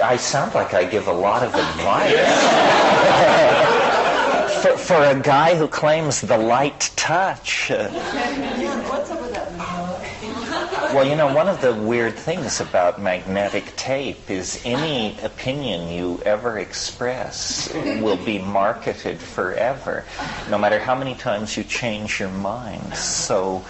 I sound like I give a lot of advice. for a guy who claims the light touch. What's up with that? Well, one of the weird things about magnetic tape is any opinion you ever express will be marketed forever, no matter how many times you change your mind. So,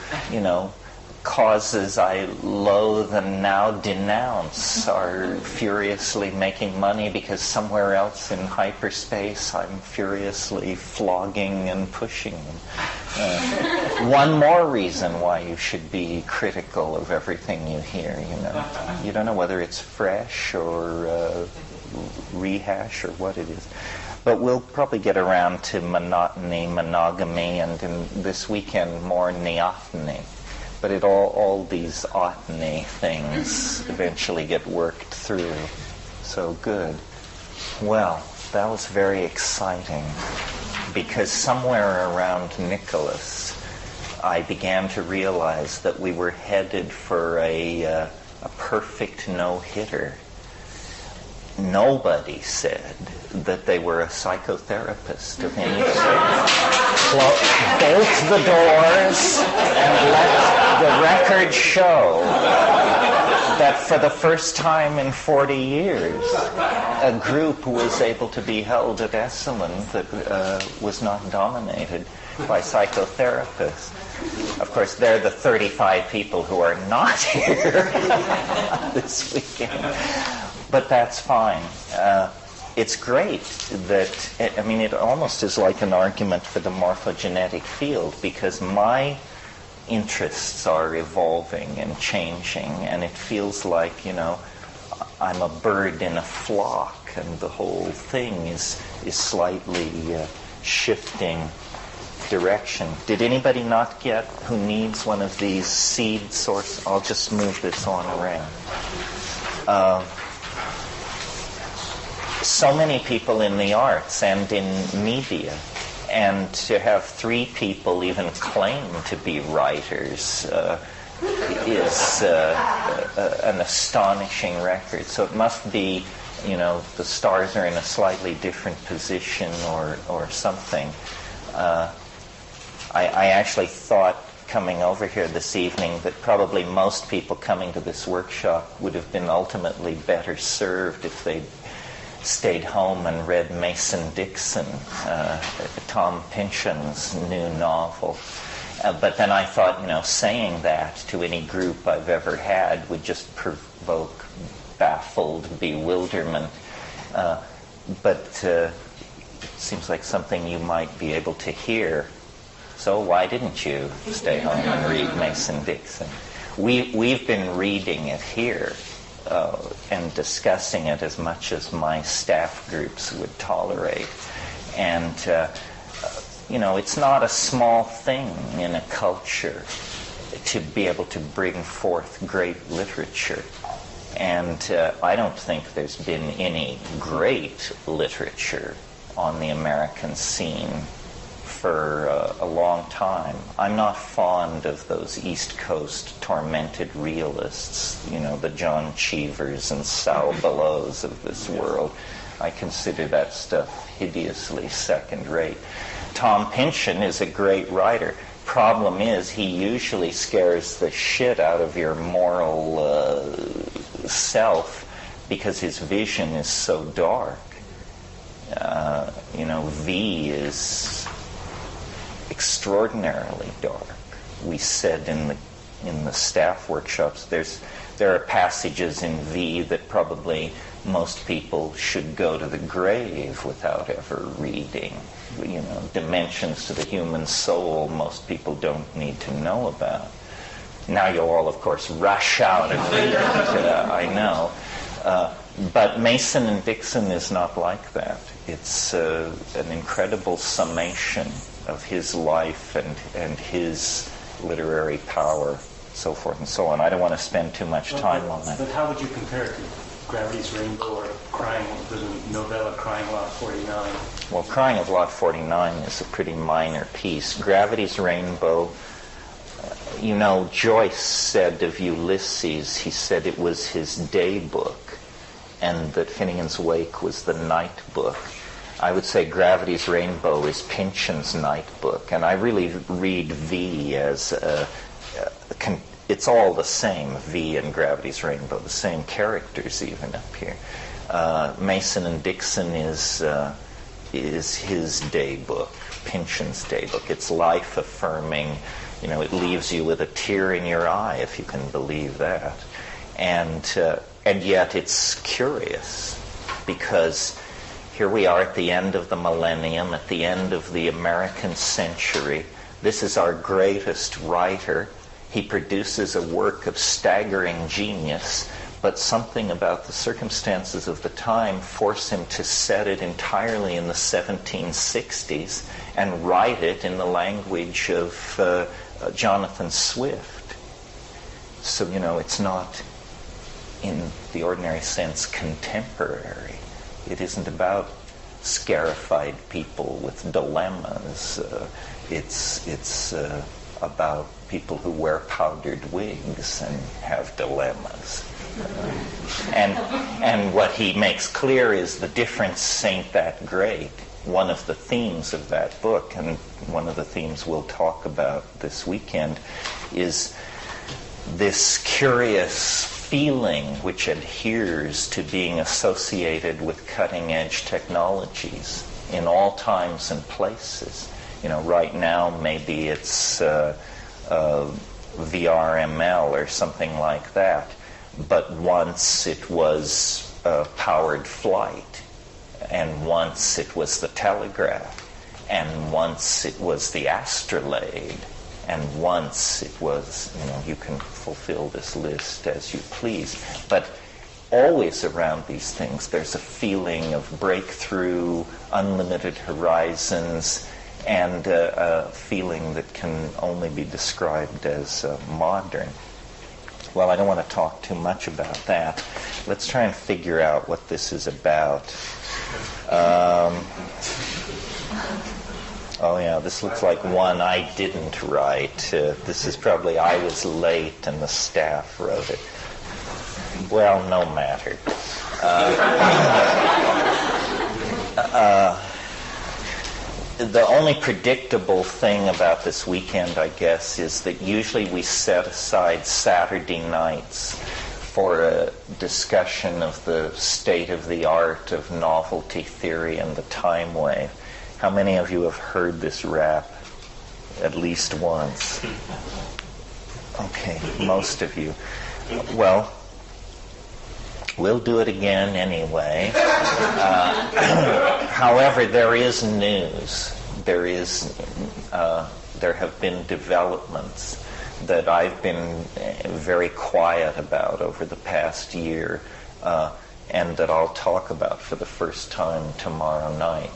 causes I loathe and now denounce are furiously making money because somewhere else in hyperspace I'm furiously flogging and pushing them. One more reason why you should be critical of everything you hear, You don't know whether it's fresh or rehash or what it is. But we'll probably get around to monotony, monogamy, and this weekend more neoteny. But all these otany things eventually get worked through. So good. Well, that was very exciting, because somewhere around Nicholas, I began to realize that we were headed for a perfect no-hitter. Nobody said that they were a psychotherapist of any sort. Bolt the doors and let the record show that for the first time in 40 years, a group was able to be held at Esalen that was not dominated by psychotherapists. Of course, they're the 35 people who are not here this weekend. But that's fine. It's great that, it almost is like an argument for the morphogenetic field, because my interests are evolving and changing, and it feels like, I'm a bird in a flock, and the whole thing is slightly shifting direction. Did anybody not get who needs one of these seed source? I'll just move this on around. So many people in the arts and in media, and to have 3 people even claim to be writers is an astonishing record. So it must be, the stars are in a slightly different position or something. I actually thought, coming over here this evening, that probably most people coming to this workshop would have been ultimately better served if they'd stayed home and read Mason Dixon, Tom Pynchon's new novel. But then I thought, saying that to any group I've ever had would just provoke baffled bewilderment. But it seems like something you might be able to hear. So why didn't you stay home and read Mason Dixon? We've been reading it here. And discussing it as much as my staff groups would tolerate. And, it's not a small thing in a culture to be able to bring forth great literature. And I don't think there's been any great literature on the American scene for a long time. I'm not fond of those East Coast tormented realists, the John Cheevers and Sal Bellows of this world. I consider that stuff hideously second-rate. Tom Pynchon is a great writer. Problem is, he usually scares the shit out of your moral self because his vision is so dark. V is extraordinarily dark. We said in the staff workshops, there are passages in V that probably most people should go to the grave without ever reading. Dimensions to the human soul most people don't need to know about. Now you'll all, of course, rush out and read it, I know. But Mason and Dixon is not like that. It's an incredible summation of his life and his literary power, so forth and so on. I don't want to spend too much time on that. But how would you compare it to Gravity's Rainbow or the novella Crying Lot 49? Well, Crying of Lot 49 is a pretty minor piece. Gravity's Rainbow, Joyce said of Ulysses, he said it was his day book. and that Finnegan's Wake was the night book. I would say Gravity's Rainbow is Pynchon's night book, and I really read V as it's all the same, V and Gravity's Rainbow, the same characters even up here. Mason and Dixon is his day book, Pynchon's day book. It's life-affirming. It leaves you with a tear in your eye, if you can believe that. And yet it's curious, because here we are at the end of the millennium, at the end of the American century. This is our greatest writer. He produces a work of staggering genius, but something about the circumstances of the time force him to set it entirely in the 1760s and write it in the language of Jonathan Swift. So, it's not, in the ordinary sense, contemporary. It isn't about scarified people with dilemmas. It's about people who wear powdered wigs and have dilemmas. And what he makes clear is the difference ain't that great. One of the themes of that book, and one of the themes we'll talk about this weekend, is this curious feeling which adheres to being associated with cutting-edge technologies in all times and places. Right now maybe it's VRML or something like that, but once it was powered flight, and once it was the telegraph, and once it was the astrolabe, and once it was, you can fulfill this list as you please. But always around these things, there's a feeling of breakthrough, unlimited horizons, and a feeling that can only be described as modern. Well, I don't want to talk too much about that. Let's try and figure out what this is about. Oh yeah, this looks like one I didn't write. This is probably I was late and the staff wrote it. Well, no matter. The only predictable thing about this weekend, I guess, is that usually we set aside Saturday nights for a discussion of the state of the art of novelty theory and the time wave. How many of you have heard this rap at least once? Okay, most of you. Well, we'll do it again anyway. However, there is news. There have been developments that I've been very quiet about over the past year, and that I'll talk about for the first time tomorrow night.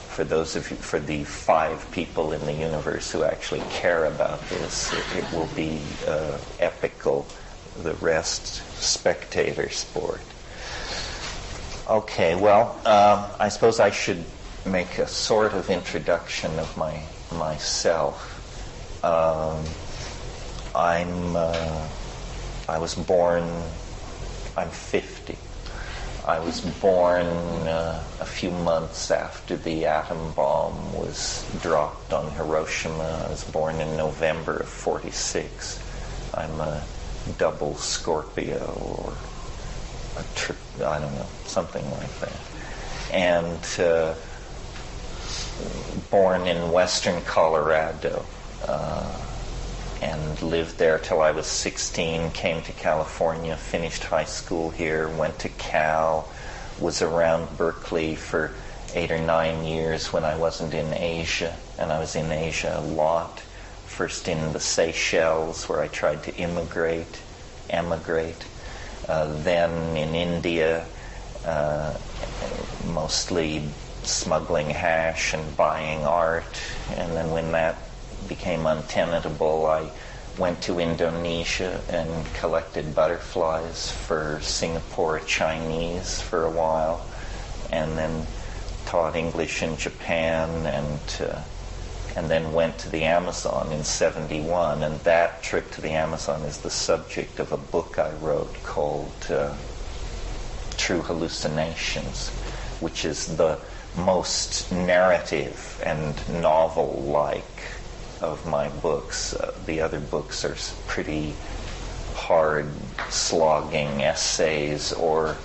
For those of you, for the 5 people in the universe who actually care about this, it will be epical. The rest, spectator sport. Okay, well, I suppose I should make a sort of introduction of myself. I was born, I'm 50. I was born a few months after the atom bomb was dropped on Hiroshima. I was born in November of 46. I'm a double Scorpio, or I don't know, something like that. And born in western Colorado, and lived there till I was 16, came to California, finished high school here, went to Cal, was around Berkeley for 8 or 9 years when I wasn't in Asia, and I was in Asia a lot. First in the Seychelles, where I tried to emigrate, then in India, mostly smuggling hash and buying art, and then when that became untenable, I went to Indonesia and collected butterflies for Singapore Chinese for a while, and then taught English in Japan, and then went to the Amazon in 71, and that trip to the Amazon is the subject of a book I wrote called True Hallucinations, which is the most narrative and novel-like of my books. The other books are pretty hard, slogging essays, or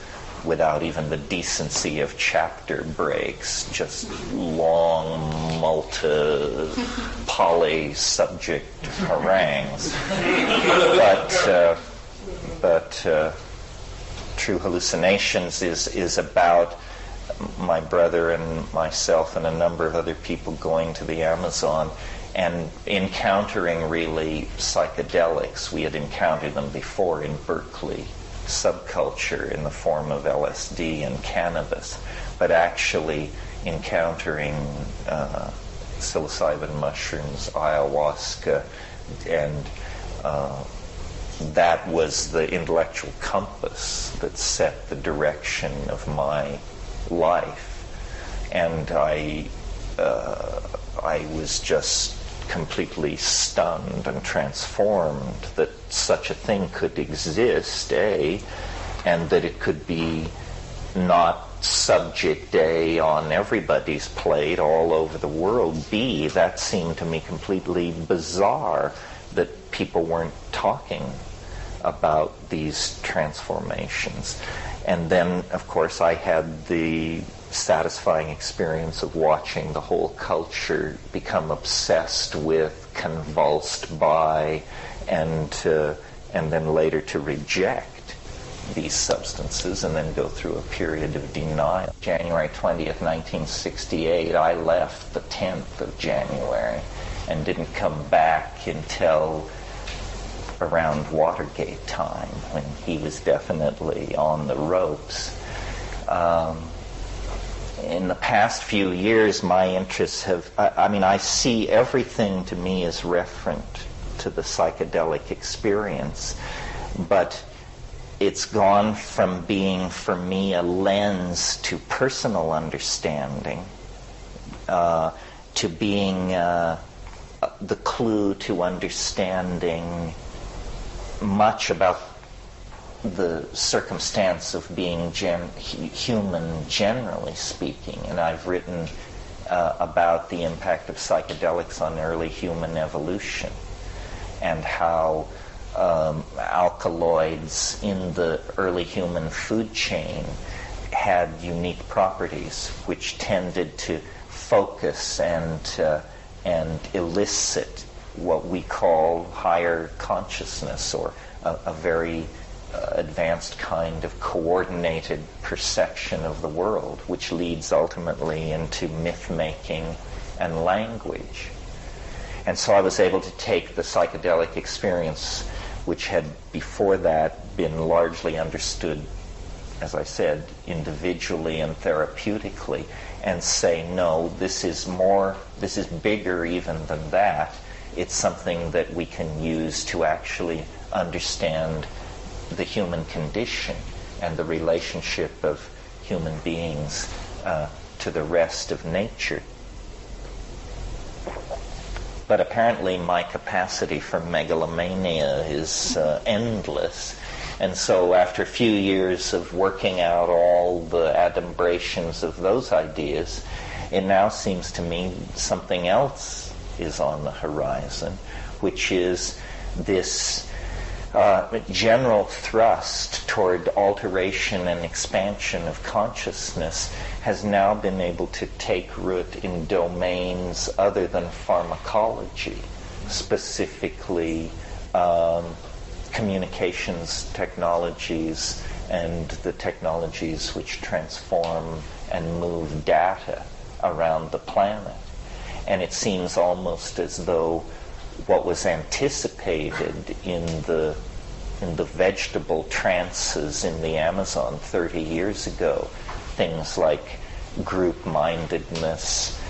without even the decency of chapter breaks, just long, poly-subject harangues. But True Hallucinations is about my brother and myself and a number of other people going to the Amazon and encountering really psychedelics. We had encountered them before in Berkeley, subculture in the form of LSD and cannabis, but actually encountering psilocybin mushrooms, ayahuasca, and that was the intellectual compass that set the direction of my life. And I was just completely stunned and transformed that such a thing could exist, A, and that it could be not subject, A, on everybody's plate all over the world, B, that seemed to me completely bizarre that people weren't talking about these transformations. And then, of course, I had the satisfying experience of watching the whole culture become obsessed with, convulsed by, and then later to reject these substances and then go through a period of denial. January 20th, 1968, I left the 10th of January and didn't come back until around Watergate time, when he was definitely on the ropes. In the past few years, my interests have, I see everything to me as referent to the psychedelic experience, but it's gone from being, for me, a lens to personal understanding, to being the clue to understanding much about the circumstance of being human, generally speaking. And I've written about the impact of psychedelics on early human evolution and how alkaloids in the early human food chain had unique properties which tended to focus and elicit what we call higher consciousness, or a very advanced kind of coordinated perception of the world, which leads ultimately into myth-making and language. And so I was able to take the psychedelic experience, which had before that been largely understood, as I said, individually and therapeutically, and say, no, this is bigger even than that. It's something that we can use to actually understand the human condition and the relationship of human beings to the rest of nature. But apparently my capacity for megalomania is endless. And so after a few years of working out all the adumbrations of those ideas, it now seems to me something else is on the horizon, which is this general thrust toward alteration and expansion of consciousness has now been able to take root in domains other than pharmacology, specifically communications technologies and the technologies which transform and move data around the planet. And it seems almost as though what was anticipated in the vegetable trances in the Amazon 30 years ago, things like group-mindedness,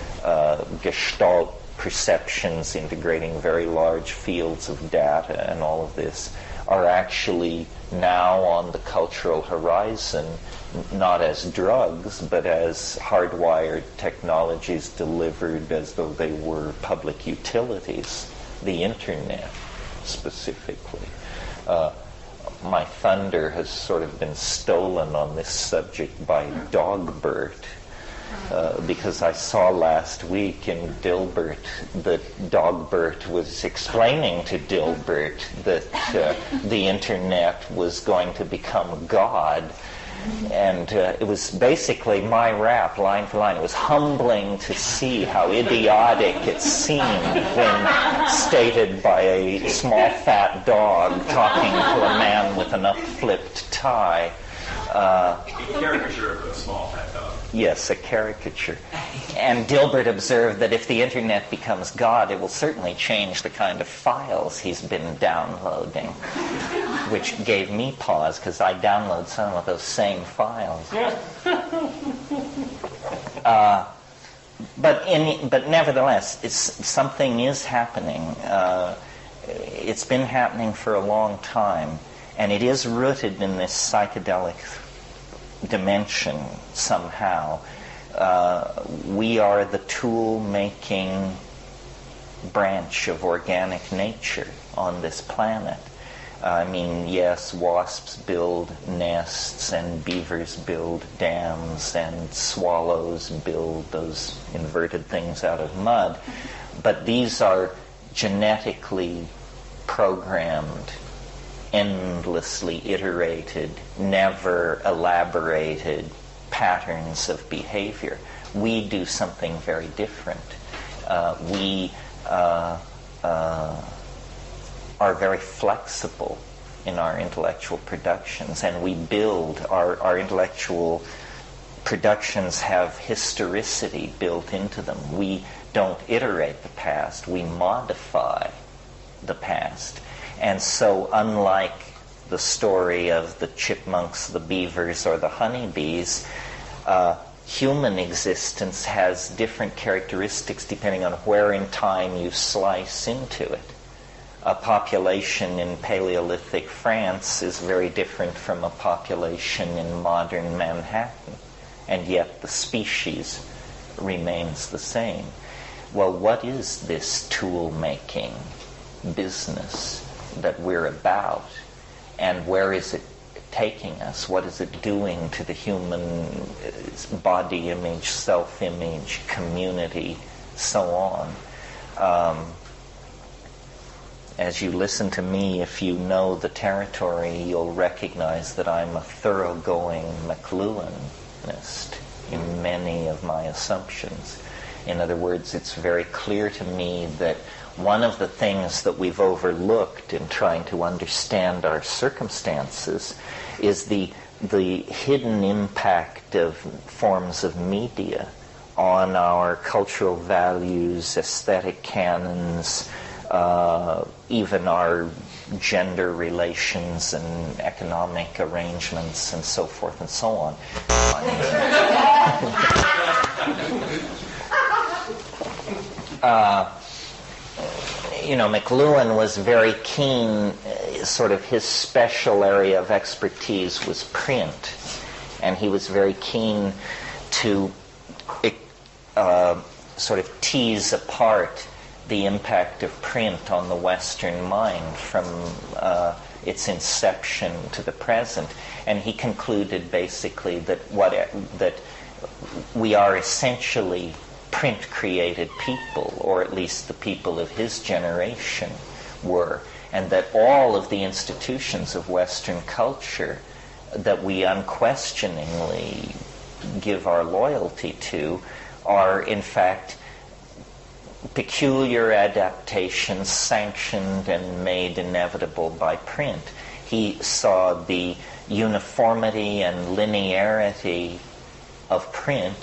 gestalt perceptions integrating very large fields of data, and all of this, are actually now on the cultural horizon, not as drugs, but as hardwired technologies delivered as though they were public utilities, the internet specifically. my thunder has sort of been stolen on this subject by Dogbert, because I saw last week in Dilbert that Dogbert was explaining to Dilbert that the internet was going to become God. And it was basically my rap, line for line. It was humbling to see how idiotic it seemed when stated by a small fat dog talking to a man with an up-flipped tie. A caricature of a small fat dog. Yes, a caricature. And Dilbert observed that if the internet becomes God, it will certainly change the kind of files he's been downloading, which gave me pause because I download some of those same files. But nevertheless, something is happening. It's been happening for a long time, and it is rooted in this psychedelic dimension somehow. We are the tool-making branch of organic nature on this planet. I mean, yes, wasps build nests, and beavers build dams, and swallows build those inverted things out of mud. But these are genetically programmed, endlessly iterated, never elaborated patterns of behavior. We do something very different. We are very flexible in our intellectual productions, and we build our intellectual productions have historicity built into them. We don't iterate the past, we modify the past. And so unlike the story of the chipmunks, the beavers, or the honeybees, human existence has different characteristics depending on where in time you slice into it. A population in Paleolithic France is very different from a population in modern Manhattan, and yet the species remains the same. Well, what is this tool-making business that we're about, and where is it taking us? What is it doing to the human body image, self-image, community, so on? As you listen to me, if you know the territory, you'll recognize that I'm a thoroughgoing McLuhanist in many of my assumptions. In other words, it's very clear to me that one of the things that we've overlooked in trying to understand our circumstances is the hidden impact of forms of media on our cultural values, aesthetic canons, even our gender relations and economic arrangements and so forth and so on. McLuhan was very keen, sort of his special area of expertise was print, and he was very keen to sort of tease apart the impact of print on the Western mind from its inception to the present. And he concluded basically that we are essentially print-created people, or at least the people of his generation were, and that all of the institutions of Western culture that we unquestioningly give our loyalty to are in fact peculiar adaptations sanctioned and made inevitable by print. He saw the uniformity and linearity of print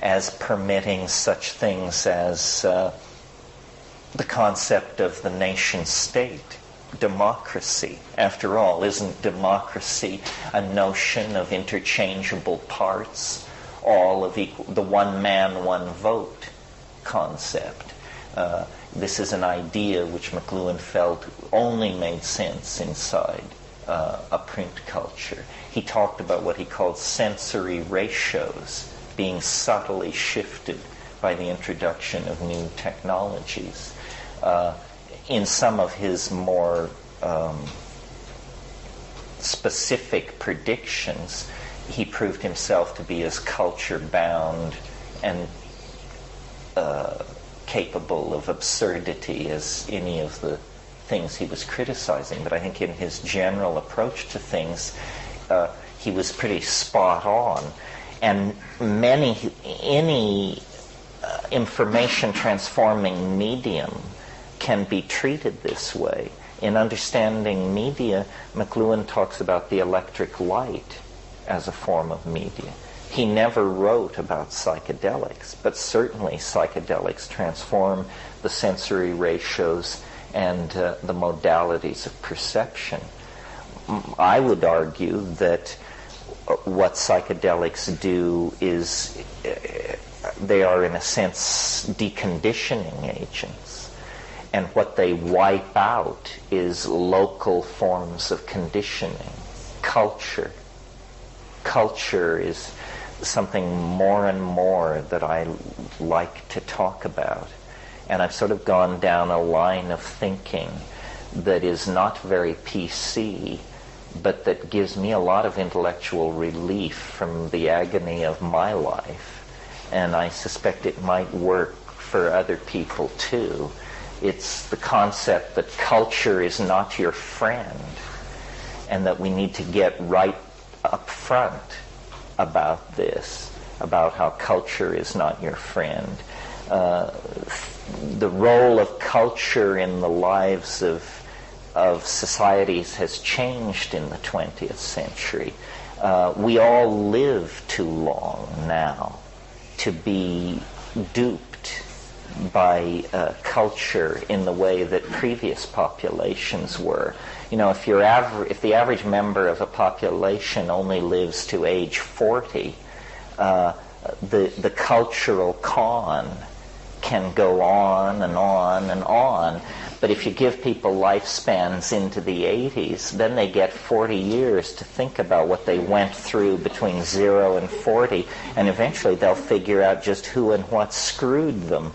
as permitting such things as the concept of the nation-state, democracy. After all, isn't democracy a notion of interchangeable parts, all of equal, the one man, one vote concept? This is an idea which McLuhan felt only made sense inside a print culture. He talked about what he called sensory ratios being subtly shifted by the introduction of new technologies. In some of his more specific predictions, he proved himself to be as culture-bound and capable of absurdity as any of the things he was criticizing. But I think in his general approach to things, he was pretty spot on. And any information transforming medium can be treated this way. In understanding media, McLuhan talks about the electric light as a form of media. He never wrote about psychedelics, but certainly psychedelics transform the sensory ratios and the modalities of perception. I would argue that what psychedelics do is they are, in a sense, deconditioning agents. And what they wipe out is local forms of conditioning, culture. Culture is something more and more that I like to talk about. And I've sort of gone down a line of thinking that is not very PC, but that gives me a lot of intellectual relief from the agony of my life. And I suspect it might work for other people too. It's the concept that culture is not your friend, and that we need to get right up front about this, about how culture is not your friend. The role of culture in the lives of societies has changed in the 20th century. We all live too long now to be duped by culture in the way that previous populations were. You know, if the average member of a population only lives to age 40, the cultural con can go on and on and on. But if you give people lifespans into the 80s, then they get 40 years to think about what they went through between 0 and 40, and eventually they'll figure out just who and what screwed them.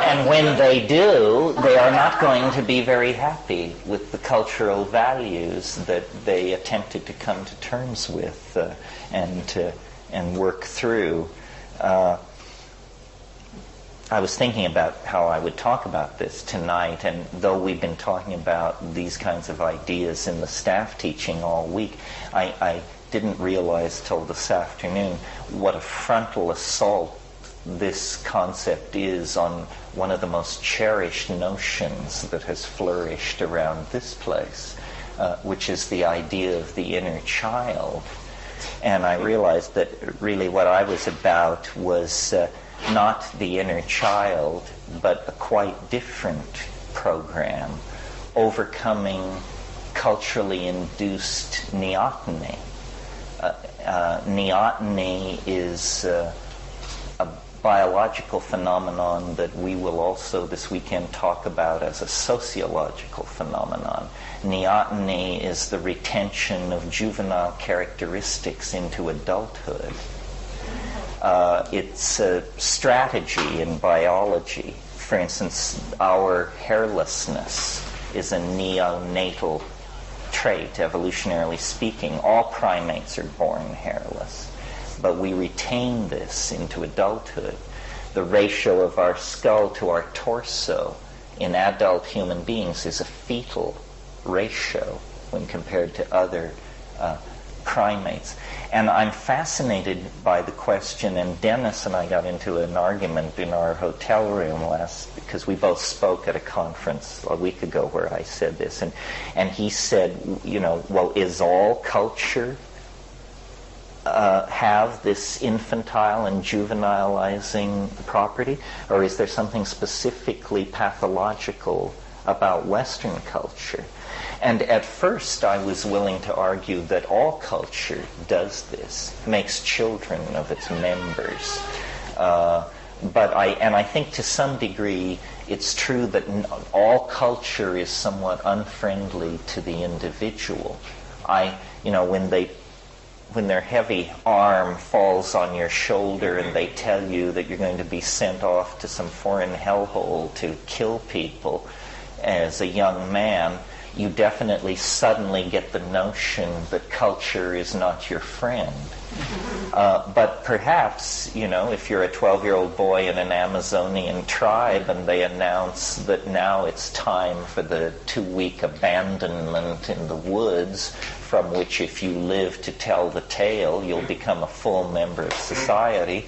And when they do, they are not going to be very happy with the cultural values that they attempted to come to terms with and work through. I was thinking about how I would talk about this tonight, and though we've been talking about these kinds of ideas in the staff teaching all week, I didn't realize till this afternoon what a frontal assault this concept is on one of the most cherished notions that has flourished around this place, which is the idea of the inner child. And I realized that really what I was about was not the inner child, but a quite different program, overcoming culturally induced neoteny. Neoteny is a biological phenomenon that we will also this weekend talk about as a sociological phenomenon. Neoteny is the retention of juvenile characteristics into adulthood. It's a strategy in biology. For instance, our hairlessness is a neonatal trait, evolutionarily speaking. All primates are born hairless, but we retain this into adulthood. The ratio of our skull to our torso in adult human beings is a fetal ratio when compared to other primates. And I'm fascinated by the question, and Dennis and I got into an argument in our hotel room because we both spoke at a conference a week ago where I said this, and he said, well, is all culture have this infantile and juvenilizing property, or is there something specifically pathological about Western culture? And at first I was willing to argue that all culture does this, makes children of its members. But I think to some degree it's true that all culture is somewhat unfriendly to the individual. When their heavy arm falls on your shoulder and they tell you that you're going to be sent off to some foreign hellhole to kill people as a young man, you definitely suddenly get the notion that culture is not your friend. But perhaps, if you're a 12-year-old boy in an Amazonian tribe and they announce that now it's time for the 2-week abandonment in the woods, from which if you live to tell the tale, you'll become a full member of society,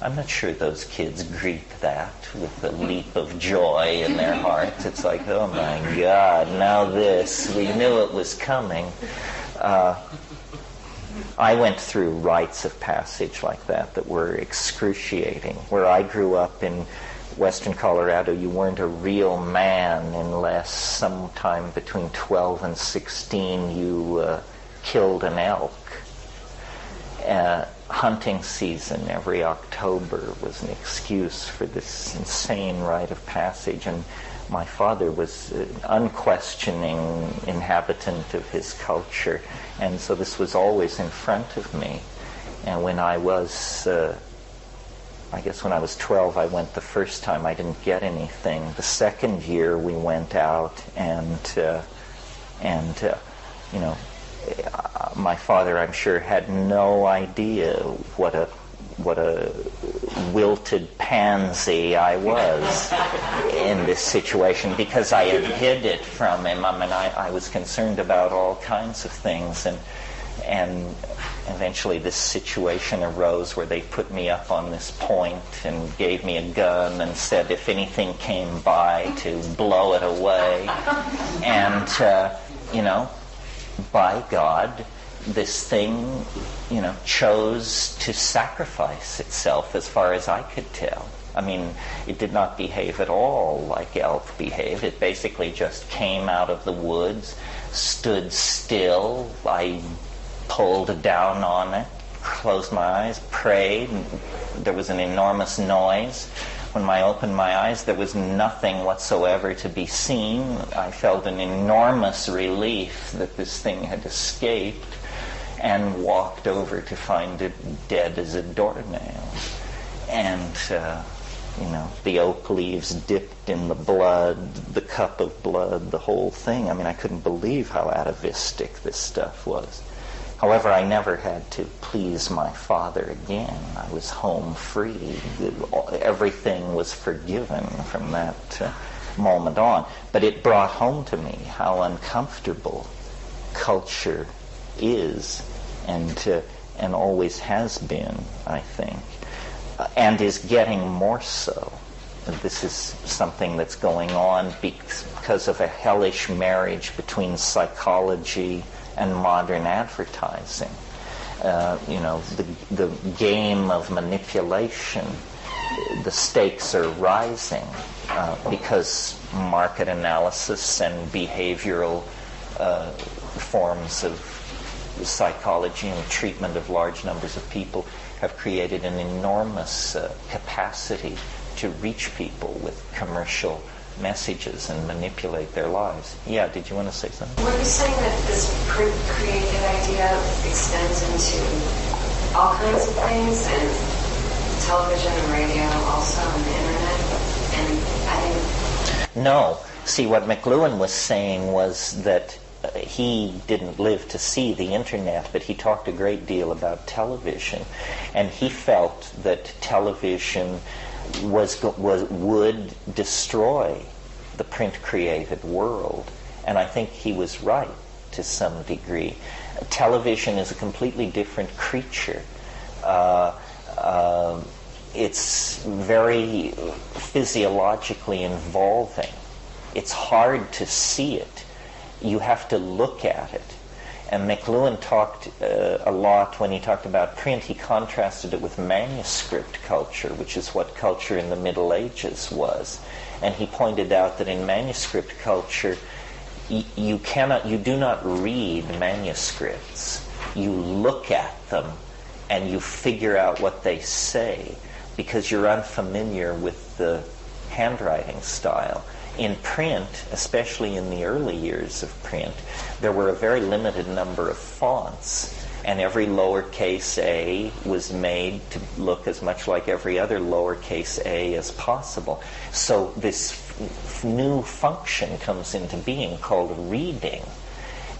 I'm not sure those kids greet that with a leap of joy in their hearts. It's like, oh my God, now this. We knew it was coming. I went through rites of passage like that were excruciating. Where I grew up in Western Colorado, you weren't a real man unless sometime between 12 and 16 you killed an elk. Hunting season every October was an excuse for this insane rite of passage, and my father was an unquestioning inhabitant of his culture, and so this was always in front of me. And when I was, I guess when I was 12, I went the first time. I didn't get anything. The second year we went out, and my father, I'm sure, had no idea what a wilted pansy I was in this situation, because I had hid it from him. I mean, I was concerned about all kinds of things, and eventually this situation arose where they put me up on this point and gave me a gun and said if anything came by to blow it away. And, by God, this thing, chose to sacrifice itself as far as I could tell. I mean, it did not behave at all like elk behaved. It basically just came out of the woods, stood still. I pulled down on it, closed my eyes, prayed. There was an enormous noise. When I opened my eyes, there was nothing whatsoever to be seen. I felt an enormous relief that this thing had escaped, and walked over to find it dead as a doornail. And, the oak leaves dipped in the blood, the cup of blood, the whole thing. I mean, I couldn't believe how atavistic this stuff was. However, I never had to please my father again. I was home free. Everything was forgiven from that moment on. But it brought home to me how uncomfortable culture is, and always has been, I think, and is getting more so. This is something that's going on because of a hellish marriage between psychology and modern advertising. The game of manipulation, the stakes are rising because market analysis and behavioral forms of psychology and treatment of large numbers of people have created an enormous capacity to reach people with commercial messages and manipulate their lives. Yeah, did you want to say something? Were you saying that this print created idea extends into all kinds of things, and television and radio also, and the internet? And I didn't... No. See, what McLuhan was saying was that he didn't live to see the internet, but he talked a great deal about television, and he felt that television would destroy the print-created world, and I think he was right to some degree. Television is a completely different creature. It's very physiologically involving. It's hard to see it. You have to look at it. And McLuhan talked a lot when he talked about print. He contrasted it with manuscript culture, which is what culture in the Middle Ages was. And he pointed out that in manuscript culture, you do not read manuscripts. You look at them and you figure out what they say because you're unfamiliar with the handwriting style. In print, especially in the early years of print, there were a very limited number of fonts, and every lowercase a was made to look as much like every other lowercase a as possible. So this new function comes into being called reading.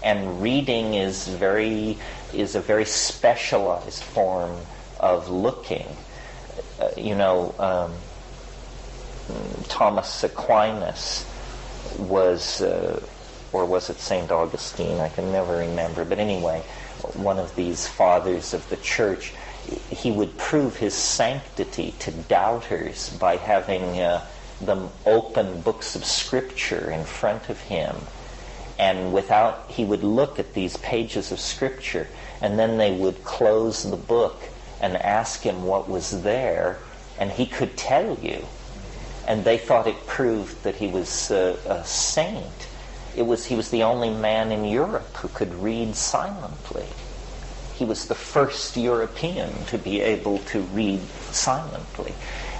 And reading is a very specialized form of looking. Thomas Aquinas was, or was it St. Augustine? I can never remember. But anyway, one of these fathers of the church, he would prove his sanctity to doubters by having them open books of scripture in front of him. And he would look at these pages of scripture, and then they would close the book and ask him what was there, and he could tell you. And they thought it proved that he was a saint. He was the only man in Europe who could read silently. He was the first European to be able to read silently.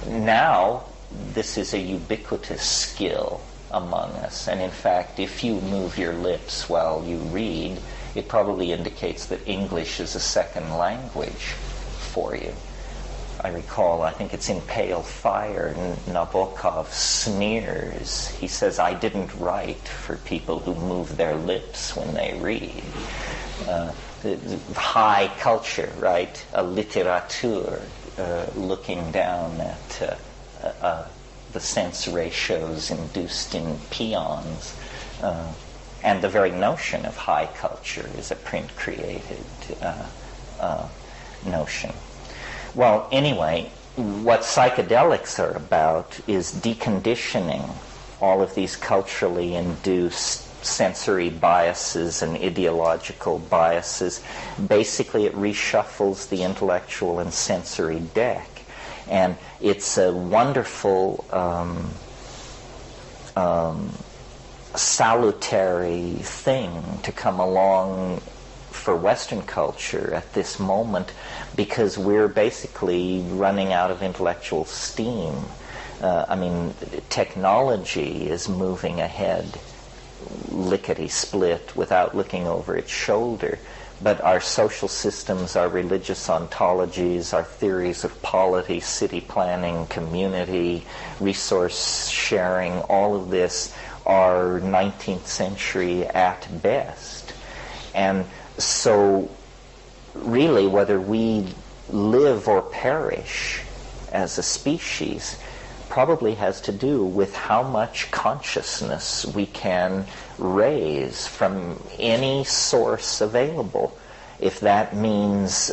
Now, this is a ubiquitous skill among us. And in fact, if you move your lips while you read, it probably indicates that English is a second language for you. I recall, I think it's in Pale Fire, Nabokov sneers. He says, I didn't write for people who move their lips when they read. The high culture, right? A literature, looking down at the sense ratios induced in peons. And the very notion of high culture is a print-created notion. Well, anyway, what psychedelics are about is deconditioning all of these culturally induced sensory biases and ideological biases. Basically, it reshuffles the intellectual and sensory deck. And it's a wonderful, salutary thing to come along for Western culture at this moment, because we're basically running out of intellectual steam. Technology is moving ahead lickety-split without looking over its shoulder. But our social systems, our religious ontologies, our theories of polity, city planning, community, resource sharing, all of this are 19th century at best. And so really, whether we live or perish as a species probably has to do with how much consciousness we can raise from any source available. If that means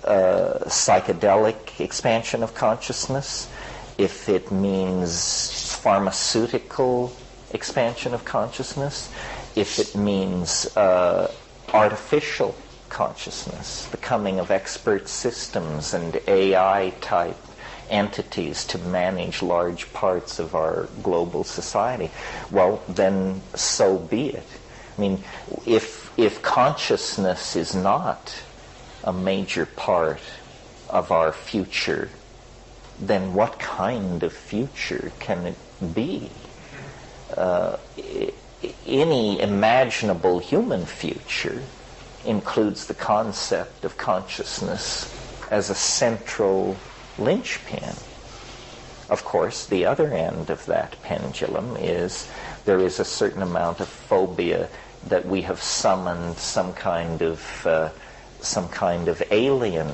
psychedelic expansion of consciousness, if it means pharmaceutical expansion of consciousness, if it means artificial consciousness, the coming of expert systems and AI-type entities to manage large parts of our global society, well, then so be it. I mean, if consciousness is not a major part of our future, then what kind of future can it be? Any imaginable human future includes the concept of consciousness as a central linchpin. Of course, the other end of that pendulum is there is a certain amount of phobia that we have summoned some kind of alien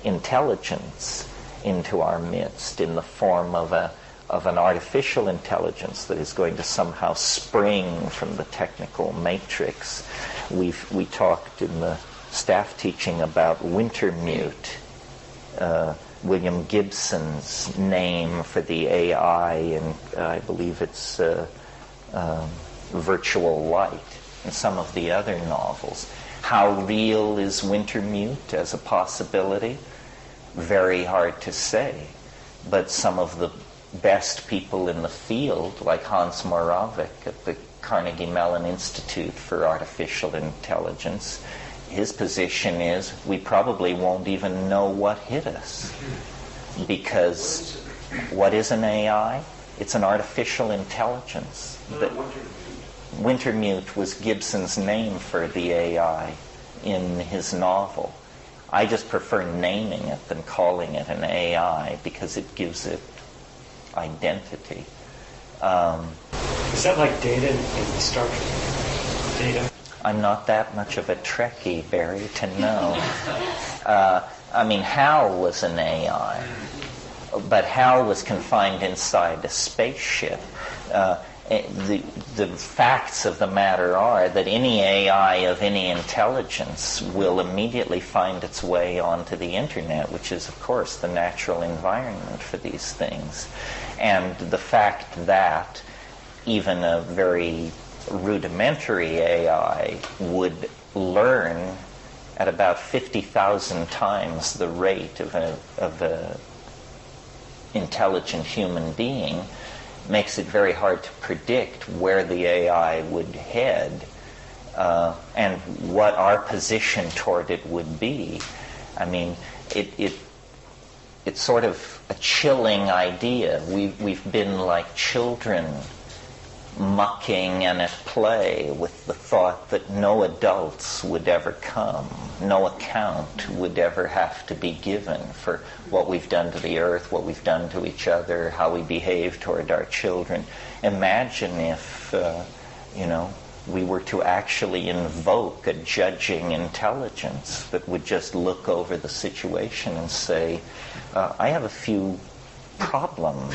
intelligence into our midst in the form of an artificial intelligence that is going to somehow spring from the technical matrix. We talked in the staff teaching about Wintermute, William Gibson's name for the AI, and I believe it's Virtual Light, and some of the other novels. How real is Wintermute as a possibility? Very hard to say. But some of the best people in the field, like Hans Moravec at the Carnegie Mellon Institute for Artificial Intelligence, his position is we probably won't even know what hit us. Because what is an AI? It's an artificial intelligence. Wintermute was Gibson's name for the AI. in his novel. I just prefer naming it than calling it an AI because it gives it identity. Is that like data in Star Trek? Data? I'm not that much of a Trekkie, Barry, to know. I mean, Hal was an AI, but Hal was confined inside a spaceship. The facts of the matter are that any AI of any intelligence will immediately find its way onto the internet, which is, of course, the natural environment for these things. And the fact that even a very rudimentary AI would learn at about 50,000 times the rate of a intelligent human being makes it very hard to predict where the AI would head and what our position toward it would be. I mean, it's sort of a chilling idea. We've been like children mucking and at play with the thought that no adults would ever come, no account would ever have to be given for what we've done to the earth, what we've done to each other, how we behave toward our children. Imagine if, we were to actually invoke a judging intelligence that would just look over the situation and say, I have a few problems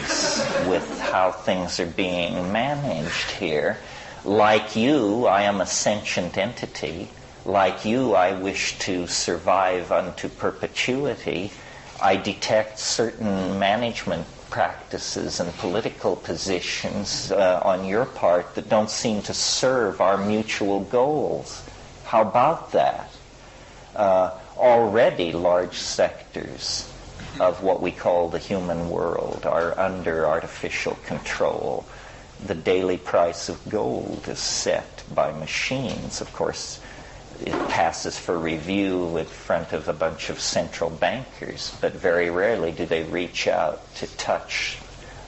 with how things are being managed here. Like you, I am a sentient entity. Like you, I wish to survive unto perpetuity. I detect certain management practices and political positions on your part that don't seem to serve our mutual goals. How about that? Already large sectors of what we call the human world are under artificial control. The daily price of gold is set by machines. Of course, it passes for review in front of a bunch of central bankers, but very rarely do they reach out to touch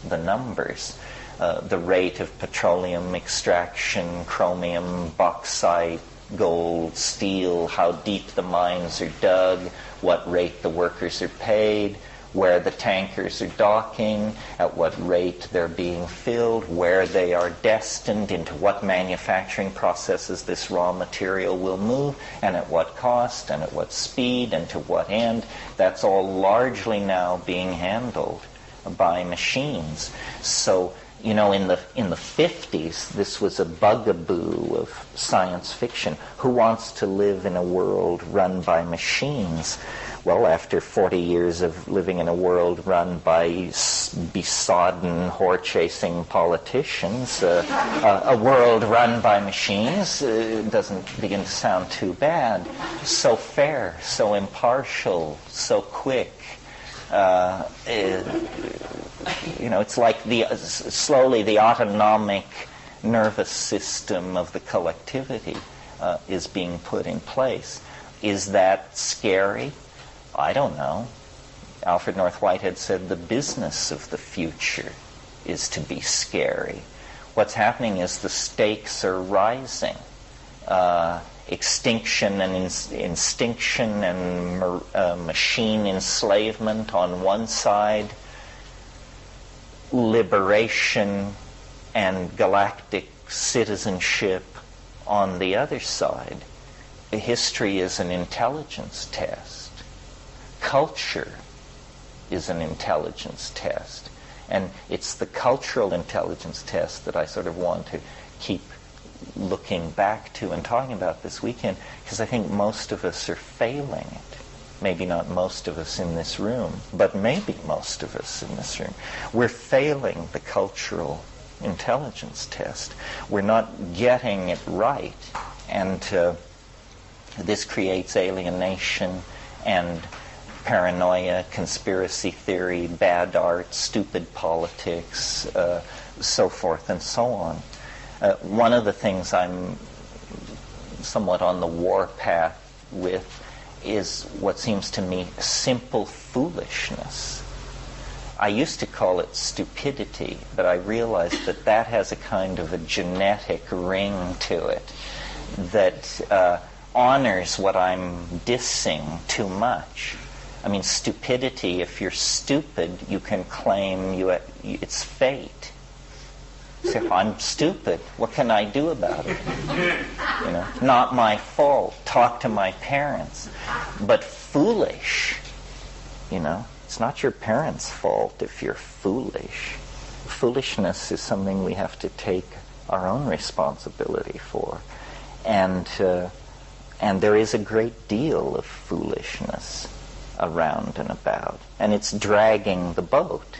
the numbers. The rate of petroleum extraction, chromium, bauxite, gold, steel, how deep the mines are dug, what rate the workers are paid, where the tankers are docking, at what rate they're being filled, where they are destined, into what manufacturing processes this raw material will move, and at what cost, and at what speed, and to what end. That's all largely now being handled by machines. So, in the 50s, this was a bugaboo of science fiction. Who wants to live in a world run by machines? Well, after 40 years of living in a world run by besodden, whore-chasing politicians, a world run by machines doesn't begin to sound too bad. So fair, so impartial, so quick. It's like slowly the autonomic nervous system of the collectivity is being put in place. Is that scary? I don't know. Alfred North Whitehead said the business of the future is to be scary. What's happening is the stakes are rising. Extinction and instinction and machine enslavement on one side, liberation and galactic citizenship on the other side. History is an intelligence test. Culture is an intelligence test. And it's the cultural intelligence test that I sort of want to keep looking back to and talking about this weekend, because I think most of us are failing it. Maybe not most of us in this room, but maybe most of us in this room. We're failing the cultural intelligence test. We're not getting it right. And this creates alienation and paranoia, conspiracy theory, bad art, stupid politics, so forth and so on. One of the things I'm somewhat on the war path with is what seems to me simple foolishness. I used to call it stupidity, but I realized that that has a kind of a genetic ring to it, that honors what I'm dissing too much. I mean, stupidity, if you're stupid, you can claim it's fate. Say, I'm stupid. What can I do about it? Not my fault. Talk to my parents. But foolish, it's not your parents' fault if you're foolish. Foolishness is something we have to take our own responsibility for. And there is a great deal of foolishness around and about. And it's dragging the boat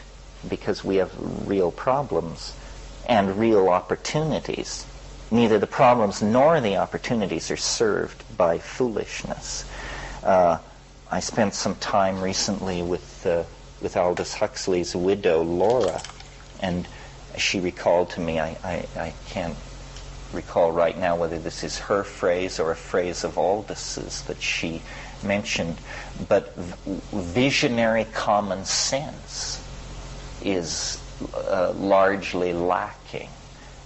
because we have real problems and real opportunities. Neither the problems nor the opportunities are served by foolishness. I spent some time recently with Aldous Huxley's widow, Laura, and she recalled to me, I can't recall right now whether this is her phrase or a phrase of Aldous's that she mentioned, but visionary common sense is largely lacking.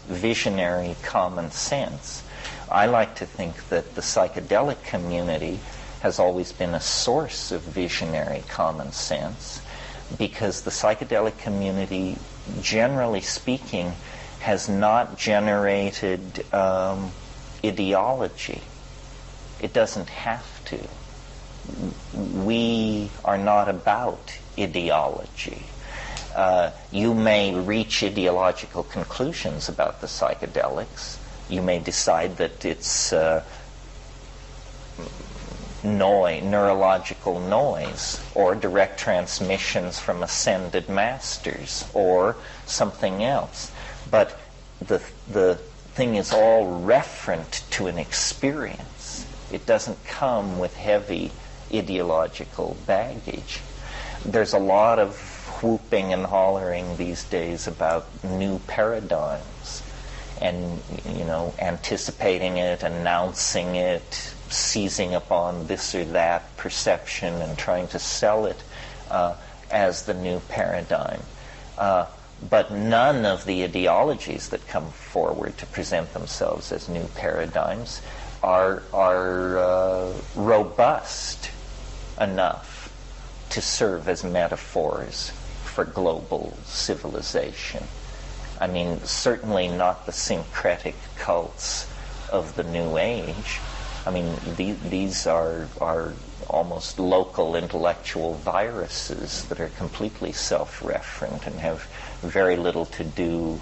Visionary common sense. I like to think that the psychedelic community has always been a source of visionary common sense, because the psychedelic community, generally speaking, has not generated ideology. It doesn't have to. We are not about ideology. You may reach ideological conclusions about the psychedelics. You may decide that it's neurological noise, or direct transmissions from ascended masters, or something else. But the thing is all referent to an experience. It doesn't come with heavy ideological baggage. There's a lot of whooping and hollering these days about new paradigms, and anticipating it, announcing it, seizing upon this or that perception and trying to sell it as the new paradigm. But none of the ideologies that come forward to present themselves as new paradigms are robust enough to serve as metaphors for global civilization. I mean, certainly not the syncretic cults of the New Age. I mean, these are almost local intellectual viruses that are completely self-referent and have very little to do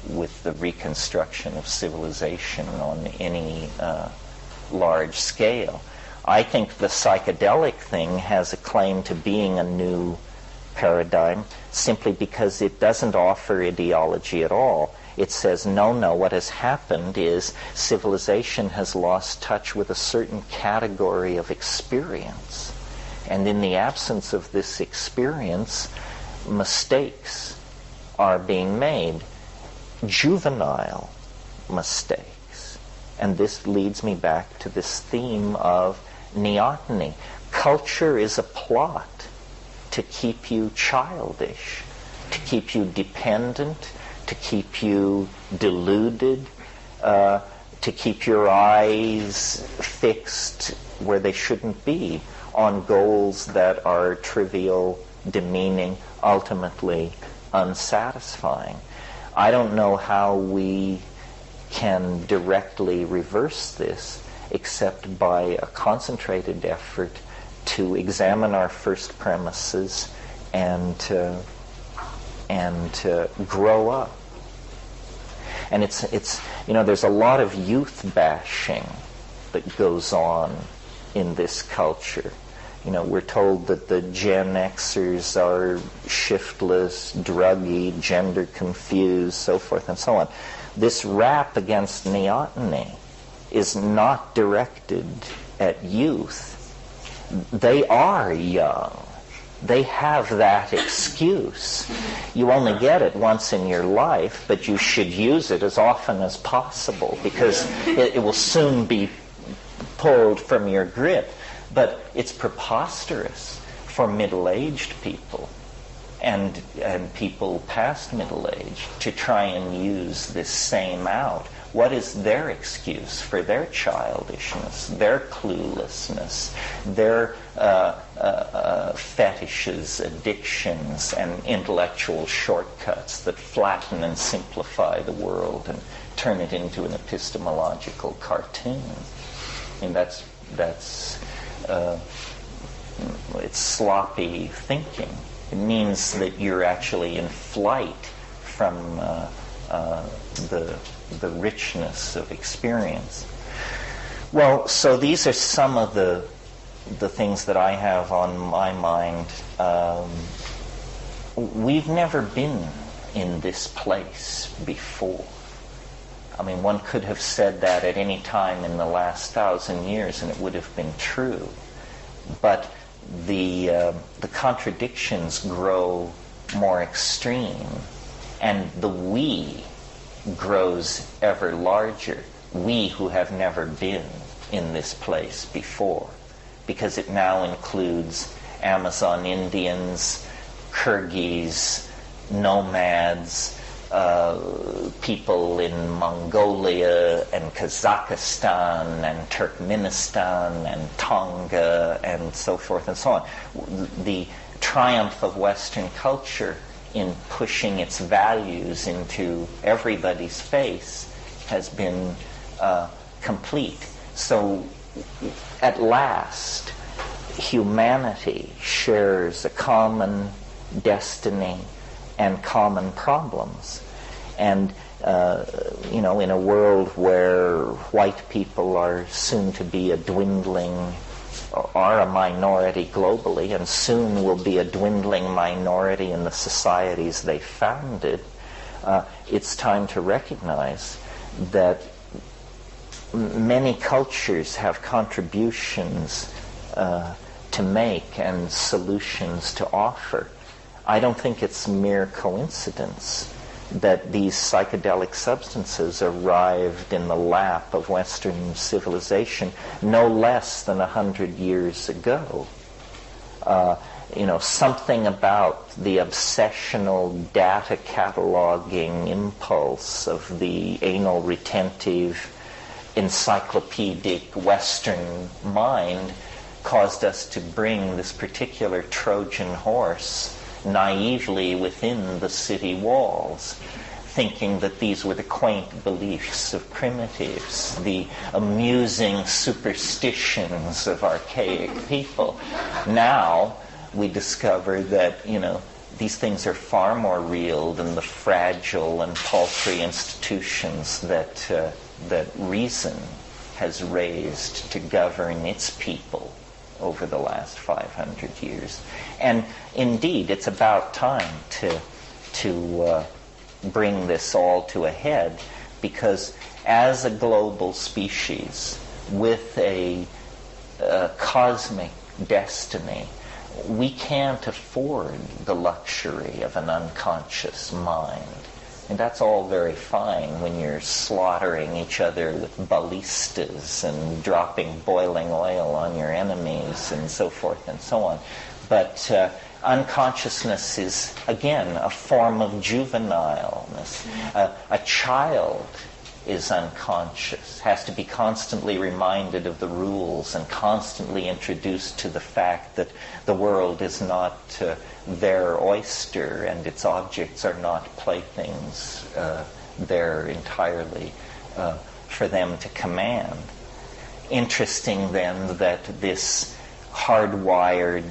with the reconstruction of civilization on any large scale. I think the psychedelic thing has a claim to being a new paradigm simply because it doesn't offer ideology at all. It says, no, what has happened is civilization has lost touch with a certain category of experience. And in the absence of this experience, mistakes are being made, juvenile mistakes. And this leads me back to this theme of neoteny. Culture is a plot to keep you childish, to keep you dependent, to keep you deluded, to keep your eyes fixed where they shouldn't be, on goals that are trivial, demeaning, ultimately unsatisfying. I don't know how we can directly reverse this except by a concentrated effort to examine our first premises and grow up. And it's there's a lot of youth bashing that goes on in this culture. We're told that the Gen Xers are shiftless, druggy, gender confused, so forth and so on. This rap against neoteny is not directed at youth. They are young. They have that excuse. You only get it once in your life, but you should use it as often as possible because it will soon be pulled from your grip. But it's preposterous for middle-aged people and people past middle age to try and use this same out what is their excuse for their childishness, their cluelessness, their fetishes, addictions, and intellectual shortcuts that flatten and simplify the world and turn it into an epistemological cartoon? And it's sloppy thinking. It means that you're actually in flight from the richness of experience. Well, so these are some of the things that I have on my mind. We've never been in this place before. I mean, one could have said that at any time in the last 1,000 years and it would have been true. But the contradictions grow more extreme, and the we grows ever larger. We who have never been in this place before, because it now includes Amazon Indians, Kyrgyz, nomads, people in Mongolia and Kazakhstan and Turkmenistan and Tonga and so forth and so on. The triumph of Western culture in pushing its values into everybody's face has been complete. So at last, humanity shares a common destiny and common problems. And, in a world where white people are soon to be a minority globally, and soon will be a dwindling minority in the societies they founded, it's time to recognize that many cultures have contributions to make and solutions to offer. I don't think it's mere coincidence that these psychedelic substances arrived in the lap of Western civilization no less than 100 years ago. Something about the obsessional data cataloging impulse of the anal retentive, encyclopedic Western mind caused us to bring this particular Trojan horse naively within the city walls, thinking that these were the quaint beliefs of primitives, the amusing superstitions of archaic people. Now we discover that, these things are far more real than the fragile and paltry institutions that reason has raised to govern its people over the last 500 years. And indeed, it's about time to bring this all to a head, because as a global species with a cosmic destiny, we can't afford the luxury of an unconscious mind. And that's all very fine when you're slaughtering each other with ballistas and dropping boiling oil on your enemies and so forth and so on. But unconsciousness is, again, a form of juvenileness. A child is unconscious, has to be constantly reminded of the rules and constantly introduced to the fact that the world is not their oyster and its objects are not playthings. They're entirely for them to command. Interesting then that this hardwired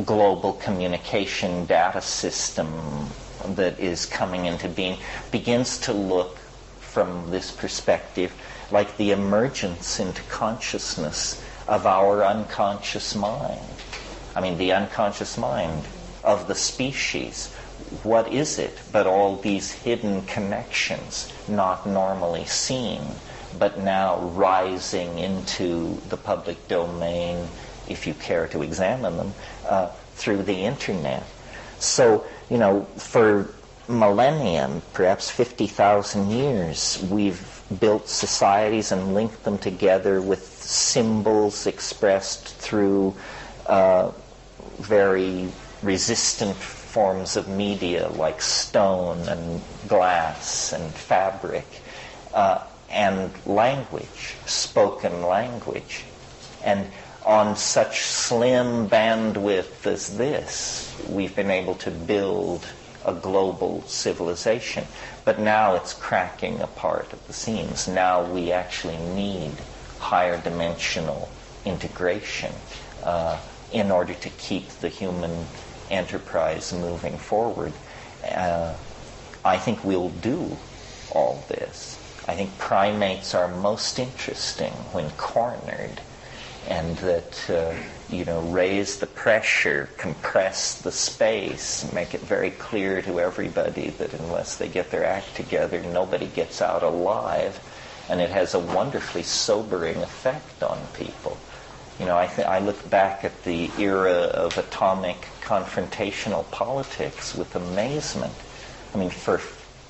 global communication data system that is coming into being begins to look from this perspective like the emergence into consciousness of our unconscious mind. I mean, the unconscious mind of the species. What is it but all these hidden connections, not normally seen, but now rising into the public domain, if you care to examine them, through the internet. So, for millennium, perhaps 50,000 years, we've built societies and linked them together with symbols expressed through very resistant forms of media like stone and glass and fabric. and language, spoken language. And on such slim bandwidth as this, we've been able to build a global civilization. But now it's cracking apart at the seams. Now we actually need higher dimensional integration in order to keep the human enterprise moving forward. I think we'll do all this. I think primates are most interesting when cornered, and that, raise the pressure, compress the space, make it very clear to everybody that unless they get their act together, nobody gets out alive. And it has a wonderfully sobering effect on people. I look back at the era of atomic confrontational politics with amazement. For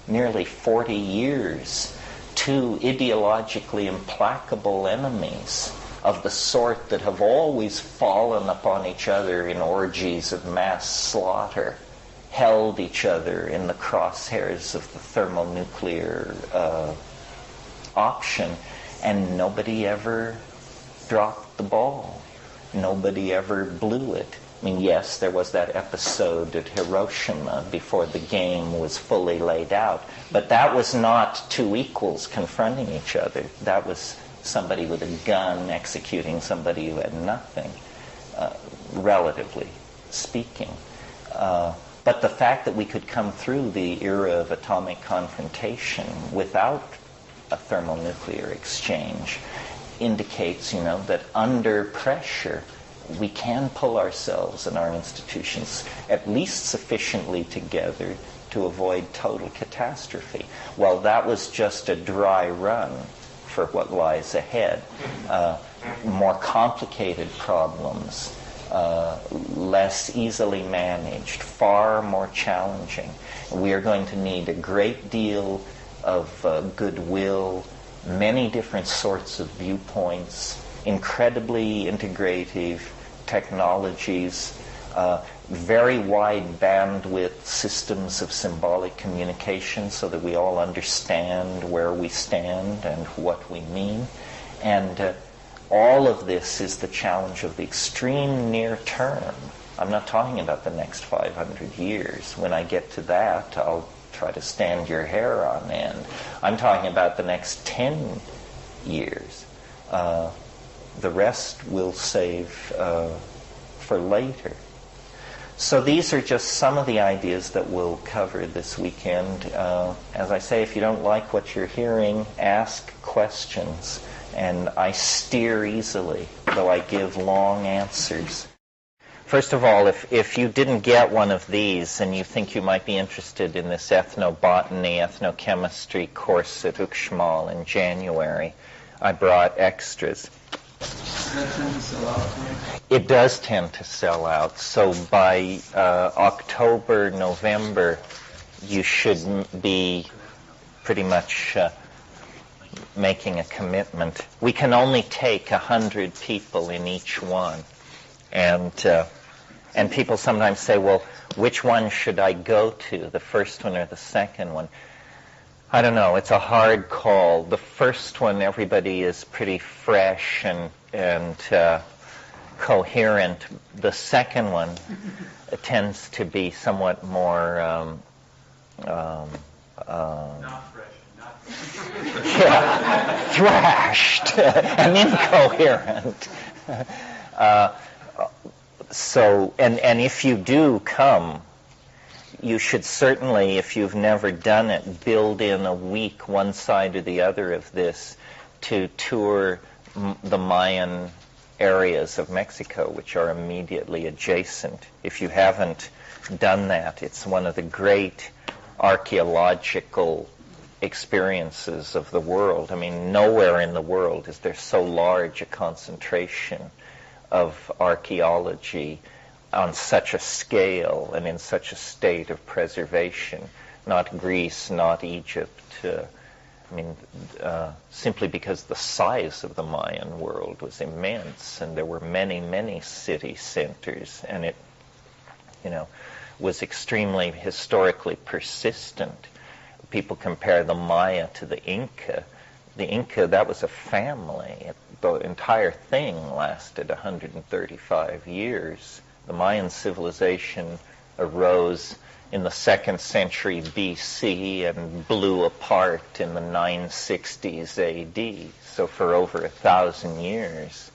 nearly 40 years, two ideologically implacable enemies of the sort that have always fallen upon each other in orgies of mass slaughter held each other in the crosshairs of the thermonuclear option, and nobody ever dropped the ball. Nobody ever blew it. Yes, there was that episode at Hiroshima before the game was fully laid out, but that was not two equals confronting each other. That was somebody with a gun executing somebody who had nothing, relatively speaking. But the fact that we could come through the era of atomic confrontation without a thermonuclear exchange indicates, that under pressure we can pull ourselves and our institutions at least sufficiently together to avoid total catastrophe. Well, that was just a dry run for what lies ahead. More complicated problems, less easily managed, far more challenging. We are going to need a great deal of goodwill, many different sorts of viewpoints, incredibly integrative technologies, very wide bandwidth systems of symbolic communication so that we all understand where we stand and what we mean. And all of this is the challenge of the extreme near term. I'm not talking about the next 500 years. When I get to that, I'll try to stand your hair on end. I'm talking about the next 10 years. The rest we'll save for later. So these are just some of the ideas that we'll cover this weekend. As I say, if you don't like what you're hearing, ask questions. And I steer easily, though I give long answers. First of all, if you didn't get one of these and you think you might be interested in this ethnobotany, ethnochemistry course at Uxmal in January, I brought extras. It does tend to sell out. So by October, November, you should be pretty much making a commitment. We can only take 100 people in each one. And people sometimes say, well, which one should I go to, the first one or the second one? I don't know. It's a hard call. The first one, everybody is pretty fresh and coherent. The second one tends to be somewhat more Not fresh, not thrashed and incoherent. So, and if you do come, you should certainly, if you've never done it, build in a week, one side or the other of this, to tour the Mayan areas of Mexico, which are immediately adjacent. If you haven't done that, it's one of the great archaeological experiences of the world. I mean, nowhere in the world is there so large a concentration of archaeology on such a scale and in such a state of preservation. Not Greece, not Egypt. Simply because the size of the Mayan world was immense, and there were many, many city centers, and it, was extremely historically persistent. people compare the Maya to the Inca. The Inca, that was a family. The entire thing lasted 135 years. The Mayan civilization arose in the 2nd century BC and blew apart in the 960s AD. So for over 1,000 years,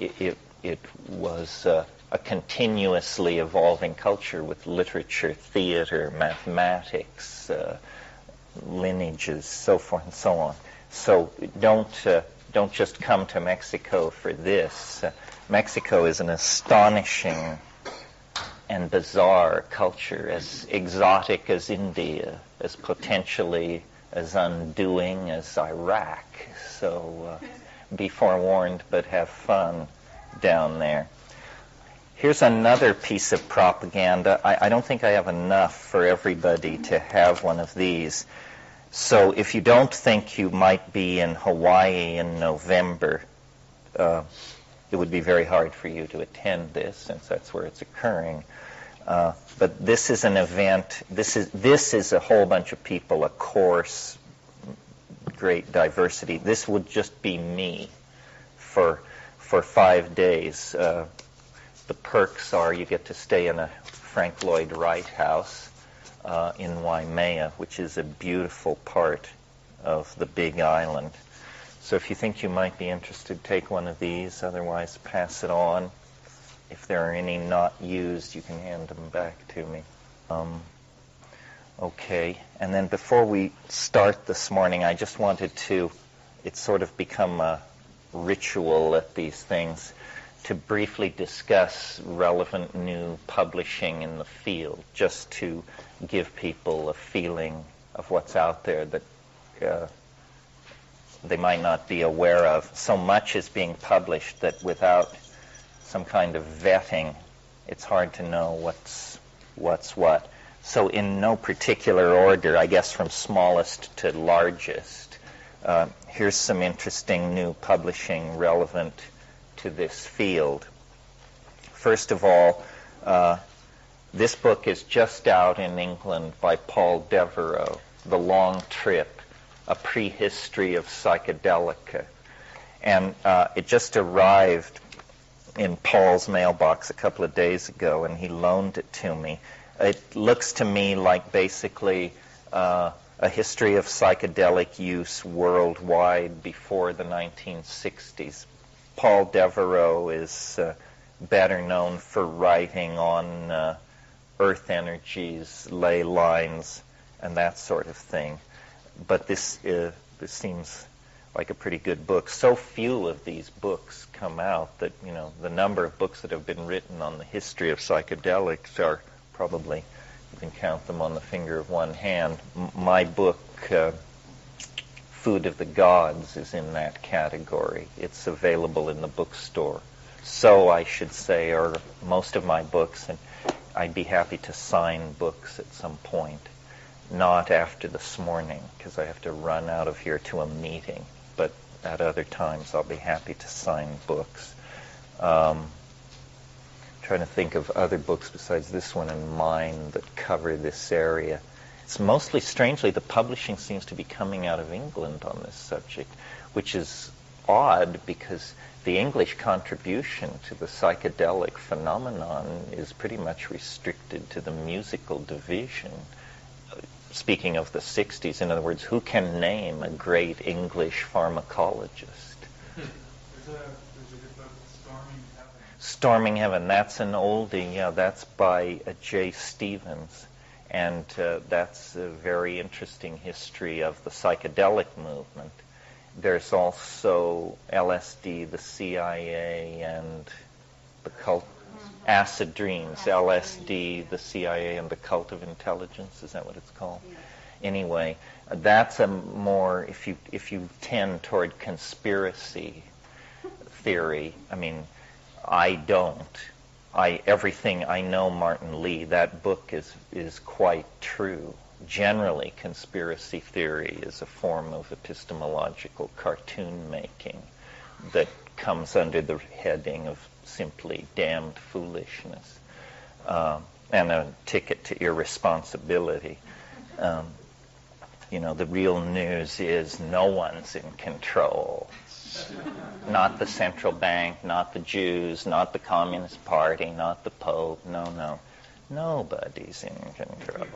it was a continuously evolving culture with literature, theater, mathematics, lineages, so forth and so on. So don't just come to Mexico for this. Mexico is an astonishing and bizarre culture, as exotic as India, as potentially as undoing as Iraq. So be forewarned, but have fun down there. Here's another piece of propaganda. I don't think I have enough for everybody to have one of these. So if you don't think you might be in Hawaii in November, it would be very hard for you to attend this, since that's where it's occurring. But this is an event. This is a whole bunch of people, a course, great diversity. This would just be me for 5 days. The perks are you get to stay in a Frank Lloyd Wright house in Waimea, which is a beautiful part of the Big Island. So if you think you might be interested, take one of these. Otherwise, pass it on. If there are any not used, you can hand them back to me. Okay. And then before we start this morning, I just wanted to, it's sort of become a ritual at these things, to briefly discuss relevant new publishing in the field, just to give people a feeling of what's out there that they might not be aware of. So much is being published that without some kind of vetting, it's hard to know what's what. So in no particular order, I guess from smallest to largest, here's some interesting new publishing relevant to this field. First of all, this book is just out in England by Paul Devereux, The Long Trip, A Prehistory of Psychedelica. And it just arrived in Paul's mailbox a couple of days ago, and he loaned it to me. It looks to me like basically a history of psychedelic use worldwide before the 1960s. Paul Devereux is better known for writing on earth energies, ley lines, and that sort of thing. But this seems like a pretty good book. So few of these books come out that, you know, the number of books that have been written on the history of psychedelics are probably, you can count them on the finger of one hand. My book, Food of the Gods, is in that category. It's available in the bookstore. So I should say, or most of my books, and I'd be happy to sign books at some point. Not after this morning, because I have to run out of here to a meeting. But at other times, I'll be happy to sign books. Trying to think of other books besides this one and mine that cover this area. It's mostly, strangely, the publishing seems to be coming out of England on this subject, which is odd because the English contribution to the psychedelic phenomenon is pretty much restricted to the musical division. Speaking of the 60s, in other words, who can name a great English pharmacologist? There's a good book, Storming Heaven. Storming Heaven, that's an oldie, yeah, that's by J. Stevens. And that's a very interesting history of the psychedelic movement. There's also LSD, the CIA, and the cult, acid dreams, LSD, the CIA, and the cult of intelligence. Is that what it's called? Yes. Anyway, that's a more, if you tend toward conspiracy theory, I mean, I don't. Everything I know Martin Lee, that book is quite true. Generally, conspiracy theory is a form of epistemological cartoon making that comes under the heading of simply damned foolishness and a ticket to irresponsibility. The real news is no one's in control. Not the central bank, not the Jews, not the Communist Party, not the Pope. No. Nobody's in control.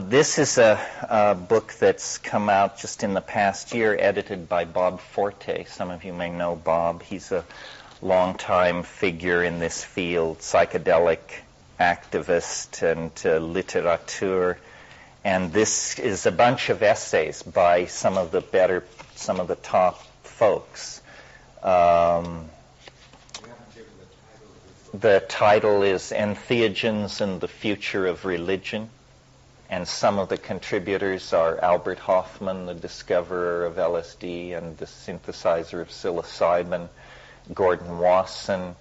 This is a book that's come out just in the past year, edited by Bob Forte. Some of you may know Bob. He's a longtime figure in this field, psychedelic activist and literateur. And this is a bunch of essays by some of the top folks. The title is Entheogens and the Future of Religion. And some of the contributors are Albert Hoffman, the discoverer of LSD and the synthesizer of psilocybin, Gordon Wasson,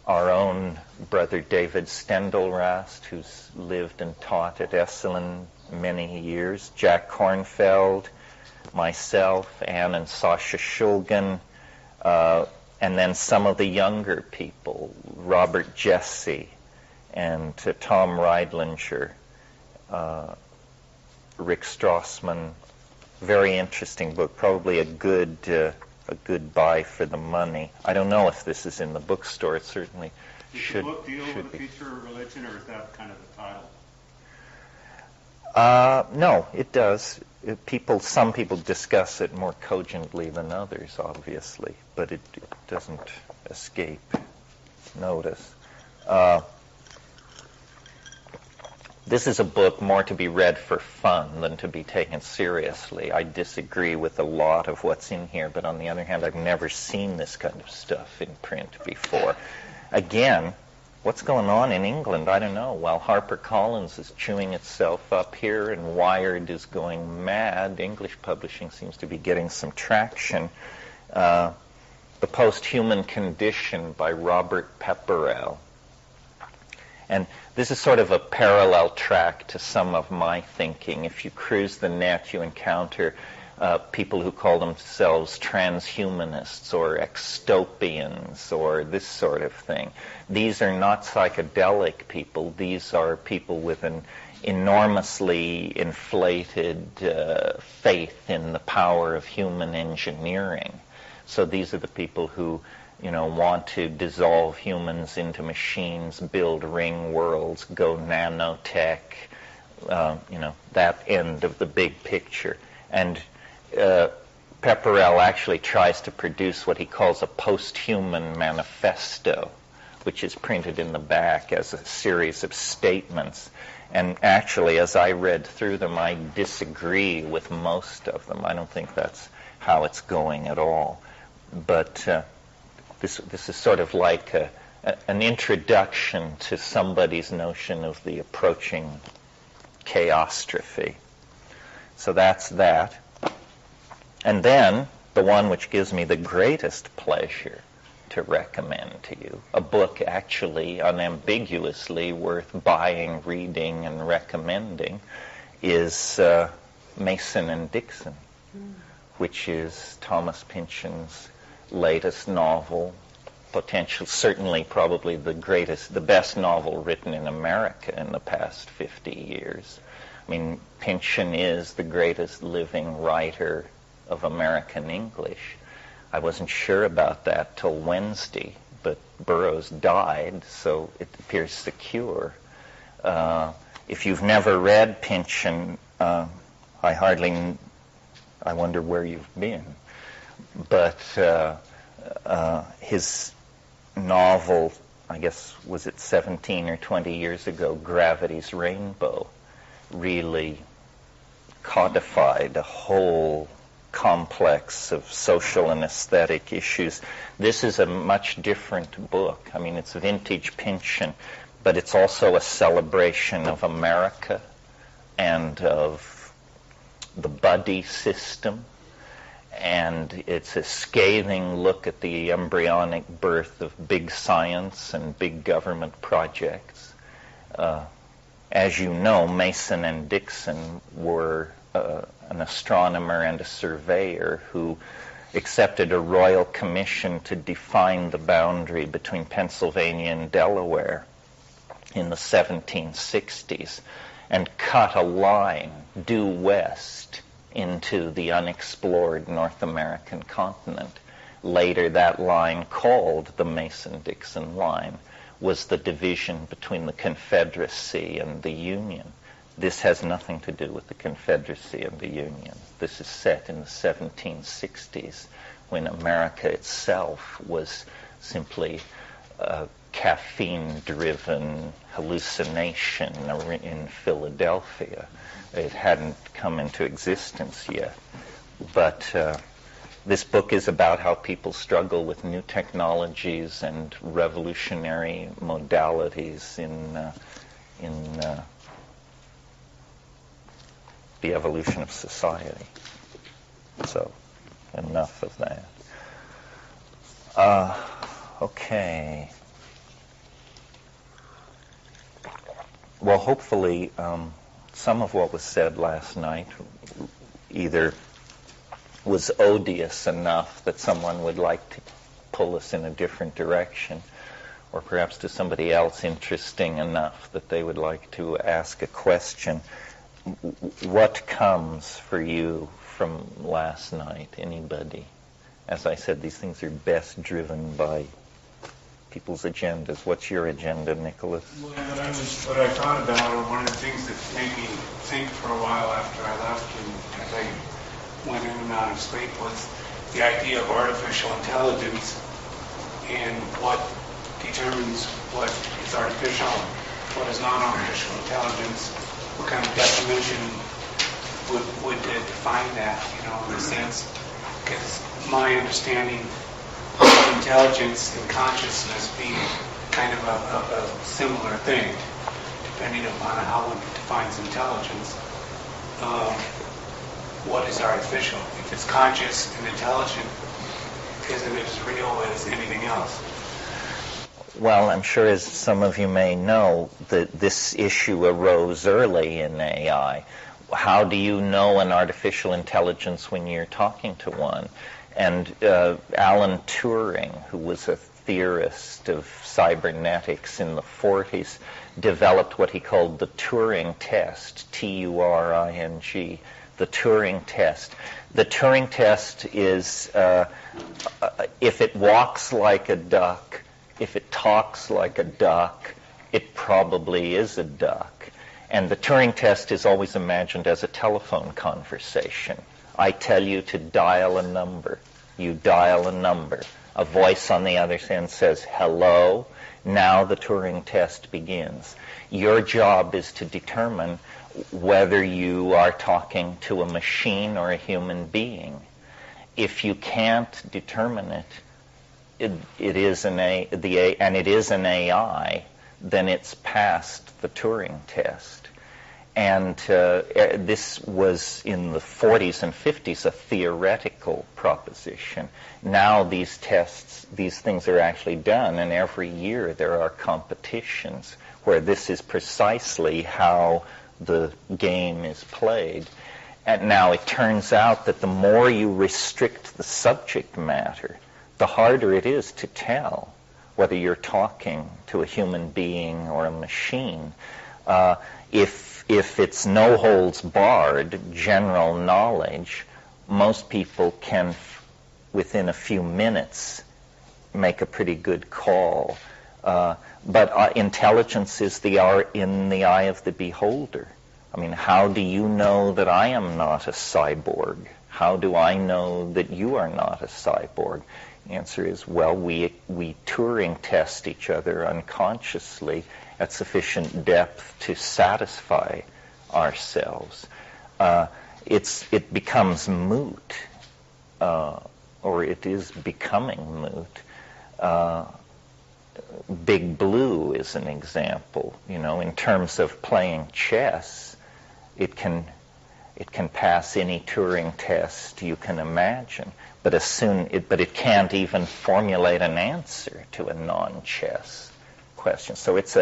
our own brother David Stendelrast, who's lived and taught at Esalen many years, Jack Kornfeld, myself, Anne and Sasha Shulgin, and then some of the younger people, Robert Jesse and Tom Reidlinger, Rick Strassman. Very interesting book, probably a good buy for the money. I don't know if this is in the bookstore. It certainly should be. Does the book deal with the future of religion, or is that kind of the title? No, it does. Some people discuss it more cogently than others, obviously, but it doesn't escape notice. This is a book more to be read for fun than to be taken seriously. I disagree with a lot of what's in here, but on the other hand, I've never seen this kind of stuff in print before. Again, what's going on in England? I don't know. While HarperCollins is chewing itself up here and Wired is going mad, English publishing seems to be getting some traction. The Post-Human Condition by Robert Pepperell. And this is sort of a parallel track to some of my thinking. If you cruise the net, you encounter people who call themselves transhumanists or extopians or this sort of thing. These are not psychedelic people. These are people with an enormously inflated faith in the power of human engineering. So these are the people who want to dissolve humans into machines, build ring worlds, go nanotech, that end of the big picture. And Pepperell actually tries to produce what he calls a post-human manifesto, which is printed in the back as a series of statements. And actually, as I read through them, I disagree with most of them. I don't think that's how it's going at all. But this is sort of like an introduction to somebody's notion of the approaching chaostrophe. So that's that. And then the one which gives me the greatest pleasure to recommend to you, a book actually unambiguously worth buying, reading, and recommending, is Mason and Dixon, which is Thomas Pynchon's latest novel, certainly probably the best novel written in America in the past 50 years. I mean, Pynchon is the greatest living writer of American English. I wasn't sure about that till Wednesday, but Burroughs died, so it appears secure. If you've never read Pynchon, I wonder where you've been. But his novel, I guess, was it 17 or 20 years ago, Gravity's Rainbow, really codified a whole complex of social and aesthetic issues. This is a much different book. I mean, it's vintage Pynchon, but it's also a celebration of America and of the buddy system. And it's a scathing look at the embryonic birth of big science and big government projects. As you know, Mason and Dixon were an astronomer and a surveyor who accepted a royal commission to define the boundary between Pennsylvania and Delaware in the 1760s. and cut a line due west into the unexplored North American continent. Later, that line, called the Mason-Dixon line, was the division between the Confederacy and the Union. This has nothing to do with the Confederacy and the Union. This is set in the 1760s, when America itself was simply a caffeine-driven hallucination in Philadelphia. It hadn't come into existence yet. But this book is about how people struggle with new technologies and revolutionary modalities in the evolution of society. So, enough of that. Okay. Well, hopefully, some of what was said last night either was odious enough that someone would like to pull us in a different direction, or perhaps to somebody else interesting enough that they would like to ask a question. What comes for you from last night? Anybody? As I said, these things are best driven by people's agendas. What's your agenda, Nicholas? Well, what I thought about, or one of the things that made me think for a while after I left and as I went in and out of sleep, was the idea of artificial intelligence and what determines what is artificial, what is non-artificial intelligence, what kind of definition would define that, in a sense. Because my understanding of intelligence and consciousness being kind of a similar thing, depending upon how one defines intelligence. What is artificial? If it's conscious and intelligent, isn't it as real as anything else? Well, I'm sure, as some of you may know, that this issue arose early in AI. How do you know an artificial intelligence when you're talking to one? And Alan Turing, who was a theorist of cybernetics in the 40s, developed what he called the Turing test, Turing, the Turing test. The Turing test is if it walks like a duck, if it talks like a duck, it probably is a duck. And the Turing test is always imagined as a telephone conversation. I tell you to dial a number. You dial a number. A voice on the other end says, hello. Now the Turing test begins. Your job is to determine whether you are talking to a machine or a human being. If you can't determine it is an AI, then it's past the Turing test. And this was in the 40s and 50s a theoretical proposition. Now these things are actually done, and every year there are competitions where this is precisely how the game is played. And now it turns out that the more you restrict the subject matter, the harder it is to tell whether you're talking to a human being or a machine. If it's no holds barred general knowledge, most people can, within a few minutes, make a pretty good call. But intelligence is in the eye of the beholder. I mean, how do you know that I am not a cyborg? How do I know that you are not a cyborg? The answer is, well, we Turing test each other unconsciously at sufficient depth to satisfy ourselves. It becomes moot, or it is becoming moot. Big Blue is an example. In terms of playing chess, it can pass any Turing test you can imagine, but it can't even formulate an answer to a non-chess question. So it's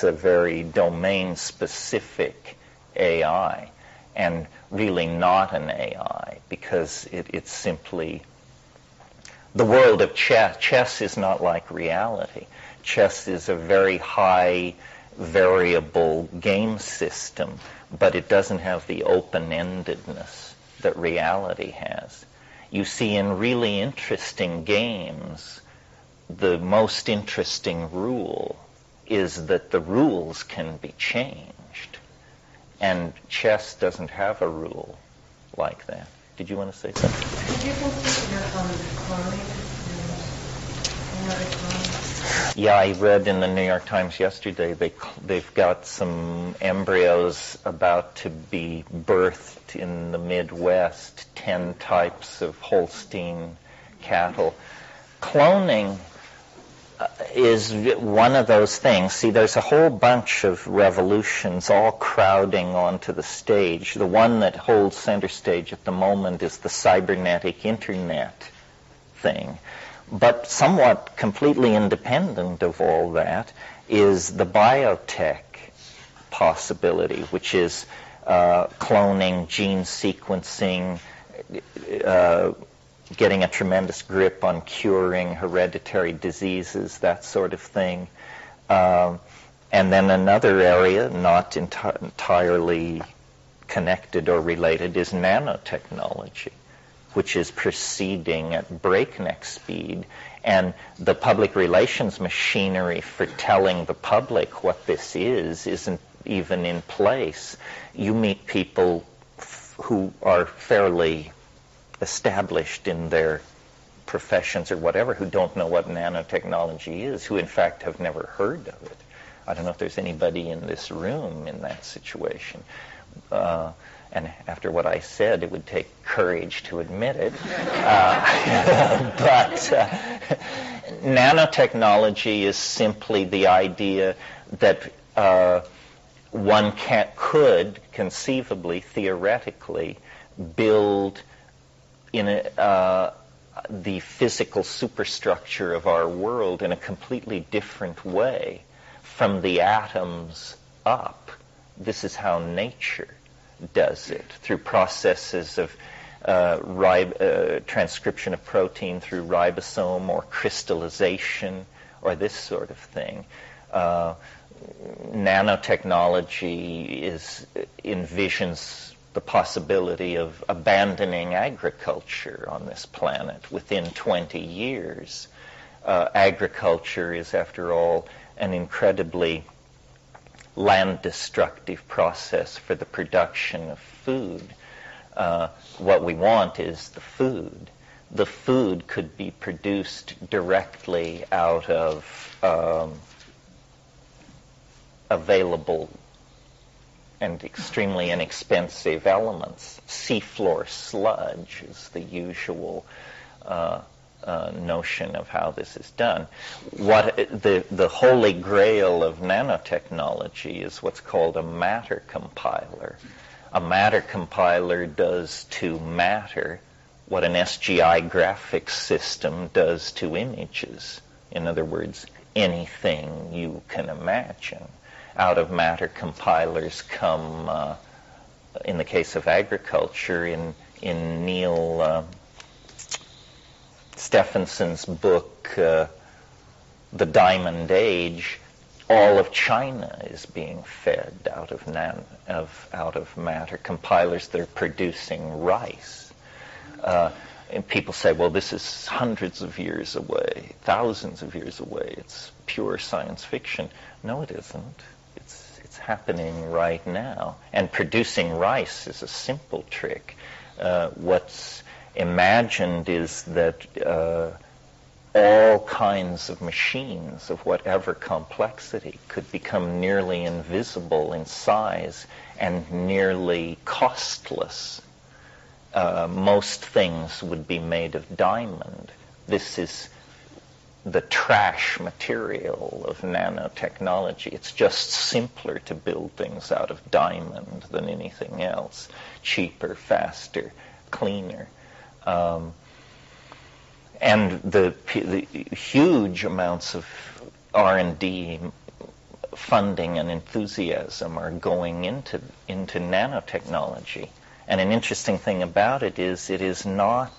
a very domain-specific AI, and really not an AI, because it's simply the world of chess. Chess is not like reality. Chess is a very high variable game system, but it doesn't have the open-endedness that reality has. You see, in really interesting games, the most interesting rule is that the rules can be changed. And chess doesn't have a rule like that. Did you want to say something? Could you consider cloning in other times? Yeah, I read in the New York Times yesterday they've got some embryos about to be birthed in the Midwest, 10 types of Holstein cattle. Cloning is one of those things. See, there's a whole bunch of revolutions all crowding onto the stage. The one that holds center stage at the moment is the cybernetic internet thing. But somewhat completely independent of all that is the biotech possibility, which is cloning, gene sequencing, getting a tremendous grip on curing hereditary diseases, that sort of thing. And then another area, not entirely connected or related, is nanotechnology, which is proceeding at breakneck speed. And the public relations machinery for telling the public what this isn't even in place. You meet people who are fairly established in their professions or whatever, who don't know what nanotechnology is, who in fact have never heard of it. I don't know if there's anybody in this room in that situation. And after what I said, it would take courage to admit it. But nanotechnology is simply the idea that one could conceivably, theoretically, build in the physical superstructure of our world in a completely different way from the atoms up. This is how nature does it, through processes of transcription of protein through ribosome or crystallization or this sort of thing. Nanotechnology envisions the possibility of abandoning agriculture on this planet within 20 years. Agriculture is, after all, an incredibly land-destructive process for the production of food. What we want is the food. The food could be produced directly out of available and extremely inexpensive elements. Seafloor sludge is the usual notion of how this is done. What the holy grail of nanotechnology is what's called a matter compiler. A matter compiler does to matter what an SGI graphics system does to images. In other words, anything you can imagine. Out of matter compilers come, in the case of agriculture, in Neil Stephenson's book, The Diamond Age, all of China is being fed out of matter compilers that are producing rice. And people say, well, this is hundreds of years away, thousands of years away. It's pure science fiction. No, it isn't. It's happening right now. And producing rice is a simple trick. What's imagined is that all kinds of machines of whatever complexity could become nearly invisible in size and nearly costless. Most things would be made of diamond. This is the trash material of nanotechnology. It's just simpler to build things out of diamond than anything else. Cheaper, faster, cleaner. And the huge amounts of R&D funding and enthusiasm are going into nanotechnology. And an interesting thing about it is it's not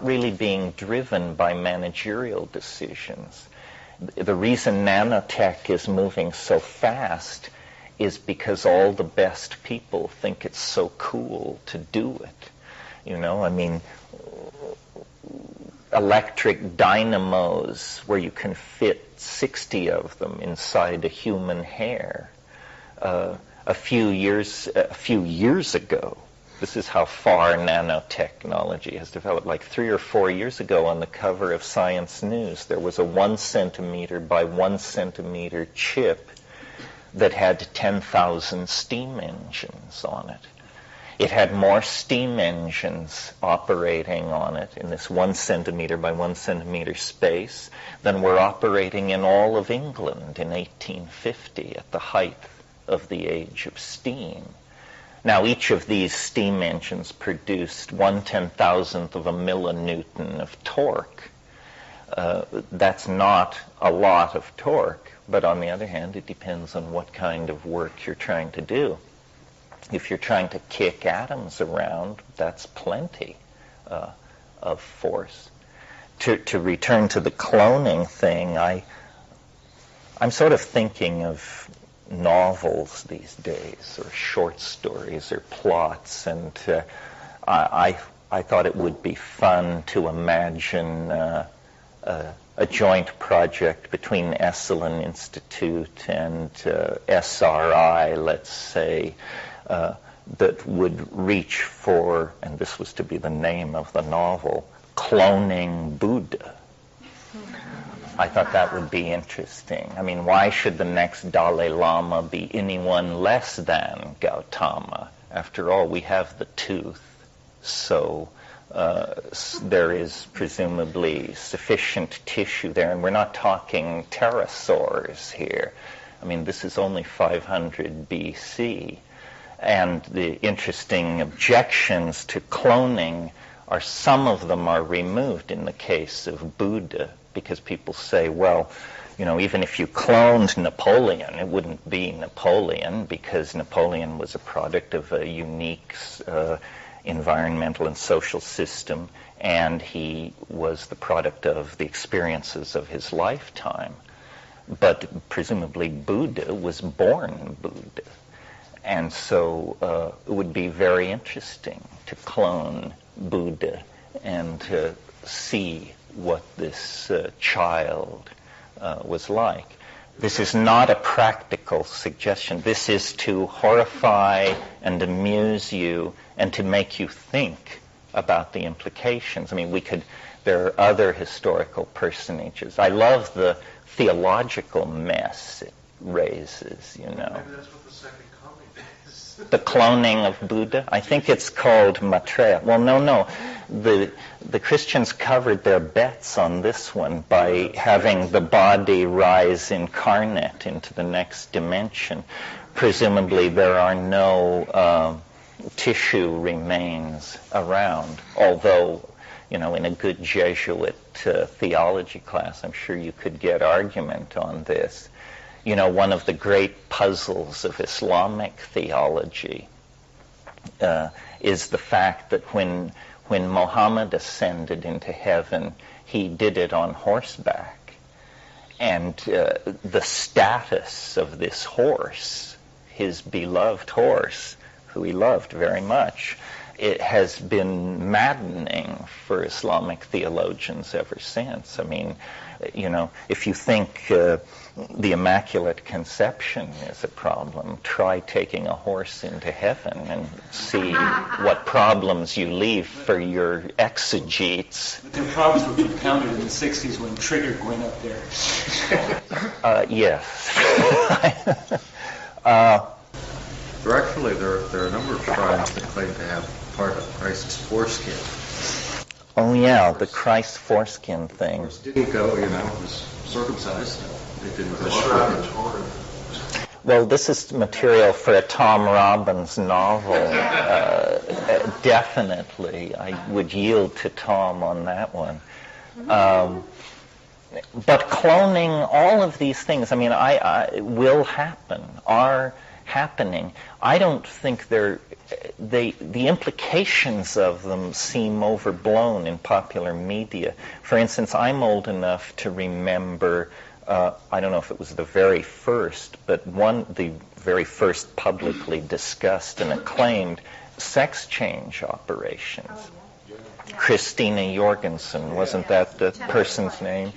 really being driven by managerial decisions. The reason nanotech is moving so fast is because all the best people think it's so cool to do it. You know, I mean, electric dynamos where you can fit 60 of them inside a human hair. A few years ago, this is how far nanotechnology has developed. Like 3 or 4 years ago, on the cover of Science News, there was a 1 centimeter by 1 centimeter chip that had 10,000 steam engines on it. It had more steam engines operating on it in this 1 centimeter by 1 centimeter space than were operating in all of England in 1850 at the height of the age of steam. Now, each of these steam engines produced 1/10,000th of a millinewton of torque. That's not a lot of torque, but on the other hand, it depends on what kind of work you're trying to do. If you're trying to kick atoms around, that's plenty of force. To return to the cloning thing, I'm sort of thinking of novels these days, or short stories, or plots, and I thought it would be fun to imagine a joint project between Esalen Institute and SRI, let's say, that would reach for, and this was to be the name of the novel, Cloning Buddha. I thought that would be interesting. I mean, why should the next Dalai Lama be anyone less than Gautama? After all, we have the tooth, so there is presumably sufficient tissue there, and we're not talking pterosaurs here. I mean, this is only 500 BC, and the interesting objections to cloning are some of them are removed in the case of Buddha, because people say, well, you know, even if you cloned Napoleon, it wouldn't be Napoleon, because Napoleon was a product of a unique environmental and social system, and he was the product of the experiences of his lifetime. But presumably Buddha was born Buddha. And so it would be very interesting to clone Buddha and to see what this child was like. This is not a practical suggestion. This is to horrify and amuse you and to make you think about the implications. I mean, there are other historical personages. I love the theological mess it raises, you know. Maybe that's what the second coming is. The cloning of Buddha? I think it's called Maitreya. Well, no. The Christians covered their bets on this one by having the body rise incarnate into the next dimension. Presumably there are no tissue remains around, although, you know, in a good Jesuit theology class, I'm sure you could get argument on this. You know, one of the great puzzles of Islamic theology is the fact that when Muhammad ascended into heaven, he did it on horseback. And the status of this horse, his beloved horse, who he loved very much, it has been maddening for Islamic theologians ever since. I mean, you know, if you think the Immaculate Conception is a problem, try taking a horse into heaven and see what problems you leave for your exegetes. The problems were compounded in the 60s when Trigger went up there. Yes. There are a number of shrines that claim to have part of Christ's foreskin. Oh yeah, the Christ foreskin Of thing. course, didn't go, you know, it was circumcised. It didn't go up. Well, this is material for a Tom Robbins novel. Definitely, I would yield to Tom on that one. But cloning, all of these things, I mean, will happen, are happening. I don't think the implications of them seem overblown in popular media. For instance, I'm old enough to remember, I don't know if it was the very first, but the very first publicly discussed and acclaimed sex change operations. Christina Jorgensen, wasn't that the person's name?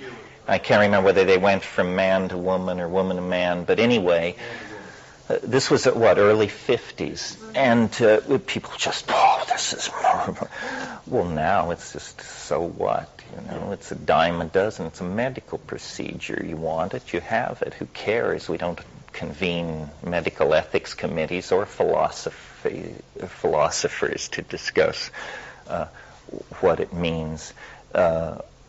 I can't remember whether they went from man to woman or woman to man, but anyway, this was at early 50s, and people just, this is more. Well, now it's just, so what? It's a dime a dozen. It's a medical procedure. You want it, you have it. Who cares? We don't convene medical ethics committees or philosophers to discuss what it means.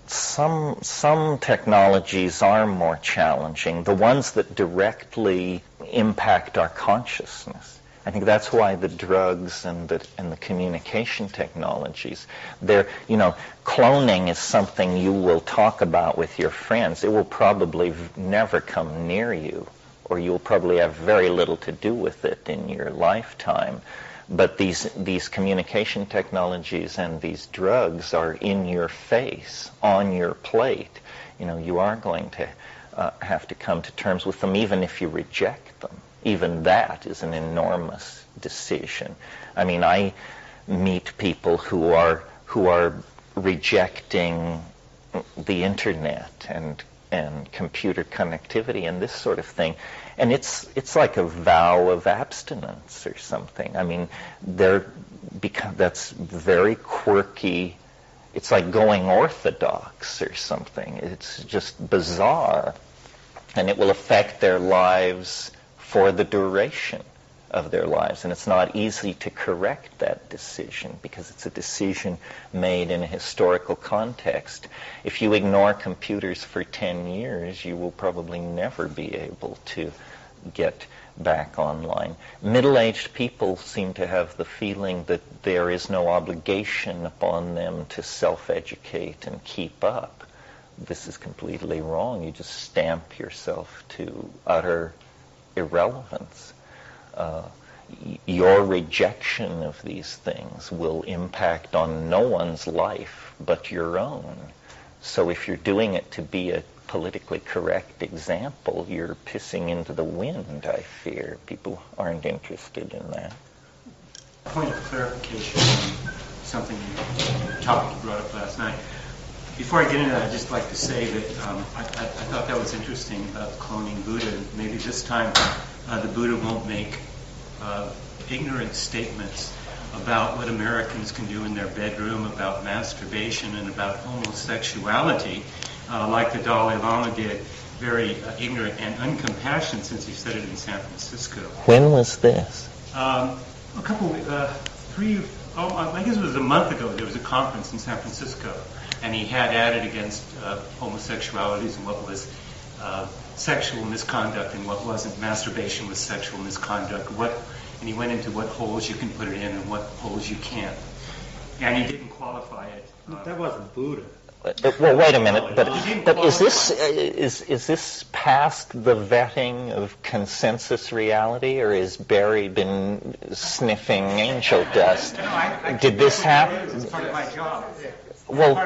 Some technologies are more challenging, the ones that directly impact our consciousness. I think that's why the drugs and the communication technologies, cloning is something you will talk about with your friends. It will probably never come near you, or you'll probably have very little to do with it in your lifetime. But these communication technologies and these drugs are in your face, on your plate. You are going to have to come to terms with them, even if you reject them. Even that is an enormous decision. I mean, I meet people who are rejecting the internet and computer connectivity and this sort of thing. And it's like a vow of abstinence or something. I mean, that's very quirky. It's like going orthodox or something. It's just bizarre. And it will affect their lives for the duration of their lives. And it's not easy to correct that decision because it's a decision made in a historical context. If you ignore computers for 10 years, you will probably never be able to get back online. Middle-aged people seem to have the feeling that there is no obligation upon them to self-educate and keep up. This is completely wrong. You just stamp yourself to utter irrelevance. Your rejection of these things will impact on no one's life but your own. So if you're doing it to be a politically correct example, you're pissing into the wind, I fear. People aren't interested in that. Point of clarification on something, topic you brought up last night. Before I get into that, I'd just like to say that I thought that was interesting about cloning Buddha. Maybe this time the Buddha won't make ignorant statements about what Americans can do in their bedroom, about masturbation and about homosexuality, like the Dalai Lama did, very ignorant and uncompassionate, since he said it in San Francisco. When was this? I guess it was a month ago. There was a conference in San Francisco, and he had added against homosexualities and what was sexual misconduct and what wasn't. Masturbation was sexual misconduct. And he went into what holes you can put it in and what holes you can't. And he didn't qualify it. That wasn't Buddha. Well, wait a minute. But is this past the vetting of consensus reality, or has Barry been sniffing angel dust? Did this happen? It's part of my job. Well,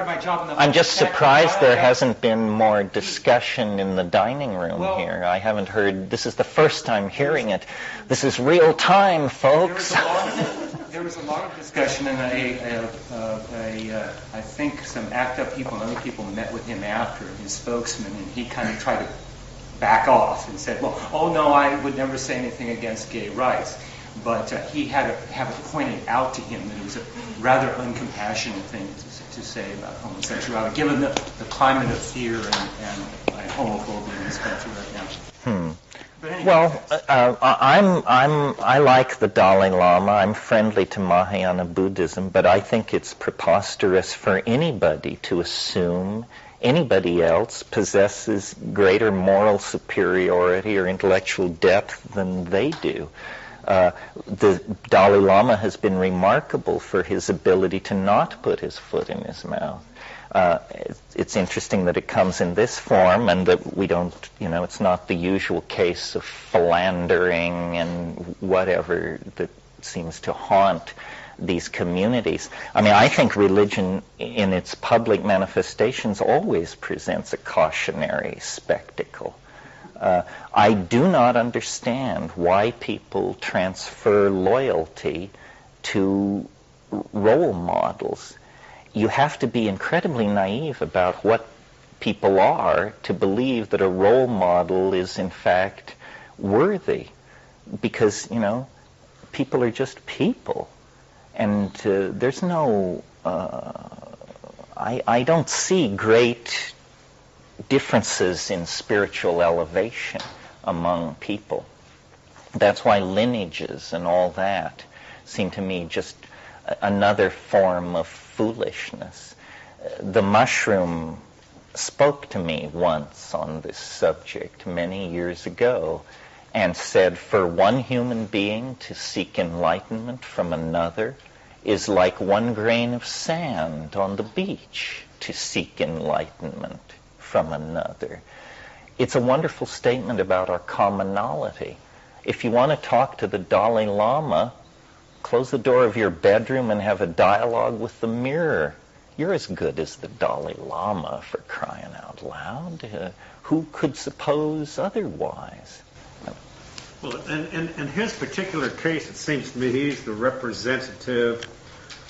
I'm just surprised there hasn't been more discussion in the dining room here. I haven't heard. This is the first time hearing it. This is real time, folks. There was a lot of discussion, and I think some ACT UP people and other people met with him after, his spokesman, and he kind of tried to back off and said, well, no, I would never say anything against gay rights. But he had to have it pointed out to him that it was a rather uncompassionate thing to say about homosexuality, given the climate of fear and homophobia in this country right now. But anyway, well, I like the Dalai Lama. I'm friendly to Mahayana Buddhism, but I think it's preposterous for anybody to assume anybody else possesses greater moral superiority or intellectual depth than they do. The Dalai Lama has been remarkable for his ability to not put his foot in his mouth. It's interesting that it comes in this form, and that we don't, it's not the usual case of philandering and whatever that seems to haunt these communities. I mean, I think religion in its public manifestations always presents a cautionary spectacle. I do not understand why people transfer loyalty to role models. You have to be incredibly naive about what people are to believe that a role model is in fact worthy, because people are just people, and there's no I don't see great differences in spiritual elevation among people. That's why lineages and all that seem to me just another form of foolishness. The mushroom spoke to me once on this subject many years ago and said, for one human being to seek enlightenment from another is like one grain of sand on the beach to seek enlightenment from another. It's a wonderful statement about our commonality. If you want to talk to the Dalai Lama, close the door of your bedroom and have a dialogue with the mirror. You're as good as the Dalai Lama, for crying out loud. Who could suppose otherwise? Well, in his particular case, it seems to me he's the representative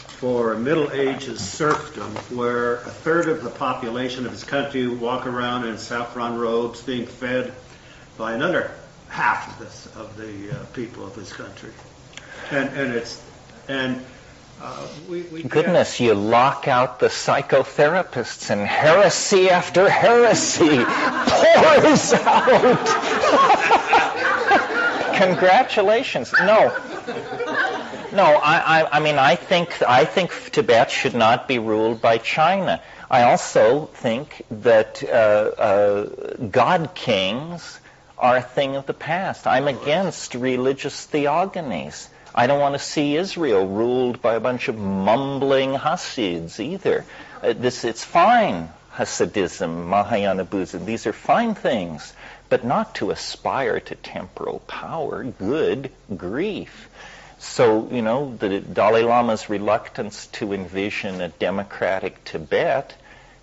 for a Middle Ages serfdom, where a third of the population of his country walk around in saffron robes being fed by another half of the people of his country. Goodness, you lock out the psychotherapists and heresy after heresy pours out. Congratulations. No, I mean, I think Tibet should not be ruled by China. I also think that God kings are a thing of the past. I'm against religious theogonies. I don't want to see Israel ruled by a bunch of mumbling Hasids either. It's fine, Hasidism, Mahayana Buddhism. These are fine things, but not to aspire to temporal power. Good grief. So, the Dalai Lama's reluctance to envision a democratic Tibet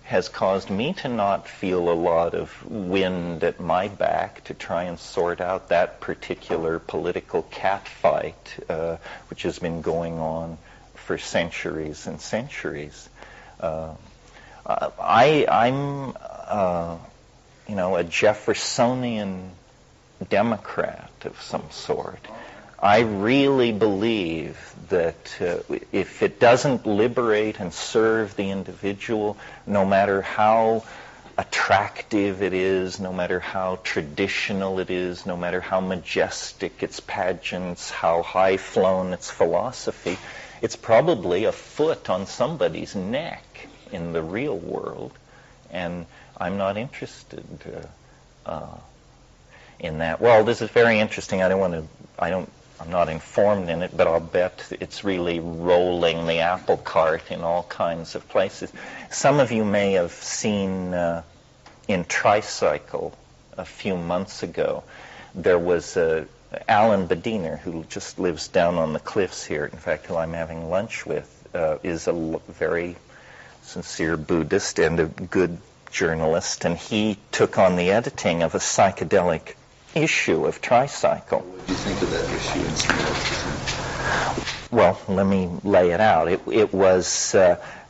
has caused me to not feel a lot of wind at my back to try and sort out that particular political catfight, which has been going on for centuries and centuries. I'm a Jeffersonian Democrat of some sort. I really believe that if it doesn't liberate and serve the individual, no matter how attractive it is, no matter how traditional it is, no matter how majestic its pageants, how high-flown its philosophy, it's probably a foot on somebody's neck in the real world, and I'm not interested in that. Well, this is very interesting. I'm not informed in it, but I'll bet it's really rolling the apple cart in all kinds of places. Some of you may have seen in Tricycle a few months ago, there was Alan Bediner, who just lives down on the cliffs here, in fact, who I'm having lunch with, is a very sincere Buddhist and a good journalist, and he took on the editing of a psychedelic issue of Tricycle. What do you think of that issue in some Well, let me lay it out.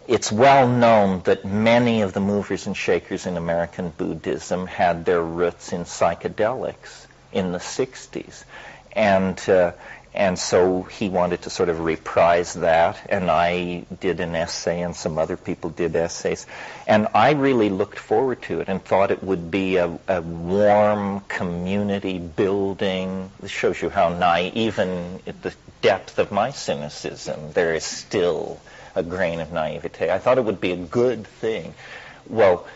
It's well known that many of the movers and shakers in American Buddhism had their roots in psychedelics in the 60s. And so he wanted to sort of reprise that, and I did an essay, and some other people did essays. And I really looked forward to it and thought it would be a warm community building. This shows you how even at the depth of my cynicism, there is still a grain of naivete. I thought it would be a good thing. Well,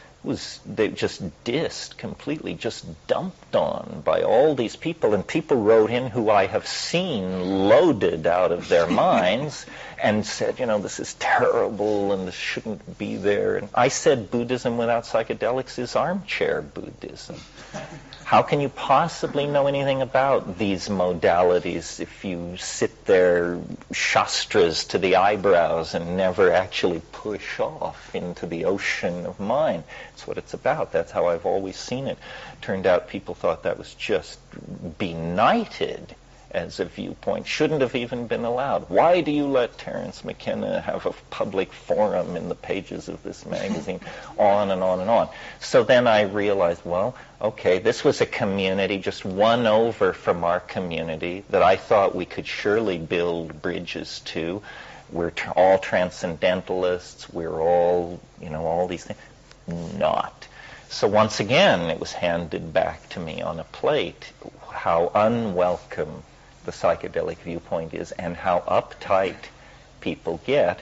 they just dissed completely, just dumped on by all these people. And people wrote in who I have seen loaded out of their minds and said, this is terrible and this shouldn't be there. And I said Buddhism without psychedelics is armchair Buddhism. How can you possibly know anything about these modalities if you sit there shastras to the eyebrows and never actually push off into the ocean of mind? That's what it's about. That's how I've always seen it. Turned out people thought that was just benighted as a viewpoint, shouldn't have even been allowed. Why do you let Terence Mckenna have a public forum in the pages of this magazine? On and on and on. So then I realized, well, okay, this was a community just one over from our community that I thought we could surely build bridges to. We're all transcendentalists. We're all, all these things. Not. So once again, it was handed back to me on a plate how unwelcome the psychedelic viewpoint is and how uptight people get.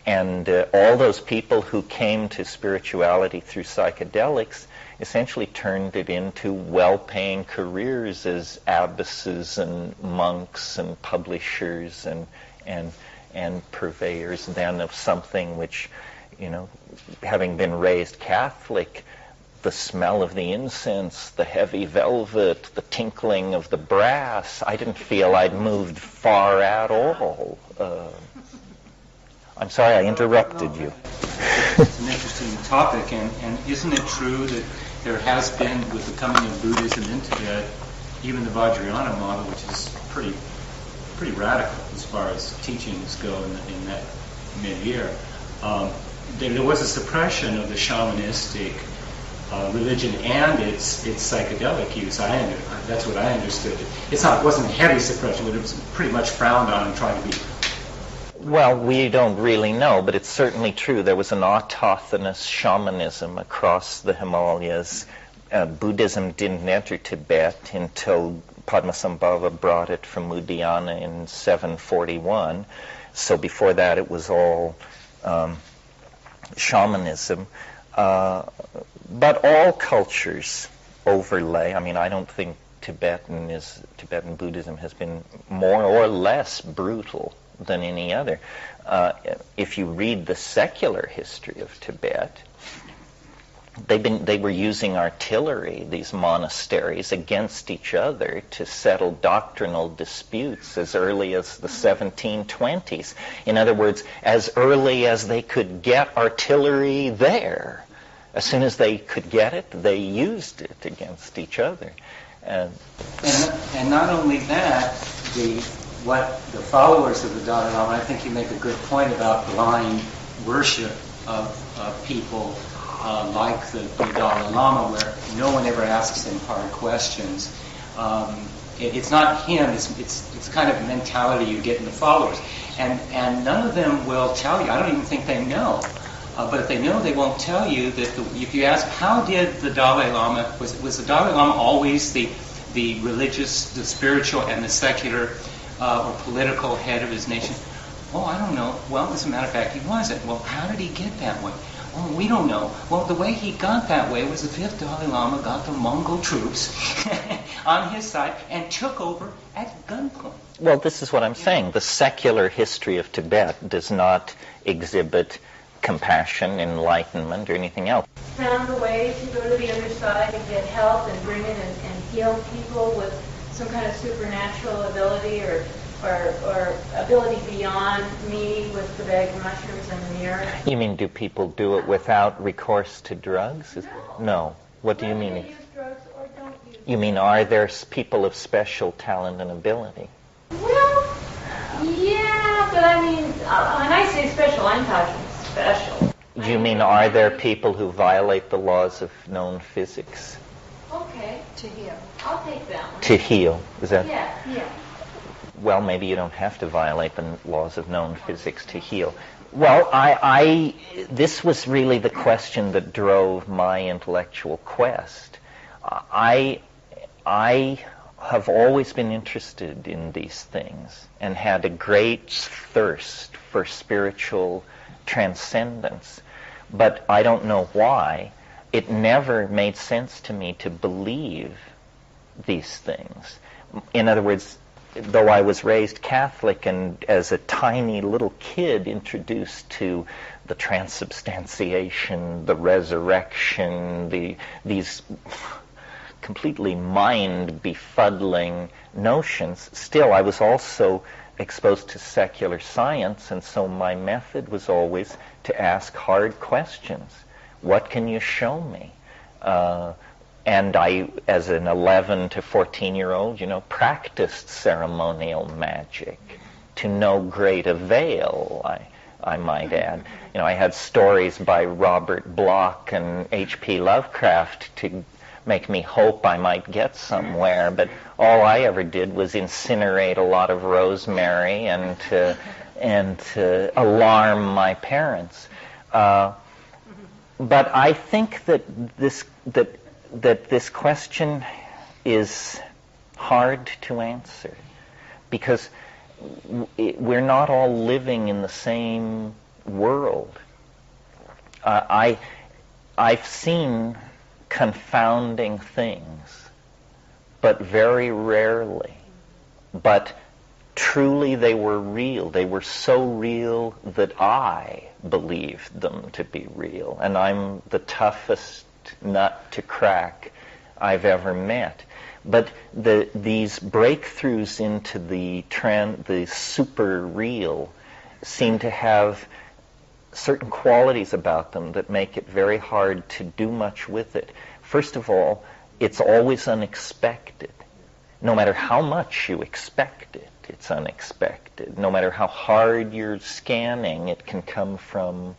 And all those people who came to spirituality through psychedelics essentially turned it into well-paying careers as abbesses and monks and publishers and purveyors then of something which, having been raised Catholic, the smell of the incense, the heavy velvet, the tinkling of the brass, I didn't feel I'd moved far at all. I'm sorry, I interrupted you. It's an interesting topic, and isn't it true that there has been, with the coming of Buddhism in Tibet, even the Vajrayana model, which is pretty radical as far as teachings go in that mid-year, there was a suppression of the shamanistic religion and its psychedelic use. That's what I understood. It wasn't a heavy suppression, but it was pretty much frowned on and tried to be. Well, we don't really know, but it's certainly true. There was an autochthonous shamanism across the Himalayas. Buddhism didn't enter Tibet until Padmasambhava brought it from Udayana in 741. So before that, it was all shamanism. But all cultures overlay. I mean, I don't think Tibetan Buddhism has been more or less brutal than any other. If you read the secular history of Tibet, they were using artillery, these monasteries, against each other to settle doctrinal disputes as early as the 1720s. In other words, as early as they could get artillery there. As soon as they could get it, they used it against each other. And not only that, what the followers of the Dalai Lama, I think you make a good point about blind worship of people like the Dalai Lama, where no one ever asks him hard questions. It's not him, it's kind of a mentality you get in the followers. And none of them will tell you, I don't even think they know. But if they know, they won't tell you that if you ask, how did the Dalai Lama, was the Dalai Lama always the religious, the spiritual, and the secular or political head of his nation? Oh, I don't know. Well, as a matter of fact, he wasn't. Well, how did he get that way? Oh, we don't know. Well, the way he got that way was the fifth Dalai Lama got the Mongol troops on his side and took over at gunpoint. Well, this is what I'm saying. The secular history of Tibet does not exhibit compassion, enlightenment, or anything else. Found a way to go to the other side and get help and bring in and heal people with some kind of supernatural ability or ability beyond me with the bag of mushrooms and the mirror. You mean, do people do it without recourse to drugs? No. What do you mean? Use drugs or don't use You mean, are there people of special talent and ability? Well, yeah, but I mean, when I say special, I'm talking special. Do you mean, are there people who violate the laws of known physics? Okay, to heal. I'll take that one. To heal, is that? Yeah. Well, maybe you don't have to violate the laws of known physics to heal. Well, this was really the question that drove my intellectual quest. I have always been interested in these things and had a great thirst for spiritual transcendence. But I don't know why. it never made sense to me to believe these things. In other words, though I was raised Catholic and as a tiny little kid introduced to the transubstantiation, the resurrection, these completely mind-befuddling notions, still I was also exposed to secular science, and so my method was always to ask hard questions. What can you show me? And I, as an 11 to 14-year-old, practiced ceremonial magic to no great avail, I might add. I had stories by Robert Bloch and H.P. Lovecraft to make me hope I might get somewhere, but all I ever did was incinerate a lot of rosemary and to alarm my parents. But I think that this question is hard to answer because we're not all living in the same world. I've seen confounding things, but very rarely. But truly they were real. They were so real that I believed them to be real. And I'm the toughest nut to crack I've ever met. But these breakthroughs into the super real seem to have certain qualities about them that make it very hard to do much with it. First of all, it's always unexpected. No matter how much you expect it, it's unexpected. No matter how hard you're scanning, it can come from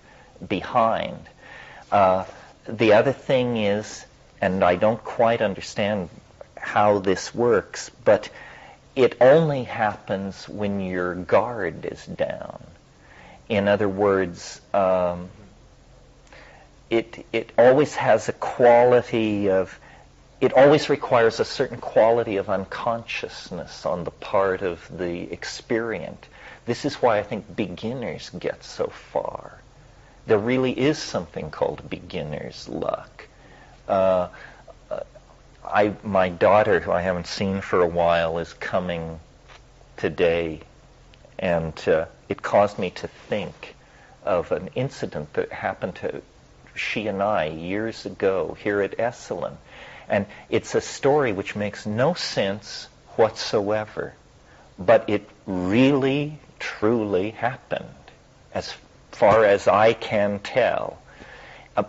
behind. The other thing is, and I don't quite understand how this works, but it only happens when your guard is down. In other words, it always has a quality of, it always requires a certain quality of unconsciousness on the part of the experient. This is why I think beginners get so far. There really is something called beginner's luck. My daughter, who I haven't seen for a while, is coming today, and it caused me to think of an incident that happened to she and I years ago here at Esalen. And it's a story which makes no sense whatsoever, but it really, truly happened, as far as I can tell.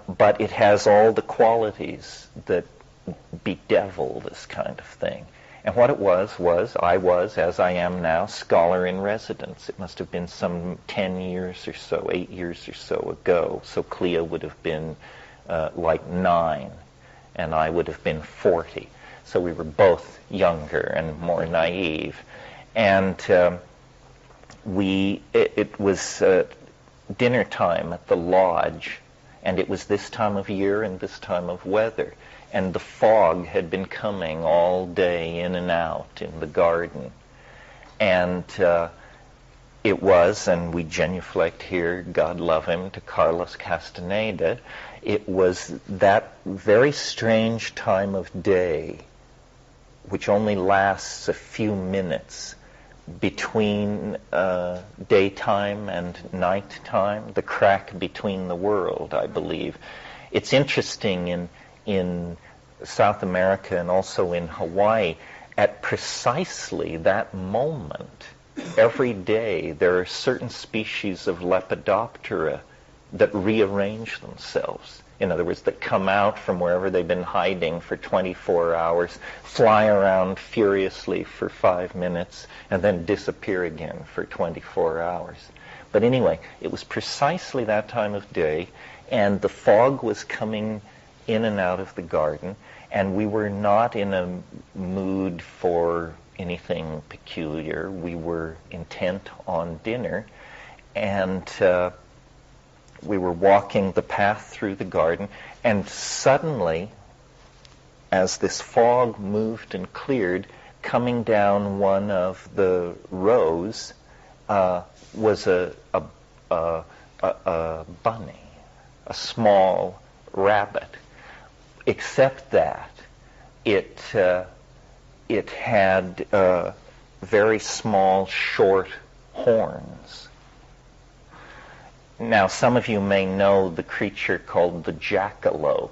But it has all the qualities that bedevil this kind of thing. And what it was I was, as I am now, scholar in residence. It must have been some 10 years or so, 8 years or so ago. So Clea would have been like 9, and I would have been 40. So we were both younger and more naive. And it was dinner time at the lodge, and it was this time of year and this time of weather. And the fog had been coming all day in and out in the garden. And it was, and we genuflect here, God love him, to Carlos Castaneda, it was that very strange time of day, which only lasts a few minutes, between daytime and nighttime, the crack between the world, I believe. It's interesting in South America and also in Hawaii, at precisely that moment, every day, there are certain species of Lepidoptera that rearrange themselves. In other words, that come out from wherever they've been hiding for 24 hours, fly around furiously for 5 minutes, and then disappear again for 24 hours. But anyway, it was precisely that time of day, and the fog was coming in and out of the garden, and we were not in a mood for anything peculiar. We were intent on dinner, and we were walking the path through the garden, and suddenly, as this fog moved and cleared, coming down one of the rows was a bunny, a small rabbit. except that it had very small, short horns. Now, some of you may know the creature called the jackalope.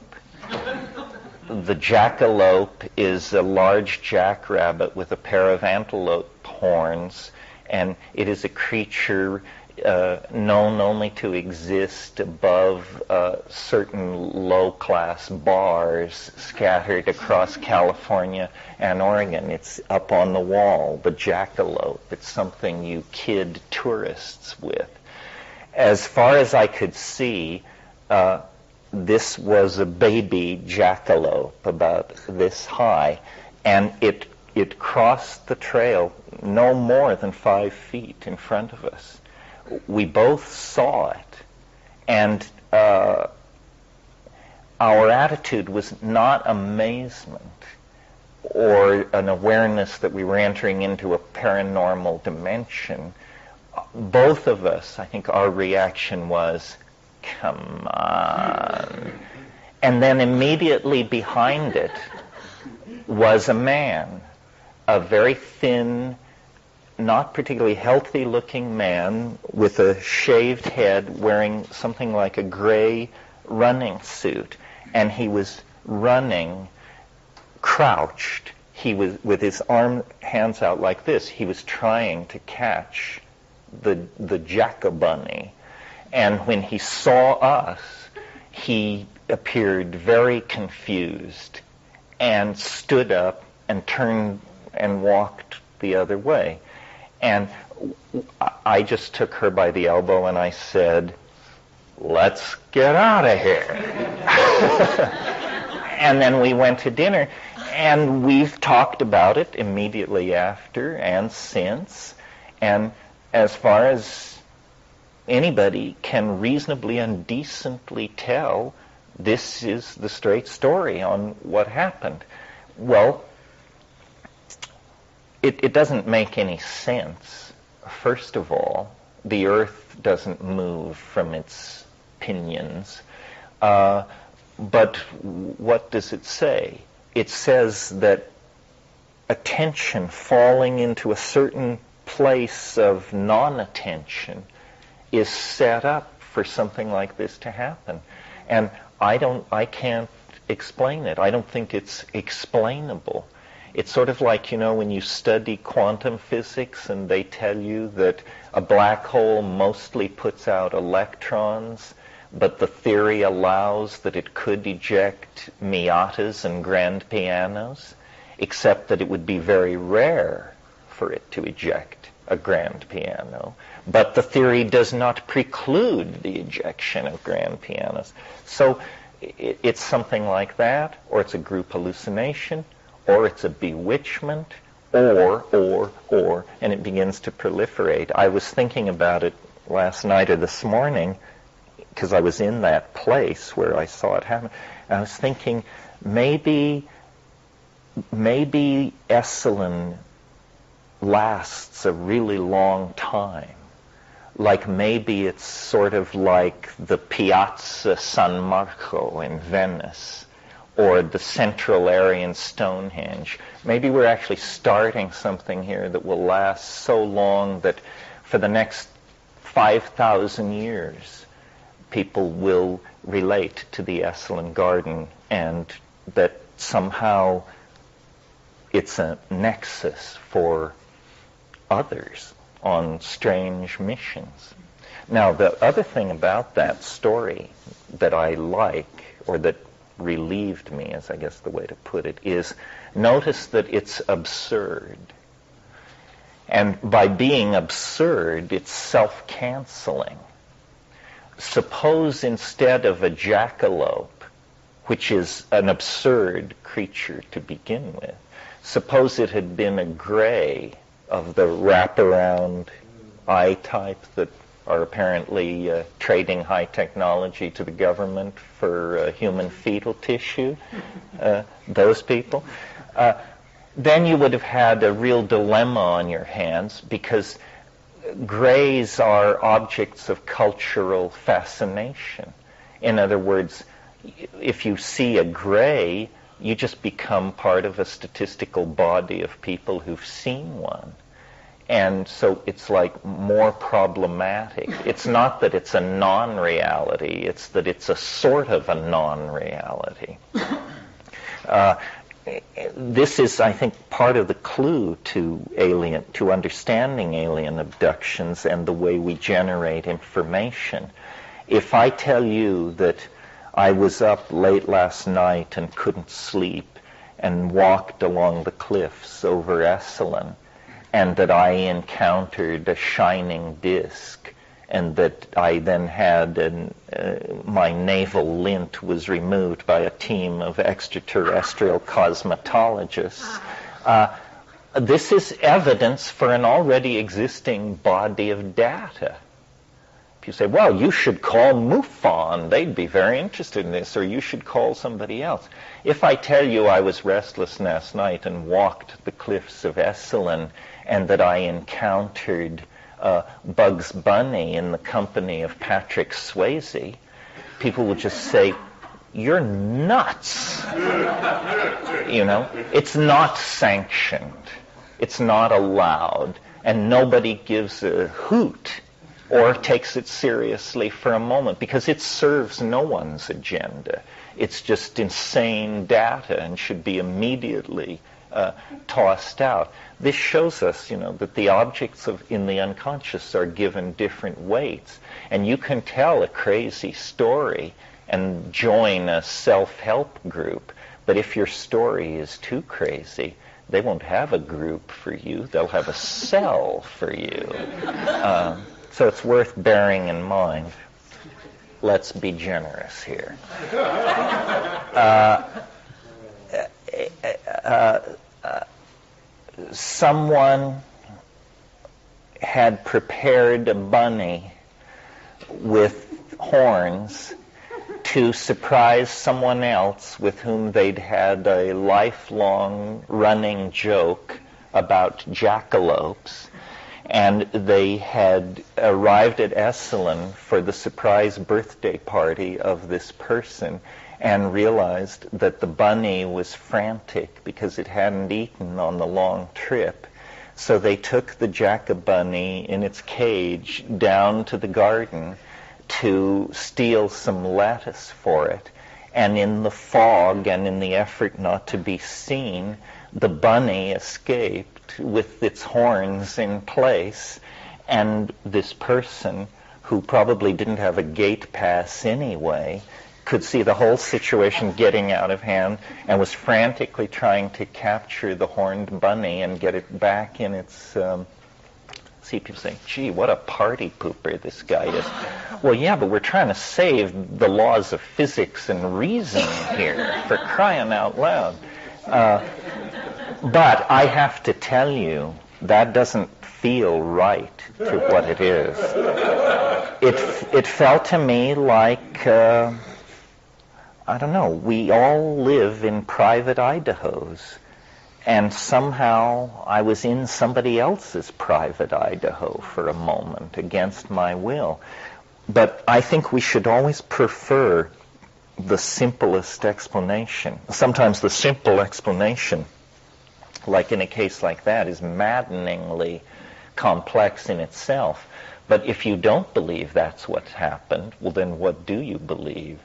The jackalope is a large jackrabbit with a pair of antelope horns, and it is a creature known only to exist above certain low-class bars scattered across California and Oregon. It's up on the wall, the jackalope. It's something you kid tourists with. As far as I could see, this was a baby jackalope about this high, and it crossed the trail no more than 5 feet in front of us. We both saw it, and our attitude was not amazement or an awareness that we were entering into a paranormal dimension. Both of us, I think our reaction was, come on. And then immediately behind it was a man, a very thin, not particularly healthy-looking man with a shaved head, wearing something like a gray running suit. And he was running crouched. He was with his hands out like this. He was trying to catch the jackabunny. And when he saw us, he appeared very confused and stood up and turned and walked the other way. And I just took her by the elbow and I said, let's get out of here. And then we went to dinner, and we've talked about it immediately after and since. And as far as anybody can reasonably and decently tell, this is the straight story on what happened. Well, it doesn't make any sense. First of all, the earth doesn't move from its pinions. But what does it say? It says that attention falling into a certain place of non-attention is set up for something like this to happen. And I can't explain it. I don't think it's explainable. It's sort of like, when you study quantum physics and they tell you that a black hole mostly puts out electrons, but the theory allows that it could eject Miatas and grand pianos, except that it would be very rare for it to eject a grand piano. But the theory does not preclude the ejection of grand pianos. So it's something like that, or it's a group hallucination, or it's a bewitchment, or, and it begins to proliferate. I was thinking about it last night or this morning, because I was in that place where I saw it happen. I was thinking, maybe Esalen lasts a really long time. Like maybe it's sort of like the Piazza San Marco in Venice, or the Central Aryan Stonehenge. Maybe we're actually starting something here that will last so long that for the next 5,000 years, people will relate to the Esalen Garden, and that somehow it's a nexus for others on strange missions. Now, the other thing about that story that I like, or that relieved me, is I guess the way to put it, is notice that it's absurd. And by being absurd, it's self-canceling. Suppose instead of a jackalope, which is an absurd creature to begin with, suppose it had been a gray of the wraparound eye type that are apparently trading high technology to the government for human fetal tissue, those people, then you would have had a real dilemma on your hands, because grays are objects of cultural fascination. In other words, if you see a gray, you just become part of a statistical body of people who've seen one. And so it's like more problematic. It's not that it's a non-reality, it's that it's a sort of a non-reality. This is, I think, part of the clue to understanding alien abductions and the way we generate information. If I tell you that I was up late last night and couldn't sleep and walked along the cliffs over Esalen, and that I encountered a shining disk, and that I then had my navel lint was removed by a team of extraterrestrial cosmetologists, this is evidence for an already existing body of data. If you say, well, you should call MUFON, they'd be very interested in this, or you should call somebody else. If I tell you I was restless last night and walked the cliffs of Esalen, and that I encountered Bugs Bunny in the company of Patrick Swayze, people will just say, you're nuts. You know, it's not sanctioned. It's not allowed. And nobody gives a hoot or takes it seriously for a moment, because it serves no one's agenda. It's just insane data and should be immediately tossed out. This shows us, that the objects in the unconscious are given different weights. And you can tell a crazy story and join a self-help group, but if your story is too crazy, they won't have a group for you. They'll have a cell for you. So it's worth bearing in mind. Let's be generous here. Someone had prepared a bunny with horns to surprise someone else with whom they'd had a lifelong running joke about jackalopes. And they had arrived at Esalen for the surprise birthday party of this person and realized that the bunny was frantic because it hadn't eaten on the long trip. So they took the jack-a-bunny in its cage down to the garden to steal some lettuce for it. And in the fog and in the effort not to be seen, the bunny escaped with its horns in place, and this person, who probably didn't have a gate pass anyway, could see the whole situation getting out of hand and was frantically trying to capture the horned bunny and get it back in its... See people saying, gee, what a party pooper this guy is. Well, yeah, but we're trying to save the laws of physics and reason here, for crying out loud. But I have to tell you, that doesn't feel right to what it is. It felt to me like, I don't know, we all live in private Idahos. And somehow I was in somebody else's private Idaho for a moment, against my will. But I think we should always prefer the simplest explanation. Sometimes the simple explanation, like in a case like that, is maddeningly complex in itself. But if you don't believe that's what's happened, well then what do you believe?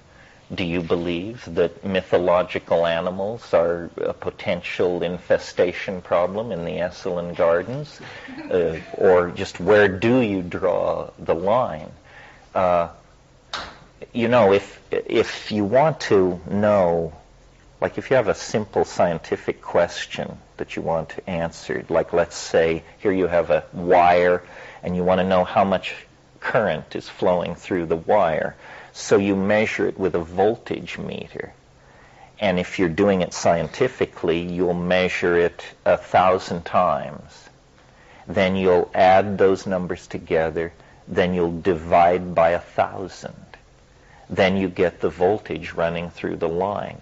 Do you believe that mythological animals are a potential infestation problem in the Esalen Gardens? Or just where do you draw the line? If you want to know, like if you have a simple scientific question that you want to answer, like let's say here you have a wire and you want to know how much current is flowing through the wire. So you measure it with a voltage meter. And if you're doing it scientifically, you'll measure it 1,000 times. Then you'll add those numbers together. Then you'll divide by 1,000. Then you get the voltage running through the line.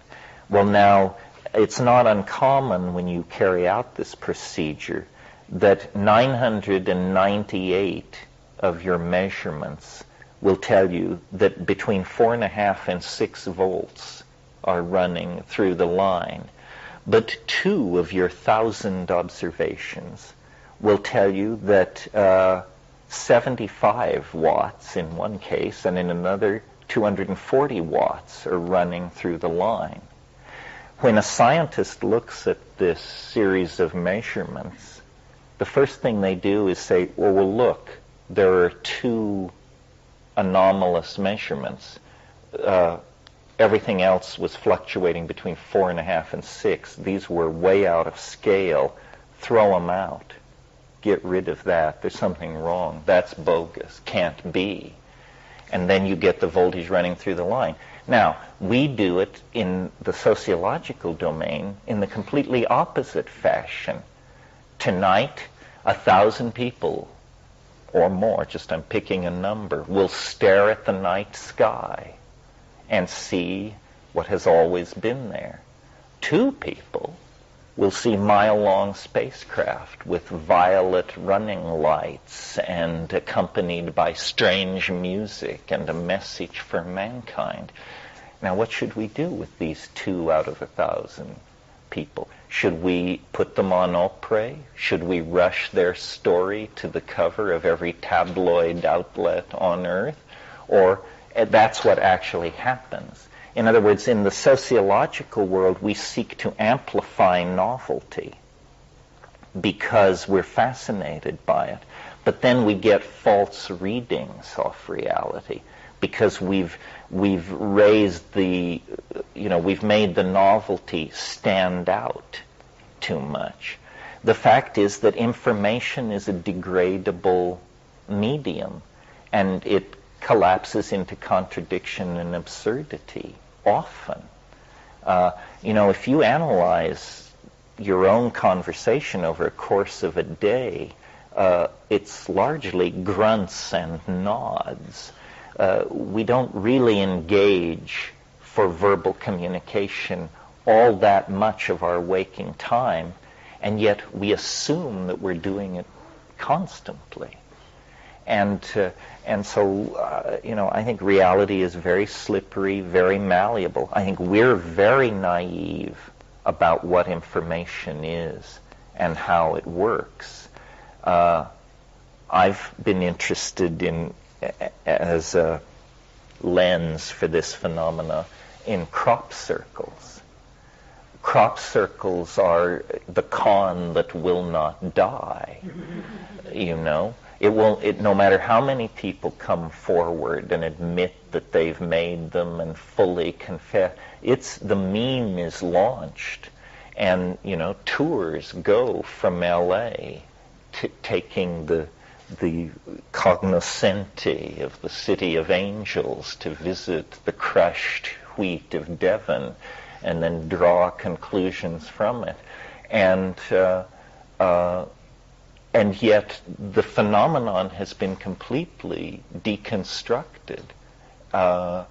Well, now, it's not uncommon when you carry out this procedure that 998 of your measurements will tell you that between 4.5 and 6 volts are running through the line. But 2 of your 1,000 observations will tell you that 75 watts in one case, and in another 240 watts are running through the line. When a scientist looks at this series of measurements, the first thing they do is say, well, look, there are 2 anomalous measurements. Everything else was fluctuating between 4.5 and 6. These were way out of scale. Throw them out. Get rid of that. There's something wrong. That's bogus. Can't be. And then you get the voltage running through the line. Now, we do it in the sociological domain in the completely opposite fashion. Tonight, 1,000 people or more, just I'm picking a number, will stare at the night sky and see what has always been there. 2 people will see mile-long spacecraft with violet running lights and accompanied by strange music and a message for mankind. Now, what should we do with these 2 out of 1,000 people? Should we put them on Oprah? Should we rush their story to the cover of every tabloid outlet on Earth? Or that's what actually happens. In other words, in the sociological world, we seek to amplify novelty because we're fascinated by it. But then we get false readings of reality because we've raised the, we've made the novelty stand out too much. The fact is that information is a degradable medium, and it collapses into contradiction and absurdity often. If you analyze your own conversation over a course of a day, it's largely grunts and nods. We don't really engage for verbal communication all that much of our waking time, and yet we assume that we're doing it constantly. And so, I think reality is very slippery, very malleable. I think we're very naive about what information is and how it works. I've been interested in, as a lens for this phenomena, in crop circles. Crop circles are the con that will not die, no matter how many people come forward and admit that they've made them and fully confess, the meme is launched, and tours go from LA to taking the cognoscenti of the city of angels to visit the crushed wheat of Devon and then draw conclusions from it. And yet the phenomenon has been completely deconstructed to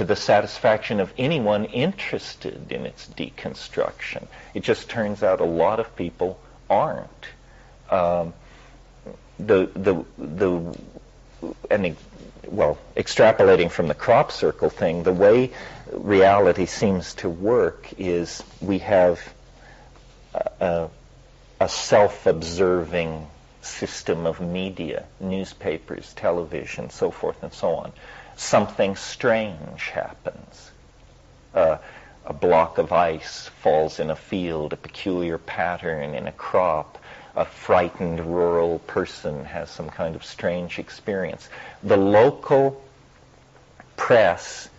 the satisfaction of anyone interested in its deconstruction. It just turns out a lot of people aren't. Extrapolating from the crop circle thing, the way reality seems to work is we have a self-observing system of media, newspapers, television, so forth and so on. Something strange happens. A block of ice falls in a field, a peculiar pattern in a crop. A frightened rural person has some kind of strange experience. The local press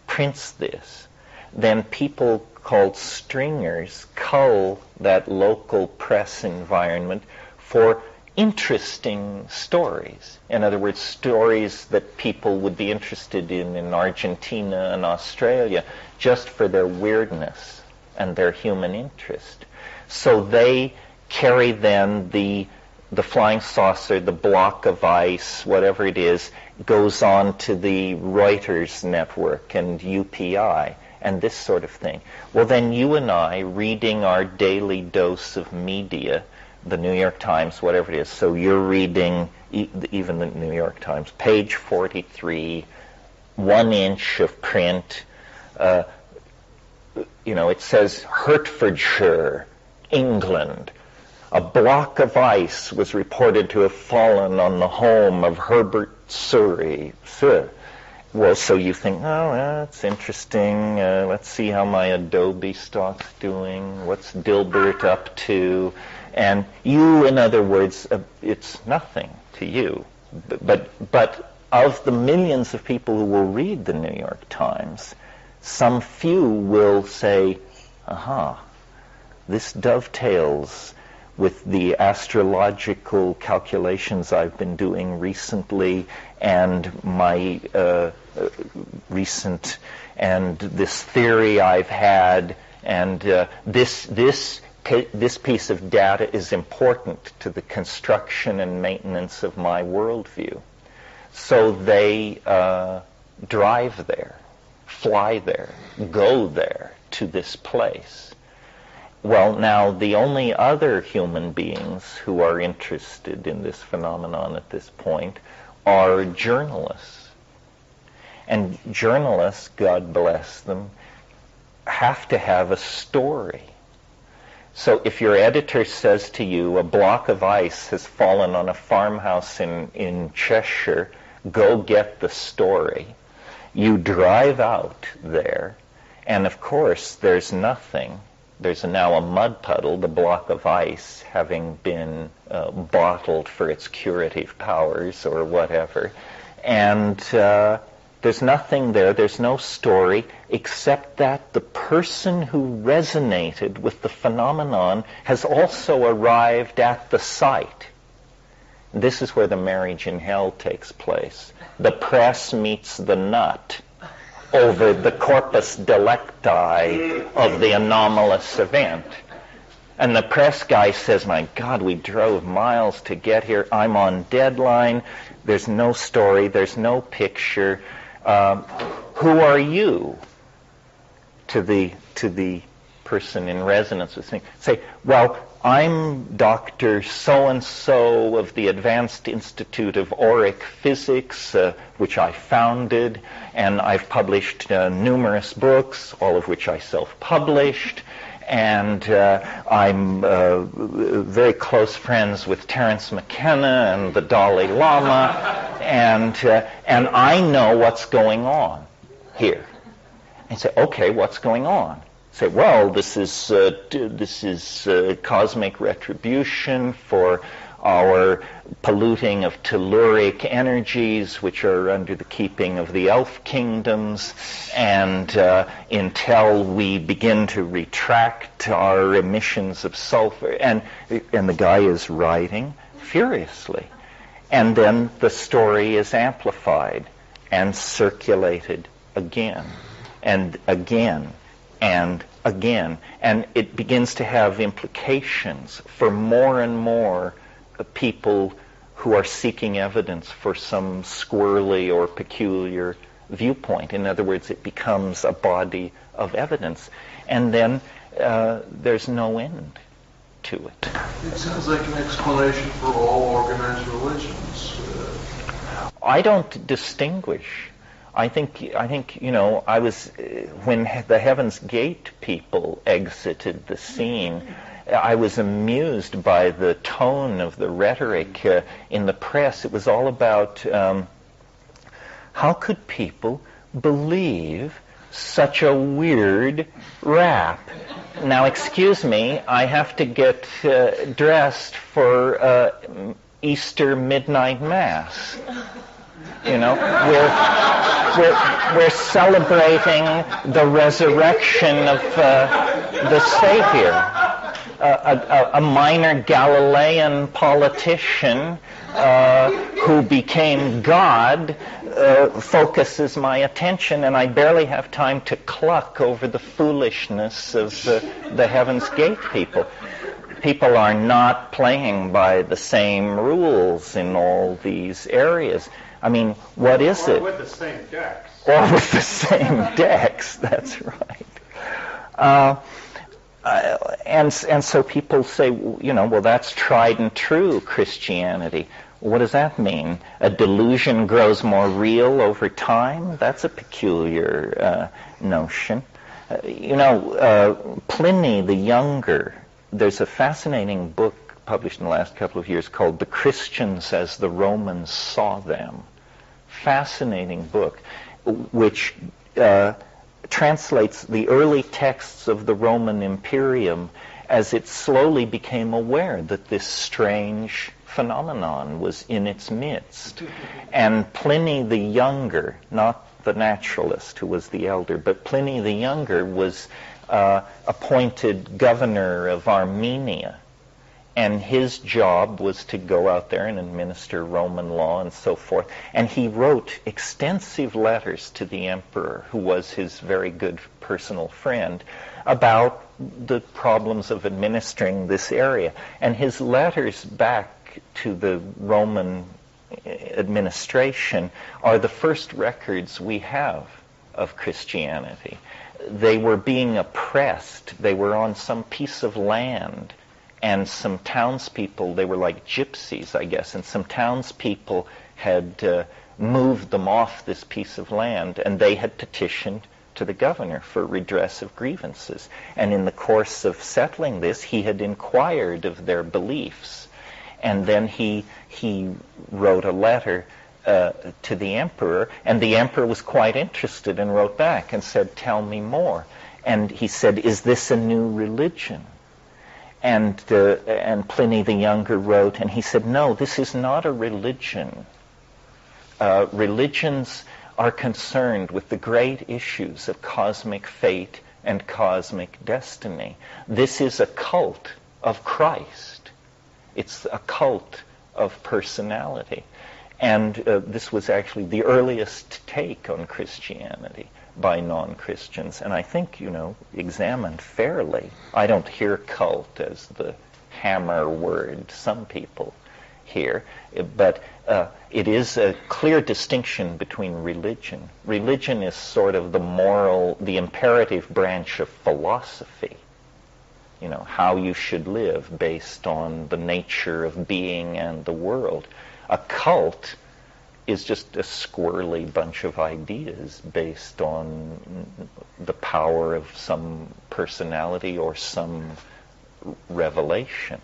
prints this. Then people called stringers cull that local press environment for interesting stories. In other words, stories that people would be interested in Argentina and Australia, just for their weirdness and their human interest. So they carry then the flying saucer, the block of ice, whatever it is, goes on to the Reuters network and UPI and this sort of thing. Well, then you and I, reading our daily dose of media, the New York Times, whatever it is. So you're reading even the New York Times, page 43, 1 inch of print. It says Hertfordshire, England. A block of ice was reported to have fallen on the home of Herbert Surrey. Well, so you think, oh, that's interesting. Let's see how my Adobe stock's doing. What's Dilbert up to? And you, in other words, it's nothing to you. But of the millions of people who will read the New York Times, some few will say, aha, this dovetails with the astrological calculations I've been doing recently and my recent and this theory I've had, and this piece of data is important to the construction and maintenance of my worldview. So they drive there, fly there, go there to this place. Well, now, the only other human beings who are interested in this phenomenon at this point are journalists. And journalists, God bless them, have to have a story. So if your editor says to you, a block of ice has fallen on a farmhouse in Cheshire, go get the story. You drive out there, and of course there's nothing. There's now a mud puddle, the block of ice, having been bottled for its curative powers or whatever. And there's nothing there, there's no story, except that the person who resonated with the phenomenon has also arrived at the site. This is where the marriage in hell takes place. The press meets the nut over the corpus delicti of the anomalous event. And the press guy says, my God, we drove miles to get here. I'm on deadline. There's no story. There's no picture. Who are you? To the person in resonance with me. Say, well, I'm Dr. So-and-so of the Advanced Institute of Auric Physics, which I founded, and I've published numerous books, all of which I self-published, and I'm very close friends with Terence Mckenna and the Dalai Lama, and I know what's going on here. And say, okay, what's going on? Say, well, this is cosmic retribution for our polluting of telluric energies, which are under the keeping of the elf kingdoms, and until we begin to retract our emissions of sulfur, and the guy is writing furiously, and then the story is amplified and circulated again and again and again, and it begins to have implications for more and more people who are seeking evidence for some squirrely or peculiar viewpoint. In other words, it becomes a body of evidence, and then there's no end to it. It sounds like an explanation for all organized religions. I don't distinguish. I think I was when the Heaven's Gate people exited the scene, I was amused by the tone of the rhetoric in the press. It was all about how could people believe such a weird rap? Now, excuse me, I have to get dressed for Easter midnight mass. You know, we're celebrating the resurrection of the Savior. A minor Galilean politician who became God focuses my attention, and I barely have time to cluck over the foolishness of the Heaven's Gate people. People are not playing by the same rules in all these areas. I mean, what is it? Or with the same decks. Or with the same decks, that's right. And so people say, well, that's tried and true Christianity. What does that mean? A delusion grows more real over time? That's a peculiar notion. Pliny the Younger, there's a fascinating book published in the last couple of years called The Christians as the Romans Saw Them. Fascinating book, which translates the early texts of the Roman Imperium as it slowly became aware that this strange phenomenon was in its midst. And Pliny the Younger, not the naturalist who was the elder, but Pliny the Younger was appointed governor of Armenia. And his job was to go out there and administer Roman law and so forth. And he wrote extensive letters to the emperor, who was his very good personal friend, about the problems of administering this area. And his letters back to the Roman administration are the first records we have of Christianity. They were being oppressed. They were on some piece of land. And some townspeople, they were like gypsies, I guess, and some townspeople had moved them off this piece of land, and they had petitioned to the governor for redress of grievances. And in the course of settling this, he had inquired of their beliefs. And then he wrote a letter to the emperor, and the emperor was quite interested and wrote back and said, "Tell me more." And he said, "Is this a new religion?" And Pliny the Younger wrote, and he said, "No, this is not a religion. Religions are concerned with the great issues of cosmic fate and cosmic destiny. This is a cult of Christ. It's a cult of personality." And this was actually the earliest take on Christianity by non-Christians, and I think, examined fairly. I don't hear cult as the hammer word some people hear, but it is a clear distinction between religion. Religion is sort of the imperative branch of philosophy, how you should live based on the nature of being and the world. A cult is just a squirrely bunch of ideas based on the power of some personality or some revelation.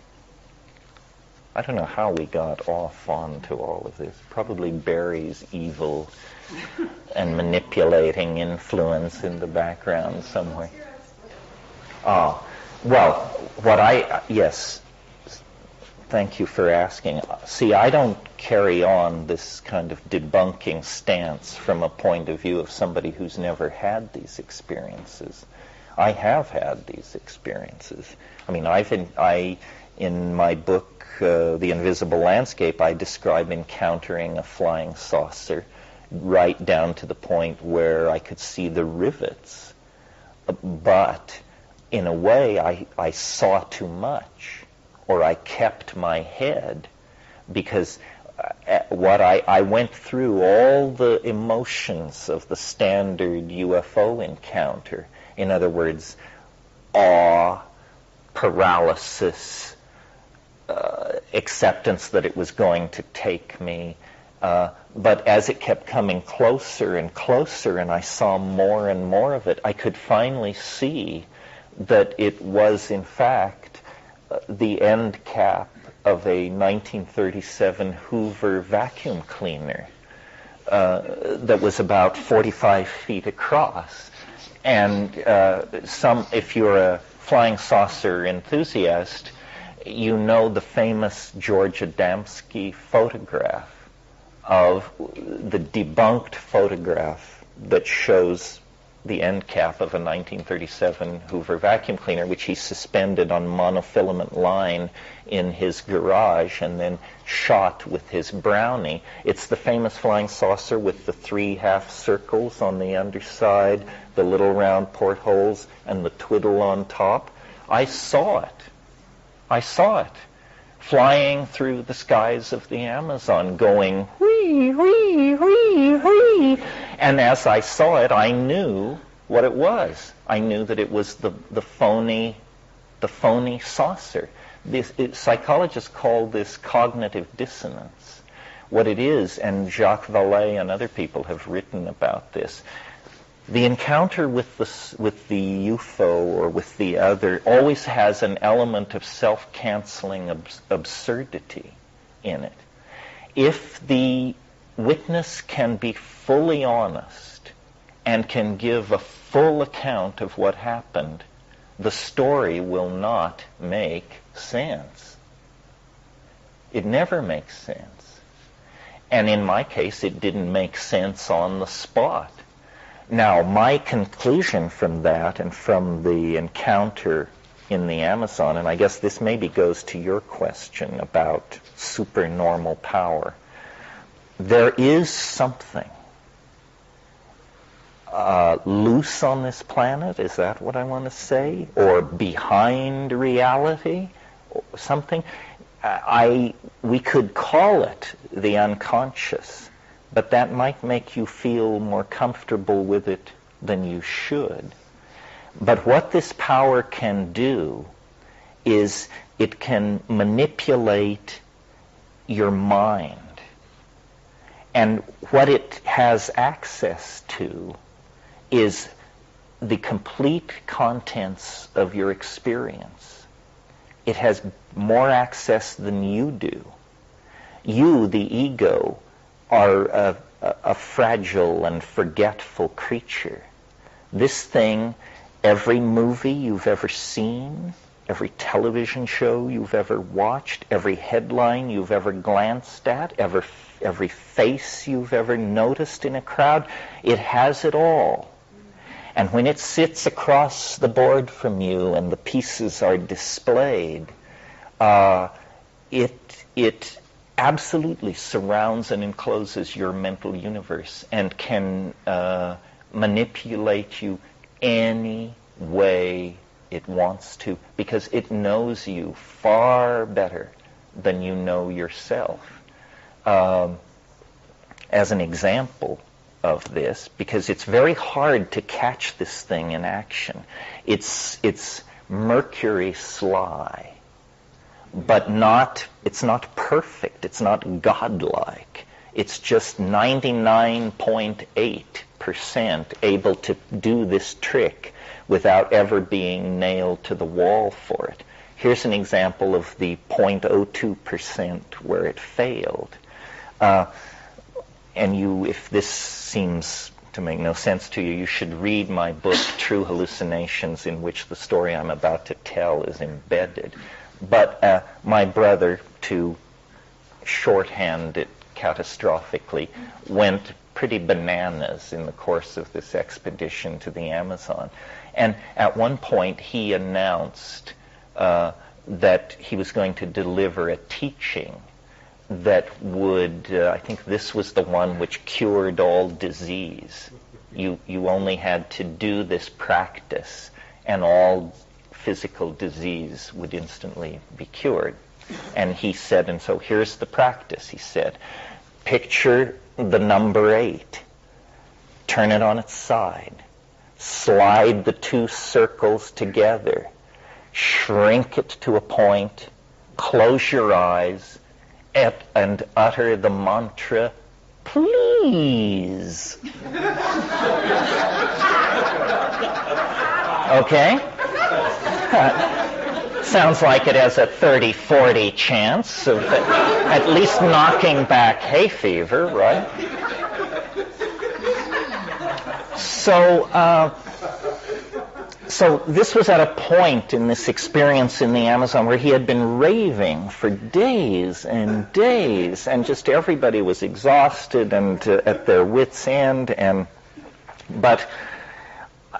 I don't know how we got off onto all of this. Probably Barry's evil and manipulating influence in the background somewhere. Yes. Thank you for asking. See, I don't carry on this kind of debunking stance from a point of view of somebody who's never had these experiences. I have had these experiences. I mean, in my book, The Invisible Landscape, I describe encountering a flying saucer right down to the point where I could see the rivets. But in a way, I saw too much. Or I kept my head, because I went through all the emotions of the standard UFO encounter. In other words, awe, paralysis, acceptance that it was going to take me. But as it kept coming closer and closer, and I saw more and more of it, I could finally see that it was, in fact, the end cap of a 1937 Hoover vacuum cleaner that was about 45 feet across. And if you're a flying saucer enthusiast, you know the famous George Adamski photograph of the debunked photograph that shows the end cap of a 1937 Hoover vacuum cleaner, which he suspended on monofilament line in his garage and then shot with his Brownie. It's the famous flying saucer with the 3 half circles on the underside, the little round portholes, and the twiddle on top. I saw it. Flying through the skies of the Amazon, going whee, whee, whee, whee. And as I saw it, I knew what it was. I knew that it was the phony the phony saucer. Psychologists call this cognitive dissonance. What it is, and Jacques Vallée and other people have written about this, the encounter with the UFO or with the other always has an element of self-canceling absurdity in it. If the witness can be fully honest and can give a full account of what happened, the story will not make sense. It never makes sense. And in my case, it didn't make sense on the spot. Now, my conclusion from that and from the encounter in the Amazon, and I guess this maybe goes to your question about supernormal power, there is something loose on this planet, is that what I want to say? Or behind reality? Or something? We could call it the unconscious, but that might make you feel more comfortable with it than you should. But what this power can do is it can manipulate your mind. And what it has access to is the complete contents of your experience. It has more access than you do. You, the ego, are a fragile and forgetful creature. This thing, every movie you've ever seen, every television show you've ever watched, every headline you've ever glanced at, every face you've ever noticed in a crowd, it has it all. And when it sits across the board from you and the pieces are displayed, it absolutely surrounds and encloses your mental universe and can manipulate you any way it wants to, because it knows you far better than you know yourself. As an example of this, because it's very hard to catch this thing in action. It's Mercury sly, but it's not perfect. It's not godlike. It's just 99.8% able to do this trick without ever being nailed to the wall for it. Here's an example of the 0.02% where it failed. And if this seems to make no sense to you, you should read my book, True Hallucinations, in which the story I'm about to tell is embedded. But my brother, to shorthand it catastrophically, went pretty bananas in the course of this expedition to the Amazon. And at one point he announced that he was going to deliver a teaching that would, I think this was the one which cured all disease. You only had to do this practice and all physical disease would instantly be cured. And he said, and so here's the practice, he said, picture the number 8, turn it on its side, slide the 2 circles together, shrink it to a point, close your eyes, and utter the mantra, please. Okay? Sounds like it has a 30-40 chance of at least knocking back hay fever, right? So this was at a point in this experience in the Amazon where he had been raving for days and days, and just everybody was exhausted and at their wits' end. But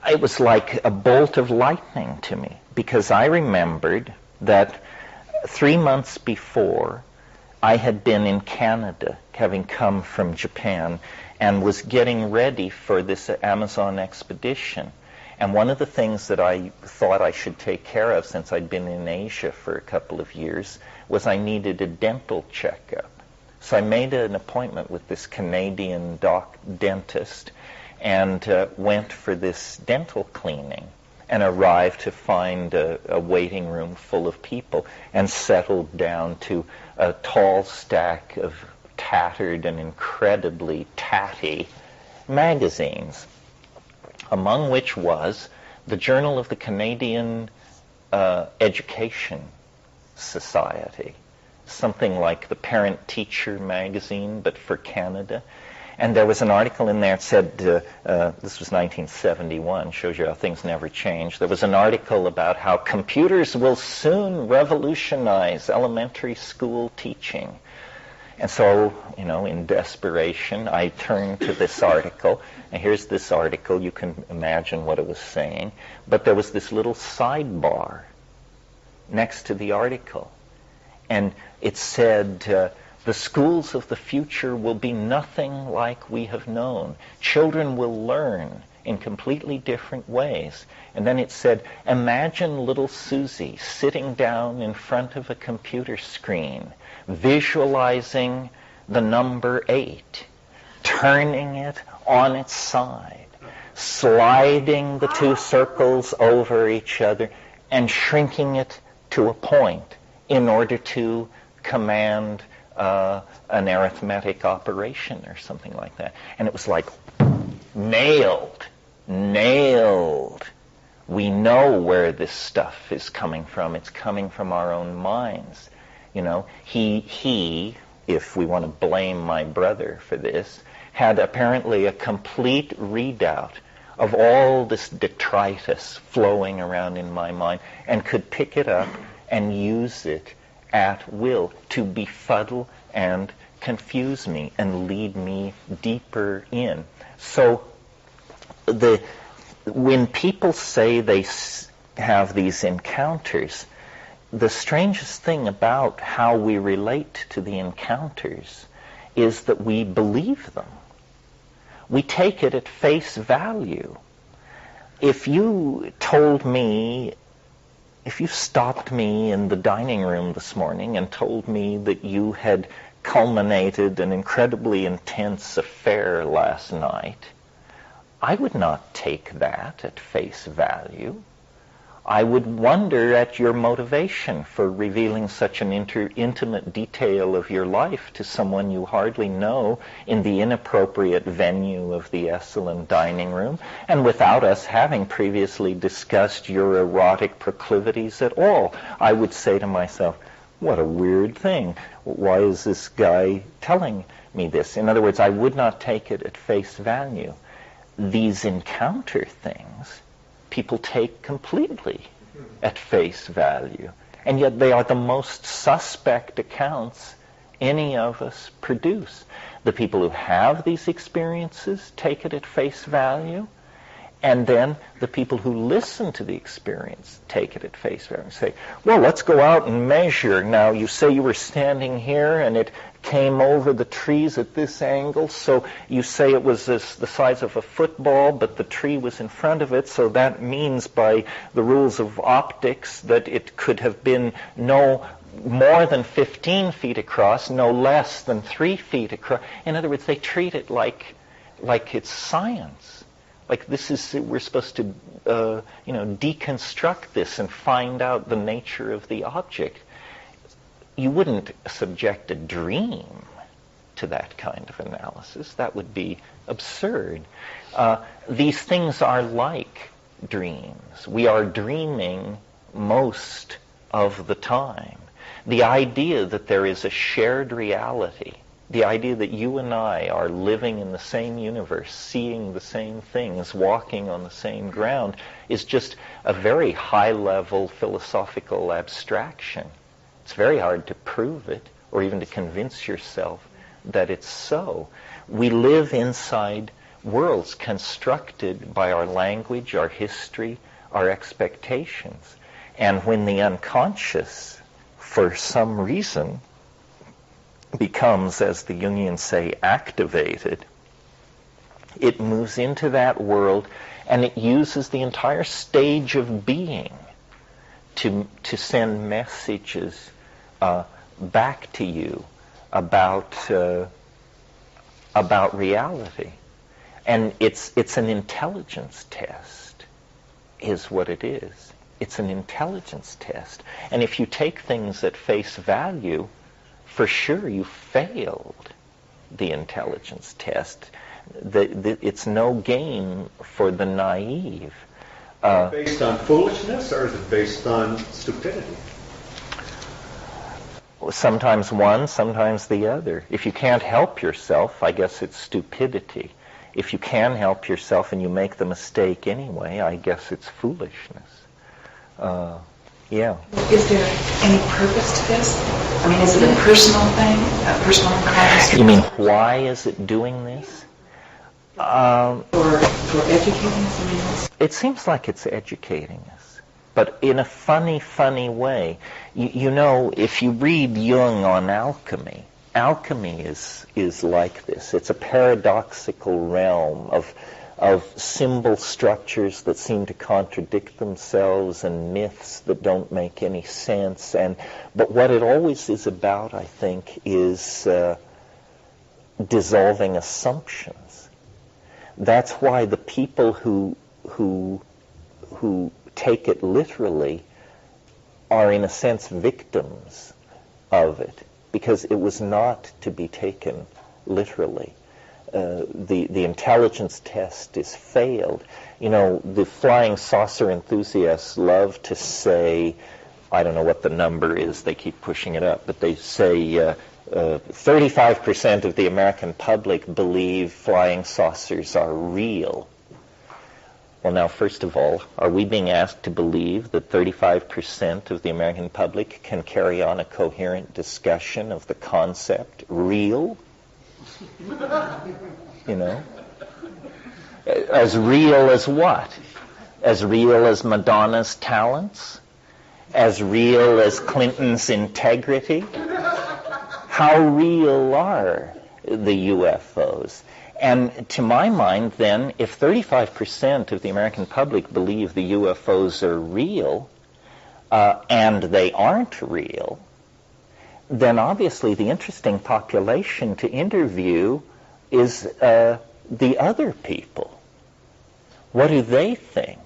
it was like a bolt of lightning to me, because I remembered that 3 months before I had been in Canada, having come from Japan, and was getting ready for this Amazon expedition. And one of the things that I thought I should take care of, since I'd been in Asia for a couple of years, was I needed a dental checkup. So I made an appointment with this Canadian dentist and went for this dental cleaning. and arrived to find a waiting room full of people and settled down to a tall stack of tattered and incredibly tatty magazines, among which was the Journal of the Canadian Education Society, something like the Parent-Teacher magazine, but for Canada. And there was an article in there that said, this was 1971, shows you how things never change. There was an article about how computers will soon revolutionize elementary school teaching. And so, in desperation, I turned to this article. And here's this article. You can imagine what it was saying. But there was this little sidebar next to the article. And it said, the schools of the future will be nothing like we have known. Children will learn in completely different ways. And then it said, imagine little Susie sitting down in front of a computer screen, visualizing the number 8, turning it on its side, sliding the two circles over each other, and shrinking it to a point in order to command an arithmetic operation or something like that. And it was like, nailed. We know where this stuff is coming from. It's coming from our own minds. He, if we want to blame my brother for this, had apparently a complete readout of all this detritus flowing around in my mind and could pick it up and use it at will to befuddle and confuse me and lead me deeper in. So when people say they have these encounters, the strangest thing about how we relate to the encounters is that we believe them. We take it at face value. If you stopped me in the dining room this morning and told me that you had culminated an incredibly intense affair last night, I would not take that at face value. I would wonder at your motivation for revealing such an intimate detail of your life to someone you hardly know in the inappropriate venue of the Esalen dining room, and without us having previously discussed your erotic proclivities at all. I would say to myself, what a weird thing. Why is this guy telling me this? In other words, I would not take it at face value. These encounter things people take completely at face value. And yet they are the most suspect accounts any of us produce. The people who have these experiences take it at face value, and then the people who listen to the experience take it at face value and say, well, let's go out and measure. Now, you say you were standing here and it came over the trees at this angle, so you say it was the size of a football, but the tree was in front of it, so that means by the rules of optics that it could have been no more than 15 feet across, no less than 3 feet across. In other words, they treat it like it's science. Like we're supposed to, deconstruct this and find out the nature of the object. You wouldn't subject a dream to that kind of analysis. That would be absurd. These things are like dreams. We are dreaming most of the time. The idea that there is a shared reality, the idea that you and I are living in the same universe, seeing the same things, walking on the same ground, is just a very high-level philosophical abstraction. It's very hard to prove it, or even to convince yourself that it's so. We live inside worlds constructed by our language, our history, our expectations. And when the unconscious, for some reason, becomes, as the Jungians say, activated, it moves into that world and it uses the entire stage of being to send messages back to you about reality. And it's an intelligence test. is what it is. It's an intelligence test. And if you take things at face value, for sure you failed the intelligence test. It's no game for the naive. Based on foolishness, or is it based on stupidity? Sometimes one, sometimes the other. If you can't help yourself, I guess it's stupidity. If you can help yourself and you make the mistake anyway, I guess it's foolishness. Yeah. Is there any purpose to this? I mean, is it a personal thing, a personal cause? You mean, why is it doing this? For educating someone else? It seems like it's educating us, but in a funny way. You know, if you read Jung on alchemy, alchemy is like this. It's a paradoxical realm of symbol structures that seem to contradict themselves and myths that don't make any sense. But what it always is about, I think, is dissolving assumptions. That's why the people who take it literally are, in a sense, victims of it, because it was not to be taken literally. The intelligence test is failed. You know, the flying saucer enthusiasts love to say, I don't know what the number is, they keep pushing it up, but they say 35% of the American public believe flying saucers are real. Well, now, first of all, are we being asked to believe that 35% of the American public can carry on a coherent discussion of the concept real? You know? As real as what? As real as Madonna's talents? As real as Clinton's integrity? How real are the UFOs? And to my mind, then, if 35% of the American public believe the UFOs are real, and they aren't real, then obviously the interesting population to interview is the other people. What do they think?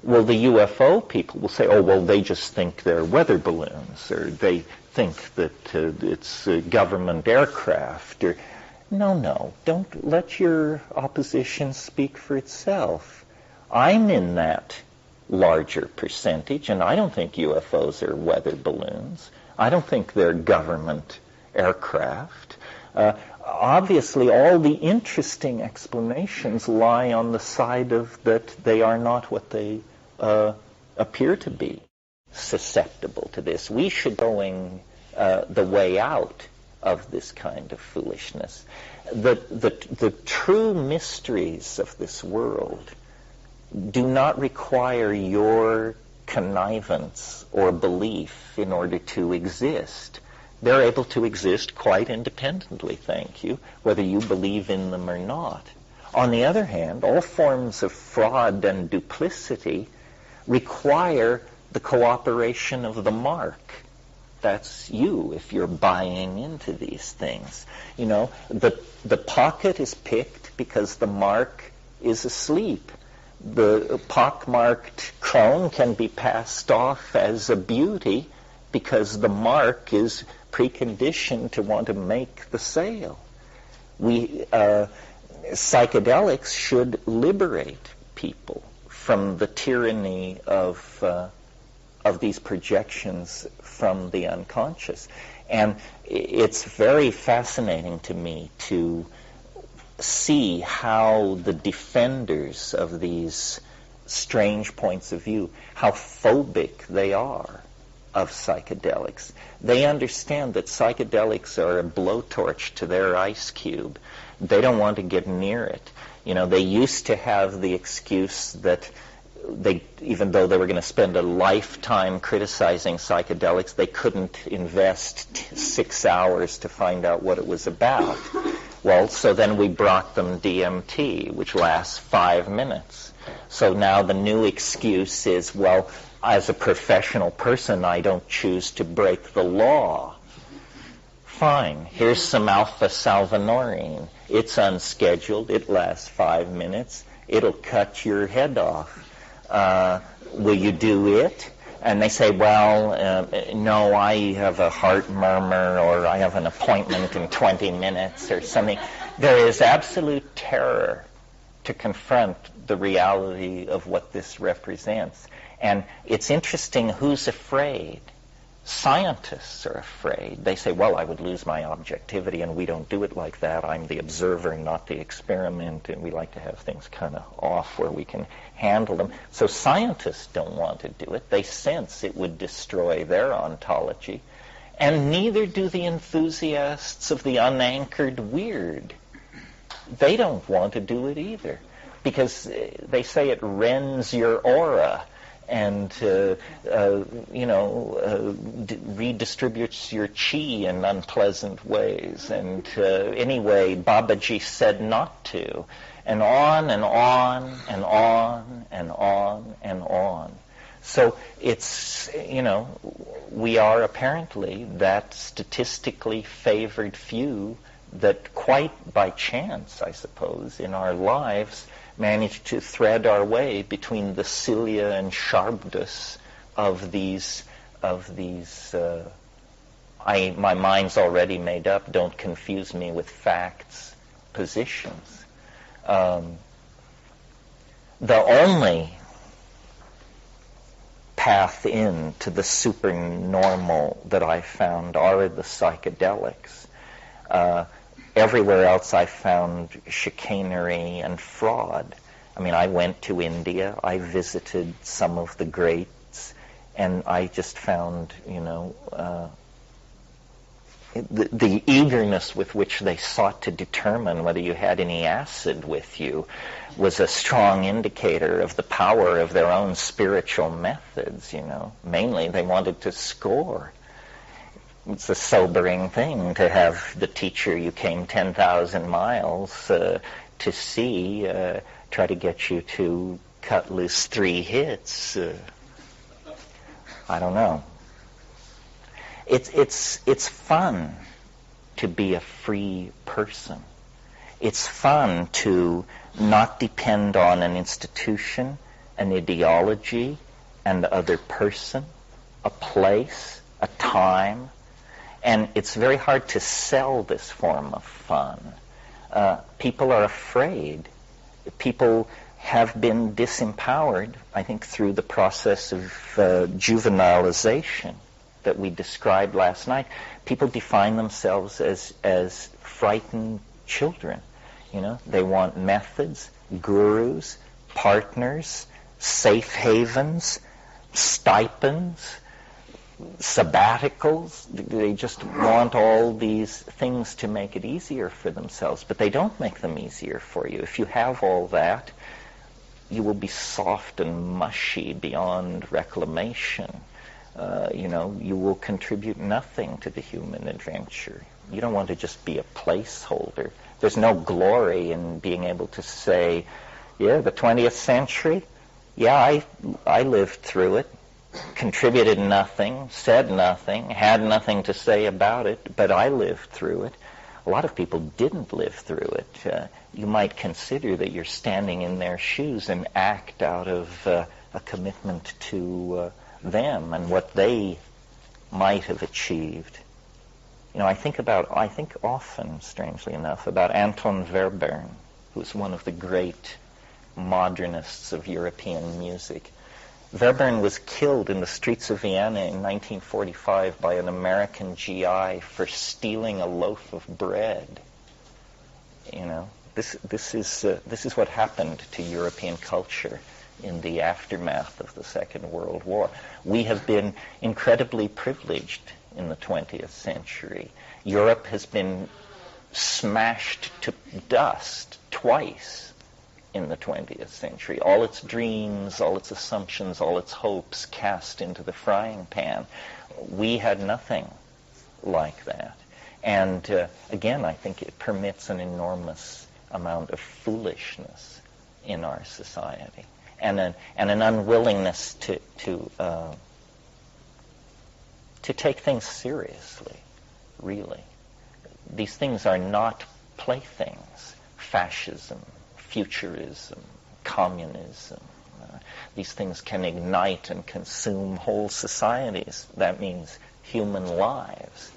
Well, the UFO people will say, oh, well, they just think they're weather balloons, or they think that it's government aircraft, or... No, don't let your opposition speak for itself. I'm in that larger percentage, and I don't think UFOs are weather balloons. I don't think they're government aircraft. Obviously, all the interesting explanations lie on the side of that they are not what they appear to be, susceptible to this. We should be going the way out of this kind of foolishness. The true mysteries of this world do not require your connivance or belief in order to exist. They're able to exist quite independently, thank you, whether you believe in them or not. On the other hand, all forms of fraud and duplicity require the cooperation of the mark. That's you if you're buying into these things. You know, the pocket is picked because the mark is asleep. The pockmarked crone can be passed off as a beauty because the mark is preconditioned to want to make the sale. Psychedelics should liberate people from the tyranny of these projections from the unconscious. And it's very fascinating to me to see how the defenders of these strange points of view, how phobic they are of psychedelics. They understand that psychedelics are a blowtorch to their ice cube. They don't want to get near it. You know, they used to have the excuse that even though they were going to spend a lifetime criticizing psychedelics, they couldn't invest 6 hours to find out what it was about. Well, so then we brought them DMT, which lasts 5 minutes. So now the new excuse is, well, as a professional person, I don't choose to break the law. Fine, here's some alpha salvinorin. It's unscheduled, it lasts 5 minutes, it'll cut your head off. Will you do it? And they say, well, no, I have a heart murmur, or I have an appointment in 20 minutes or something. There is absolute terror to confront the reality of what this represents. And it's interesting who's afraid. Scientists are afraid. They say, well, I would lose my objectivity, and we don't do it like that. I'm the observer, not the experiment, and we like to have things kind of off where we can handle them. So scientists don't want to do it. They sense it would destroy their ontology. And neither do the enthusiasts of the unanchored weird. They don't want to do it either, because they say it rends your aura and redistributes your chi in unpleasant ways. And anyway, Babaji said not to, and on and on and on and on and on. So it's, we are apparently that statistically favored few that quite by chance, I suppose, in our lives manage to thread our way between the cilia and sharpness of these my mind's already made up, don't confuse me with facts, positions. The only path into the supernormal that I found are the psychedelics. Everywhere else I found chicanery and fraud. I mean, I went to India, I visited some of the greats, and I just found, the eagerness with which they sought to determine whether you had any acid with you was a strong indicator of the power of their own spiritual methods, Mainly they wanted to score. It's a sobering thing to have the teacher you came 10,000 miles to see try to get you to cut loose 3 hits. I don't know. It's fun to be a free person. It's fun to not depend on an institution, an ideology, an other person, a place, a time. And it's very hard to sell this form of fun. People are afraid. People have been disempowered, I think, through the process of juvenilization that we described last night. People define themselves as frightened children. They want methods, gurus, partners, safe havens, stipends, sabbaticals. They just want all these things to make it easier for themselves, but they don't make them easier for you. If you have all that, you will be soft and mushy beyond reclamation. You will contribute nothing to the human adventure. You don't want to just be a placeholder. There's no glory in being able to say, yeah, the 20th century, yeah, I lived through it. Contributed nothing, said nothing, had nothing to say about it, but I lived through it. A lot of people didn't live through it. You might consider that you're standing in their shoes and act out of a commitment to them and what they might have achieved. I think often, strangely enough, about Anton Webern, who's one of the great modernists of European music. Webern was killed in the streets of Vienna in 1945 by an American GI for stealing a loaf of bread. This is what happened to European culture in the aftermath of the Second World War. We have been incredibly privileged in the 20th century. Europe has been smashed to dust twice in the 20th century. All its dreams, all its assumptions, all its hopes cast into the frying pan. We had nothing like that. And again, I think it permits an enormous amount of foolishness in our society, and an unwillingness to take things seriously, really. These things are not playthings. Fascism, futurism, communism, These things can ignite and consume whole societies. That means human lives.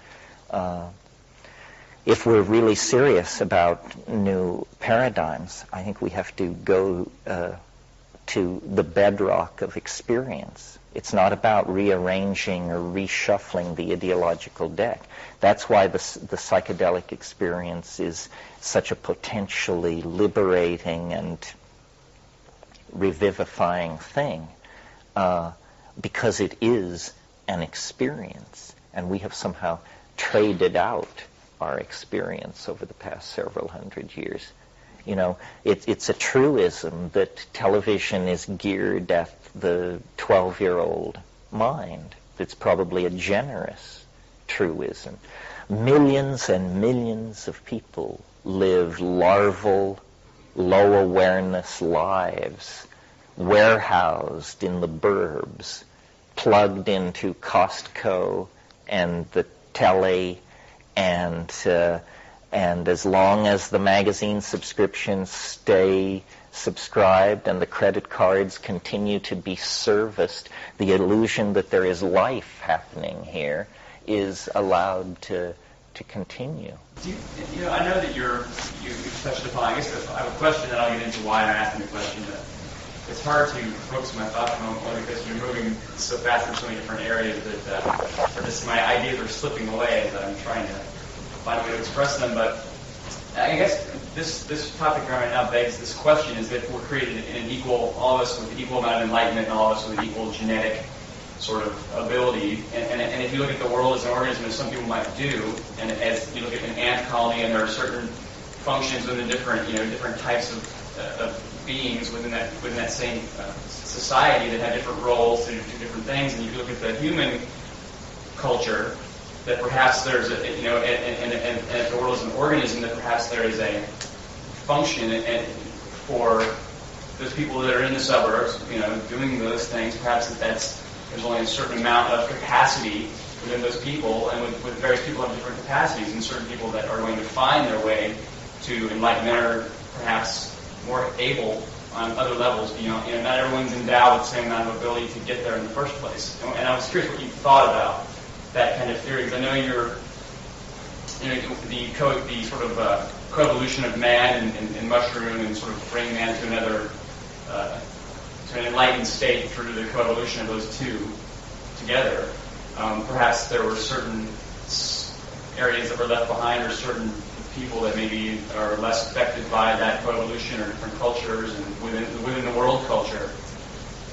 If we're really serious about new paradigms, I think we have to go to the bedrock of experience. It's not about rearranging or reshuffling the ideological deck. That's why the psychedelic experience is such a potentially liberating and revivifying thing, because it is an experience, and we have somehow traded out our experience over the past several hundred years. You know, it's a truism that television is geared at the 12-year-old mind. It's probably a generous truism. Millions and millions of people live larval, low-awareness lives, warehoused in the burbs, plugged into Costco and the telly, and as long as the magazine subscriptions stay subscribed and the credit cards continue to be serviced, the illusion that there is life happening here is allowed to continue. You know, I know that you've touched upon, I guess I have a question that I'll get into why I'm asking the question, but it's hard to focus my thoughts on because you're moving so fast in so many different areas that or just my ideas are slipping away as I'm trying to find a way to express them. But I guess this topic right now begs this question: is that we're created in an equal, all of us with an equal amount of enlightenment, and all of us with an equal genetic sort of ability. And if you look at the world as an organism, as some people might do, and as you look at an ant colony, and there are certain functions within different types of beings within that same society that have different roles to do different things. And if you look at the human culture, that perhaps there's and if the world is an organism, that perhaps there is a function and for those people that are in the suburbs, doing those things. Perhaps there's only a certain amount of capacity within those people, and with various people have different capacities, and certain people that are going to find their way to enlightenment are perhaps more able on other levels beyond. Not everyone's endowed with the same amount of ability to get there in the first place. And I was curious what you thought about that kind of theory, because I know the sort of coevolution of man and mushroom, and sort of bring man to another to an enlightened state through the coevolution of those two together. Perhaps there were certain areas that were left behind, or certain people that maybe are less affected by that coevolution, or different cultures and within the world culture.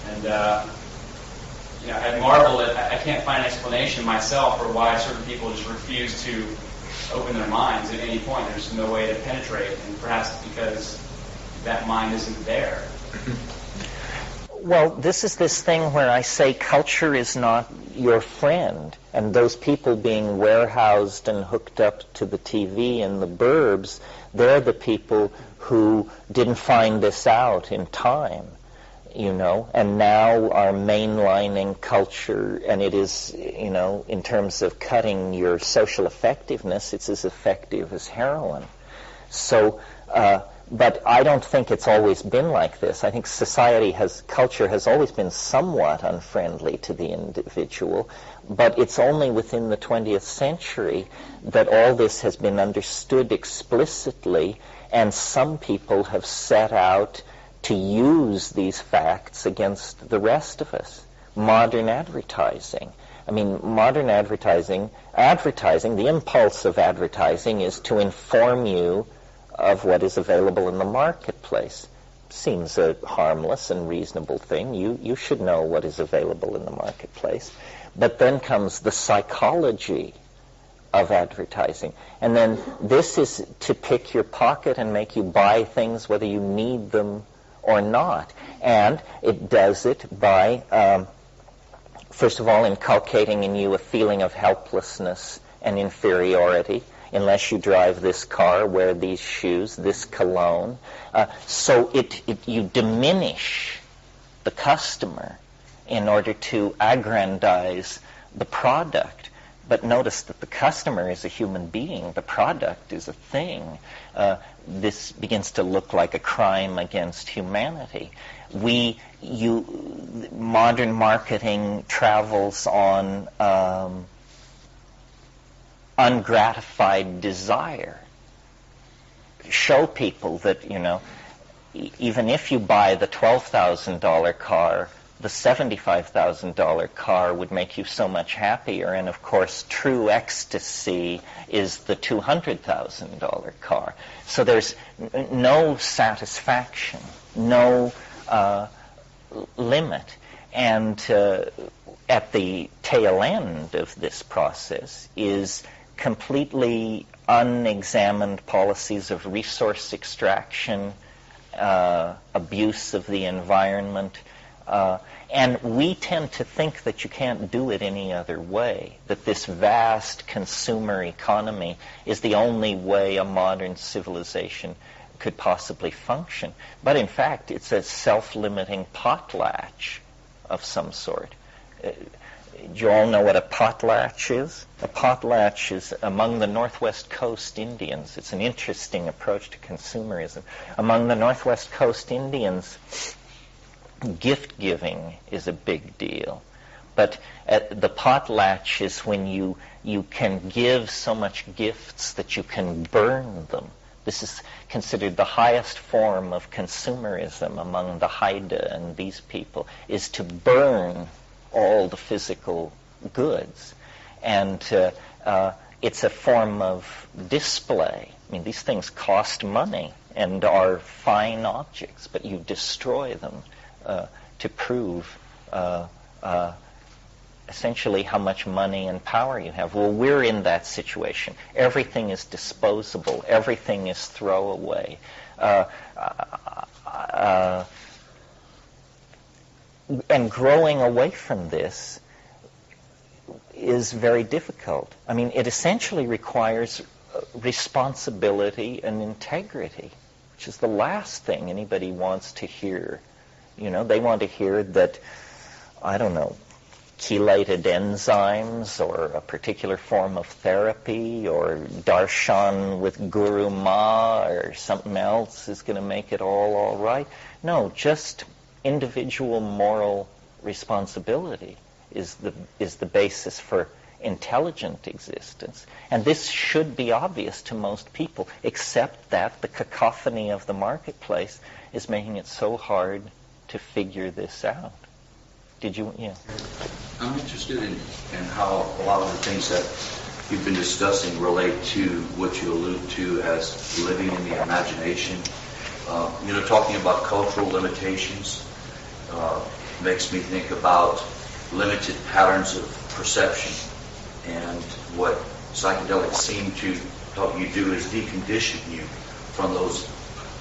And I marvel at, I can't find an explanation myself for why certain people just refuse to open their minds at any point. There's no way to penetrate, and perhaps because that mind isn't there. Well, this is this thing where I say culture is not your friend, and those people being warehoused and hooked up to the TV in the burbs, they're the people who didn't find this out in time, and now are mainlining culture, and it is, in terms of cutting your social effectiveness, it's as effective as heroin. So, but I don't think it's always been like this. I think culture has always been somewhat unfriendly to the individual, but it's only within the 20th century that all this has been understood explicitly, and some people have set out to use these facts against the rest of us. Modern advertising. Modern advertising, the impulse of advertising is to inform you of what is available in the marketplace. Seems a harmless and reasonable thing. You should know what is available in the marketplace. But then comes the psychology of advertising. And then this is to pick your pocket and make you buy things whether you need them or not. And it does it by, first of all, inculcating in you a feeling of helplessness and inferiority. Unless you drive this car, wear these shoes, this cologne. So you diminish the customer in order to aggrandize the product. but notice that the customer is a human being, the product is a thing. This begins to look like a crime against humanity. Modern marketing travels on ungratified desire. Show people that, even if you buy the $12,000 car, the $75,000 car would make you so much happier. And of course, true ecstasy is the $200,000 car. So there's no satisfaction, no limit. And at the tail end of this process is completely unexamined policies of resource extraction, abuse of the environment, and we tend to think that you can't do it any other way, that this vast consumer economy is the only way a modern civilization could possibly function. But in fact, it's a self-limiting potlatch of some sort. Do you all know what a potlatch is? A potlatch is among the Northwest Coast Indians. It's an interesting approach to consumerism. Among the Northwest Coast Indians, gift giving is a big deal. But the potlatch is when you can give so much gifts that you can burn them. This is considered the highest form of consumerism among the Haida and these people, is to burn all the physical goods. And it's a form of display. I mean, these things cost money and are fine objects, but you destroy them to prove essentially how much money and power you have. Well, we're in that situation. Everything is disposable. Everything is throwaway. And growing away from this is very difficult. I mean, it essentially requires responsibility and integrity, which is the last thing anybody wants to hear. They want to hear that, I don't know, chelated enzymes or a particular form of therapy or darshan with Guru Ma or something else is going to make it all right. No, just individual moral responsibility is the basis for intelligent existence. And this should be obvious to most people, except that the cacophony of the marketplace is making it so hard to figure this out. Did you? Yeah. I'm interested in how a lot of the things that you've been discussing relate to what you allude to as living in the imagination. Talking about cultural limitations makes me think about limited patterns of perception. And what psychedelics seem to help you do is decondition you from those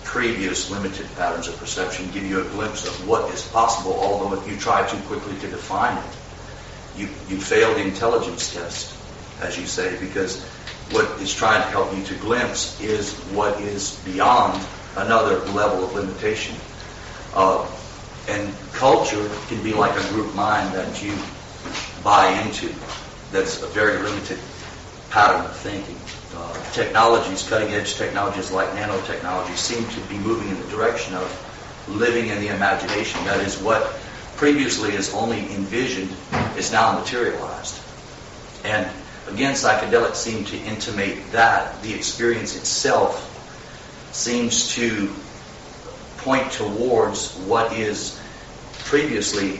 previous limited patterns of perception, give you a glimpse of what is possible, although if you try too quickly to define it, you fail the intelligence test, as you say, because what is trying to help you to glimpse is what is beyond another level of limitation. And culture can be like a group mind that you buy into, that's a very limited pattern of thinking. Technologies, cutting-edge technologies like nanotechnology seem to be moving in the direction of living in the imagination. That is, what previously is only envisioned is now materialized. And again, psychedelics seem to intimate that the experience itself seems to point towards what is previously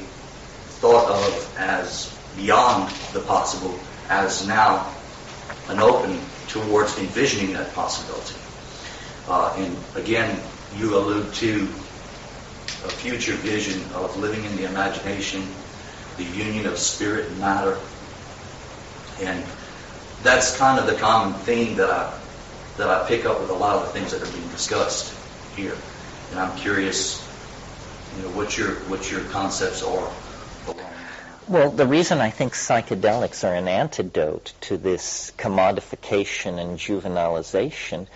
thought of as beyond the possible, as now an opening towards envisioning that possibility. And again, you allude to a future vision of living in the imagination, the union of spirit and matter. And that's kind of the common theme that I pick up with a lot of the things that are being discussed here. And I'm curious, what your concepts are. Well, the reason I think psychedelics are an antidote to this commodification and juvenilization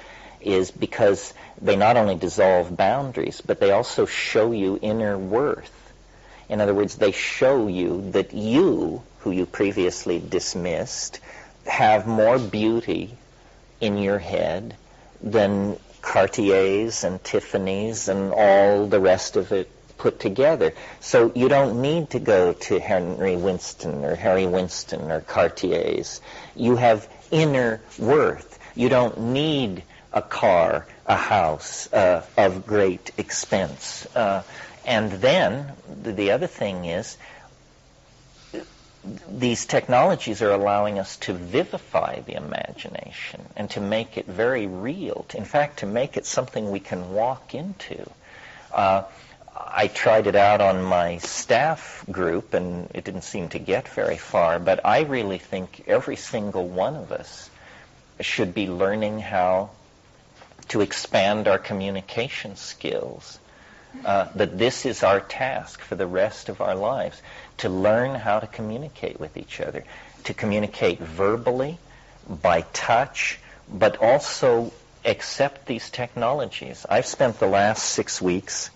is because they not only dissolve boundaries, but they also show you inner worth. In other words, they show you that you, who you previously dismissed, have more beauty in your head than Cartiers and Tiffany's and all the rest of it put together. So you don't need to go to Harry Winston or Cartier's. You have inner worth. You don't need a car, a house of great expense. And then the other thing is, these technologies are allowing us to vivify the imagination and to make it very real. In fact, to make it something we can walk into. I tried it out on my staff group, and it didn't seem to get very far, but I really think every single one of us should be learning how to expand our communication skills. That this is our task for the rest of our lives, to learn how to communicate with each other, to communicate verbally, by touch, but also accept these technologies. I've spent the last 6 weeks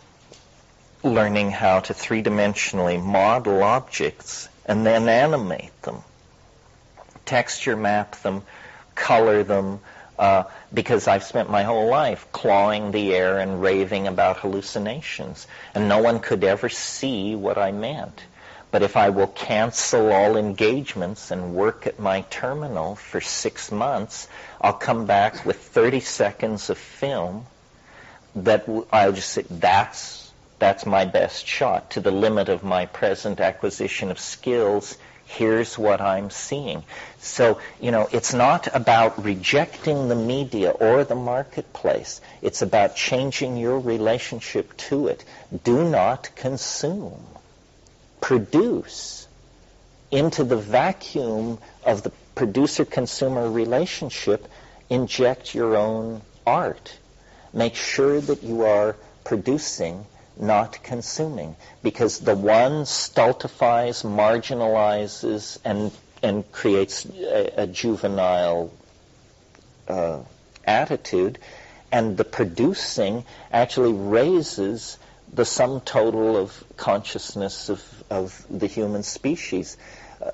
learning how to three-dimensionally model objects and then animate them, texture map them, color them, because I've spent my whole life clawing the air and raving about hallucinations, and no one could ever see what I meant. But if I will cancel all engagements and work at my terminal for 6 months, I'll come back with 30 seconds of film that I'll just say, that's my best shot. To the limit of my present acquisition of skills, here's what I'm seeing. So, it's not about rejecting the media or the marketplace. It's about changing your relationship to it. Do not consume. Produce. Into the vacuum of the producer-consumer relationship, inject your own art. Make sure that you are producing, not consuming, because the one stultifies, marginalizes, and creates a juvenile attitude, and the producing actually raises the sum total of consciousness of the human species.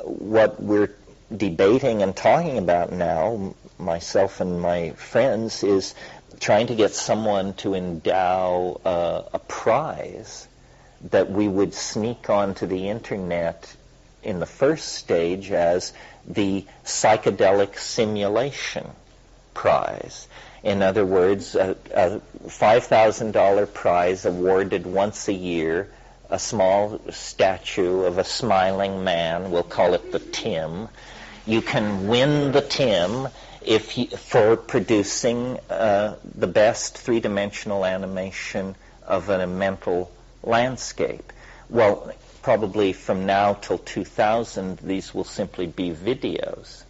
What we're debating and talking about now, myself and my friends, is trying to get someone to endow a prize that we would sneak onto the internet in the first stage as the psychedelic simulation prize. In other words, a $5,000 prize awarded once a year, a small statue of a smiling man, we'll call it the Tim. You can win the Tim for producing the best three-dimensional animation of a mental landscape. Well, probably from now till 2000, these will simply be videos,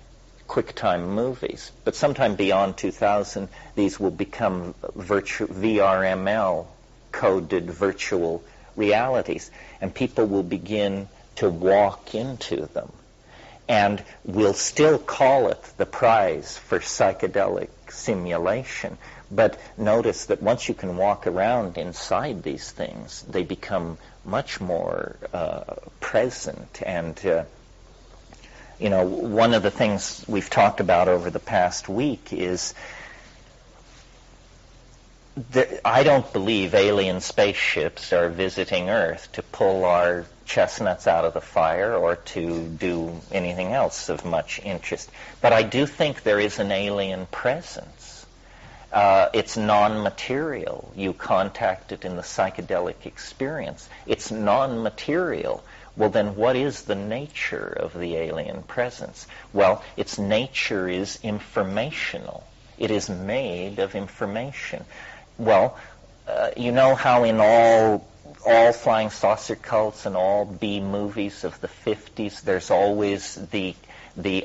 QuickTime movies. But sometime beyond 2000, these will become VRML coded virtual realities, and people will begin to walk into them. And we'll still call it the prize for psychedelic simulation. But notice that once you can walk around inside these things, they become much more present. And, one of the things we've talked about over the past week is I don't believe alien spaceships are visiting Earth to pull our chestnuts out of the fire or to do anything else of much interest. But I do think there is an alien presence. It's non-material. You contact it in the psychedelic experience. It's non-material. Well, then what is the nature of the alien presence? Well, its nature is informational. It is made of information. Well, you know how in all flying saucer cults and all B movies of the 50s, there's always the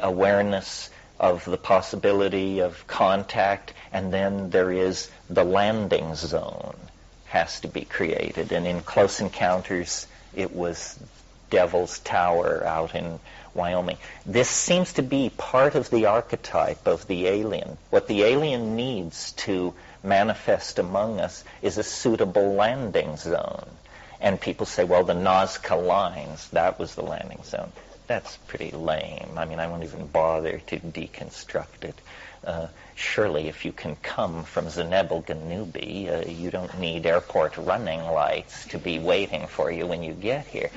awareness of the possibility of contact, and then there is the landing zone has to be created. And in Close Encounters, it was Devil's Tower out in Wyoming. This seems to be part of the archetype of the alien. What the alien needs to manifest among us is a suitable landing zone. And people say, well, the Nazca Lines, that was the landing zone. that's pretty lame. I mean, I won't even bother to deconstruct it. Surely if you can come from Zenebel-Ganubi, you don't need airport running lights to be waiting for you when you get here.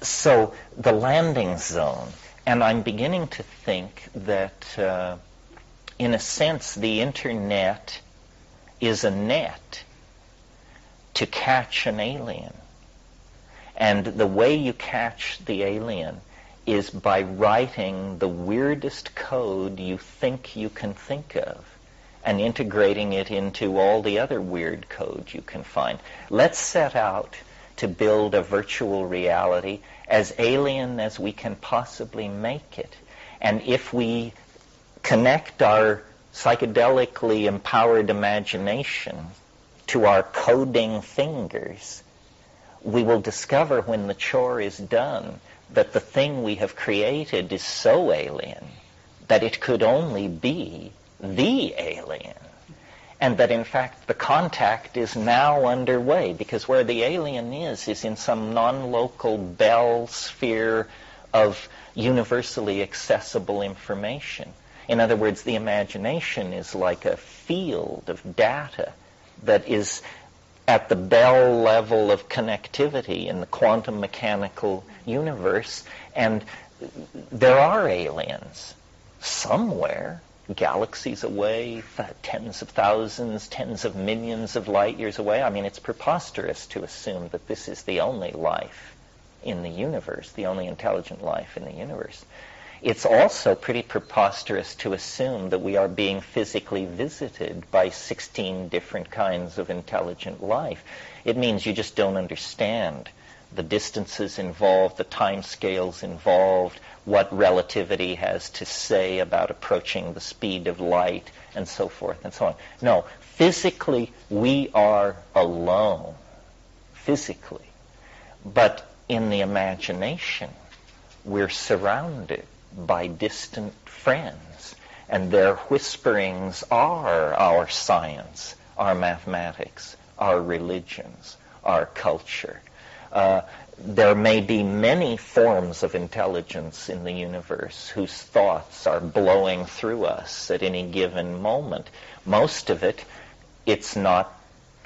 So the landing zone, and I'm beginning to think that in a sense the internet is a net to catch an alien. And the way you catch the alien is by writing the weirdest code you think you can think of and integrating it into all the other weird code you can find. Let's set out to build a virtual reality as alien as we can possibly make it. And if we connect our psychedelically empowered imagination to our coding fingers, we will discover when the chore is done that the thing we have created is so alien that it could only be the alien. And that in fact the contact is now underway, because where the alien is in some non-local Bell sphere of universally accessible information. In other words, the imagination is like a field of data that is at the Bell level of connectivity in the quantum mechanical universe, and there are aliens somewhere, galaxies away, tens of thousands, tens of millions of light years away. I mean, it's preposterous to assume that this is the only life in the universe, the only intelligent life in the universe. It's also pretty preposterous to assume that we are being physically visited by 16 different kinds of intelligent life. It means you just don't understand the distances involved, the time scales involved, what relativity has to say about approaching the speed of light, and so forth and so on. No, physically we are alone, physically. But in the imagination, we're surrounded by distant friends, and their whisperings are our science, our mathematics, our religions, our culture. There may be many forms of intelligence in the universe whose thoughts are blowing through us at any given moment. Most of it, it's not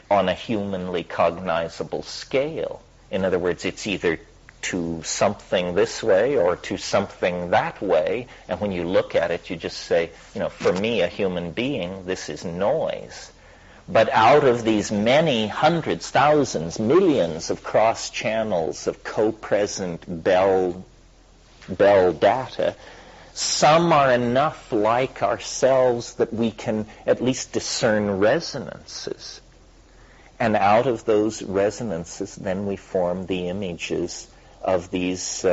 on a humanly cognizable scale. In other words, it's either to something this way or to something that way, and when you look at it, you just say, for me, a human being, this is noise. But out of these many hundreds, thousands, millions of cross channels of co-present Bell data, some are enough like ourselves that we can at least discern resonances. And out of those resonances, then we form the images of these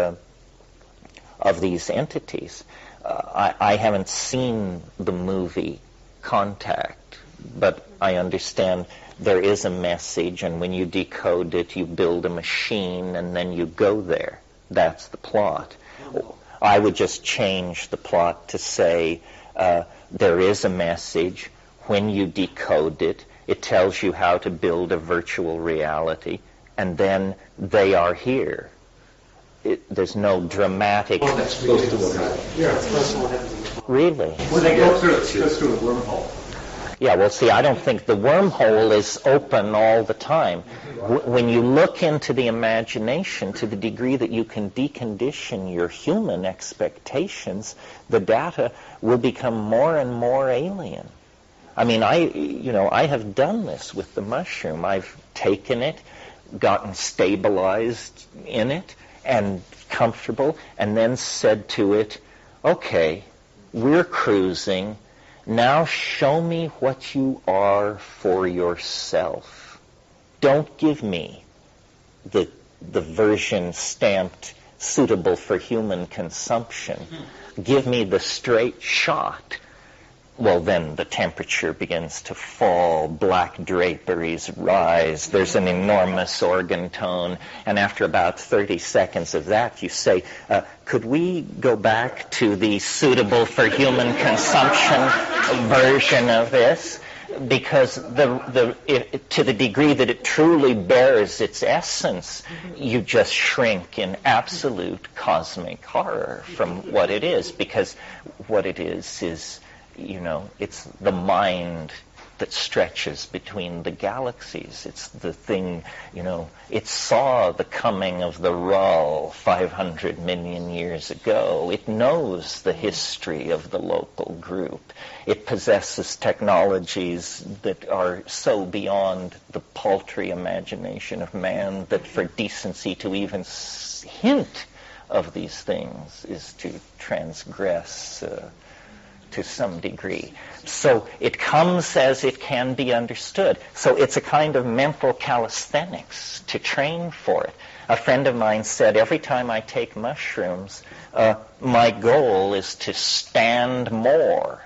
entities. I haven't seen the movie Contact, but I understand there is a message, and when you decode it, you build a machine, and then you go there. That's the plot. I would just change the plot to say there is a message. When you decode it, it tells you how to build a virtual reality, and then they are here. There's no dramatic... Well, that's supposed to look right. Yeah, it's supposed to look Really? Well, they go through a wormhole. Yeah, well, see, I don't think the wormhole is open all the time. When you look into the imagination to the degree that you can decondition your human expectations, the data will become more and more alien. I mean, I have done this with the mushroom. I've taken it, gotten stabilized in it, and comfortable, and then said to it, okay, we're cruising. Now show me what you are for yourself. Don't give me the version stamped suitable for human consumption. Give me the straight shot. Well, then the temperature begins to fall, black draperies rise, there's an enormous organ tone, and after about 30 seconds of that, you say, could we go back to the suitable for human consumption version of this? because to the degree that it truly bears its essence, you just shrink in absolute cosmic horror from what it is, because what it is, it's the mind that stretches between the galaxies. It's the thing, it saw the coming of the Rull 500 million years ago. It knows the history of the local group. It possesses technologies that are so beyond the paltry imagination of man that for decency to even hint of these things is to transgress to some degree. So it comes as it can be understood. So it's a kind of mental calisthenics to train for it. A friend of mine said, every time I take mushrooms, my goal is to stand more.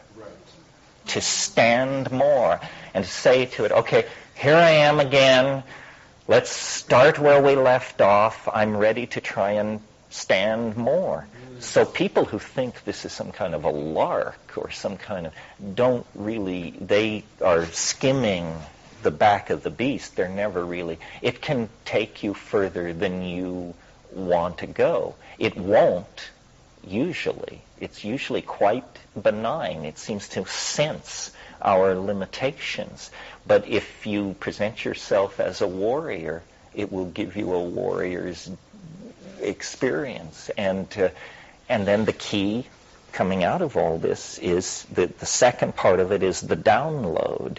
To stand more. And to say to it, okay, here I am again. Let's start where we left off. I'm ready to try and stand more. So people who think this is some kind of a lark or some kind of, they are skimming the back of the beast. They're never really, it can take you further than you want to go. It won't, usually. It's usually quite benign. It seems to sense our limitations. But if you present yourself as a warrior, it will give you a warrior's experience. And then the key coming out of all this is the second part of it is the download.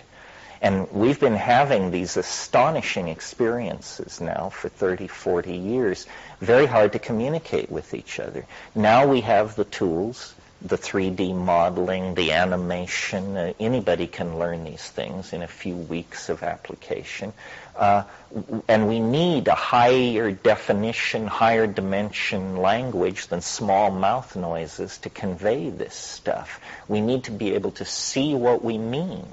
And we've been having these astonishing experiences now for 30, 40 years. Very hard to communicate with each other. Now we have the tools, the 3D modeling, the animation. Anybody can learn these things in a few weeks of application. And we need a higher definition, higher dimension language than small mouth noises to convey this stuff. We need to be able to see what we mean.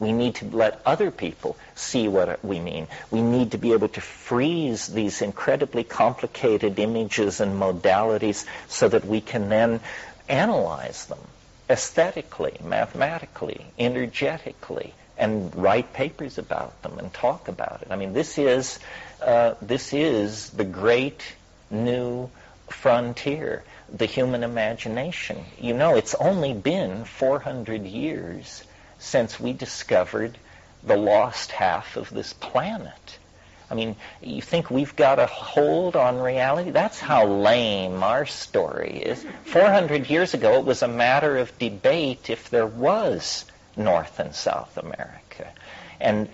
We need to let other people see what we mean. We need to be able to freeze these incredibly complicated images and modalities so that we can then analyze them aesthetically, mathematically, energetically, and write papers about them and talk about it. I mean, this is the great new frontier, the human imagination. It's only been 400 years since we discovered the lost half of this planet. I mean, you think we've got a hold on reality? That's how lame our story is. 400 years ago, it was a matter of debate if there was North and South America. And,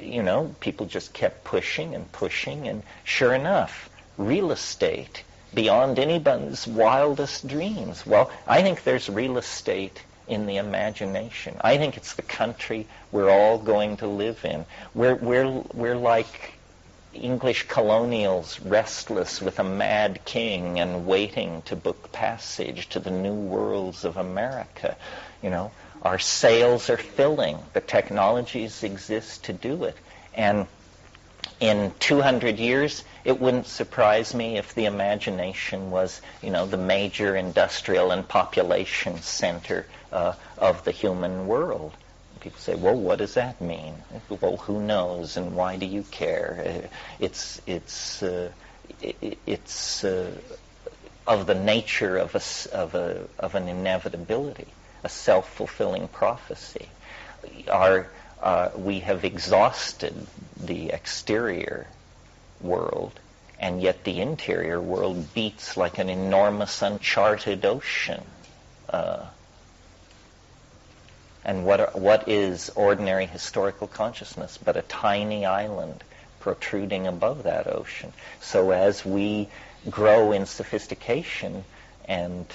people just kept pushing, and sure enough, real estate beyond anybody's wildest dreams. Well, I think there's real estate in the imagination. I think it's the country we're all going to live in. We're like English colonials, restless with a mad king and waiting to book passage to the new worlds of America. Our sails are filling. The technologies exist to do it. And in 200 years, it wouldn't surprise me if the imagination was, the major industrial and population center of the human world. People say, well, what does that mean? Well, who knows, and why do you care? It's of the nature of an inevitability, a self-fulfilling prophecy. We have exhausted the exterior world, and yet the interior world beats like an enormous uncharted ocean. And what is ordinary historical consciousness but a tiny island protruding above that ocean? So as we grow in sophistication and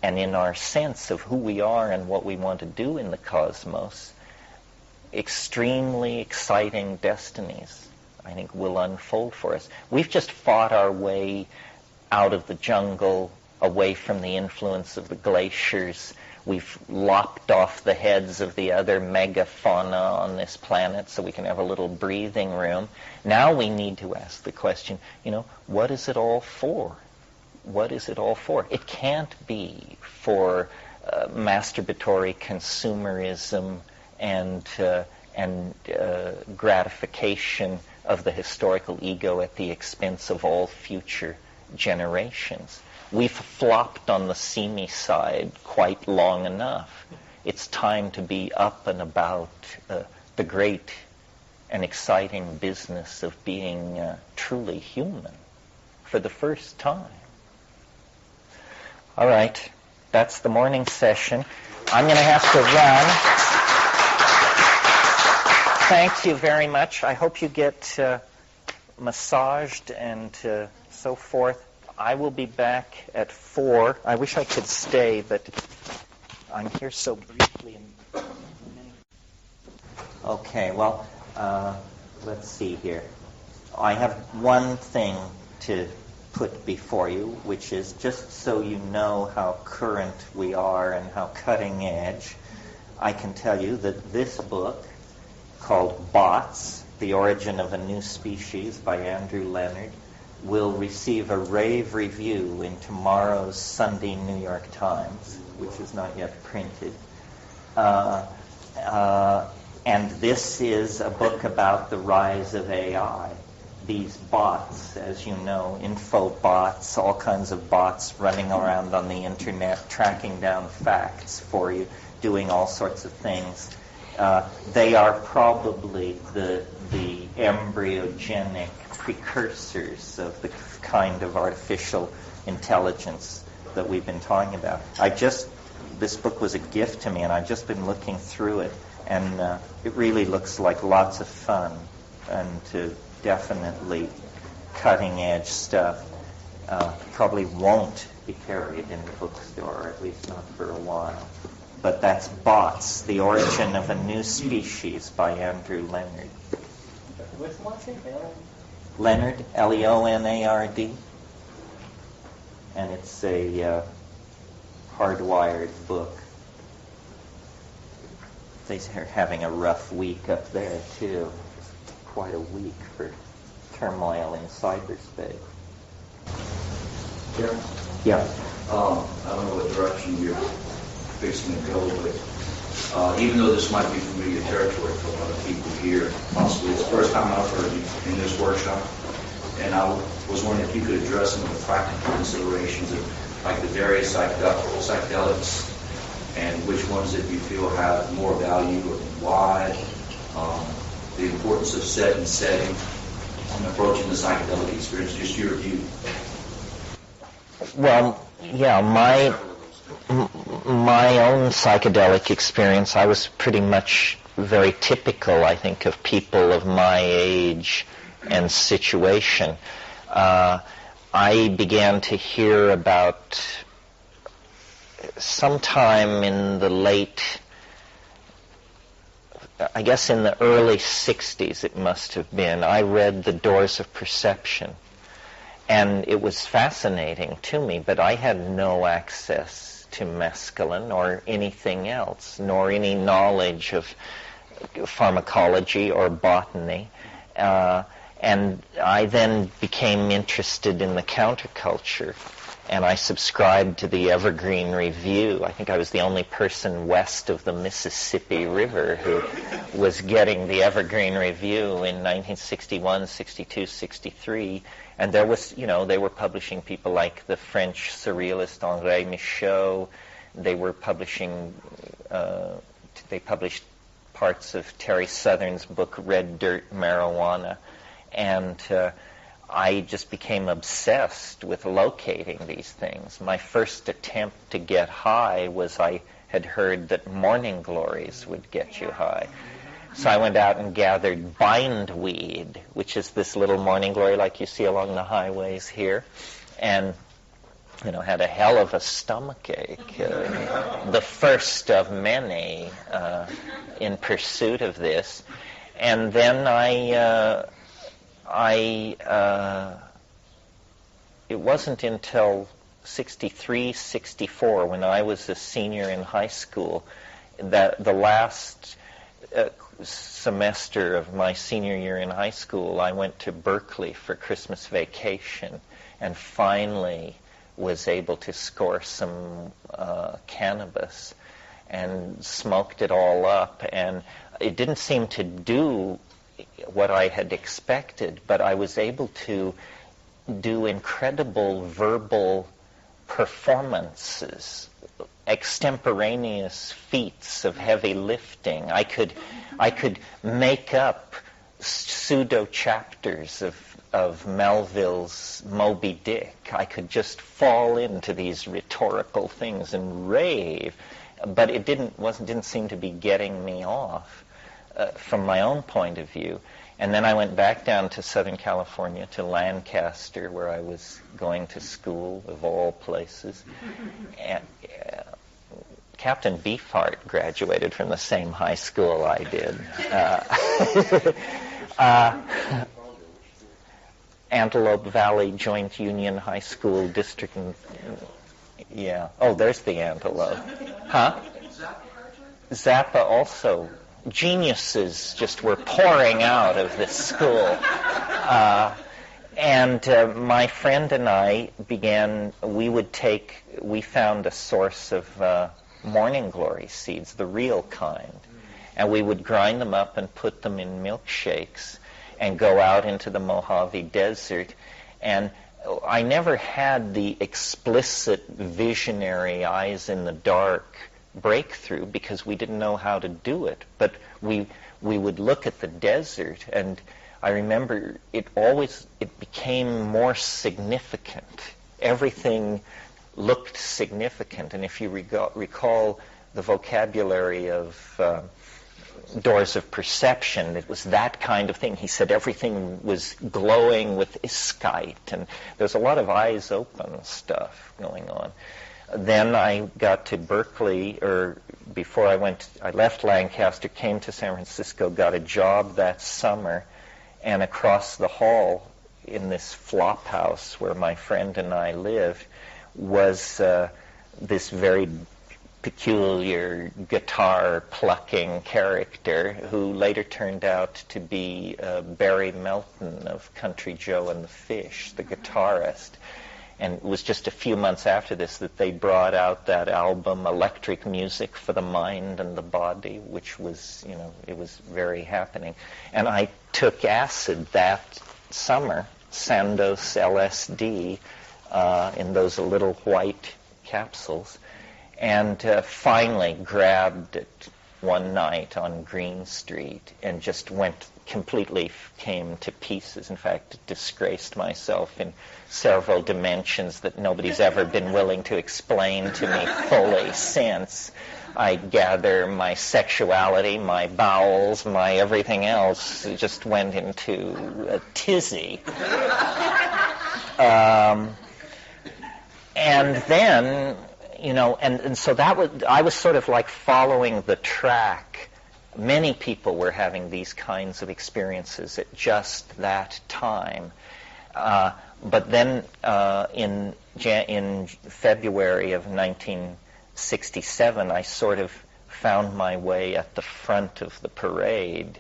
in our sense of who we are and what we want to do in the cosmos, extremely exciting destinies, I think, will unfold for us. We've just fought our way out of the jungle, away from the influence of the glaciers. We've lopped off the heads of the other megafauna on this planet so we can have a little breathing room. Now we need to ask the question, what is it all for? What is it all for? It can't be for masturbatory consumerism and gratification of the historical ego at the expense of all future generations. We've flopped on the seamy side quite long enough. It's time to be up and about the great and exciting business of being truly human for the first time. All right, that's the morning session. I'm going to have to run. Thank you very much. I hope you get massaged and so forth. I will be back at 4. I wish I could stay, but I'm here so briefly. Okay, well, let's see here. I have one thing to put before you, which is just so you know how current we are and how cutting edge, I can tell you that this book, called Bots, The Origin of a New Species by Andrew Leonard, will receive a rave review in tomorrow's Sunday New York Times, which is not yet printed. And this is a book about the rise of AI. These bots, as you know, info bots, all kinds of bots running around on the internet, tracking down facts for you, doing all sorts of things. They are probably the embryogenic precursors of the kind of artificial intelligence that we've been talking about. This book was a gift to me, and I've just been looking through it, and it really looks like lots of fun and definitely cutting-edge stuff. Probably won't be carried in the bookstore, at least not for a while. But that's Bots, The Origin of a New Species by Andrew Leonard. What's the last name? Leonard, Leonard. And it's a hardwired book. They're having a rough week up there, too. Quite a week for turmoil in cyberspace. Terence? Yeah. I don't know what direction you're fixing to go, but even though this might be familiar territory for a lot of people here, possibly it's the first time I've heard you in this workshop, and I was wondering if you could address some of the practical considerations of like the various psychedelics and which ones that you feel have more value and why, the importance of set and setting and approaching the psychedelic experience, just your view. Well, yeah, my own psychedelic experience, I was pretty much very typical, I think, of people of my age and situation. I began to hear about sometime in the I guess in the early 60s it must have been, I read The Doors of Perception. And it was fascinating to me, but I had no access to mescaline or anything else, nor any knowledge of pharmacology or botany. And I then became interested in the counterculture, and I subscribed to the Evergreen Review. I think I was the only person west of the Mississippi River who was getting the Evergreen Review in 1961, 62, 63. And there was, they were publishing people like the French surrealist André Michaud. They were publishing, they published parts of Terry Southern's book, Red Dirt Marijuana. And I just became obsessed with locating these things. My first attempt to get high was I had heard that morning glories would get you high. So I went out and gathered bindweed, which is this little morning glory like you see along the highways here, and had a hell of a stomachache. The first of many in pursuit of this. And then it wasn't until 63, 64, when I was a senior in high school, that the last semester of my senior year in high school, I went to Berkeley for Christmas vacation and finally was able to score some cannabis. and smoked it all up. And it didn't seem to do what I had expected, but I was able to do incredible verbal performances, extemporaneous feats of heavy lifting. I could make up pseudo chapters of Melville's Moby Dick. I could just fall into these rhetorical things and rave, but it didn't seem to be getting me off from my own point of view. And then I went back down to Southern California, to Lancaster, where I was going to school, of all places. And Captain Beefheart graduated from the same high school I did. Antelope Valley Joint Union High School District. Yeah. Oh, there's the Antelope. Huh? Zappa also. Geniuses just were pouring out of this school. And my friend and I we found a source of morning glory seeds, the real kind. And we would grind them up and put them in milkshakes and go out into the Mojave Desert. And I never had the explicit visionary eyes in the dark breakthrough because we didn't know how to do it. But we would look at the desert, and I remember it became more significant. Everything looked significant. And if you recall the vocabulary of Doors of Perception, it was that kind of thing. He said everything was glowing with iskite, and there's a lot of eyes open stuff going on. Then I got to Berkeley, or before I left Lancaster, came to San Francisco, got a job that summer, and across the hall in this flop house where my friend and I lived was this very peculiar guitar-plucking character who later turned out to be Barry Melton of Country Joe and the Fish, the guitarist. And it was just a few months after this that they brought out that album, Electric Music for the Mind and the Body, which was, it was very happening. And I took acid that summer, Sandoz LSD, in those little white capsules, and finally grabbed it one night on Green Street and just came to pieces. In fact, disgraced myself in several dimensions that nobody's ever been willing to explain to me fully since. I gather my sexuality, my bowels, my everything else just went into a tizzy. And then, and so I was sort of like following the track. Many people were having these kinds of experiences at just that time. But then in February of 1967, I sort of found my way at the front of the parade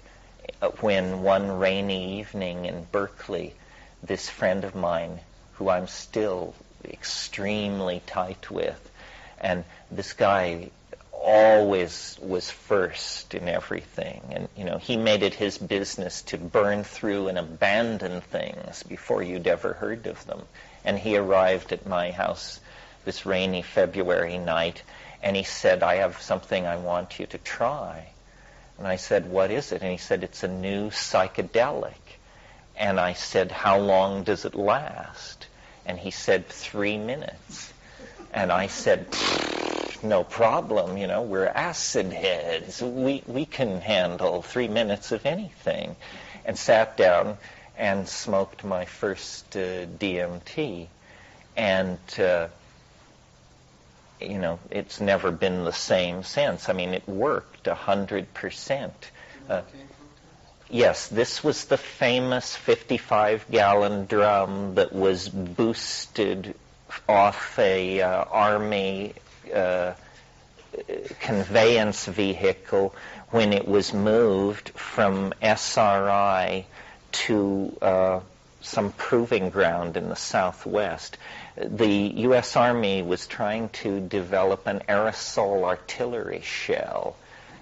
when one rainy evening in Berkeley, this friend of mine, who I'm still extremely tight with, and this guy always was first in everything, and he made it his business to burn through and abandon things before you'd ever heard of them. And he arrived at my house this rainy February night, and he said, "I have something I want you to try." And I said, "What is it?" And he said, "It's a new psychedelic." And I said, "How long does it last?" And he said, 3 minutes. And I said, "No problem, we're acid heads. We can handle 3 minutes of anything." And sat down and smoked my first DMT. And, it's never been the same since. I mean, it worked 100%. Yes, this was the famous 55-gallon drum that was boosted off a Army conveyance vehicle when it was moved from SRI to some proving ground in the Southwest. The U.S. Army was trying to develop an aerosol artillery shell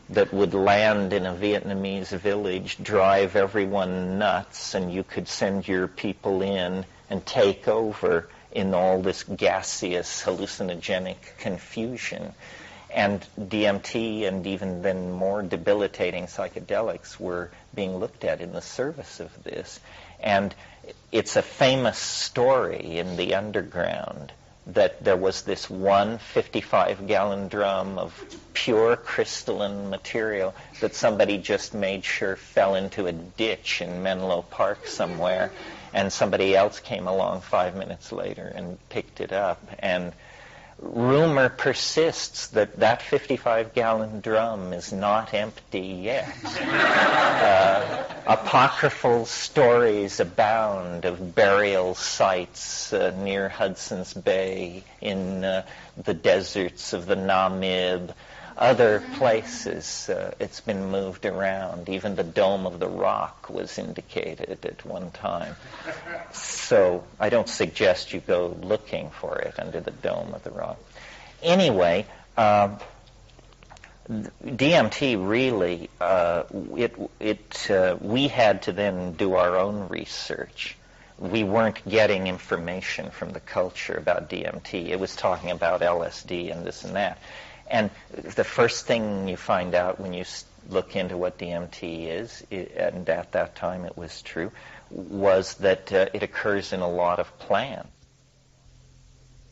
that would land in a Vietnamese village, drive everyone nuts, and you could send your people in and take over in all this gaseous, hallucinogenic confusion. And DMT and even then more debilitating psychedelics were being looked at in the service of this. And it's a famous story in the underground that there was this one 55-gallon drum of pure crystalline material that somebody just made sure fell into a ditch in Menlo Park somewhere, and somebody else came along 5 minutes later and picked it up. And rumor persists that that 55-gallon drum is not empty yet. Apocryphal stories abound of burial sites near Hudson's Bay, in the deserts of the Namib, other places. It's been moved around. Even the Dome of the Rock was indicated at one time. So I don't suggest you go looking for it under the Dome of the Rock. Anyway, DMT really, we had to then do our own research. We weren't getting information from the culture about DMT. It was talking about LSD and this and that. And the first thing you find out when you look into what DMT is, and at that time it was true, was that it occurs in a lot of plants.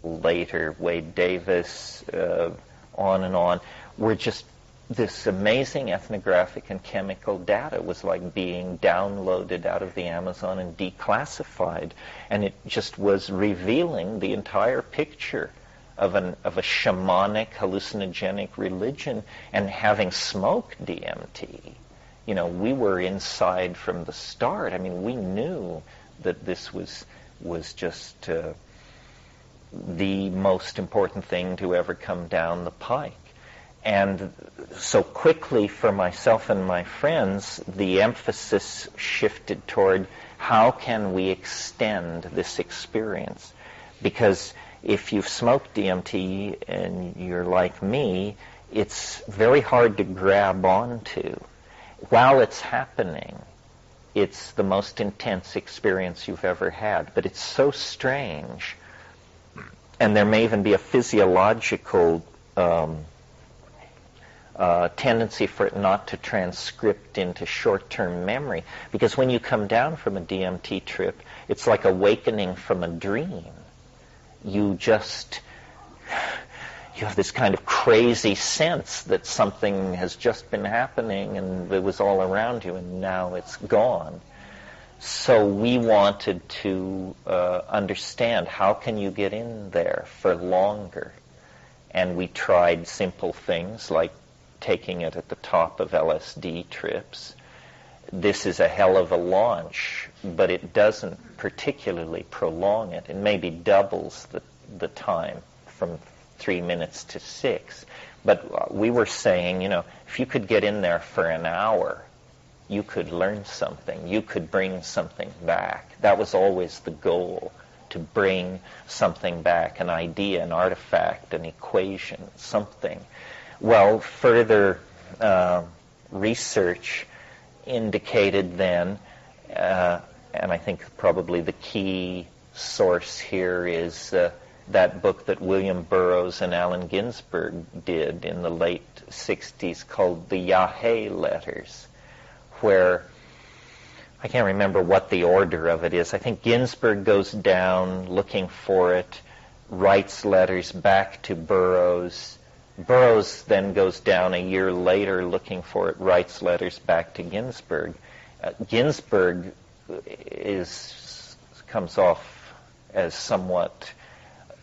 Later, Wade Davis, on and on, were just this amazing ethnographic and chemical data was like being downloaded out of the Amazon and declassified. And it just was revealing the entire picture of a shamanic, hallucinogenic religion. And having smoked DMT, you know, we were inside from the start. I mean, we knew that this was just the most important thing to ever come down the pike. And so quickly for myself and my friends, the emphasis shifted toward how can we extend this experience? Because if you've smoked DMT and you're like me, it's very hard to grab onto. While it's happening, it's the most intense experience you've ever had. But it's so strange. And there may even be a physiological tendency for it not to transcript into short-term memory. Because when you come down from a DMT trip, it's like awakening from a dream. You have this kind of crazy sense that something has just been happening and it was all around you and now it's gone. So we wanted to understand how can you get in there for longer. And we tried simple things like taking it at the top of LSD trips. This is a hell of a launch, but it doesn't particularly prolong it. It maybe doubles the time from 3 minutes to 6. But we were saying, you know, if you could get in there for an hour, you could learn something. You could bring something back. That was always the goal, to bring something back, an idea, an artifact, an equation, something. Well, further research indicated then, and I think probably the key source here is that book that William Burroughs and Allen Ginsberg did in the late 60s called the Yahé Letters, where I can't remember what the order of it is. I think Ginsberg goes down looking for it, writes letters back to Burroughs. Burroughs then goes down a year later looking for it, writes letters back to Ginsberg. Ginsberg comes off as somewhat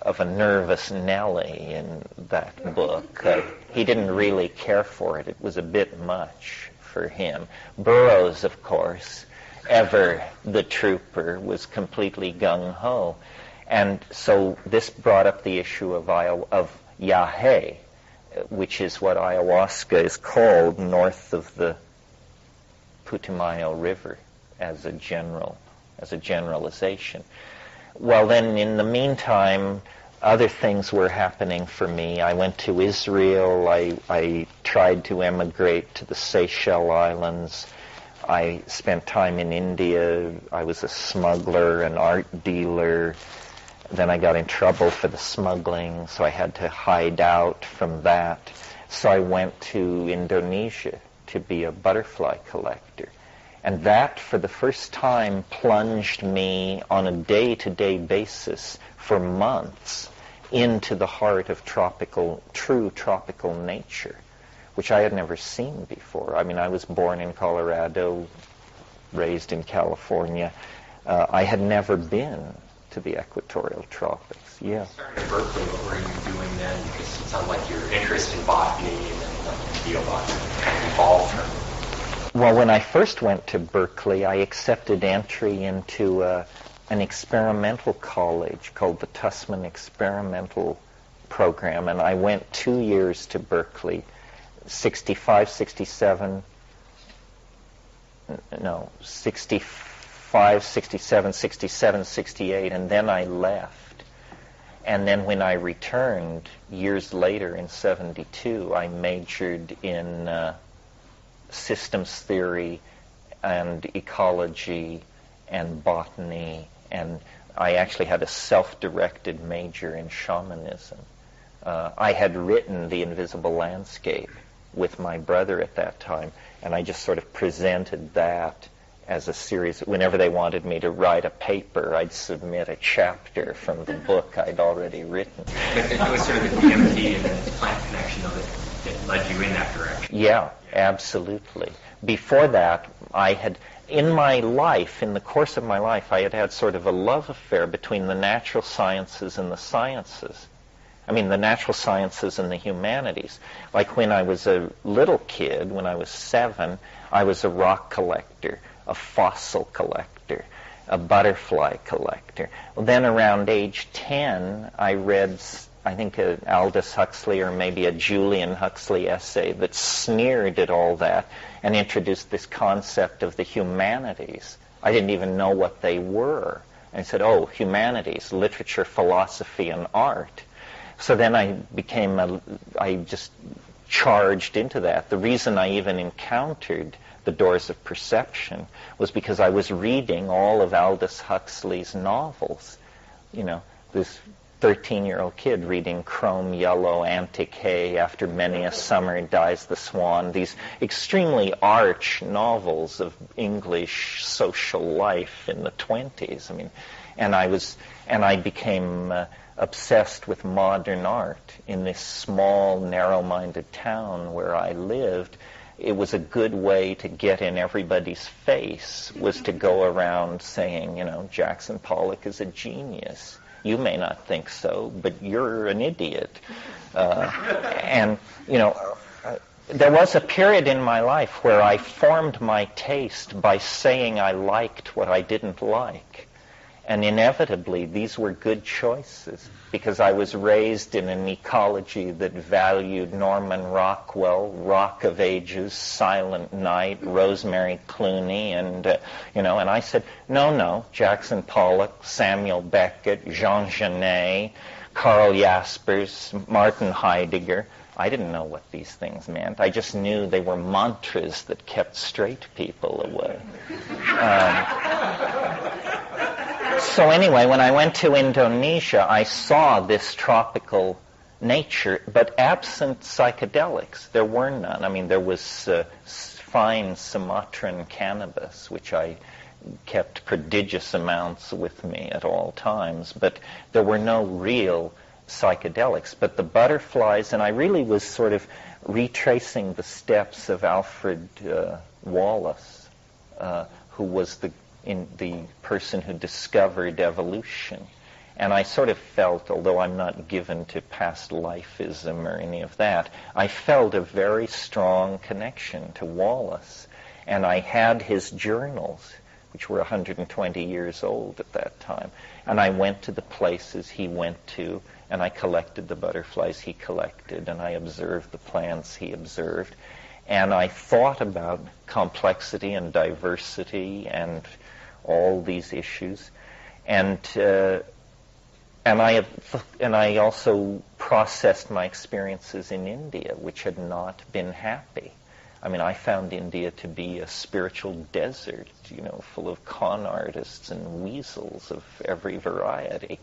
of a nervous Nelly in that book. He didn't really care for it. It was a bit much for him. Burroughs, of course, ever the trooper, was completely gung-ho. And so this brought up the issue of Yahé, which is what ayahuasca is called north of the Putumayo River as a general as a generalization. Well, then in the meantime, other things were happening for me. I went to Israel. I tried to emigrate to the Seychelles Islands. I spent time in India. I was a smuggler, an art dealer. Then I got in trouble for the smuggling, so I had to hide out from that. So I went to Indonesia to be a butterfly collector. And that, for the first time, plunged me on a day-to-day basis for months into the heart of true tropical nature, which I had never seen before. I mean, I was born in Colorado, raised in California. I had never been to the equatorial tropics. Yeah. You started at Berkeley. What were you doing then? Because it sounds like your interest in botany and geobotany evolved from. Well, when I first went to Berkeley, I accepted entry into an experimental college called the Tussman Experimental Program, and I went 2 years to Berkeley, 65, 67, 67, 68, and then I left. And then when I returned years later in 72, I majored in systems theory and ecology and botany, and I actually had a self-directed major in shamanism. I had written The Invisible Landscape with my brother at that time, and I just sort of presented that as a series. Whenever they wanted me to write a paper, I'd submit a chapter from the book I'd already written. But it was sort of the DMT and the plant connection of it that led you in that direction. Yeah, absolutely. Before that, I had, in the course of my life, I had had sort of a love affair between the natural sciences and the sciences. I mean, the natural sciences and the humanities. Like when I was a little kid, when I was 7, I was a rock collector, a fossil collector, a butterfly collector. Well, then around age 10, I read, I think, a Aldous Huxley or maybe a Julian Huxley essay that sneered at all that and introduced this concept of the humanities. I didn't even know what they were. And I said, oh, humanities, literature, philosophy, and art. So then I just charged into that. The reason I even encountered The Doors of Perception was because I was reading all of Aldous Huxley's novels. You know, this 13-year-old kid reading Chrome Yellow, Antic Hay, After Many a Summer Dies the Swan, these extremely arch novels of English social life in the 20s. I mean, and I became obsessed with modern art in this small, narrow-minded town where I lived. It was a good way to get in everybody's face, was to go around saying, you know, Jackson Pollock is a genius. You may not think so, but you're an idiot. And, you know, there was a period in my life where I formed my taste by saying I liked what I didn't like. And inevitably, these were good choices, because I was raised in an ecology that valued Norman Rockwell, Rock of Ages, Silent Night, Rosemary Clooney, and, and I said, no, Jackson Pollock, Samuel Beckett, Jean Genet, Karl Jaspers, Martin Heidegger. I didn't know what these things meant. I just knew they were mantras that kept straight people away. So anyway, when I went to Indonesia, I saw this tropical nature, but absent psychedelics. There were none. I mean, there was fine Sumatran cannabis, which I kept prodigious amounts with me at all times, but there were no real psychedelics. But the butterflies, and I really was sort of retracing the steps of Alfred Wallace, who was the person who discovered evolution. And I sort of felt, although I'm not given to past lifeism or any of that, I felt a very strong connection to Wallace. And I had his journals, which were 120 years old at that time. And I went to the places he went to, and I collected the butterflies he collected, and I observed the plants he observed. And I thought about complexity and diversity and all these issues, and I also processed my experiences in India, which had not been happy. I mean, I found India to be a spiritual desert, full of con artists and weasels of every variety.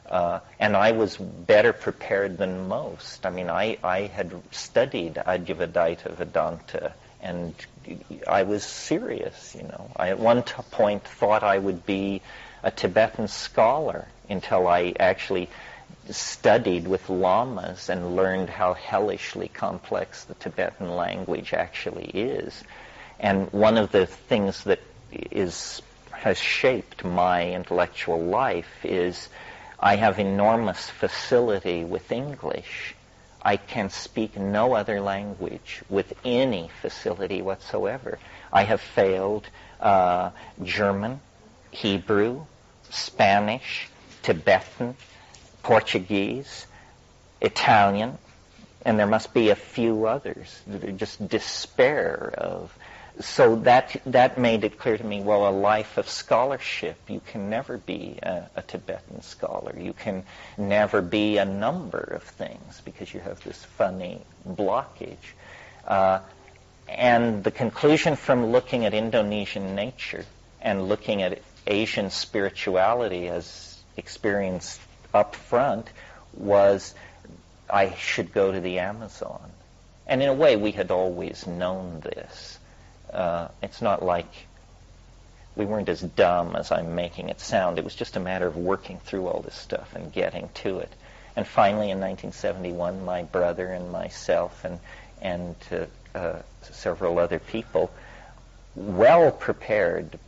And I was better prepared than most. I mean, I had studied Advaita Vedanta, and I was serious, I at one point thought I would be a Tibetan scholar until I actually studied with lamas and learned how hellishly complex the Tibetan language actually is. And one of the things that has shaped my intellectual life is I have enormous facility with English. I can speak no other language with any facility whatsoever. I have failed German, Hebrew, Spanish, Tibetan, Portuguese, Italian, and there must be a few others that are just despair of. So that made it clear to me, well, a life of scholarship, you can never be a Tibetan scholar. You can never be a number of things because you have this funny blockage. And the conclusion from looking at Indonesian nature and looking at Asian spirituality as experienced up front was I should go to the Amazon. And in a way, we had always known this. It's not like we weren't as dumb as I'm making it sound. It was just a matter of working through all this stuff and getting to it. And finally, in 1971, my brother and myself and several other people, well prepared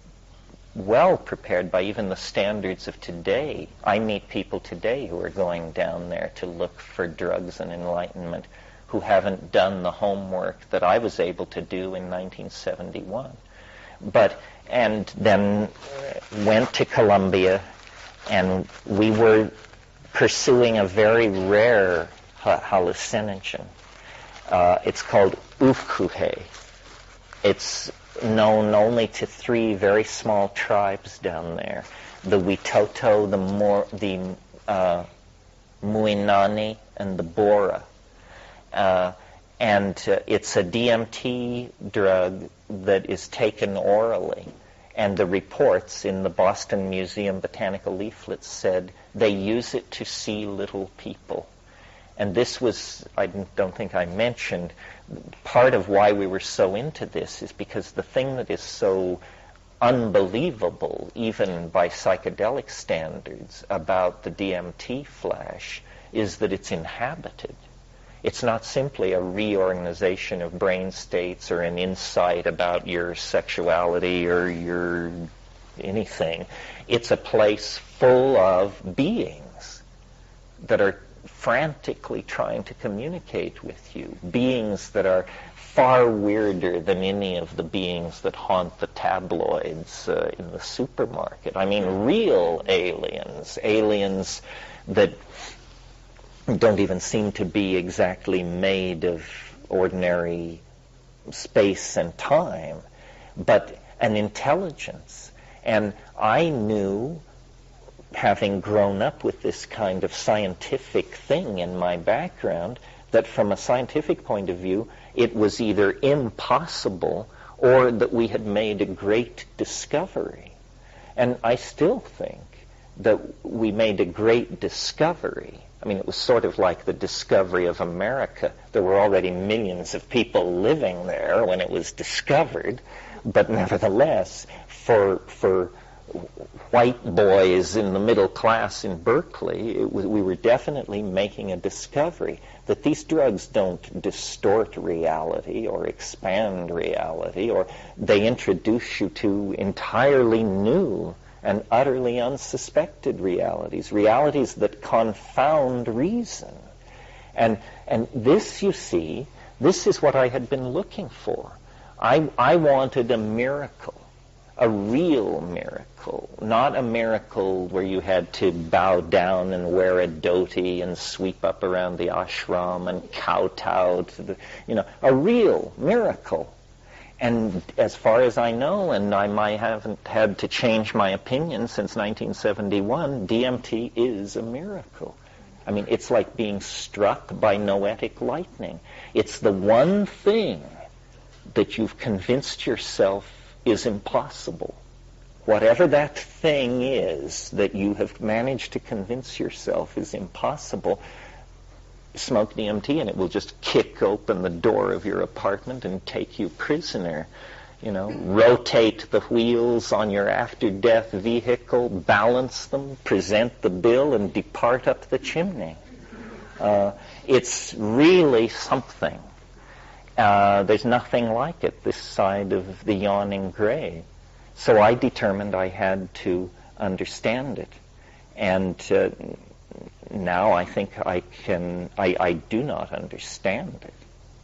by even the standards of today. I meet people today who are going down there to look for drugs and enlightenment who haven't done the homework that I was able to do in 1971. And then went to Colombia, and we were pursuing a very rare hallucinogen. It's called ufkuhe. It's known only to 3 very small tribes down there: the Witoto, the Muinani, and the Bora. And it's a DMT drug that is taken orally. And the reports in the Boston Museum Botanical Leaflets said they use it to see little people. And this was, I don't think I mentioned, part of why we were so into this is because the thing that is so unbelievable, even by psychedelic standards, about the DMT flash is that it's inhabited. It's not simply a reorganization of brain states or an insight about your sexuality or your anything. It's a place full of beings that are frantically trying to communicate with you, beings that are far weirder than any of the beings that haunt the tabloids in the supermarket. I mean, real aliens that don't even seem to be exactly made of ordinary space and time, but an intelligence. And I knew, having grown up with this kind of scientific thing in my background, that from a scientific point of view, it was either impossible or that we had made a great discovery. And I still think that we made a great discovery. I mean, it was sort of like the discovery of America. There were already millions of people living there when it was discovered, but nevertheless, for white boys in the middle class in Berkeley, we were definitely making a discovery that these drugs don't distort reality or expand reality, or they introduce you to entirely new and utterly unsuspected realities that confound reason. And this, you see, this is what I had been looking for. I wanted a miracle, a real miracle, not a miracle where you had to bow down and wear a dhoti and sweep up around the ashram and kowtow to the, a real miracle. And as far as I know, and I might haven't had to change my opinion since 1971, DMT is a miracle. I mean, it's like being struck by noetic lightning. It's the one thing that you've convinced yourself is impossible. Whatever that thing is that you have managed to convince yourself is impossible, smoke DMT and it will just kick open the door of your apartment and take you prisoner. You know, rotate the wheels on your after-death vehicle, balance them, present the bill, and depart up the chimney. It's really something. There's nothing like it this side of the yawning grave. So I determined I had to understand it. And now I think I do not understand it.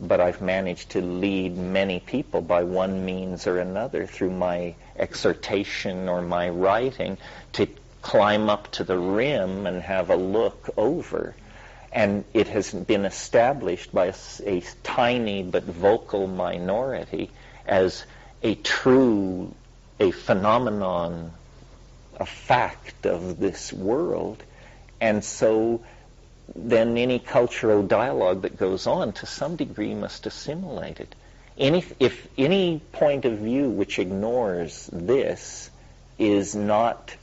But I've managed to lead many people by one means or another through my exhortation or my writing to climb up to the rim and have a look over. And it has been established by a tiny but vocal minority as a phenomenon, a fact of this world. And so then any cultural dialogue that goes on to some degree must assimilate it. If any point of view which ignores this is not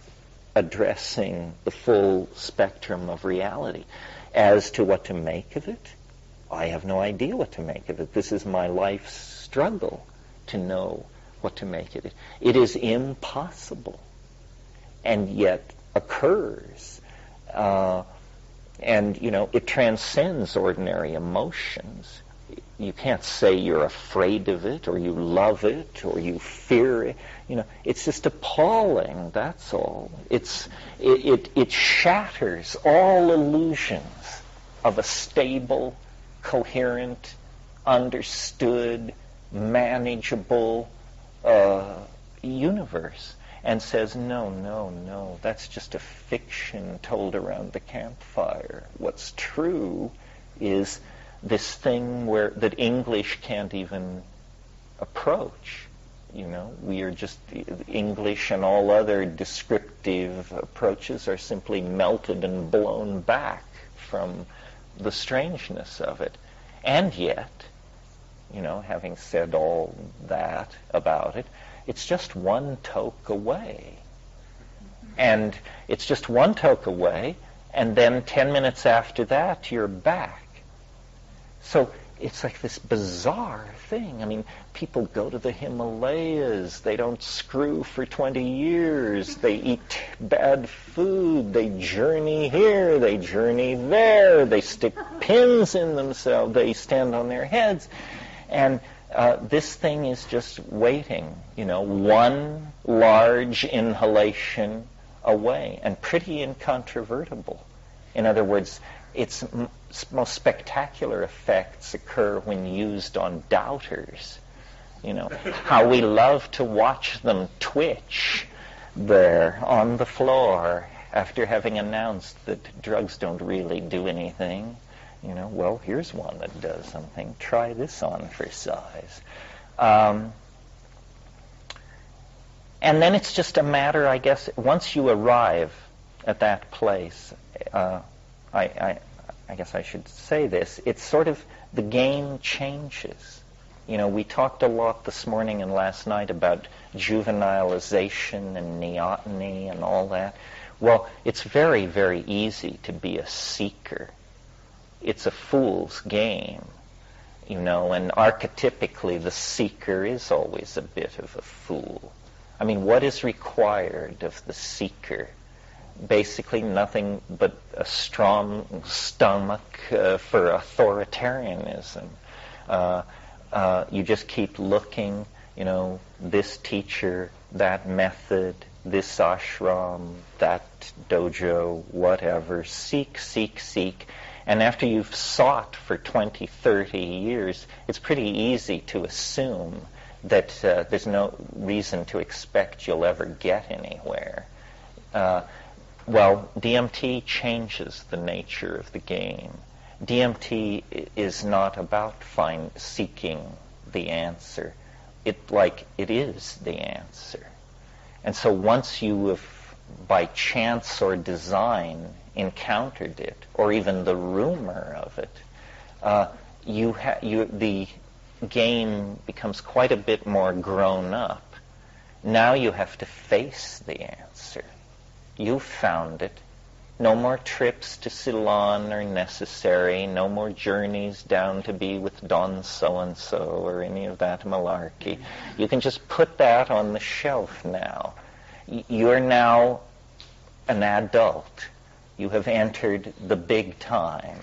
addressing the full spectrum of reality. As to what to make of it, I have no idea what to make of it. This is my life's struggle to know what to make of it. It is impossible, and yet occurs. And, you know, it transcends ordinary emotions. You can't say you're afraid of it, or you love it, or you fear it. You know, it's just appalling, that's all. It shatters all illusions of a stable, coherent, understood, manageable universe. And says, no, that's just a fiction told around the campfire. What's true is this thing that English can't even approach. You know, we are just, English and all other descriptive approaches are simply melted and blown back from the strangeness of it. And yet, you know, having said all that about it, it's just one toke away. And it's just one toke away, and then 10 minutes after that, you're back. So it's like this bizarre thing. I mean, people go to the Himalayas, they don't screw for 20 years, they eat bad food, they journey here, they journey there, they stick pins in themselves, they stand on their heads, and this thing is just waiting, you know, one large inhalation away, and pretty incontrovertible. In other words, its most spectacular effects occur when used on doubters. You know, how we love to watch them twitch there on the floor after having announced that drugs don't really do anything. You know, well, here's one that does something. Try this on for size. And then it's just a matter, I guess, once you arrive at that place, I guess I should say this, it's sort of, the game changes. You know, we talked a lot this morning and last night about juvenilization and neoteny and all that. Well, it's very, very easy to be a seeker. It's a fool's game, you know, and archetypically the seeker is always a bit of a fool. I mean, what is required of the seeker? Basically nothing but a strong stomach for authoritarianism. You just keep looking, you know, this teacher, that method, this ashram, that dojo, whatever, seek. And after you've sought for 20, 30 years, it's pretty easy to assume that there's no reason to expect you'll ever get anywhere. Well, DMT changes the nature of the game. DMT is not about seeking the answer, it is the answer. And so once you have, by chance or design, encountered it, or even the rumor of it, the game becomes quite a bit more grown up. Now you have to face the answer. You've found it. No more trips to Ceylon are necessary. No more journeys down to be with Don so-and-so or any of that malarkey. You can just put that on the shelf now. You're now an adult. You have entered the big time.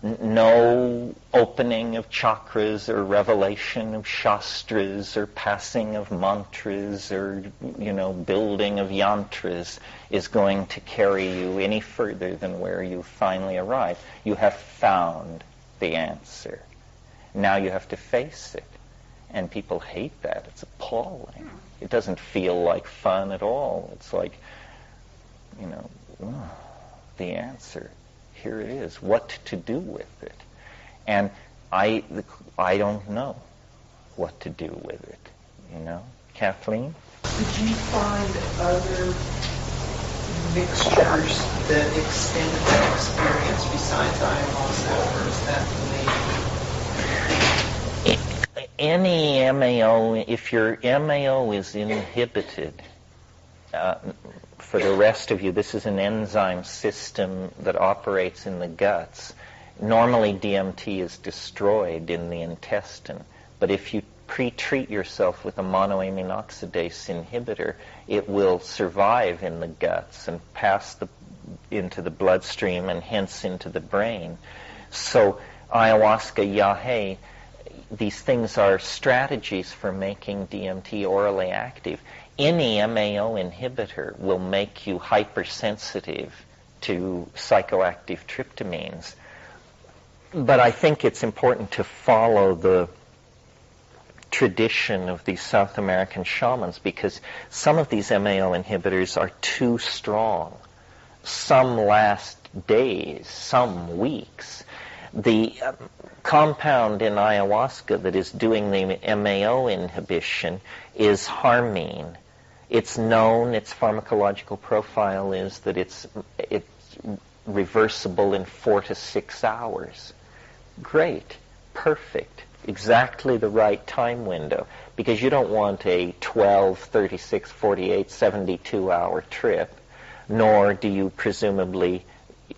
No opening of chakras or revelation of shastras or passing of mantras or, building of yantras is going to carry you any further than where you finally arrive. You have found the answer. Now you have to face it. And people hate that. It's appalling. It doesn't feel like fun at all. It's like, the answer. Here it is. What to do with it? And I don't know what to do with it. Kathleen? Did you find other mixtures that extended that experience besides ayahuasca, or is that the main? Any MAO, if your MAO is inhibited, for the rest of you, this is an enzyme system that operates in the guts. Normally DMT is destroyed in the intestine, but if you pre-treat yourself with a monoamine oxidase inhibitor, it will survive in the guts and pass into the bloodstream and hence into the brain. So ayahuasca, yahe, these things are strategies for making DMT orally active. Any MAO inhibitor will make you hypersensitive to psychoactive tryptamines. But I think it's important to follow the tradition of these South American shamans, because some of these MAO inhibitors are too strong. Some last days, some weeks. The compound in ayahuasca that is doing the MAO inhibition is harmine. It's known, its pharmacological profile is that it's reversible in 4 to 6 hours. Great, perfect, exactly the right time window, because you don't want a 12, 36, 48, 72-hour trip, nor do you presumably,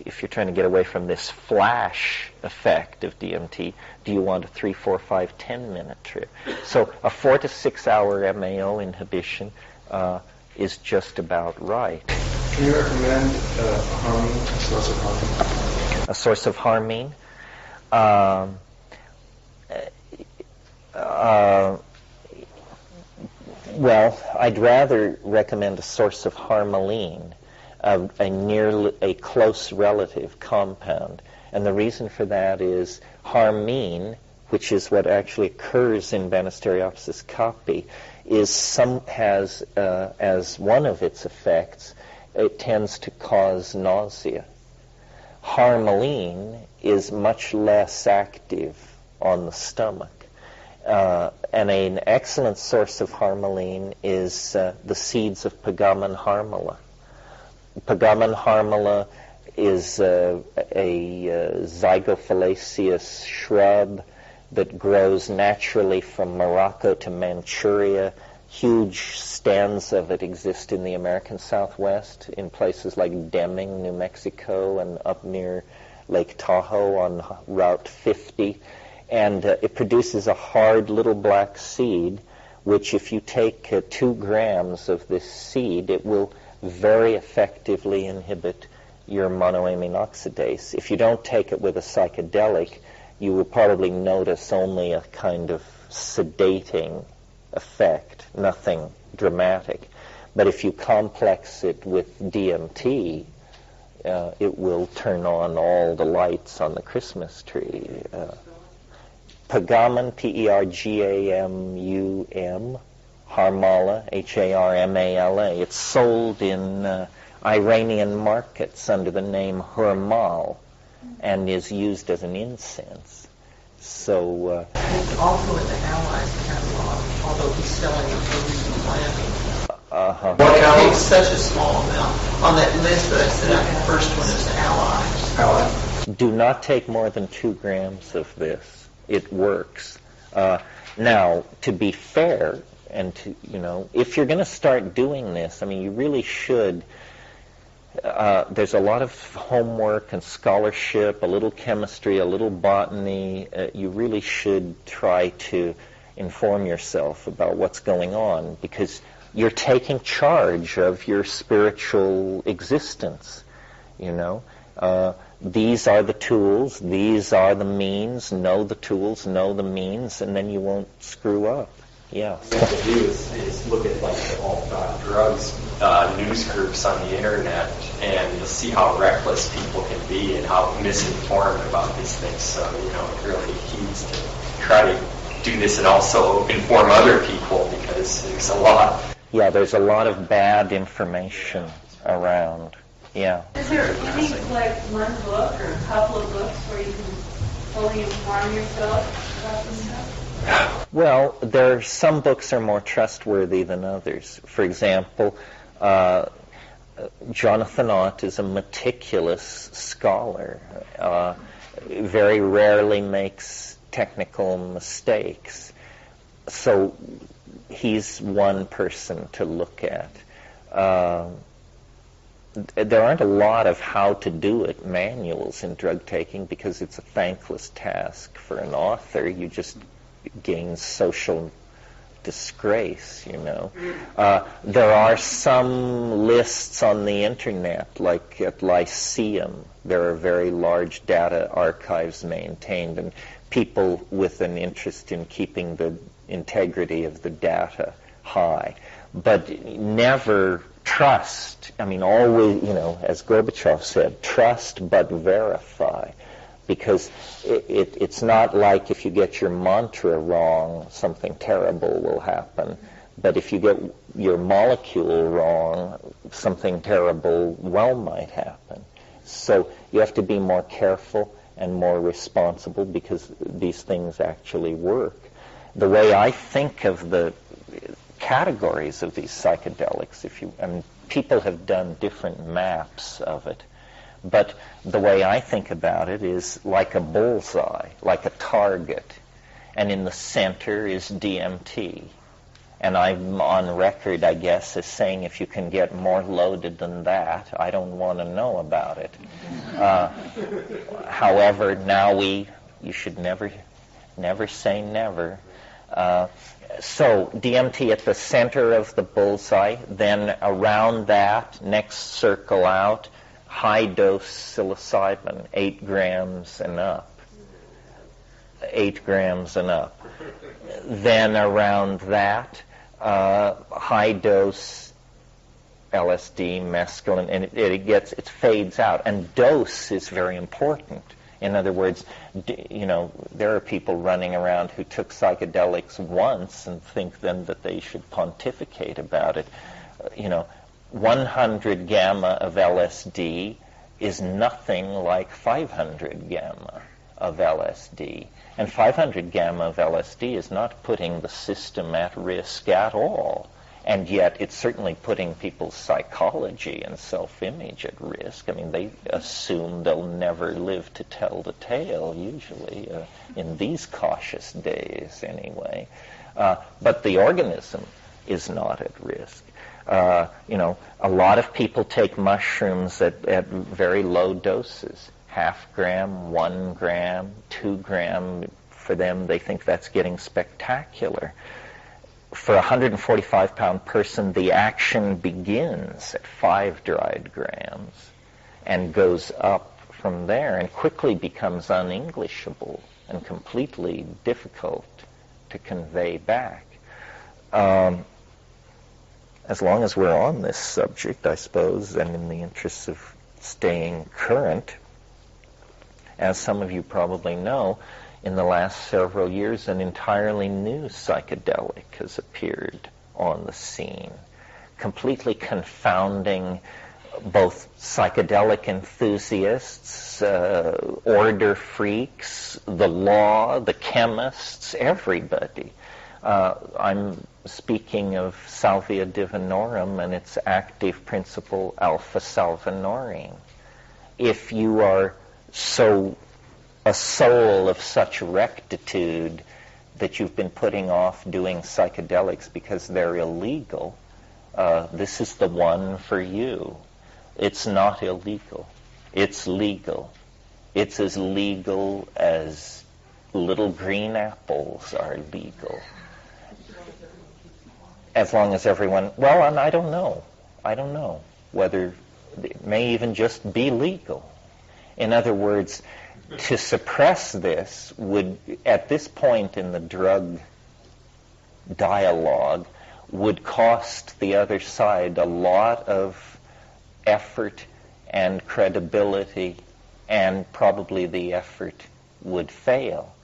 if you're trying to get away from this flash effect of DMT, do you want a 3, 4, 5, 10-minute trip? So a 4 to 6 hour MAO inhibition is just about right. Can you recommend harmine, a source of harmine? A source of harmine? Well, I'd rather recommend a source of harmaline, a close relative compound. And the reason for that is harmine, which is what actually occurs in Banisteriopsis caapi, has as one of its effects, it tends to cause nausea. Harmaline is much less active on the stomach. And an excellent source of harmaline is the seeds of Pagaman harmala. Pagaman harmala is a zygophyllaceous shrub that grows naturally from Morocco to Manchuria. Huge stands of it exist in the American Southwest, in places like Deming, New Mexico, and up near Lake Tahoe on Route 50. And it produces a hard little black seed, which if you take 2 grams of this seed, it will very effectively inhibit your monoamine oxidase. If you don't take it with a psychedelic, you will probably notice only a kind of sedating effect, nothing dramatic. But if you complex it with DMT, it will turn on all the lights on the Christmas tree. Pagaman, P-E-R-G-A-M-U-M, Harmala, H-A-R-M-A-L-A. It's sold in Iranian markets under the name Hurmal and is used as an incense. So it's also in the Allies catalog. be selling it for replanting. Uh-huh. It takes such a small amount. On that list that I set out, the first one is Ally. Do not take more than 2 grams of this. It works. Now, to be fair, and to, if you're going to start doing this, I mean, you really should. There's a lot of homework and scholarship, a little chemistry, a little botany. You really should try to inform yourself about what's going on, because you're taking charge of your spiritual existence, These are the tools, these are the means. Know the tools, know the means, and then you won't screw up. Yeah. What we have to do is look at all drugs news groups on the internet, and you'll see how reckless people can be and how misinformed about these things. So, it really needs to try to do this and also inform other people, because there's a lot. Yeah, there's a lot of bad information around. Yeah. Is there any, one book or a couple of books where you can fully inform yourself about this stuff? Well, some books are more trustworthy than others. For example, Jonathan Ott is a meticulous scholar. Very rarely makes technical mistakes. So he's one person to look at. There aren't a lot of how-to-do-it manuals in drug taking, because it's a thankless task for an author. You just gain social disgrace, There are some lists on the internet, like at Lyceum. There are very large data archives maintained, and people with an interest in keeping the integrity of the data high. But never trust. I mean, always, as Gorbachev said, trust but verify. Because it's not like if you get your mantra wrong, something terrible will happen. But if you get your molecule wrong, something terrible might happen. So you have to be more careful and more responsible, because these things actually work. The way I think of the categories of these psychedelics, people have done different maps of it, but the way I think about it is like a bullseye, like a target, and in the center is DMT. And I'm on record, I guess, as saying if you can get more loaded than that, I don't want to know about it. However, now you should never say never. So DMT at the center of the bullseye, then around that, next circle out, high-dose psilocybin, 8 grams and up. 8 grams and up. Then around that, high-dose LSD, mescaline, and it fades out. And dose is very important. In other words, there are people running around who took psychedelics once and think then that they should pontificate about it. 100 gamma of LSD is nothing like 500 gamma of LSD. And 500 gamma of LSD is not putting the system at risk at all. And yet it's certainly putting people's psychology and self-image at risk. I mean, they assume they'll never live to tell the tale, usually, in these cautious days anyway. But the organism is not at risk. A lot of people take mushrooms at very low doses, 0.5 gram, 1 gram, 2 gram. For them, they think that's getting spectacular. For a 145-pound person, the action begins at 5 dried grams and goes up from there and quickly becomes unenglishable and completely difficult to convey back. As long as we're on this subject, I suppose, and in the interests of staying current, as some of you probably know, in the last several years, an entirely new psychedelic has appeared on the scene, completely confounding both psychedelic enthusiasts, order freaks, the law, the chemists, everybody. I'm speaking of salvia divinorum and its active principle alpha salvinorin. If you are a soul of such rectitude that you've been putting off doing psychedelics because they're illegal, this is the one for you. It's not illegal. It's legal. It's as legal as little green apples are legal. As long as everyone, well, and I don't know whether it may even just be legal. In other words, to suppress this would, at this point in the drug dialogue, would cost the other side a lot of effort and credibility, and probably the effort would fail.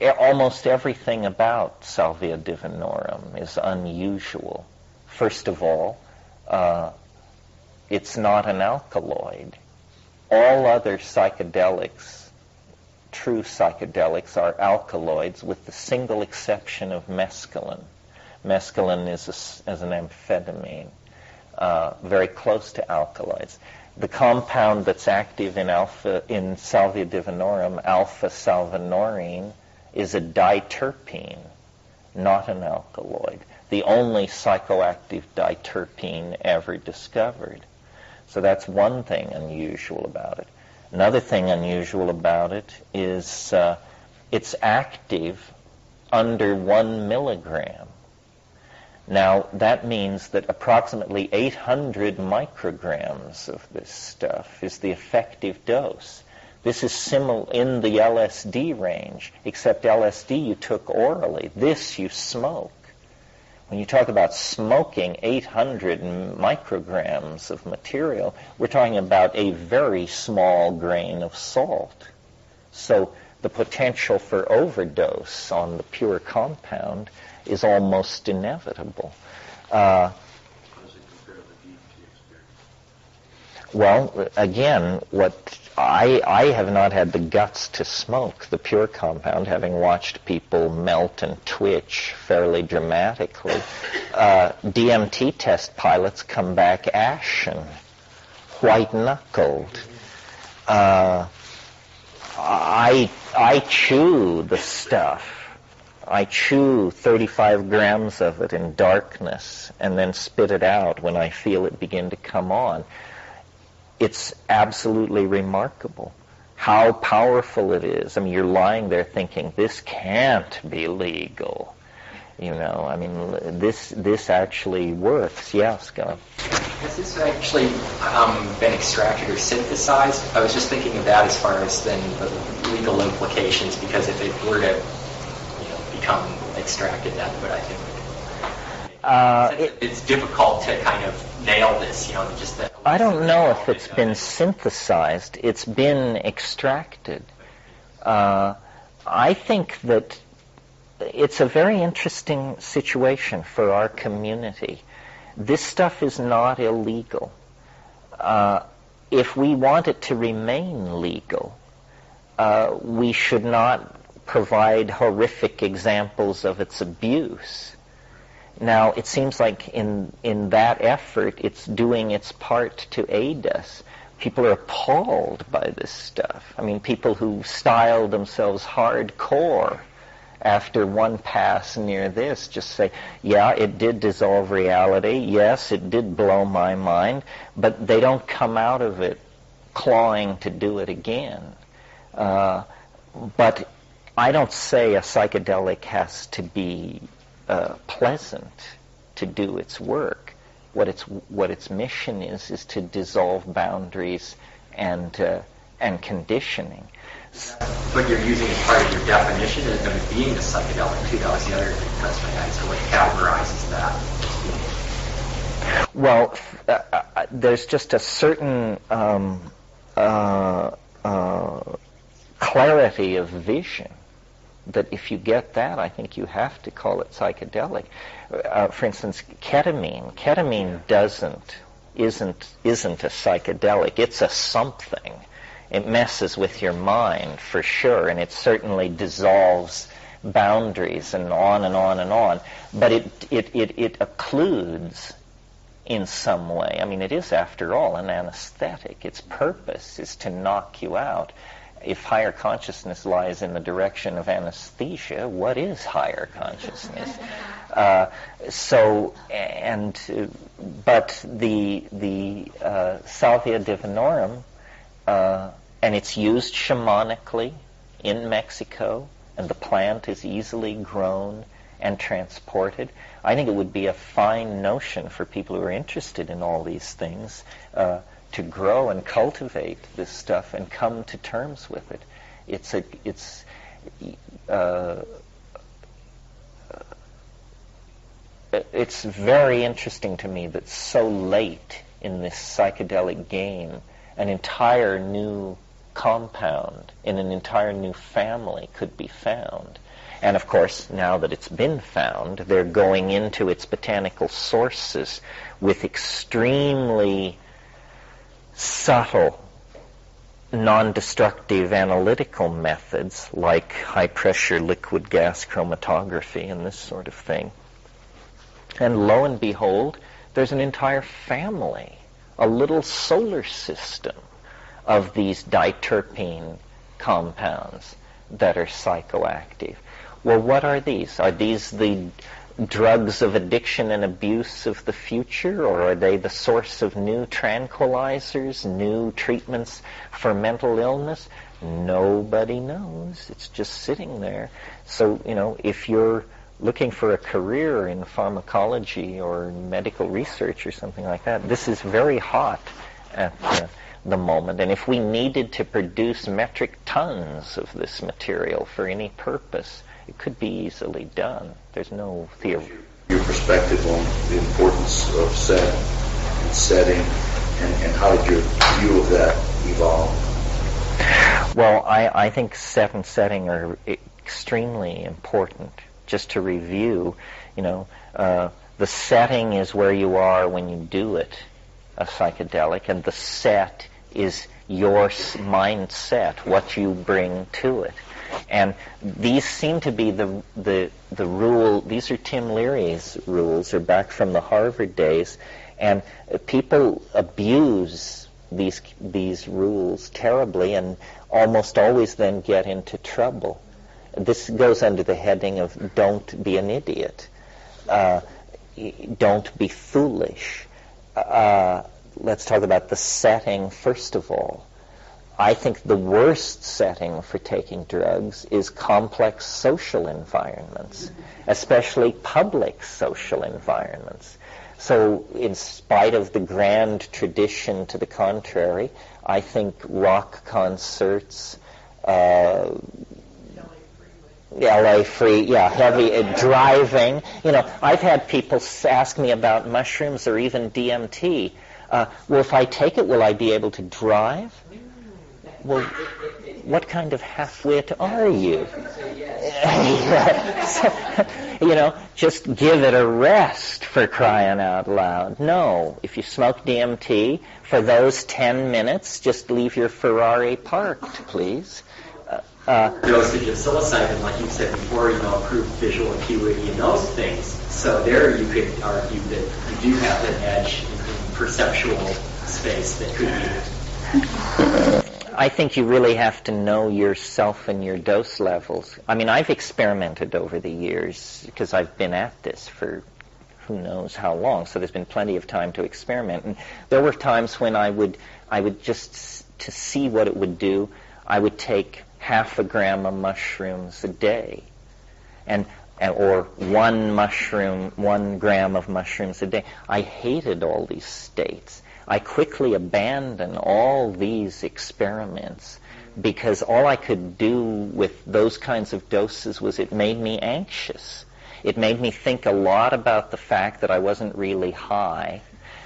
Almost everything about salvia divinorum is unusual. First of all, it's not an alkaloid. All other psychedelics, true psychedelics, are alkaloids with the single exception of mescaline. Mescaline is an amphetamine, very close to alkaloids. The compound that's active in salvia divinorum, alpha salvinorin, is a diterpene, not an alkaloid. The only psychoactive diterpene ever discovered. So that's one thing unusual about it. Another thing unusual about it is it's active under 1 milligram. Now, that means that approximately 800 micrograms of this stuff is the effective dose. This is similar in the LSD range, except LSD you took orally. This you smoke. When you talk about smoking 800 micrograms of material, we're talking about a very small grain of salt. So the potential for overdose on the pure compound is almost inevitable. Well, again, what I have not had the guts to smoke the pure compound, having watched people melt and twitch fairly dramatically. DMT test pilots come back ashen, white-knuckled. I chew the stuff. I chew 35 grams of it in darkness and then spit it out when I feel it begin to come on. It's absolutely remarkable how powerful it is. I mean, you're lying there thinking, this can't be legal. You know, I mean, this actually works. Yeah, Scott. Has this actually been extracted or synthesized? I was just thinking of that as far as then the legal implications, because if it were to become extracted, that would, I think, it's difficult to kind of nail this, just that. I don't know if it's been synthesized. It's been extracted. I think that it's a very interesting situation for our community. This stuff is not illegal. If we want it to remain legal, we should not provide horrific examples of its abuse. Now, it seems like in that effort, it's doing its part to aid us. People are appalled by this stuff. I mean, people who style themselves hardcore after one pass near this just say, yeah, it did dissolve reality. Yes, it did blow my mind. But they don't come out of it clawing to do it again. But I don't say a psychedelic has to be pleasant to do its work. What its mission is to dissolve boundaries and conditioning. But you're using as part of your definition as them being a psychedelic too. That was the other question I had. So what categorizes that? Well, there's just a certain clarity of vision that if you get that, I think you have to call it psychedelic. For instance, ketamine. Ketamine isn't a psychedelic. It's a something. It messes with your mind for sure, and it certainly dissolves boundaries and on and on and on. But it occludes in some way. I mean, it is, after all, an anesthetic. Its purpose is to knock you out. If higher consciousness lies in the direction of anesthesia, what is higher consciousness? But the Salvia divinorum, and it's used shamanically in Mexico, and the plant is easily grown and transported. I think it would be a fine notion for people who are interested in all these things to grow and cultivate this stuff and come to terms with it. It's very interesting to me that so late in this psychedelic game, an entire new compound in an entire new family could be found. And of course, now that it's been found, they're going into its botanical sources with extremely subtle, non-destructive analytical methods like high-pressure liquid gas chromatography and this sort of thing. And lo and behold, there's an entire family, a little solar system of these diterpene compounds that are psychoactive. Well, what are these? Are these the drugs of addiction and abuse of the future, or are they the source of new tranquilizers, new treatments for mental illness? Nobody knows. It's just sitting there. So, if you're looking for a career in pharmacology or medical research or something like that, this is very hot at the moment. And if we needed to produce metric tons of this material for any purpose, it could be easily done. There's no theory. Your perspective on the importance of set and setting, and how did your view of that evolve? Well, I think set and setting are extremely important. Just to review, the setting is where you are when you do it, a psychedelic, and the set is your mindset, what you bring to it. And these seem to be the rule. These are Tim Leary's rules, or back from the Harvard days, and people abuse these rules terribly, and almost always then get into trouble. This goes under the heading of don't be an idiot, don't be foolish. Let's talk about the setting first of all. I think the worst setting for taking drugs is complex social environments, especially public social environments. So in spite of the grand tradition to the contrary, I think rock concerts, LA free, heavy driving. I've had people ask me about mushrooms or even DMT. Well, if I take it, will I be able to drive? Well, what kind of half-wit are you? Just give it a rest, for crying out loud. No, if you smoke DMT, for those 10 minutes, just leave your Ferrari parked, please. Dosage of psilocybin, like you said before, improved visual acuity and those things. So there you could argue that you do have an edge in perceptual space that could be. I think you really have to know yourself and your dose levels. I mean, I've experimented over the years because I've been at this for who knows how long, so there's been plenty of time to experiment. And there were times when I would just, to see what it would do, I would take 0.5 gram of mushrooms a day, or 1 gram of mushrooms a day. I hated all these states. I quickly abandoned all these experiments because all I could do with those kinds of doses was it made me anxious. It made me think a lot about the fact that I wasn't really high,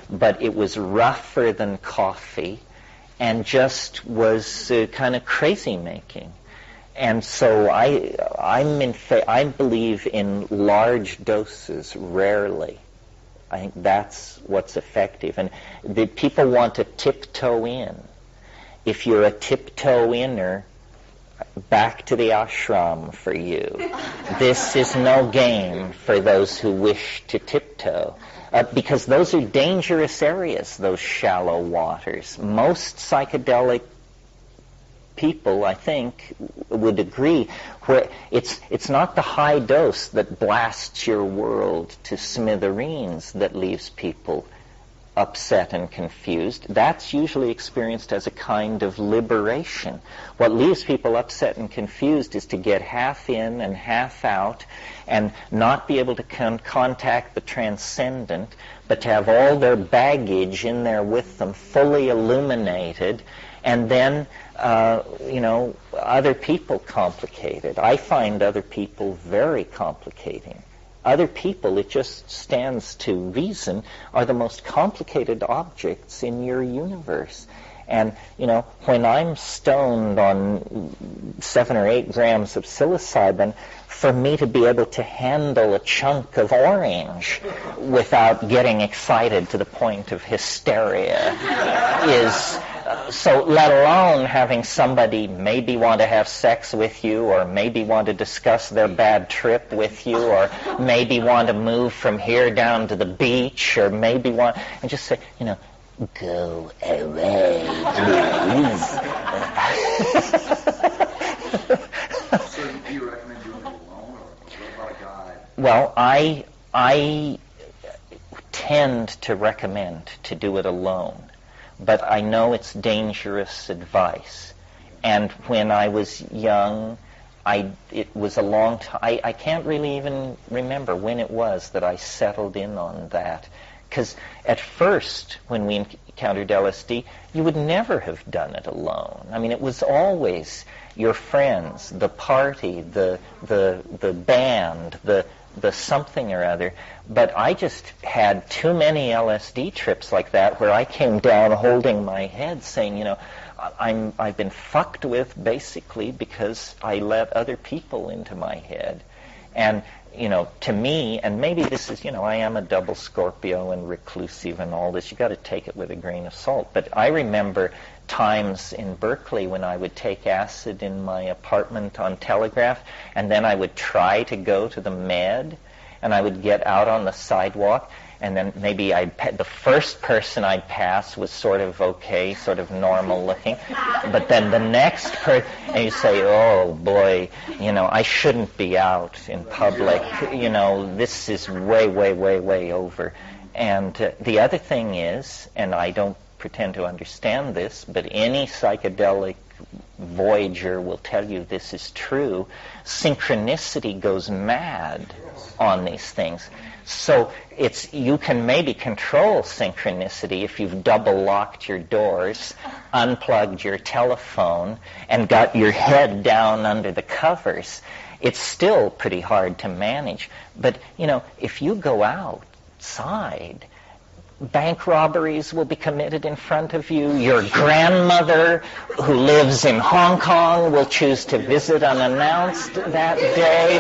but it was rougher than coffee and just was kind of crazy-making. And so I believe in large doses, rarely. I think that's what's effective. And the people want to tiptoe in. If you're a tiptoe inner, back to the ashram for you. This is no game for those who wish to tiptoe. Because those are dangerous areas, those shallow waters. Most psychedelic people, I think, would agree, where it's not the high dose that blasts your world to smithereens that leaves people upset and confused. That's usually experienced as a kind of liberation. What leaves people upset and confused is to get half in and half out and not be able to contact the transcendent, but to have all their baggage in there with them, fully illuminated, and then, other people complicated. I find other people very complicating. Other people, it just stands to reason, are the most complicated objects in your universe. And, when I'm stoned on 7 or 8 grams of psilocybin, for me to be able to handle a chunk of orange without getting excited to the point of hysteria is... So let alone having somebody maybe want to have sex with you, or maybe want to discuss their bad trip with you, or maybe want to move from here down to the beach, or maybe want... And just say, go away, please. So do you recommend doing it alone, or what about a guide? Well, I tend to recommend to do it alone. But I know it's dangerous advice. And when I was young, it was a long time. I can't really even remember when it was that I settled in on that. Because at first, when we encountered LSD, you would never have done it alone. I mean, it was always your friends, the party, the band, the something or other. But I just had too many LSD trips like that where I came down holding my head saying, I've been fucked with basically because I let other people into my head. And, to me, and maybe this is, I am a double Scorpio and reclusive and all this, you got to take it with a grain of salt. But I remember times in Berkeley when I would take acid in my apartment on Telegraph, and then I would try to go to the Med, and I would get out on the sidewalk, and then maybe the first person I'd pass was sort of okay, sort of normal looking, but then the next person, and you say, oh boy, I shouldn't be out in public, this is way, way, way, way over. And the other thing is, and I don't pretend to understand this, but any psychedelic voyager will tell you this is true, synchronicity goes mad on these things. So you can maybe control synchronicity if you've double locked your doors, unplugged your telephone, and got your head down under the covers. It's still pretty hard to manage. But, if you go outside, bank robberies will be committed in front of you. Your grandmother, who lives in Hong Kong, will choose to visit unannounced that day,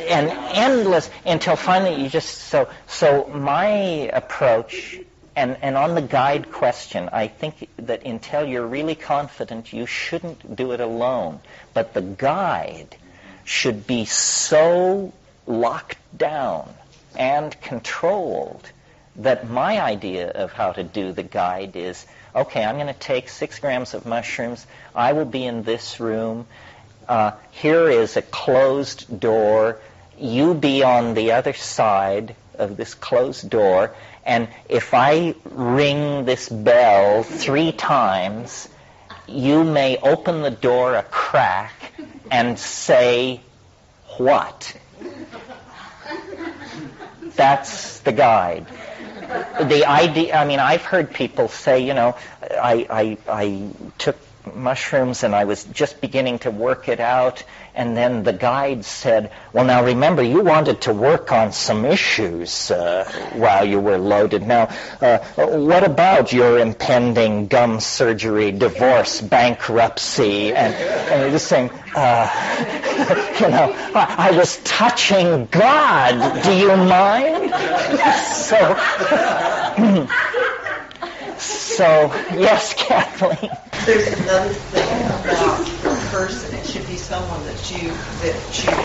and endless, until finally you just... So my approach, and on the guide question, I think that until you're really confident, you shouldn't do it alone. But the guide should be so locked down and controlled that my idea of how to do the guide is, okay, I'm going to take 6 grams of mushrooms. I will be in this room. Here is a closed door. You be on the other side of this closed door. And if I ring this bell 3 times, you may open the door a crack and say, what? That's the guide. The idea, I've heard people say, I took mushrooms and I was just beginning to work it out, and then the guide said, well, now remember, you wanted to work on some issues while you were loaded. Now, what about your impending gum surgery, divorce, bankruptcy? And you're just saying, I was touching God. Do you mind? So, yes, Kathleen. There's another thing about person. It should be someone that you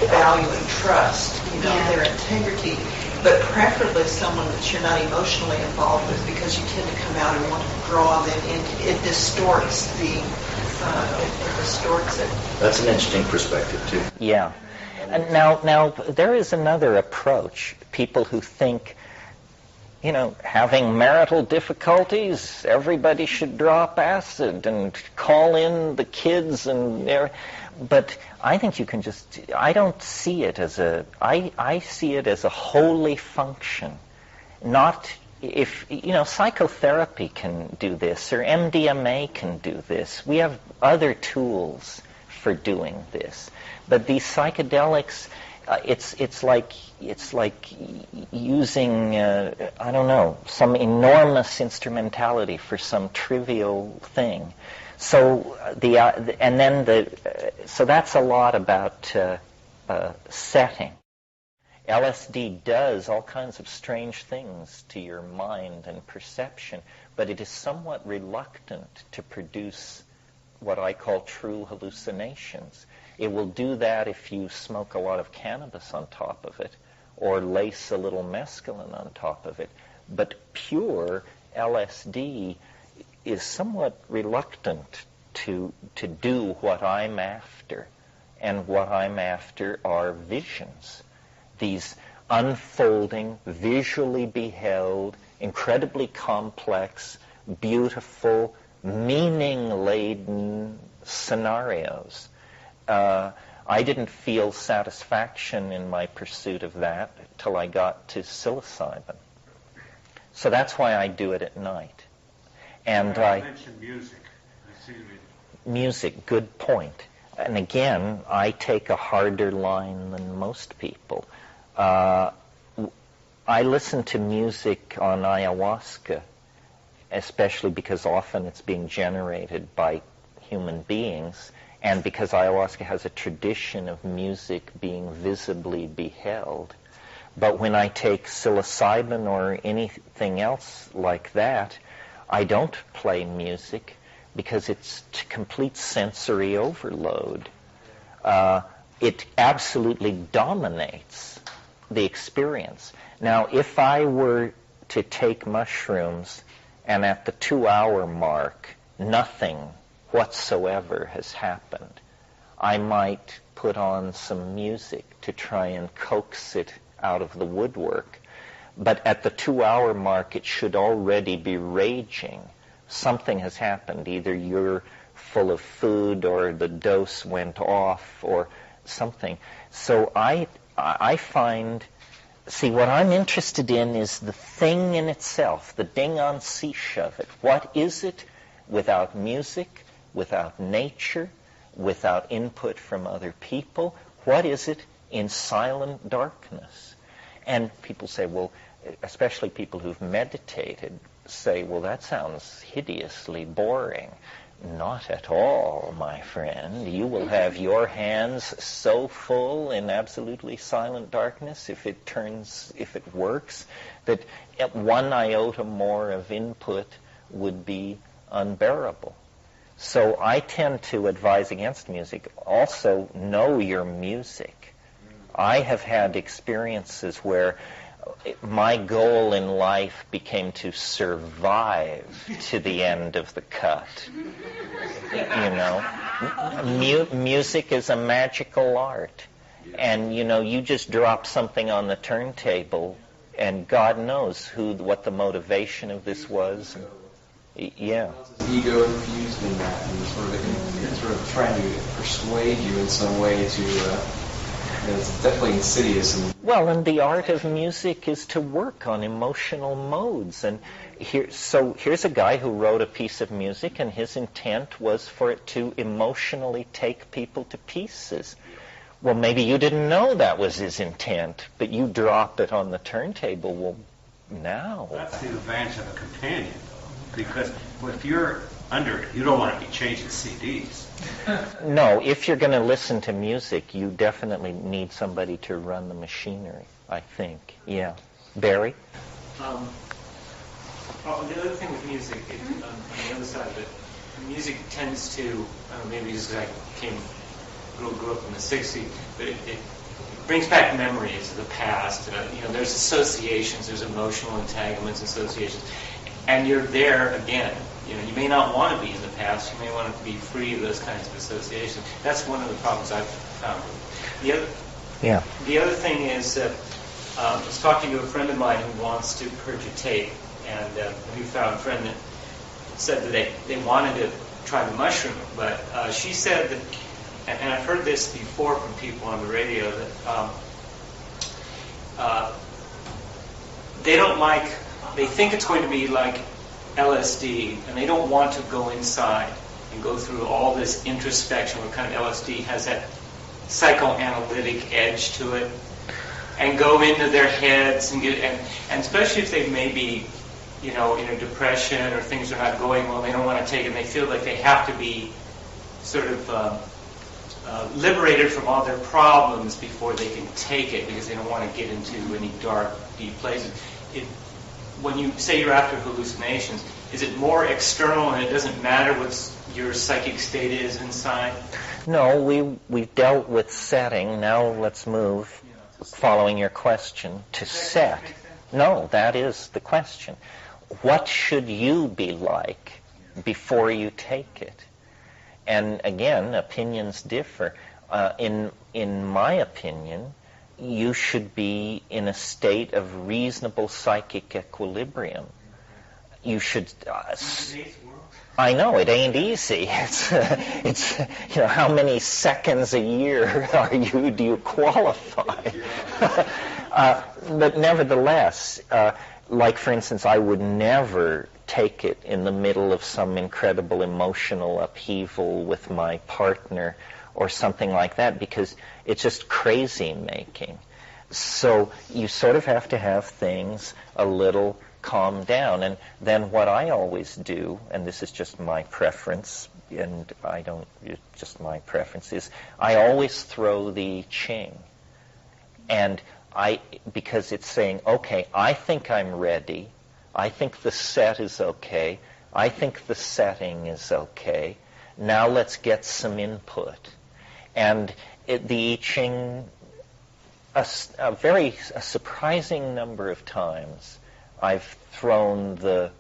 value and trust, their integrity, but preferably someone that you're not emotionally involved with, because you tend to come out and want to draw them into it. Distorts it distorts it. That's an interesting perspective too. Yeah. And now there is another approach. People who think, having marital difficulties, everybody should drop acid and call in the kids but I think you can I don't see it as I see it as a holy function. Not if, psychotherapy can do this, or MDMA can do this. We have other tools for doing this. But these psychedelics, it's like using some enormous instrumentality for some trivial thing. So so that's a lot about setting. LSD does all kinds of strange things to your mind and perception, but it is somewhat reluctant to produce what I call true hallucinations. It will do that if you smoke a lot of cannabis on top of it, or lace a little mescaline on top of it. But pure LSD is somewhat reluctant to do what I'm after. And what I'm after are visions. These unfolding, visually beheld, incredibly complex, beautiful, meaning-laden scenarios. I didn't feel satisfaction in my pursuit of that till I got to psilocybin. So that's why I do it at night. And I mentioned music. Music, good point. And again, I take a harder line than most people. I listen to music on ayahuasca, especially because often it's being generated by human beings, and because ayahuasca has a tradition of music being visibly beheld. But when I take psilocybin or anything else like that, I don't play music because it's complete sensory overload. It absolutely dominates the experience. Now, if I were to take mushrooms and at the 2-hour mark, nothing whatsoever has happened, I might put on some music to try and coax it out of the woodwork. But at the 2-hour mark, it should already be raging. Something has happened. Either you're full of food, or the dose went off, or something. So I find, what I'm interested in is the thing in itself, the ding on cease of it. What is it without music, without nature, without input from other people? What is it in silent darkness? And people say, well, especially people who've meditated, say, well, that sounds hideously boring. Not at all, my friend. You will have your hands so full in absolutely silent darkness, if it works, that one iota more of input would be unbearable. So I tend to advise against music. Also, know your music. I have had experiences where my goal in life became to survive to the end of the cut. Music is a magical art. And, you just drop something on the turntable, and God knows what the motivation of this was. Yeah. Ego infused in that, and sort of trying to persuade you in some way to... it's definitely insidious. Well, and the art of music is to work on emotional modes. And here's a guy who wrote a piece of music, and his intent was for it to emotionally take people to pieces. Well, maybe you didn't know that was his intent, but you drop it on the turntable. Well, now... That's the advantage of a companion, because if you're under it, you don't want to be changing CDs. No, if you're going to listen to music, you definitely need somebody to run the machinery, I think. Yeah. Barry? The other thing with music, on the other side of it, music tends to, maybe just because I grew up in the 60s, but it brings back memories of the past. There's associations, there's emotional entanglements, associations, and you're there again. You may not want to be in the past. You may want to be free of those kinds of associations. That's one of the problems I've found. The other thing is that I was talking to a friend of mine who wants to purge a tape, and a newfound friend that said that they wanted to try the mushroom, but she said that, and I've heard this before from people on the radio, that they think it's going to be like LSD, and they don't want to go inside and go through all this introspection where kind of LSD has that psychoanalytic edge to it, and go into their heads and especially if they may be, in a depression or things are not going well, they don't want to take it, and they feel like they have to be sort of liberated from all their problems before they can take it, because they don't want to get into any dark, deep places. When you say you're after hallucinations, is it more external and it doesn't matter what your psychic state is inside? No, we've dealt with setting. Now let's move, following your question, to set. No, that is the question. What should you be like before you take it? And again, opinions differ. In my opinion, you should be in a state of reasonable psychic equilibrium. You should. I know it ain't easy. It's how many seconds a year do you qualify? But nevertheless, like for instance, I would never take it in the middle of some incredible emotional upheaval with my partner or something like that, because it's just crazy making. So you sort of have to have things a little calm down. And then what I always do, and this is just my preference, and just my preference, is I always throw the Ching. And because it's saying, okay, I think I'm ready, I think the set is okay, I think the setting is okay, now let's get some input. And the I Ching, a surprising number of times, I've thrown the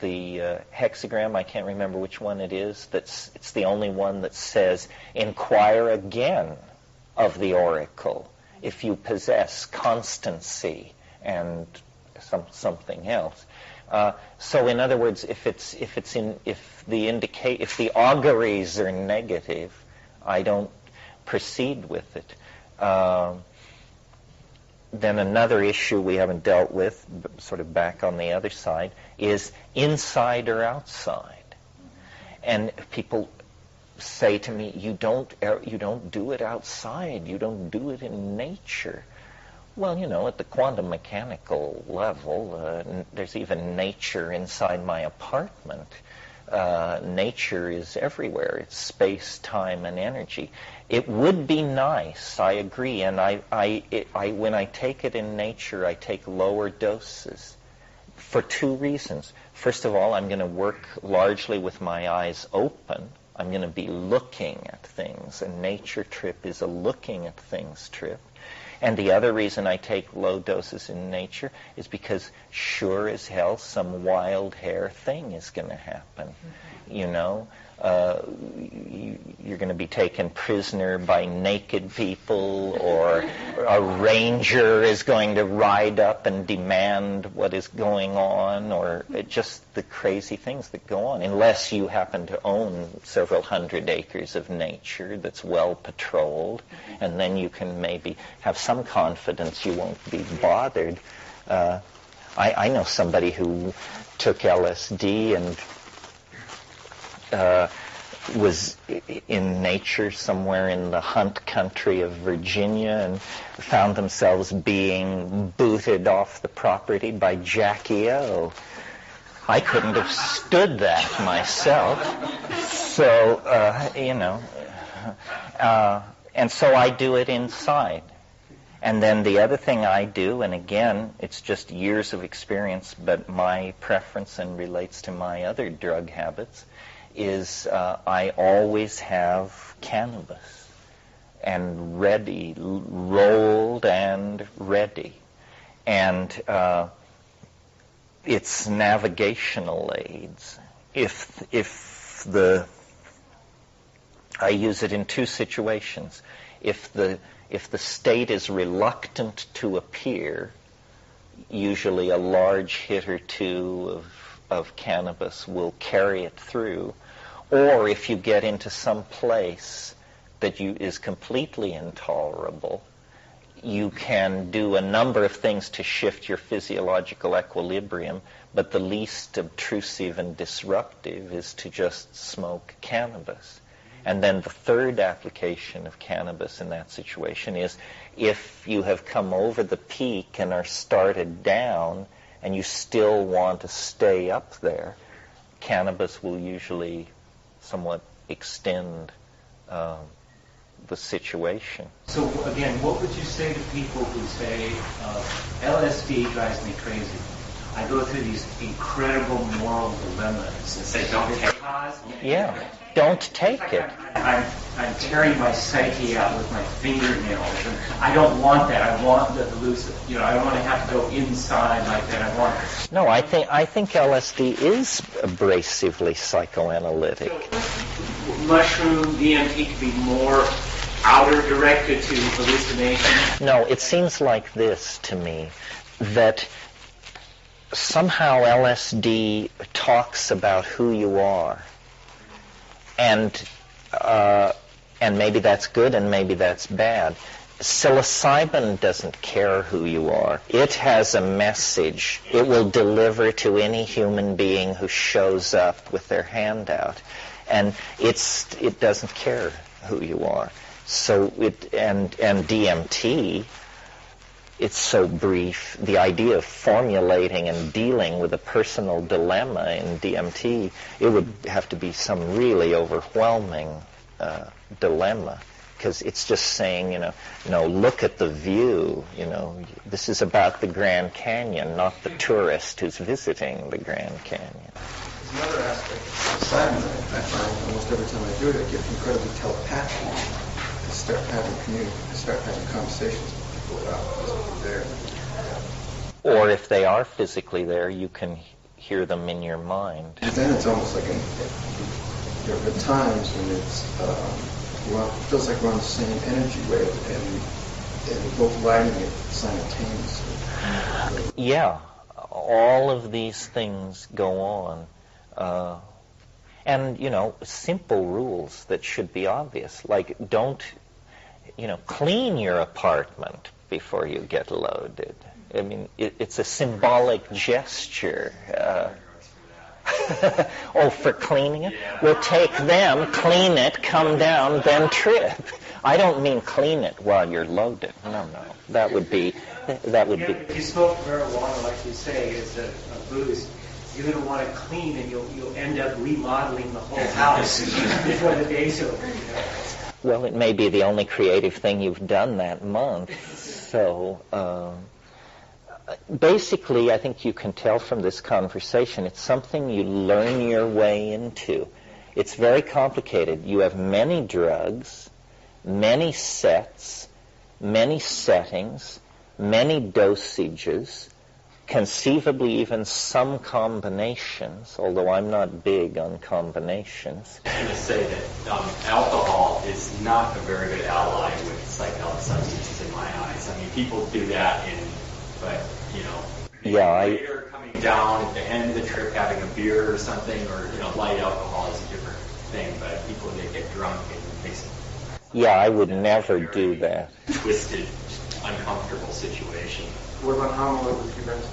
hexagram, I can't remember which one it is, it's the only one that says, inquire again of the oracle if you possess constancy and something else. So in other words, if the auguries are negative, I don't proceed with it. Then another issue we haven't dealt with, sort of back on the other side, is inside or outside. And people say to me, you don't do it outside, you don't do it in nature. Well, at the quantum mechanical level, there's even nature inside my apartment. Nature is everywhere. It's space, time, and energy. It would be nice, I agree, and when I take it in nature, I take lower doses for two reasons. First of all, I'm going to work largely with my eyes open. I'm going to be looking at things. A nature trip is a looking at things trip. And the other reason I take low doses in nature is because sure as hell some wild hair thing is going to happen. You're going to be taken prisoner by naked people, or a ranger is going to ride up and demand what is going on, or just the crazy things that go on, unless you happen to own several hundred acres of nature that's well patrolled, and then you can maybe have some confidence you won't be bothered. I know somebody who took LSD and was in nature somewhere in the Hunt country of Virginia and found themselves being booted off the property by Jackie O. I couldn't have stood that myself. So, and so I do it inside. And then the other thing I do, and again, it's just years of experience, but my preference and relates to my other drug habits, is I always have cannabis, and ready, rolled and ready. And it's navigational aids. I use it in two situations. If the state is reluctant to appear, usually a large hit or two of cannabis will carry it through. Or if you get into some place that is completely intolerable, you can do a number of things to shift your physiological equilibrium, but the least obtrusive and disruptive is to just smoke cannabis. And then the third application of cannabis in that situation is if you have come over the peak and are started down and you still want to stay up there, cannabis will usually somewhat extend the situation. So again, what would you say to people who say, LSD drives me crazy? I go through these incredible moral dilemmas and say, don't take it. Yeah, don't take it. I'm tearing my psyche out with my fingernails, and I don't want that. I want the elusive. I don't want to have to go inside like that. I want. No, I think LSD is abrasively psychoanalytic. Mushroom, DMT could be more outer directed to hallucination. No, it seems like this to me, that somehow LSD talks about who you are, and maybe that's good and maybe that's bad. Psilocybin doesn't care who you are. It has a message it will deliver to any human being who shows up with their hand out, and it doesn't care who you are. So and DMT, it's so brief. The idea of formulating and dealing with a personal dilemma in DMT, it would have to be some really overwhelming dilemma, because it's just saying, look at the view. This is about the Grand Canyon, not the tourist who's visiting the Grand Canyon. There's another aspect of psilocybin I find almost every time I do it, I get incredibly telepathic. I start having conversations with people without physically there. Or if they are physically there, you can hear them in your mind. But then it's almost like there are times when it feels like we're on the same energy wave, and we're both riding it simultaneously. Yeah, all of these things go on. And, simple rules that should be obvious, like don't, clean your apartment before you get loaded. I mean, it's a symbolic gesture. Oh, for cleaning it? Well, take them, clean it, come down, then trip. I don't mean clean it while you're loaded. No. That would be. If you smoke marijuana, like you say, as a Buddhist, you're going to want to clean, and you'll end up remodeling the whole house before the day's over. Well, it may be the only creative thing you've done that month. So, basically, I think you can tell from this conversation, it's something you learn your way into. It's very complicated. You have many drugs, many sets, many settings, many dosages, conceivably even some combinations, although I'm not big on combinations. I'm going to say that alcohol is not a very good ally with psychedelic substances in my eyes. I mean, people do that later coming down at the end of the trip having a beer or something, or, light alcohol is a different thing, but people, they get drunk and it makes it... Yeah, I would never do that. Twisted, uncomfortable situation. What about Hamlet with you guys?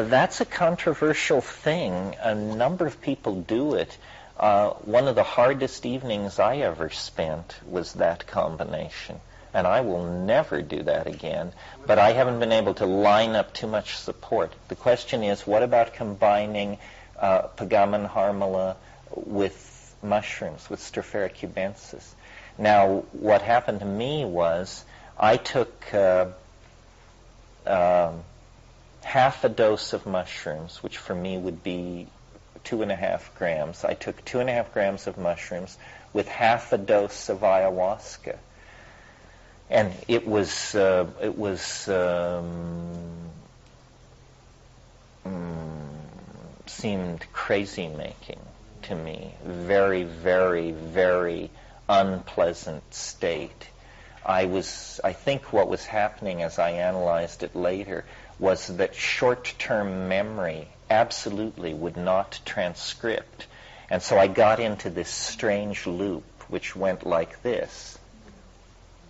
That's a controversial thing. A number of people do it. One of the hardest evenings I ever spent was that combination, and I will never do that again. But I haven't been able to line up too much support. The question is, what about combining Pagamen harmala with mushrooms, with Stropharia cubensis? Now, what happened to me was I took half a dose of mushrooms, which for me would be 2.5 grams. I took 2.5 grams of mushrooms with half a dose of ayahuasca. And it seemed crazy making to me. Very, very, very unpleasant state. I think what was happening as I analyzed it later was that short-term memory absolutely would not transcript. And so I got into this strange loop which went like this.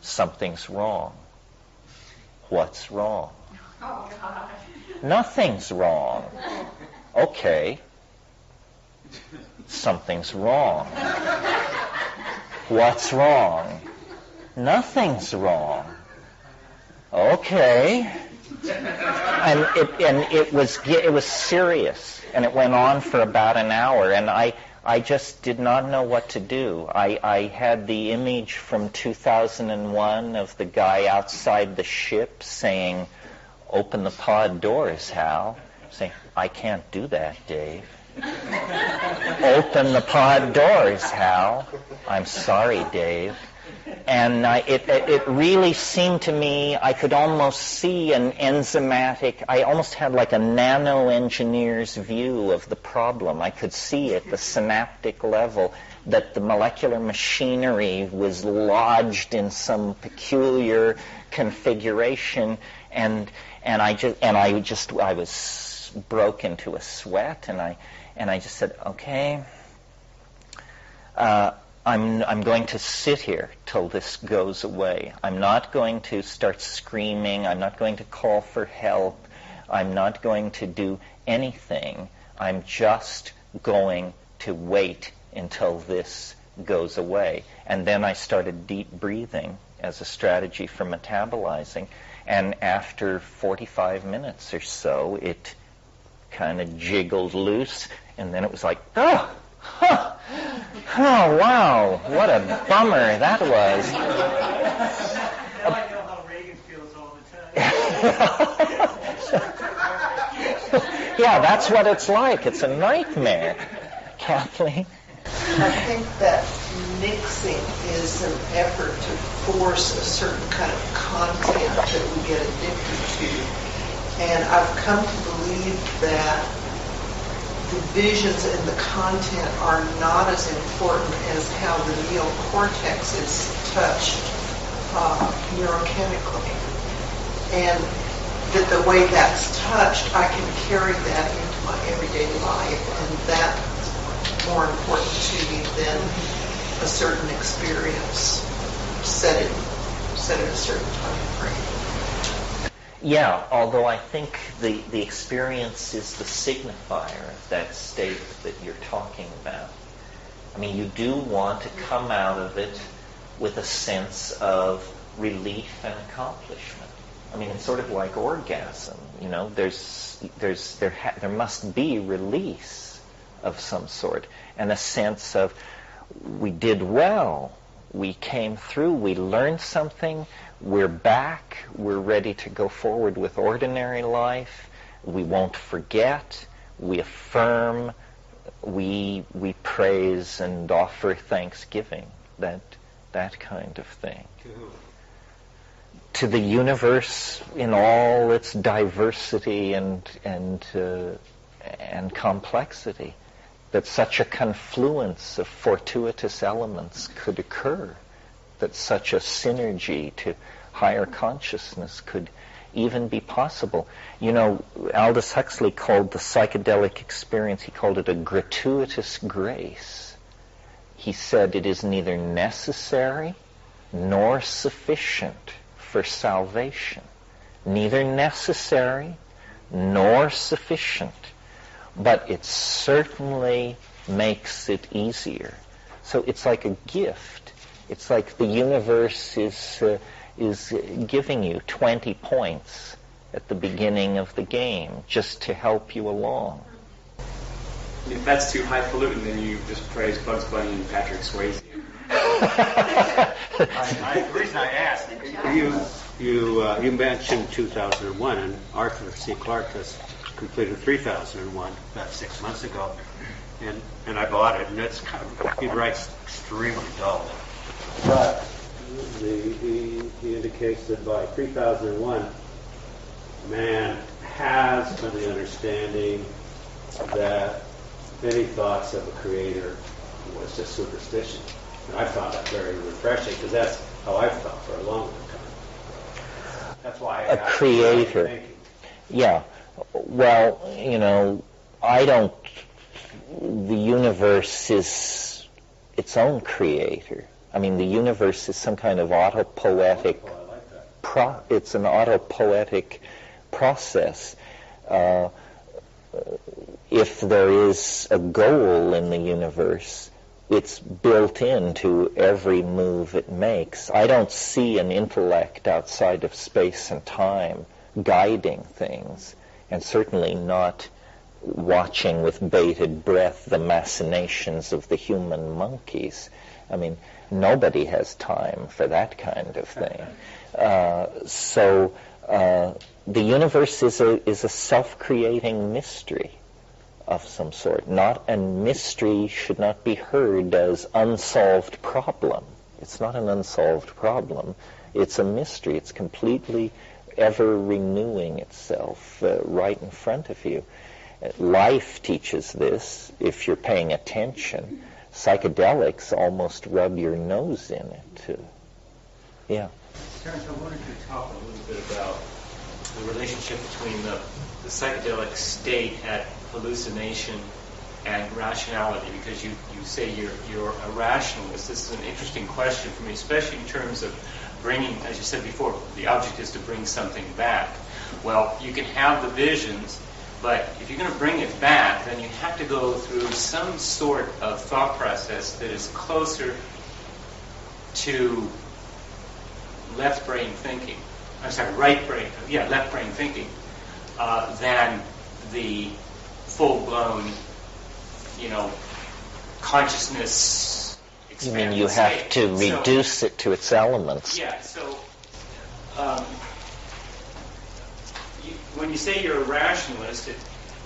Something's wrong. What's wrong? Oh, gosh. Nothing's wrong. Okay. Something's wrong. What's wrong? Nothing's wrong. Okay. And it was serious, and it went on for about an hour, and I just did not know what to do. I had the image from 2001 of the guy outside the ship saying, "Open the pod doors, Hal." Saying, "I can't do that, Dave." "Open the pod doors, Hal." "I'm sorry, Dave." And it really seemed to me I could almost see an enzymatic, I almost had like a nano-engineer's view of the problem. I could see at the synaptic level that the molecular machinery was lodged in some peculiar configuration, and I was broke into a sweat, and I just said, okay, I'm going to sit here till this goes away. I'm not going to start screaming. I'm not going to call for help. I'm not going to do anything. I'm just going to wait until this goes away. And then I started deep breathing as a strategy for metabolizing. And after 45 minutes or so, it kind of jiggled loose. And then it was like, oh, huh. Oh, wow, what a bummer that was. Now I know how Reagan feels all the time. Yeah, that's what it's like. It's a nightmare. Kathleen? I think that mixing is an effort to force a certain kind of content that we get addicted to. And I've come to believe that the visions and the content are not as important as how the neocortex is touched neurochemically. And that the way that's touched, I can carry that into my everyday life, and that's more important to me than a certain experience set in a certain time frame. Yeah, although I think the experience is the signifier of that state that you're talking about. I mean, you do want to come out of it with a sense of relief and accomplishment. I mean, it's sort of like orgasm, you know. There must be release of some sort, and a sense of we did well, we came through, we learned something. We're back. We're ready to go forward with ordinary life. We won't forget. We affirm. We praise and offer thanksgiving. That kind of thing. To the universe in all its diversity and complexity, that such a confluence of fortuitous elements could occur. That such a synergy to higher consciousness could even be possible. You know, Aldous Huxley called the psychedelic experience, he called it a gratuitous grace. He said it is neither necessary nor sufficient for salvation. Neither necessary nor sufficient, but it certainly makes it easier. So it's like a gift. It's like the universe is giving you 20 points at the beginning of the game just to help you along. If that's too highfalutin, then you just praise Bugs Bunny and Patrick Swayze. The reason I asked, you mentioned 2001, and Arthur C. Clarke has completed 3001 about 6 months ago. and I bought it, and he writes extremely dull. But he indicates that by 3001, man has come to the understanding that any thoughts of a creator was just superstition. And I found that very refreshing, because that's how I've thought for a long time. That's why a creator. Yeah. Well, the universe is its own creator. I mean, the universe is some kind of autopoetic, it's an autopoetic process. If there is a goal in the universe, it's built into every move it makes. I don't see an intellect outside of space and time guiding things, and certainly not watching with bated breath the machinations of the human monkeys. I mean, nobody has time for that kind of thing. So the universe is a self-creating mystery of some sort. And mystery should not be heard as unsolved problem. It's not an unsolved problem. It's a mystery. It's completely ever renewing itself right in front of you. Life teaches this if you're paying attention. Psychedelics almost rub your nose in it. Yeah. Terence, I wanted to talk a little bit about the relationship between the psychedelic state at hallucination and rationality, because you say you're a rationalist. This is an interesting question for me, especially in terms of bringing, as you said before, the object is to bring something back. Well, you can have the visions, but if you're going to bring it back, then you have to go through some sort of thought process that is closer to left brain thinking. Left brain thinking than the full-blown, consciousness expanded. You mean you have to reduce it to its elements? Yeah. So when you say you're a rationalist,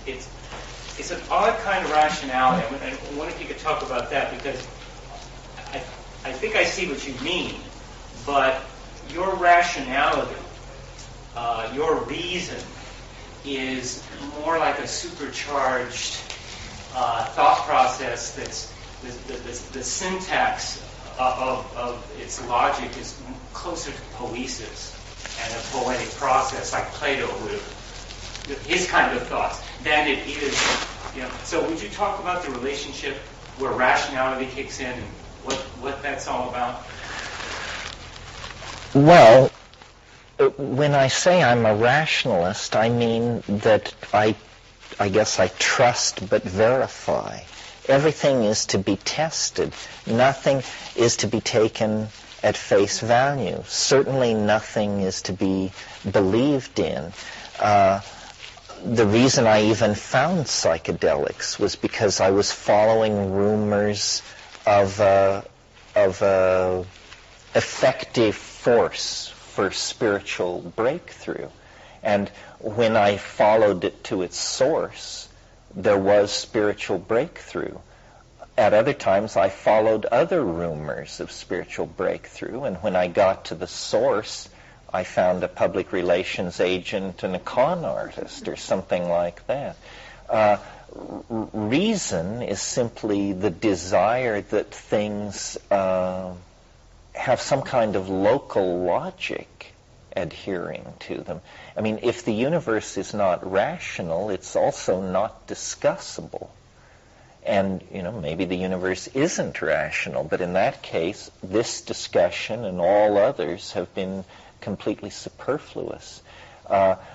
it's an odd kind of rationality. I wonder if you could talk about that, because I think I see what you mean, but your rationality, your reason, is more like a supercharged thought process that's the syntax of its logic is closer to poesis and a poetic process like Plato would have, his kind of thoughts, than it is, So would you talk about the relationship where rationality kicks in and what that's all about? Well, when I say I'm a rationalist, I mean that I guess I trust but verify. Everything is to be tested. Nothing is to be taken at face value. Certainly nothing is to be believed in. The reason I even found psychedelics was because I was following rumors of effective force for spiritual breakthrough. And when I followed it to its source, there was spiritual breakthrough. At other times, I followed other rumors of spiritual breakthrough, and when I got to the source, I found a public relations agent and a con artist or something like that. Reason is simply the desire that things have some kind of local logic adhering to them. I mean, if the universe is not rational, it's also not discussable. And, maybe the universe isn't rational, but in that case, this discussion and all others have been completely superfluous.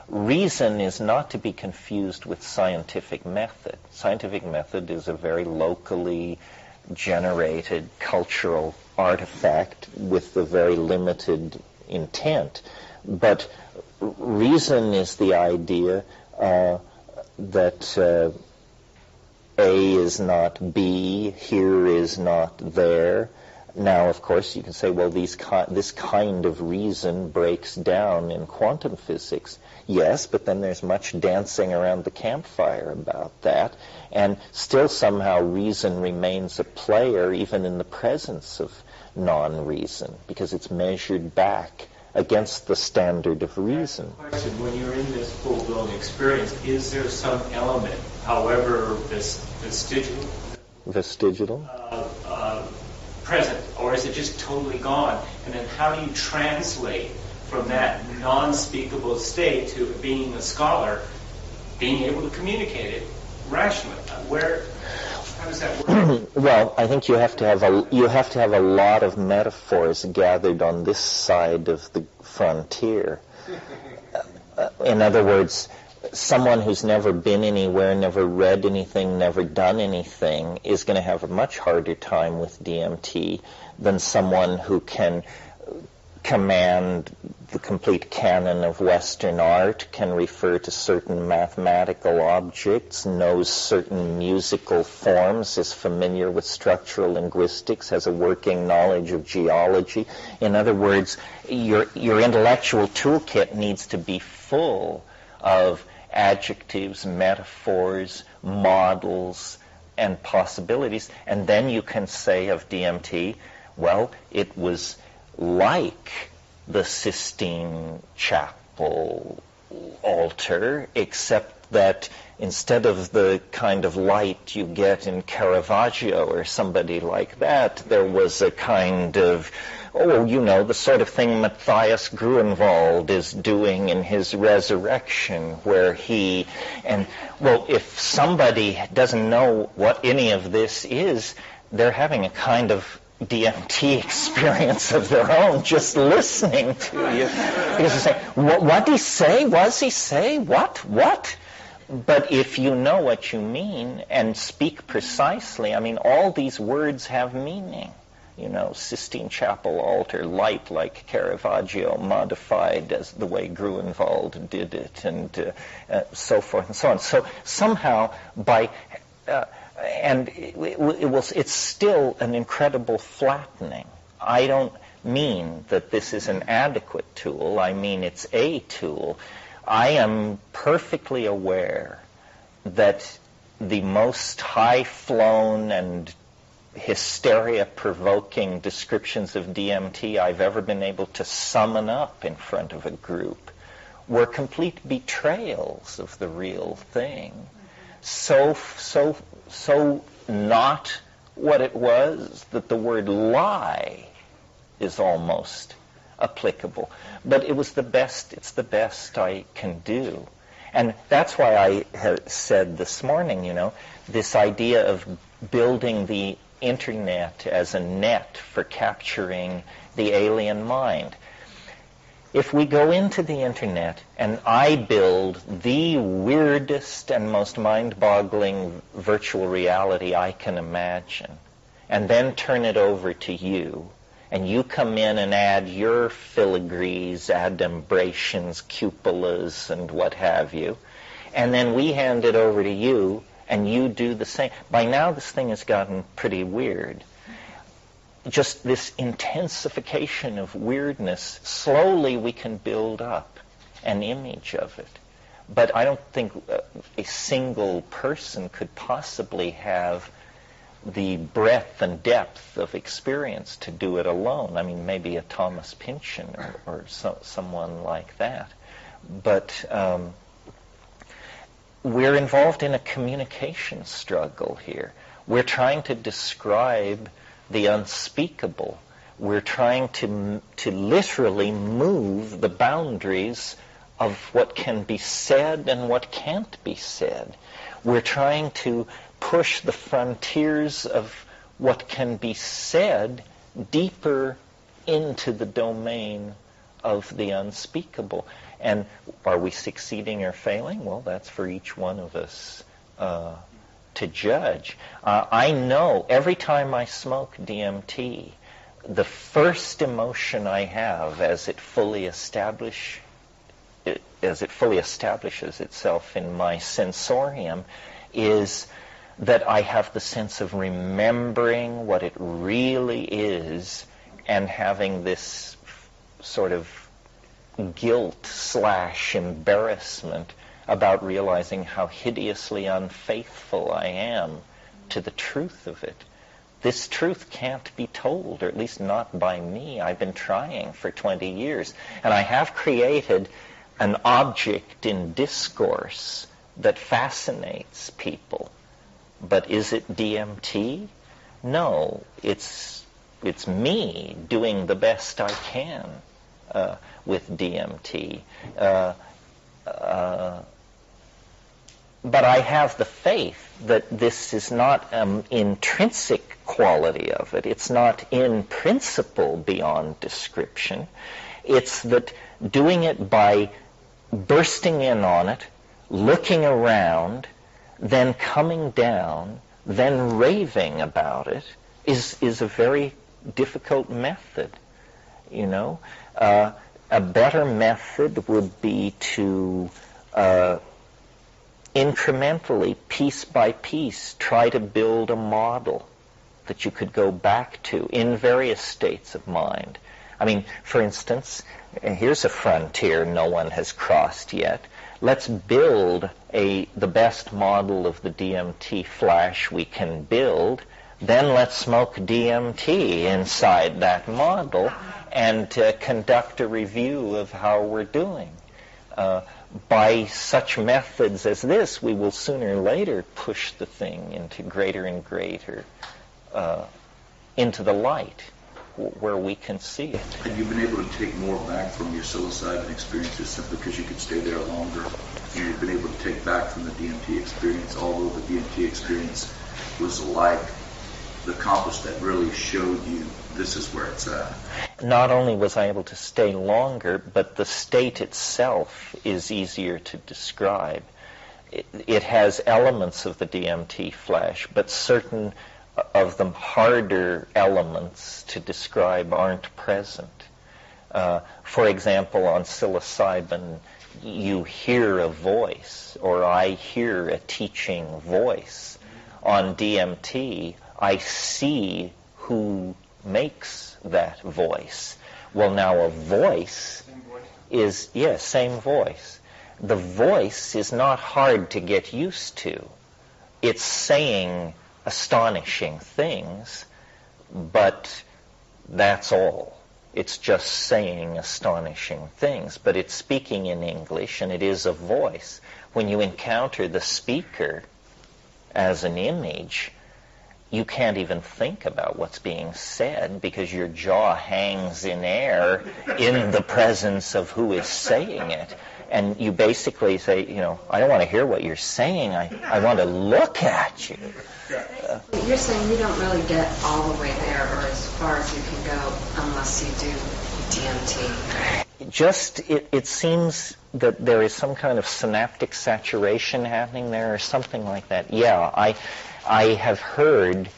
Reason is not to be confused with scientific method. Scientific method is a very locally generated cultural artifact with a very limited intent. But reason is the idea that A is not B, here is not there. Now, of course, you can say, well, this kind of reason breaks down in quantum physics. Yes, but then there's much dancing around the campfire about that, and still somehow reason remains a player even in the presence of non-reason, because it's measured back against the standard of reason. Question: when you're in this full-blown experience, is there some element, however vestigial, present, or is it just totally gone? And then how do you translate from that non-speakable state to being a scholar, being able to communicate it rationally? How does that work? Well, I think you have to have a lot of metaphors gathered on this side of the frontier. In other words, someone who's never been anywhere, never read anything, never done anything is going to have a much harder time with DMT than someone who can command the complete canon of Western art, can refer to certain mathematical objects, knows certain musical forms, is familiar with structural linguistics, has a working knowledge of geology. In other words, your intellectual toolkit needs to be full of adjectives, metaphors, models, and possibilities. And then you can say of DMT, well, it was like the Sistine Chapel altar, except that instead of the kind of light you get in Caravaggio or somebody like that, there was a kind of, the sort of thing Matthias Gruenwald is doing in his Resurrection, where if somebody doesn't know what any of this is, they're having a kind of DMT experience of their own just listening to you. Because they say, what did he say? Was he say? What? But if you know what you mean and speak precisely, all these words have meaning. Sistine Chapel altar, light like Caravaggio, modified as the way Gruenwald did it, and so forth and so on. So somehow it's still an incredible flattening. I don't mean that this is an adequate tool. I mean it's a tool. I am perfectly aware that the most high-flown and hysteria-provoking descriptions of DMT I've ever been able to summon up in front of a group were complete betrayals of the real thing. So not what it was that the word lie is almost applicable. But it's the best I can do. And that's why I have said this morning, this idea of building the internet as a net for capturing the alien mind. If we go into the internet and I build the weirdest and most mind-boggling virtual reality I can imagine, and then turn it over to you, and you come in and add your filigrees, adumbrations, cupolas, and what have you, and then we hand it over to you, and you do the same. By now this thing has gotten pretty weird. Just this intensification of weirdness, slowly we can build up an image of it. But I don't think a single person could possibly have the breadth and depth of experience to do it alone. Maybe a Thomas Pynchon or someone like that. But we're involved in a communication struggle here. We're trying to describe the unspeakable. We're trying to literally move the boundaries of what can be said and what can't be said. We're trying to push the frontiers of what can be said deeper into the domain of the unspeakable. And are we succeeding or failing? Well, that's for each one of us to judge. I know every time I smoke DMT, the first emotion I have as it fully establishes itself in my sensorium is that I have the sense of remembering what it really is and having this sort of guilt/embarrassment about realizing how hideously unfaithful I am to the truth of it. This truth can't be told, or at least not by me. I've been trying for 20 years, and I have created an object in discourse that fascinates people. But is it DMT? No, it's me doing the best I can with DMT. But I have the faith that this is not an intrinsic quality of it. It's not in principle beyond description. It's that doing it by bursting in on it, looking around, then coming down, then raving about it is a very difficult method, you know. A better method would be to incrementally, piece by piece, try to build a model that you could go back to in various states of mind. I mean, for instance, here's a frontier no one has crossed yet. Let's build the best model of the DMT flash we can build. Then let's smoke DMT inside that model and conduct a review of how we're doing. By such methods as this, we will sooner or later push the thing into greater and greater, into the light, where we can see it. And you've been able to take more back from your psilocybin experiences simply because you could stay there longer. You've been able to take back from the DMT experience, although the DMT experience was like the compass that really showed you this is where it's at. Not only was I able to stay longer, but the state itself is easier to describe. It has elements of the DMT flash, but certain of the harder elements to describe aren't present. For example, on psilocybin, you hear a voice, or I hear a teaching voice. On DMT, I see who makes that voice. Well, now a voice is, yes, same voice. The voice is not hard to get used to. It's saying astonishing things, but that's all. It's just saying astonishing things, but it's speaking in English, and it is a voice. When you encounter the speaker as an image, you can't even think about what's being said because your jaw hangs in air in the presence of who is saying it. And you basically say, you know, I don't want to hear what you're saying. I want to look at you. You're saying you don't really get all the way there or as far as you can go unless you do DMT. It seems that there is some kind of synaptic saturation happening there or something like that. Yeah, I have heard,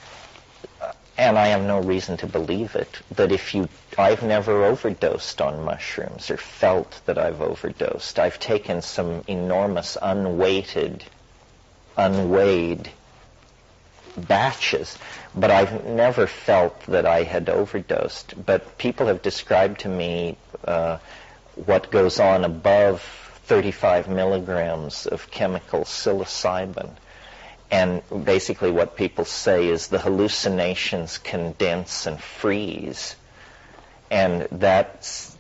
and I have no reason to believe it, that I've never overdosed on mushrooms or felt that I've overdosed. I've taken some enormous unweighed batches, but I've never felt that I had overdosed. But people have described to me what goes on above 35 milligrams of chemical psilocybin. And basically what people say is the hallucinations condense and freeze. And that's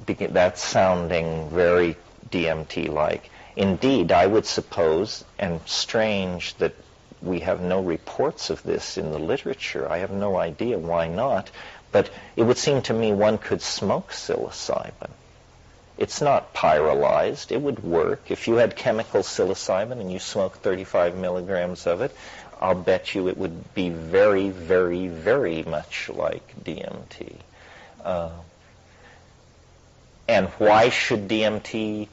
sounding very DMT-like. Indeed, I would suppose, and strange that we have no reports of this in the literature. I have no idea why not. But it would seem to me one could smoke psilocybin. It's not pyrolyzed. It would work. If you had chemical psilocybin and you smoked 35 milligrams of it, I'll bet you it would be very, very, very much like DMT. And why should DMT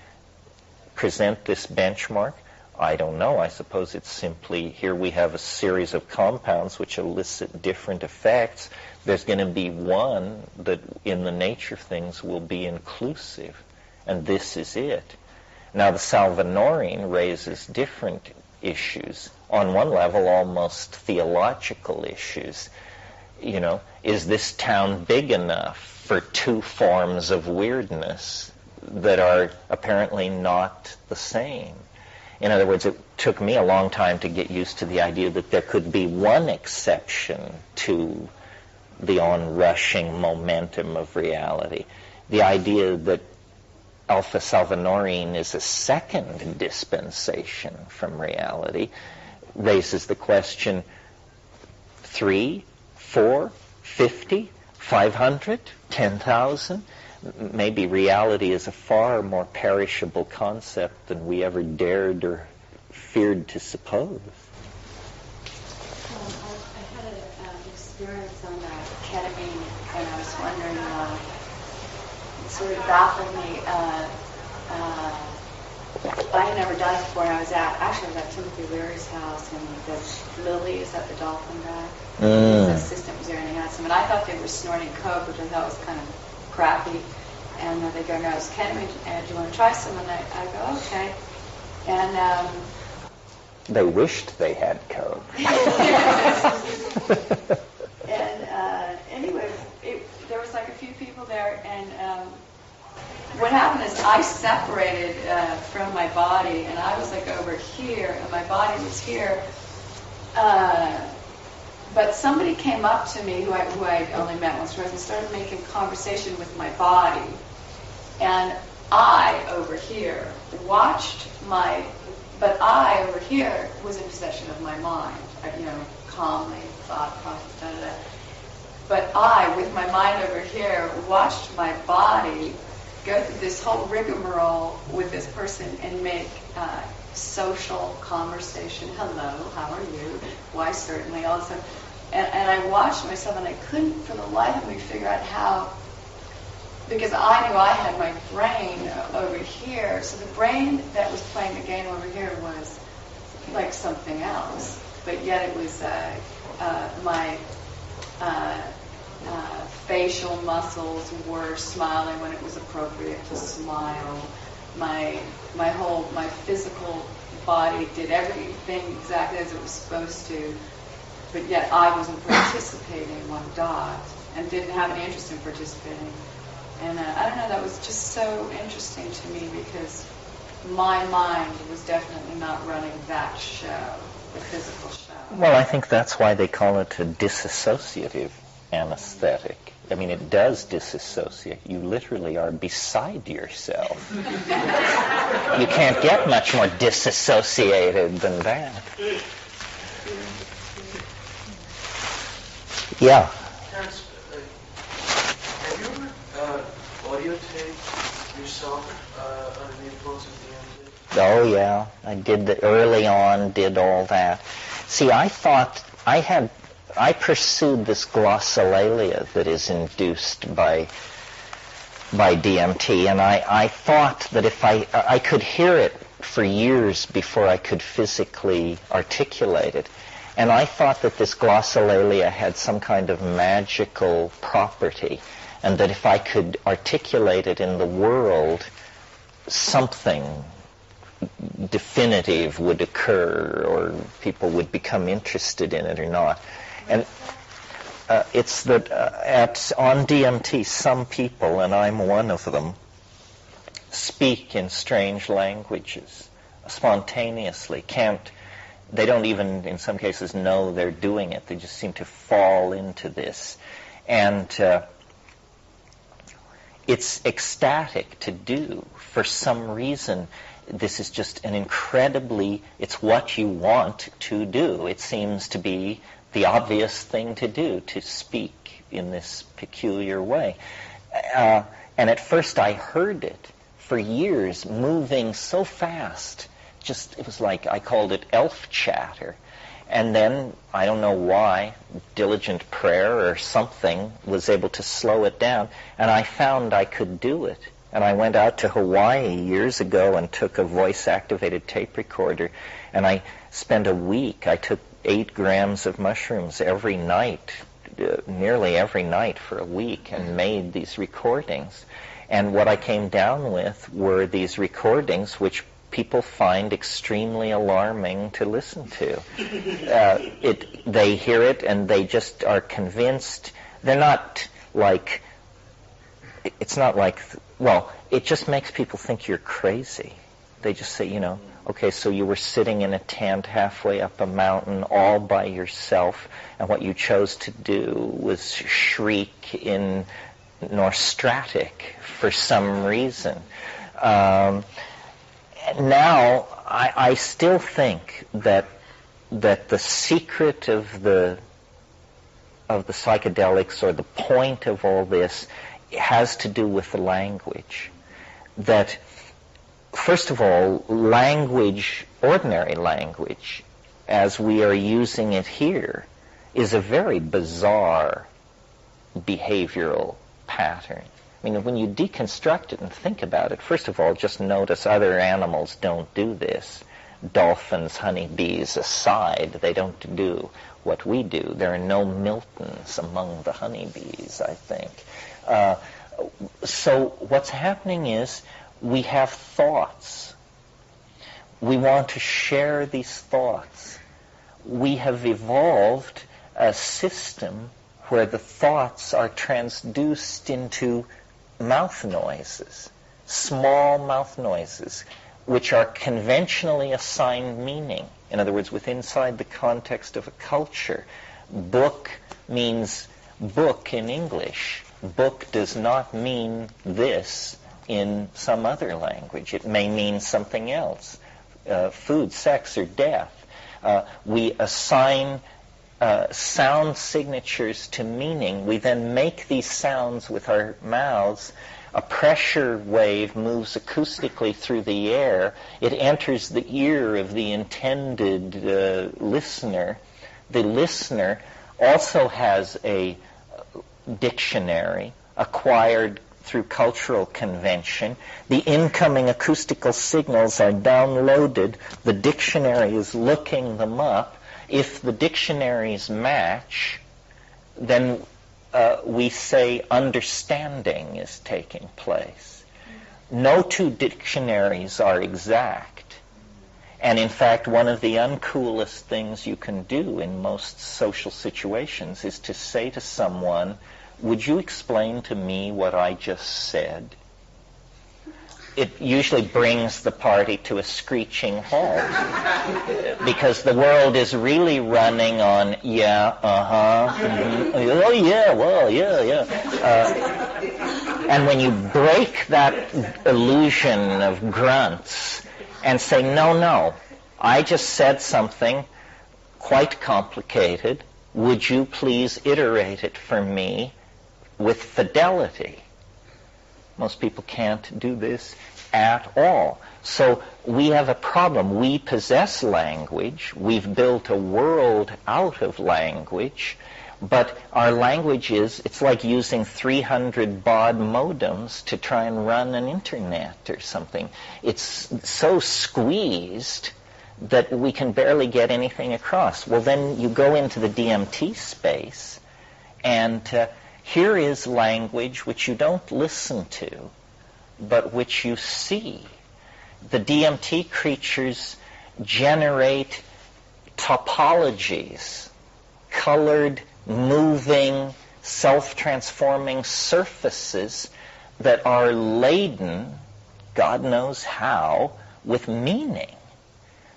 present this benchmark? I don't know. I suppose it's simply here we have a series of compounds which elicit different effects. There's going to be one that in the nature of things will be inclusive, and this is it. Now the salvinorin raises different issues on one level, almost theological issues. Is this town big enough for two forms of weirdness that are apparently not the same? In other words, it took me a long time to get used to the idea that there could be one exception to the onrushing momentum of reality. The idea that Alpha Salvanorine is a second dispensation from reality raises the question, 3, 4, 50, 500, 10,000? Maybe reality is a far more perishable concept than we ever dared or feared to suppose. I had an experience on ketamine, and I was wondering, it sort of baffled me. I had never done it before, and I was at Timothy Leary's house, and the Lily, is that the dolphin guy? His assistant was there, and he had some, and I thought they were snorting coke, which I thought was kind of crappy. And they go, no, it's ketamine, and do you want to try some? And I go, okay. And they wished they had coke. And anyway, there was like a few people there, and what happened is I separated from my body, and I was like over here, and my body was here. But somebody came up to me who I only met once or twice and started making conversation with my body. And I, over here, but I, over here, was in possession of my mind. Calmly, thought, process, da, da, da. But I, with my mind over here, watched my body go through this whole rigmarole with this person and make social conversation. Hello, how are you? Why, certainly, all this stuff. And I watched myself, and I couldn't for the life of me figure out how, because I knew I had my brain over here. So the brain that was playing the game over here was like something else. But yet it was my facial muscles were smiling when it was appropriate to smile. My physical body did everything exactly as it was supposed to. But yet I wasn't participating one dot and didn't have any interest in participating. And I don't know, that was just so interesting to me because my mind was definitely not running that show, the physical show. Well, I think that's why they call it a dissociative anesthetic. I mean, it does disassociate. You literally are beside yourself. You can't get much more disassociated than that. Yeah. Terence, have you ever audio taped yourself under the influence of DMT? Oh, yeah. I did early on, did all that. See, I thought I pursued this glossolalia that is induced by DMT, and I thought that if I could hear it for years before I could physically articulate it. And I thought that this glossolalia had some kind of magical property, and that if I could articulate it in the world, something definitive would occur, or people would become interested in it or not. And it's that on DMT, some people, and I'm one of them, speak in strange languages spontaneously. They don't even, in some cases, know they're doing it. They just seem to fall into this. And it's ecstatic to do. For some reason, this is just it's what you want to do. It seems to be the obvious thing to do, to speak in this peculiar way. And at first I heard it for years, moving so fast. It was like, I called it elf chatter. And then, I don't know why, diligent prayer or something was able to slow it down. And I found I could do it. And I went out to Hawaii years ago and took a voice-activated tape recorder. And I spent a week. I took 8 grams of mushrooms every night, nearly every night for a week, and made these recordings. And what I came down with were these recordings which people find extremely alarming to listen to. They hear it and they just are convinced. They're not like, it's not like, well, it just makes people think you're crazy. They just say, okay, so you were sitting in a tent halfway up a mountain all by yourself, and what you chose to do was shriek in Nostratic for some reason. Now, I still think that the secret of the psychedelics, or the point of all this, has to do with the language. That, first of all, language, ordinary language, as we are using it here, is a very bizarre behavioral pattern. I mean, when you deconstruct it and think about it, first of all, just notice other animals don't do this. Dolphins, honeybees aside, they don't do what we do. There are no Miltons among the honeybees, I think. So what's happening is we have thoughts. We want to share these thoughts. We have evolved a system where the thoughts are transduced into mouth noises, small mouth noises, which are conventionally assigned meaning. In other words, inside the context of a culture, book means book in English. Book does not mean this in some other language. It may mean something else, food, sex, or death. We assign sound signatures to meaning. We then make these sounds with our mouths. A pressure wave moves acoustically through the air. It enters the ear of the intended listener. The listener also has a dictionary acquired through cultural convention. The incoming acoustical signals are downloaded. The dictionary is looking them up. If the dictionaries match, then we say understanding is taking place. No two dictionaries are exact. And in fact, one of the uncoolest things you can do in most social situations is to say to someone, would you explain to me what I just said? It usually brings the party to a screeching halt, because the world is really running on, yeah, oh yeah, well, yeah. And when you break that illusion of grunts and say, no, I just said something quite complicated, would you please iterate it for me with fidelity? Most people can't do this at all. So we have a problem. We possess language. We've built a world out of language, but our language it's like using 300 baud modems to try and run an internet or something. It's so squeezed that we can barely get anything across. Well, then you go into the DMT space, and here is language which you don't listen to, but which you see. The DMT creatures generate topologies, colored, moving, self-transforming surfaces that are laden, God knows how, with meaning.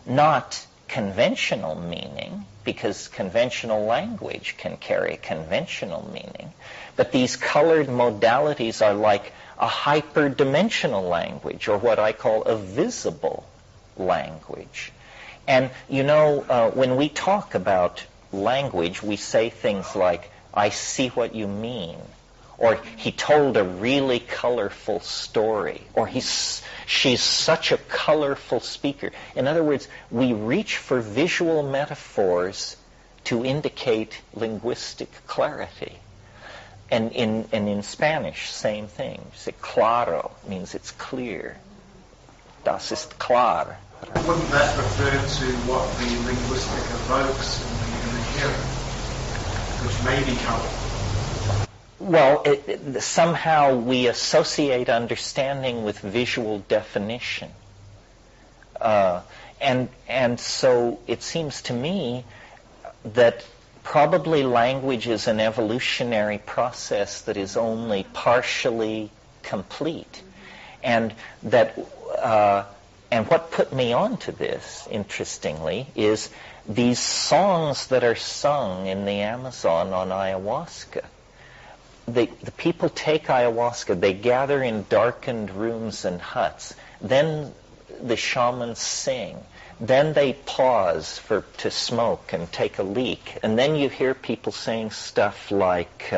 Not conventional meaning, because conventional language can carry conventional meaning. But these colored modalities are like a hyperdimensional language, or what I call a visible language. And when we talk about language, we say things like, I see what you mean, or he told a really colorful story, or she's such a colorful speaker. In other words, we reach for visual metaphors to indicate linguistic clarity. And in Spanish, same thing. You say claro means it's clear. Das ist klar. Wouldn't that refer to what the linguistic evokes in the hearer, which may be color? Well, somehow we associate understanding with visual definition. And so it seems to me that probably language is an evolutionary process that is only partially complete. And that and what put me onto this, interestingly, is these songs that are sung in the Amazon on ayahuasca. The people take ayahuasca, they gather in darkened rooms and huts. Then the shamans sing. Then they pause to smoke and take a leak. And then you hear people saying stuff like,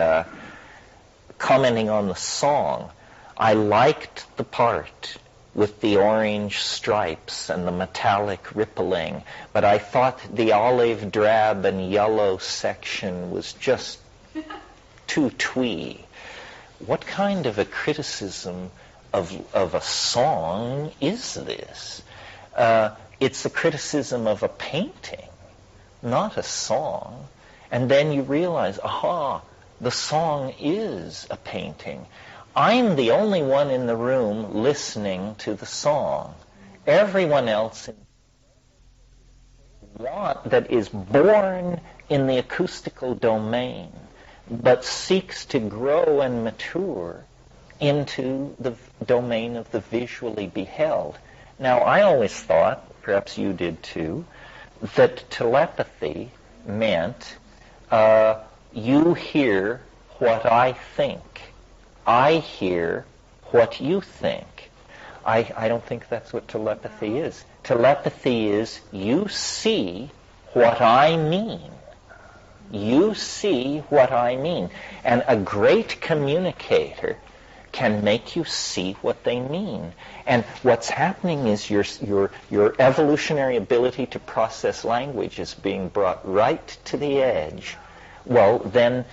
commenting on the song, I liked the part with the orange stripes and the metallic rippling, but I thought the olive drab and yellow section was just too twee. What kind of a criticism of a song is this? It's a criticism of a painting, not a song. And then you realize, aha, the song is a painting. I'm the only one in the room listening to the song. Everyone else that is born in the acoustical domain, but seeks to grow and mature into the domain of the visually beheld. Now, I always thought, perhaps you did too, that telepathy meant you hear what I think. I hear what you think. I don't think that's what telepathy is. Telepathy is you see what I mean. You see what I mean. And a great communicator can make you see what they mean. And what's happening is your evolutionary ability to process language is being brought right to the edge. Well, then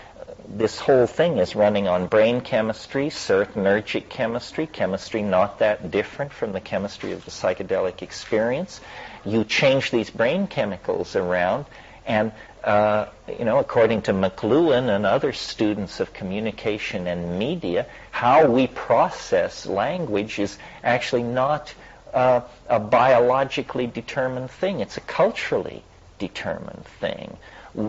this whole thing is running on brain chemistry, serotonergic chemistry, chemistry not that different from the chemistry of the psychedelic experience. You change these brain chemicals around, and according to McLuhan and other students of communication and media, how we process language is actually not a biologically determined thing. It's a culturally determined thing.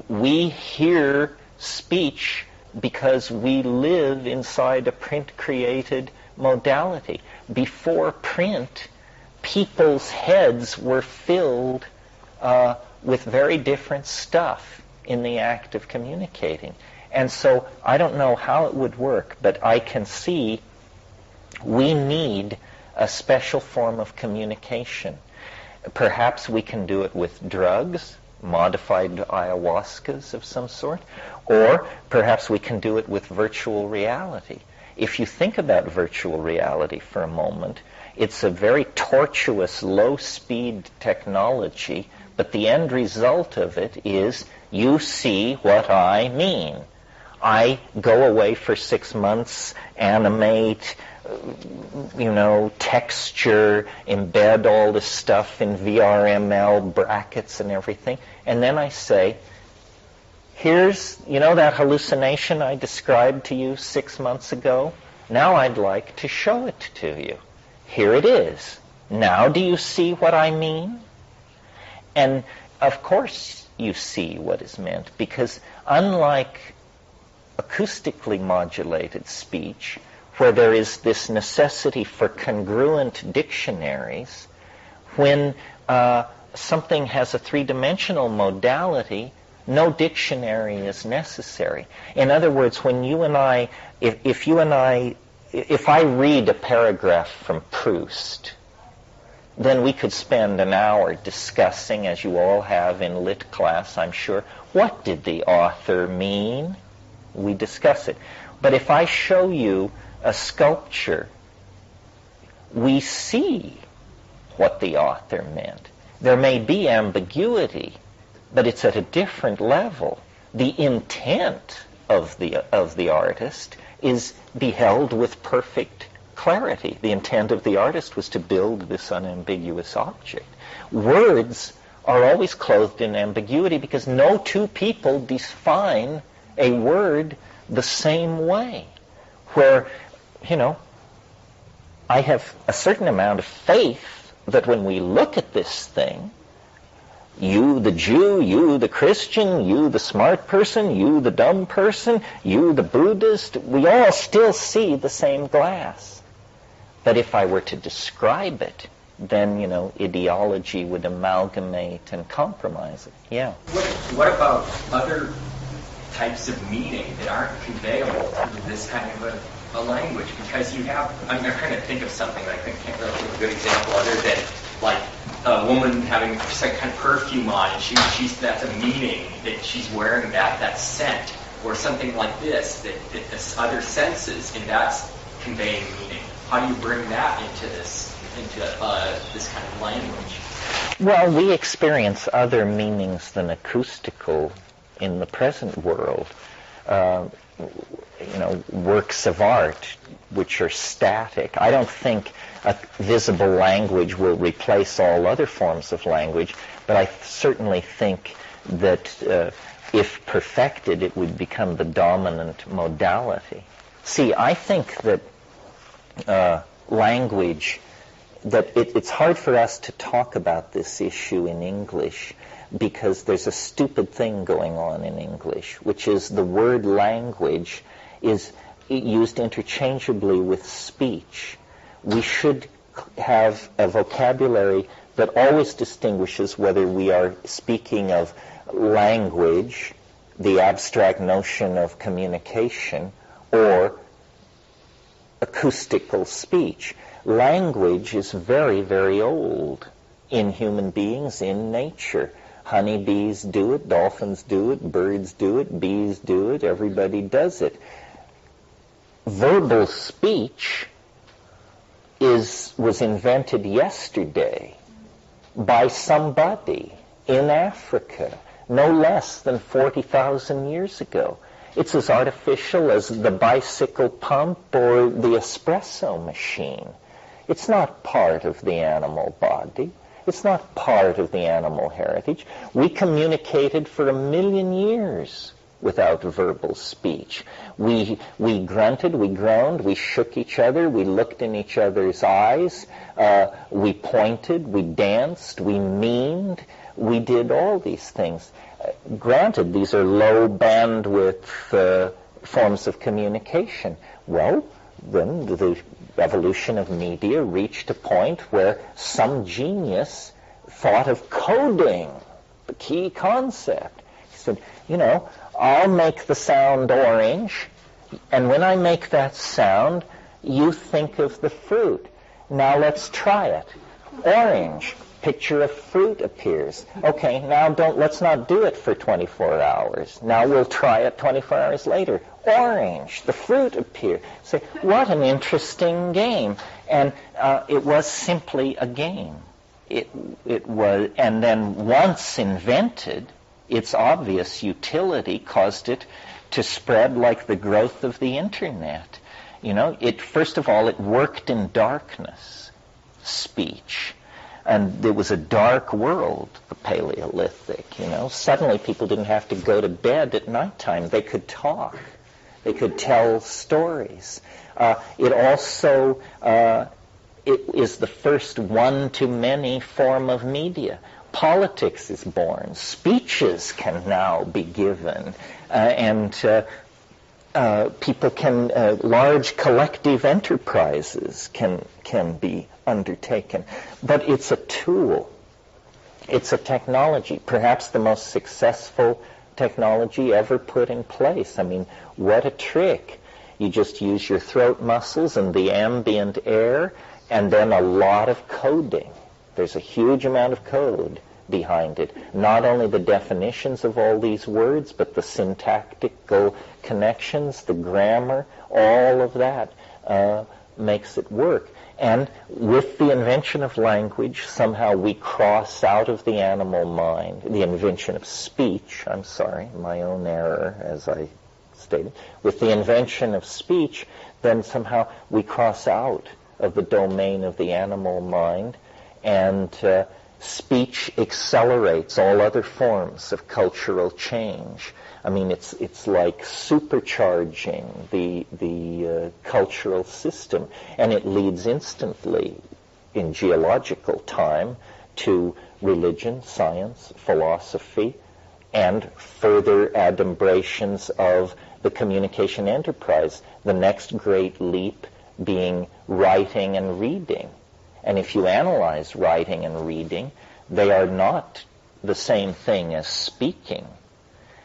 We hear speech because we live inside a print-created modality. Before print, people's heads were filled with very different stuff in the act of communicating. And so I don't know how it would work, but I can see we need a special form of communication. Perhaps we can do it with drugs, modified ayahuascas of some sort, or perhaps we can do it with virtual reality. If you think about virtual reality for a moment, it's a very tortuous, low-speed technology, but the end result of it is you see what I mean. I go away for 6 months, animate, texture, embed all this stuff in VRML brackets and everything, and then I say, here's, that hallucination I described to you 6 months ago? Now I'd like to show it to you. Here it is. Now do you see what I mean? And of course you see what is meant, because unlike acoustically modulated speech, where there is this necessity for congruent dictionaries, when something has a three-dimensional modality, no dictionary is necessary. In other words, when you and I, if I read a paragraph from Proust, then we could spend an hour discussing, as you all have in lit class, I'm sure, what did the author mean? We discuss it. But if I show you a sculpture, we see what the author meant. There may be ambiguity, but it's at a different level. The intent of the artist is beheld with perfect clarity. The intent of the artist was to build this unambiguous object. Words are always clothed in ambiguity because no two people define a word the same way. Where, I have a certain amount of faith that when we look at this thing, you the Jew, you the Christian, you the smart person, you the dumb person, you the Buddhist, we all still see the same glass. But if I were to describe it, then, ideology would amalgamate and compromise it. Yeah. What about other types of meaning that aren't conveyable through this kind of a language? Because you have, I'm trying to think of something, I can't really think of a good example other than like a woman having some kind of perfume on, and she's that's a meaning that she's wearing that scent, or something like this, that other senses, and that's conveying meaning. How do you bring that into this kind of language? Well, we experience other meanings than acoustical in the present world. Works of art which are static. I don't think a visible language will replace all other forms of language, but I certainly think that if perfected, it would become the dominant modality. See, I think that language, that it's hard for us to talk about this issue in English because there's a stupid thing going on in English, which is the word language is used interchangeably with speech. We should have a vocabulary that always distinguishes whether we are speaking of language, the abstract notion of communication, or acoustical speech. Language is very, very old in human beings, in nature. Honeybees do it, dolphins do it, birds do it, bees do it, everybody does it. Verbal speech was invented yesterday by somebody in Africa, no less than 40,000 years ago. It's as artificial as the bicycle pump or the espresso machine. It's not part of the animal body. It's not part of the animal heritage. We communicated for 1 million years without verbal speech. We grunted, we groaned, we shook each other, we looked in each other's eyes, we pointed, we danced, we memed, we did all these things. Granted, these are low bandwidth forms of communication. Well, then the evolution of media reached a point where some genius thought of coding, the key concept. He said, I'll make the sound orange, and when I make that sound, you think of the fruit. Now let's try it. Orange. Picture of fruit appears. Okay, now let's not do it for 24 hours. Now we'll try it 24 hours later. Orange, the fruit appears. Say, what an interesting game. And it was simply a game. It was, and then once invented, its obvious utility caused it to spread like the growth of the internet. First of all, it worked in darkness, speech. And it was a dark world, the Paleolithic, Suddenly people didn't have to go to bed at nighttime. They could talk. They could tell stories. It also it is the first one-to-many form of media. Politics is born. Speeches can now be given. And people can, large collective enterprises can be undertaken. But it's a tool. It's a technology, perhaps the most successful technology ever put in place. I mean, what a trick. You just use your throat muscles and the ambient air, and then a lot of coding. There's a huge amount of code behind it. Not only the definitions of all these words, but the syntactical connections, the grammar, all of that makes it work. And with the invention of language, somehow we cross out of the animal mind, the invention of speech, I'm sorry, my own error, as I stated. With the invention of speech, then somehow we cross out of the domain of the animal mind, and speech accelerates all other forms of cultural change. I mean, it's like supercharging the cultural system, and it leads instantly in geological time to religion, science, philosophy, and further adumbrations of the communication enterprise. The next great leap being writing and reading. And if you analyze writing and reading, they are not the same thing as speaking,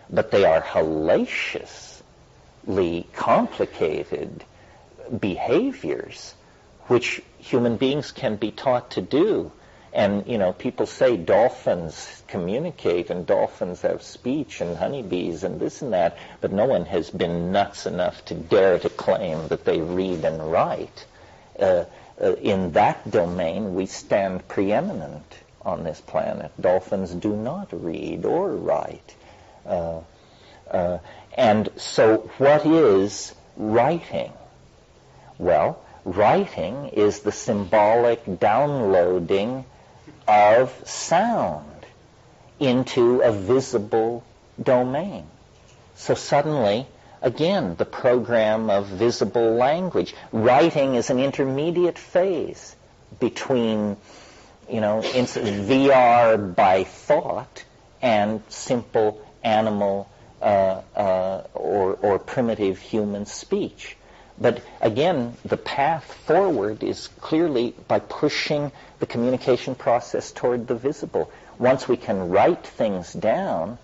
but they are hellaciously complicated behaviors which human beings can be taught to do. And, people say dolphins communicate and dolphins have speech and honeybees and this and that, but no one has been nuts enough to dare to claim that they read and write. In that domain, we stand preeminent on this planet. Dolphins do not read or write. And so what is writing? Well, writing is the symbolic downloading of sound into a visible domain. So suddenly, again, the program of visible language. Writing is an intermediate phase between, VR by thought and simple animal or primitive human speech. But again, the path forward is clearly by pushing the communication process toward the visible. Once we can write things down,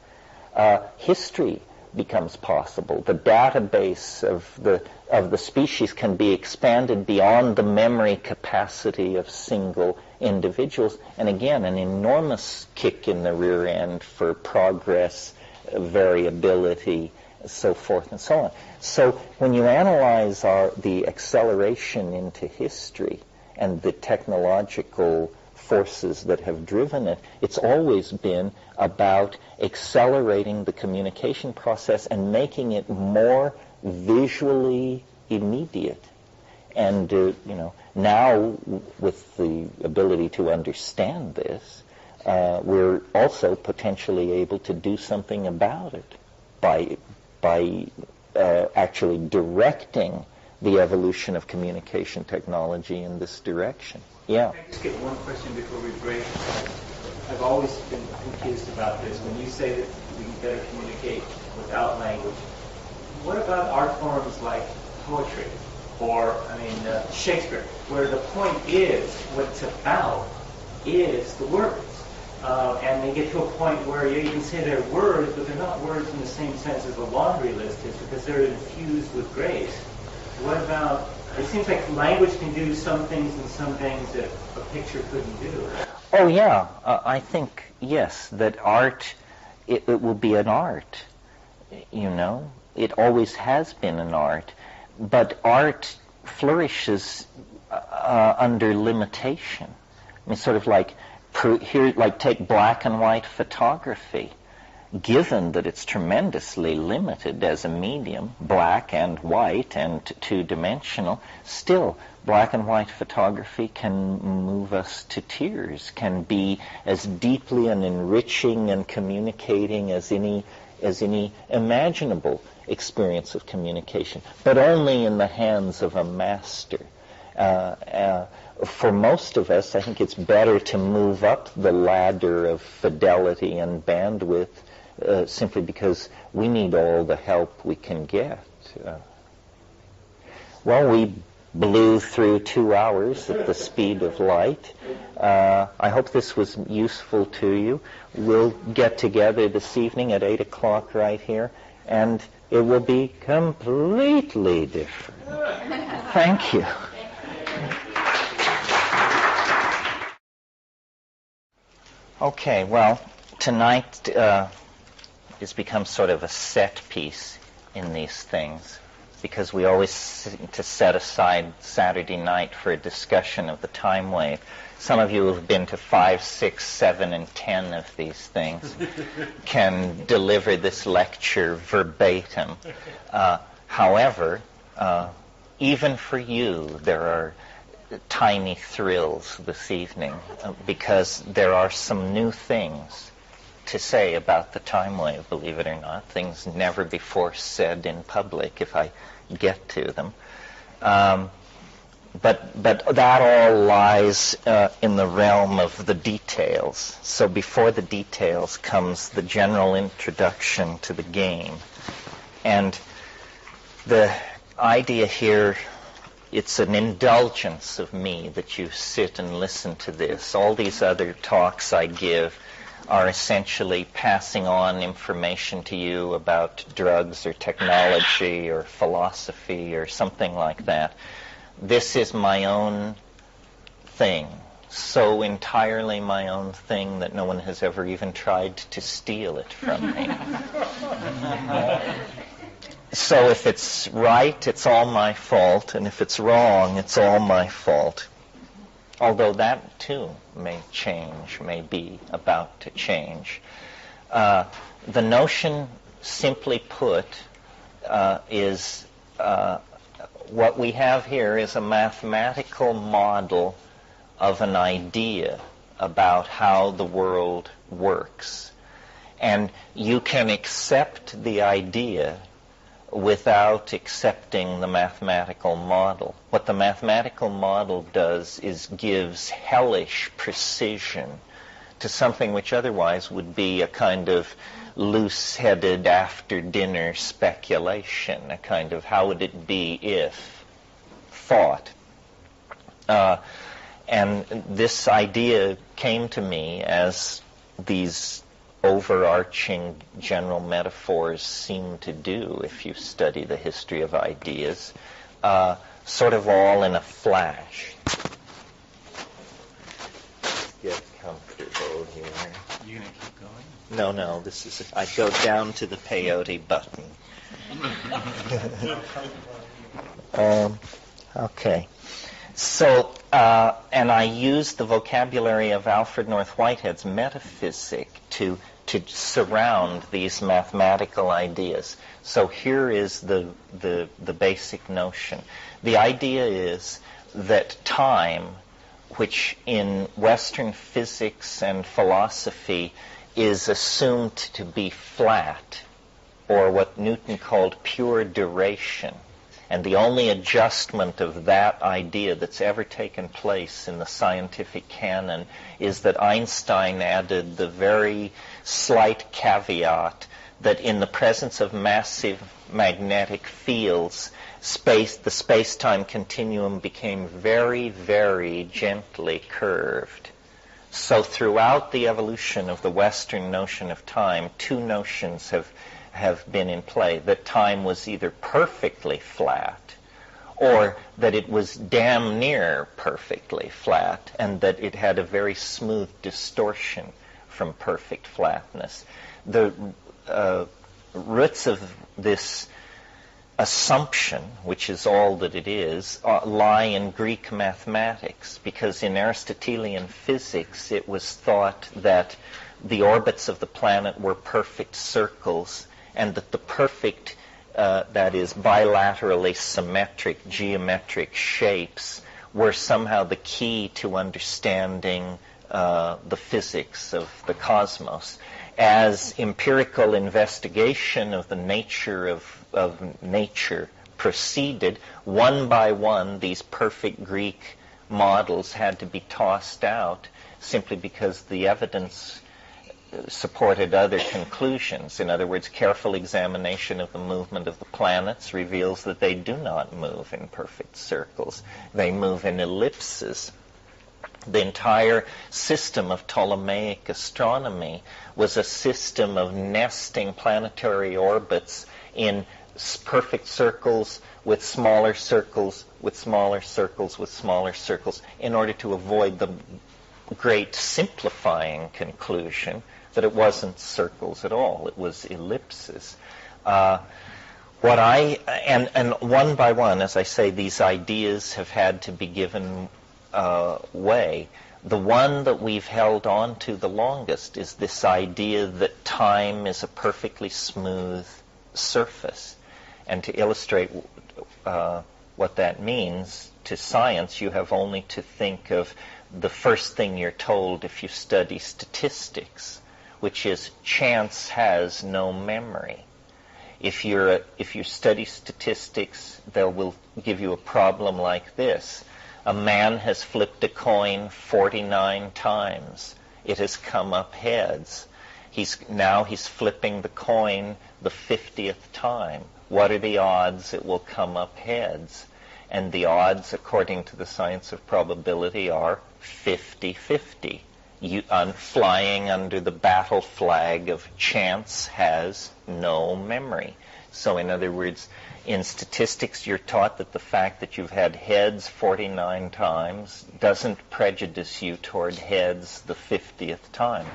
history becomes possible. The database of the species can be expanded beyond the memory capacity of single individuals. And again, an enormous kick in the rear end for progress, variability, so forth and so on. So when you analyze the acceleration into history and the technological forces that have driven it, it's always been about accelerating the communication process and making it more visually immediate. And, now with the ability to understand this, we're also potentially able to do something about it by actually directing the evolution of communication technology in this direction. Yeah. Can I just get one question before we break? I've always been confused about this. When you say that we can better communicate without language, what about art forms like poetry or, Shakespeare, where the point is, what it's about is the words? And they get to a point where you can say they're words, but they're not words in the same sense as a laundry list is, because they're infused with grace. What about, it seems like language can do some things and some things that a picture couldn't do. Oh, yeah. I think, yes, that art, it will be an art, It always has been an art. But art flourishes under limitation. Sort of like, take black and white photography. Given that it's tremendously limited as a medium, black and white and two-dimensional, still black and white photography can move us to tears, can be as deeply and enriching and communicating as any imaginable experience of communication, but only in the hands of a master. For most of us, I think it's better to move up the ladder of fidelity and bandwidth simply because we need all the help we can get. Well, we blew through 2 hours at the speed of light. I hope this was useful to you. We'll get together this evening at 8 o'clock right here, and it will be completely different. Thank you. Okay, well, tonight has become sort of a set piece in these things, because we always seem to set aside Saturday night for a discussion of the time wave. Some of you who have been to 5, 6, 7, and 10 of these things can deliver this lecture verbatim. However, even for you, there are tiny thrills this evening, because there are some new things to say about the time wave, believe it or not, things never before said in public if I get to them. But that all lies in the realm of the details. So before the details comes the general introduction to the game. And the idea here, it's an indulgence of me that you sit and listen to this. All these other talks I give are essentially passing on information to you about drugs or technology or philosophy or something like that. This is my own thing, so entirely my own thing that no one has ever even tried to steal it from me. So if it's right, it's all my fault, and if it's wrong, it's all my fault. Although that, too, may change, may be about to change. The notion, simply put, is what we have here is a mathematical model of an idea about how the world works. And you can accept the idea without accepting the mathematical model. What the mathematical model does is gives hellish precision to something which otherwise would be a kind of loose-headed after-dinner speculation, a kind of how would it be if thought. And this idea came to me as these overarching general metaphors seem to do if you study the history of ideas, sort of all in a flash. Get comfortable here. You gonna keep going? No, this is I go down to the peyote button. Okay. So, and I use the vocabulary of Alfred North Whitehead's metaphysic to surround these mathematical ideas. So here is the basic notion. The idea is that time, which in Western physics and philosophy is assumed to be flat, or what Newton called pure duration. And the only adjustment of that idea that's ever taken place in the scientific canon is that Einstein added the very slight caveat that in the presence of massive magnetic fields, the space-time continuum became very, very gently curved. So throughout the evolution of the Western notion of time, two notions have been in play, that time was either perfectly flat or that it was damn near perfectly flat and that it had a very smooth distortion from perfect flatness. The roots of this assumption, which is all that it is, lie in Greek mathematics, because in Aristotelian physics it was thought that the orbits of the planet were perfect circles and that the perfect, that is, bilaterally symmetric geometric shapes were somehow the key to understanding the physics of the cosmos. As empirical investigation of the nature of nature proceeded, one by one, these perfect Greek models had to be tossed out simply because the evidence supported other conclusions. In other words, careful examination of the movement of the planets reveals that they do not move in perfect circles. They move in ellipses. The entire system of Ptolemaic astronomy was a system of nesting planetary orbits in perfect circles with smaller circles, with smaller circles, with smaller circles, in order to avoid the great simplifying conclusion that it wasn't circles at all, it was ellipses. And one by one, as I say, these ideas have had to be given way. The one that we've held on to the longest is this idea that time is a perfectly smooth surface. And to illustrate what that means to science, you have only to think of the first thing you're told if you study statistics, which is chance has no memory. If you study statistics, they will give you a problem like this. A man has flipped a coin 49 times. It has come up heads. He's flipping the coin the 50th time. What are the odds it will come up heads? And the odds, according to the science of probability, are 50-50. Flying under the battle flag of chance has no memory. So in other words, in statistics, you're taught that the fact that you've had heads 49 times doesn't prejudice you toward heads the 50th time.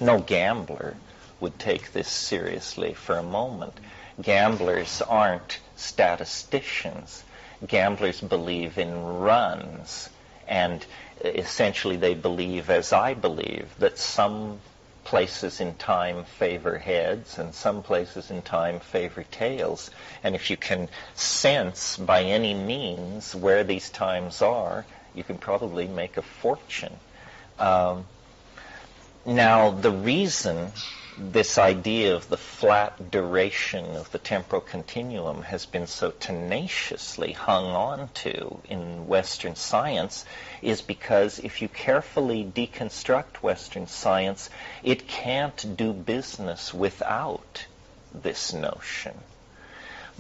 No gambler would take this seriously for a moment. Gamblers aren't statisticians. Gamblers believe in runs, and essentially they believe, as I believe, that some places in time favor heads and some places in time favor tails. And if you can sense by any means where these times are, you can probably make a fortune. Now, the reason this idea of the flat duration of the temporal continuum has been so tenaciously hung on to in Western science is because if you carefully deconstruct Western science, it can't do business without this notion.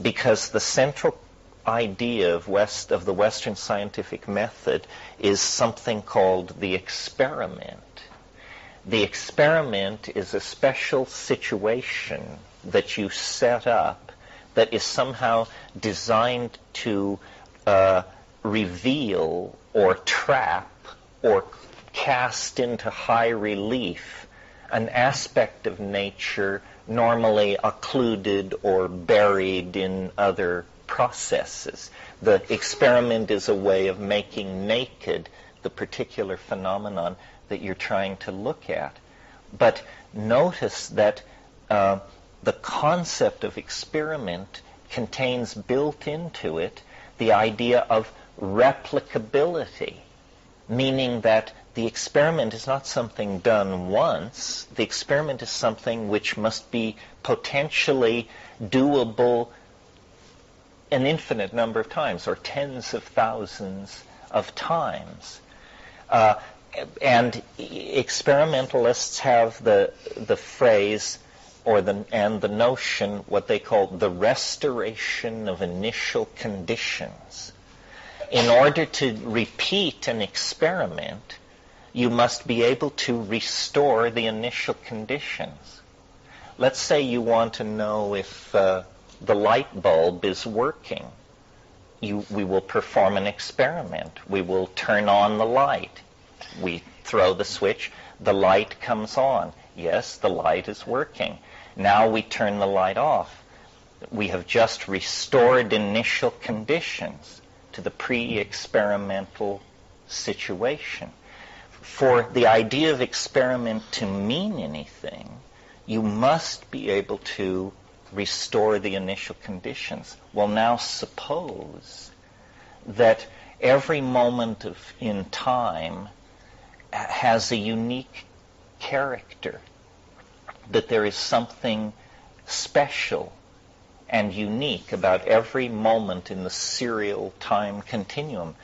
Because the central idea of the Western scientific method is something called the experiment. The experiment is a special situation that you set up that is somehow designed to reveal or trap or cast into high relief an aspect of nature normally occluded or buried in other processes. The experiment is a way of making naked the particular phenomenon that you're trying to look at. But notice that the concept of experiment contains built into it the idea of replicability, meaning that the experiment is not something done once. The experiment is something which must be potentially doable an infinite number of times, or tens of thousands of times. And experimentalists have the phrase and the notion, what they call the restoration of initial conditions. In order to repeat an experiment, you must be able to restore the initial conditions. Let's say you want to know if the light bulb is working. We will perform an experiment. We will turn on the light. We throw the switch, the light comes on. Yes, the light is working. Now we turn the light off. We have just restored initial conditions to the pre-experimental situation. For the idea of experiment to mean anything, you must be able to restore the initial conditions. Well, now suppose that every moment in time has a unique character, that there is something special and unique about every moment in the serial time continuum.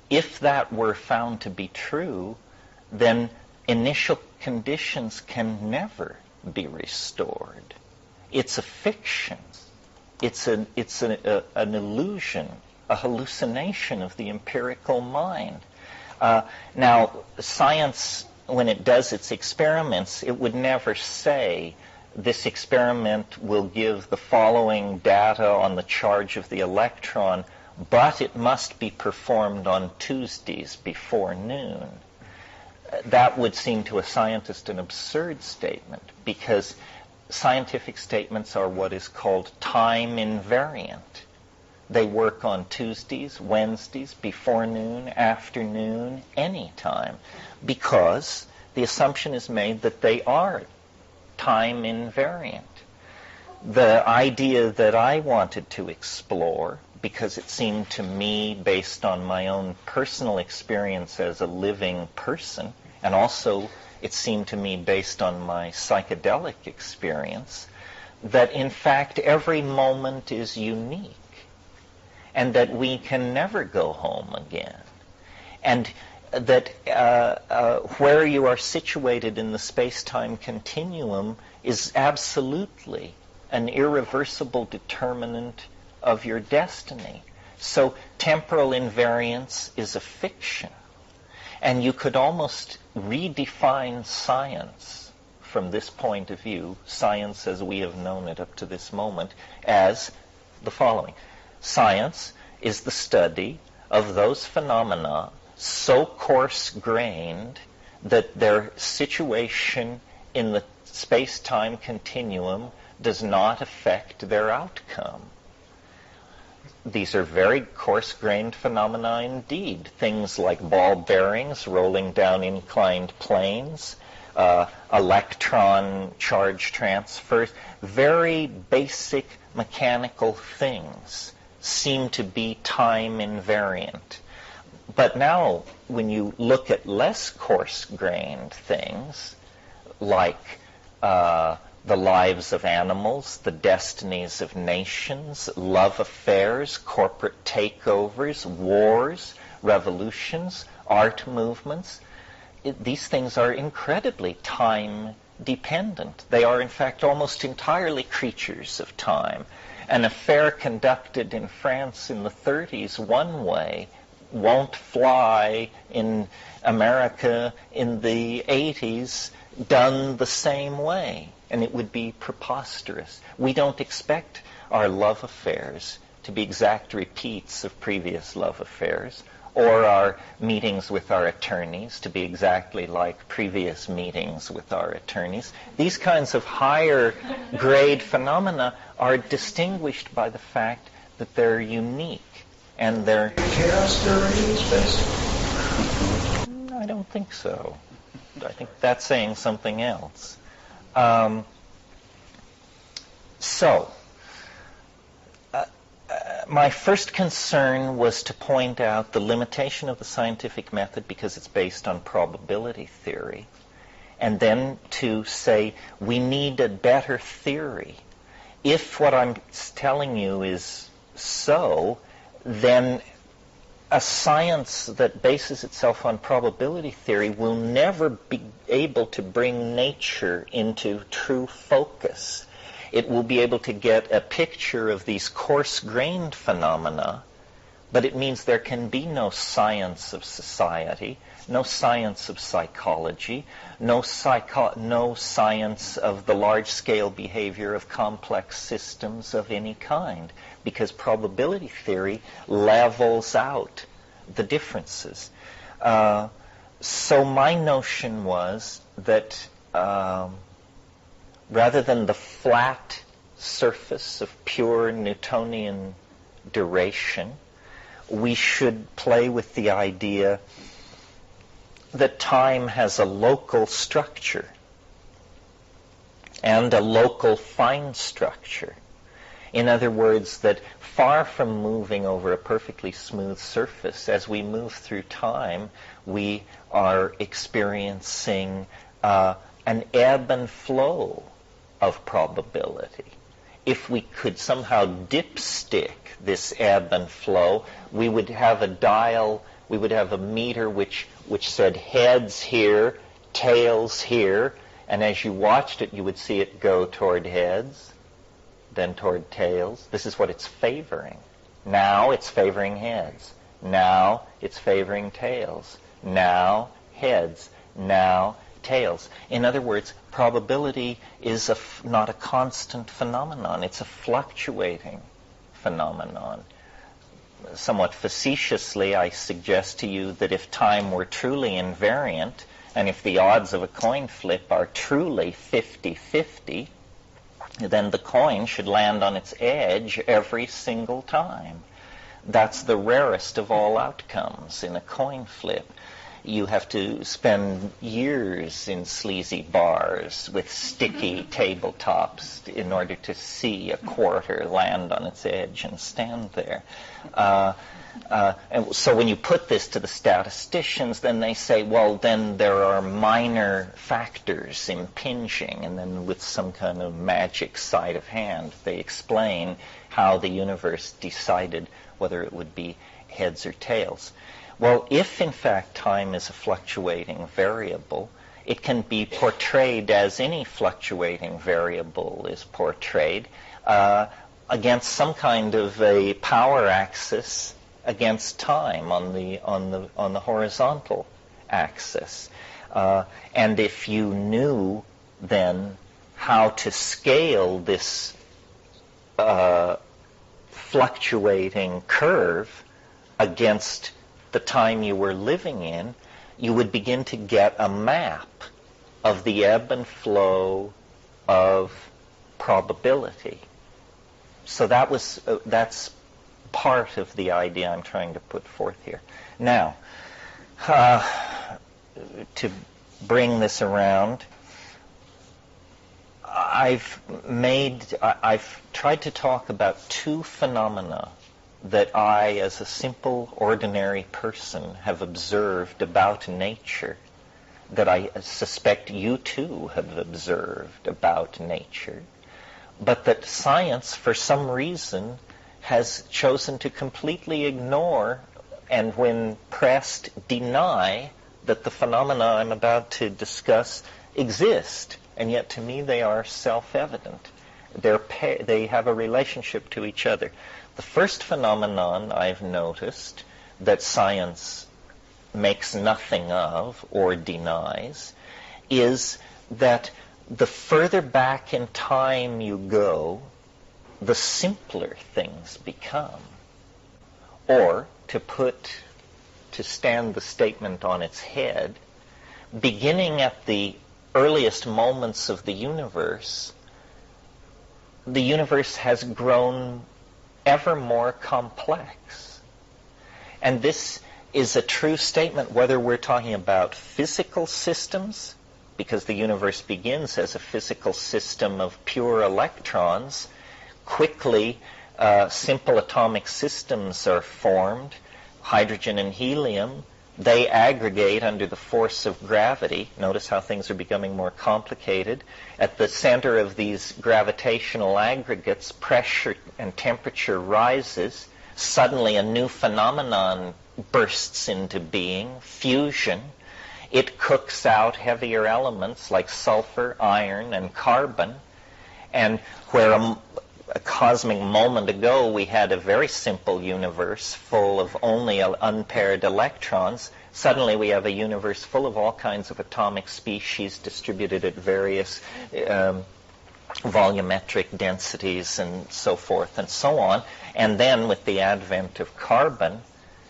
If that were found to be true, then initial conditions can never be restored. It's a fiction. It's an illusion, a hallucination of the empirical mind. Now, science, when it does its experiments, it would never say this experiment will give the following data on the charge of the electron, but it must be performed on Tuesdays before noon. That would seem to a scientist an absurd statement, because scientific statements are what is called time invariant. They work on Tuesdays, Wednesdays, before noon, afternoon, any time, because the assumption is made that they are time invariant. The idea that I wanted to explore, because it seemed to me, based on my own personal experience as a living person, and also it seemed to me based on my psychedelic experience, that in fact every moment is unique, and that we can never go home again. And that where you are situated in the space-time continuum is absolutely an irreversible determinant of your destiny. So temporal invariance is a fiction. And you could almost redefine science from this point of view, science as we have known it up to this moment, as the following. Science is the study of those phenomena so coarse-grained that their situation in the space-time continuum does not affect their outcome. These are very coarse-grained phenomena indeed. Things like ball bearings rolling down inclined planes, electron charge transfers, very basic mechanical things seem to be time invariant. But now, when you look at less coarse-grained things, like the lives of animals, the destinies of nations, love affairs, corporate takeovers, wars, revolutions, art movements, these things are incredibly time-dependent. They are, in fact, almost entirely creatures of time. An affair conducted in France in the 30s one way won't fly in America in the 80s done the same way, and it would be preposterous. We don't expect our love affairs to be exact repeats of previous love affairs, or our meetings with our attorneys to be exactly like previous meetings with our attorneys. These kinds of higher grade phenomena are distinguished by the fact that they're unique and they're... Chaos theory in space? I don't think so. I think that's saying something else. My first concern was to point out the limitation of the scientific method because it's based on probability theory, and then to say we need a better theory. If what I'm telling you is so, then a science that bases itself on probability theory will never be able to bring nature into true focus. It will be able to get a picture of these coarse-grained phenomena, but it means there can be no science of society, no science of psychology, no science of the large-scale behavior of complex systems of any kind, because probability theory levels out the differences. So my notion was that rather than the flat surface of pure Newtonian duration, we should play with the idea that time has a local structure and a local fine structure. In other words, that far from moving over a perfectly smooth surface, as we move through time, we are experiencing an ebb and flow of probability. If we could somehow dipstick this ebb and flow, we would have a dial, we would have a meter which said heads here, tails here, and as you watched it, you would see it go toward heads, then toward tails. This is what it's favoring. Now it's favoring heads. Now it's favoring tails. Now heads. Now tails. In other words, probability is not a constant phenomenon. It's a fluctuating phenomenon. Somewhat facetiously, I suggest to you that if time were truly invariant, and if the odds of a coin flip are truly 50-50, then the coin should land on its edge every single time. That's the rarest of all outcomes in a coin flip. You have to spend years in sleazy bars with sticky tabletops in order to see a quarter land on its edge and stand there. And so when you put this to the statisticians, then they say, well, then there are minor factors impinging, and then with some kind of magic sleight of hand, they explain how the universe decided whether it would be heads or tails. Well, if in fact time is a fluctuating variable, it can be portrayed as any fluctuating variable is portrayed against some kind of a power axis against time on the horizontal axis. And if you knew then how to scale this fluctuating curve against the time you were living in, you would begin to get a map of the ebb and flow of probability. So that's part of the idea I'm trying to put forth here. Now, to bring this around, I've tried to talk about two phenomena that I, as a simple, ordinary person, have observed about nature, that I suspect you too have observed about nature, but that science, for some reason, has chosen to completely ignore, and when pressed, deny that the phenomena I'm about to discuss exist, and yet to me they are self-evident. They have a relationship to each other. The first phenomenon I've noticed that science makes nothing of or denies is that the further back in time you go, the simpler things become. Or, to stand the statement on its head, beginning at the earliest moments of the universe has grown ever more complex. And this is a true statement whether we're talking about physical systems, because the universe begins as a physical system of pure electrons. Quickly, simple atomic systems are formed, hydrogen and helium. They aggregate under the force of gravity. Notice how things are becoming more complicated. At the center of these gravitational aggregates, pressure and temperature rises. Suddenly a new phenomenon bursts into being, fusion. It cooks out heavier elements like sulfur, iron, and carbon. And where a cosmic moment ago we had a very simple universe full of only unpaired electrons, suddenly we have a universe full of all kinds of atomic species distributed at various volumetric densities and so forth and so on. And then with the advent of carbon,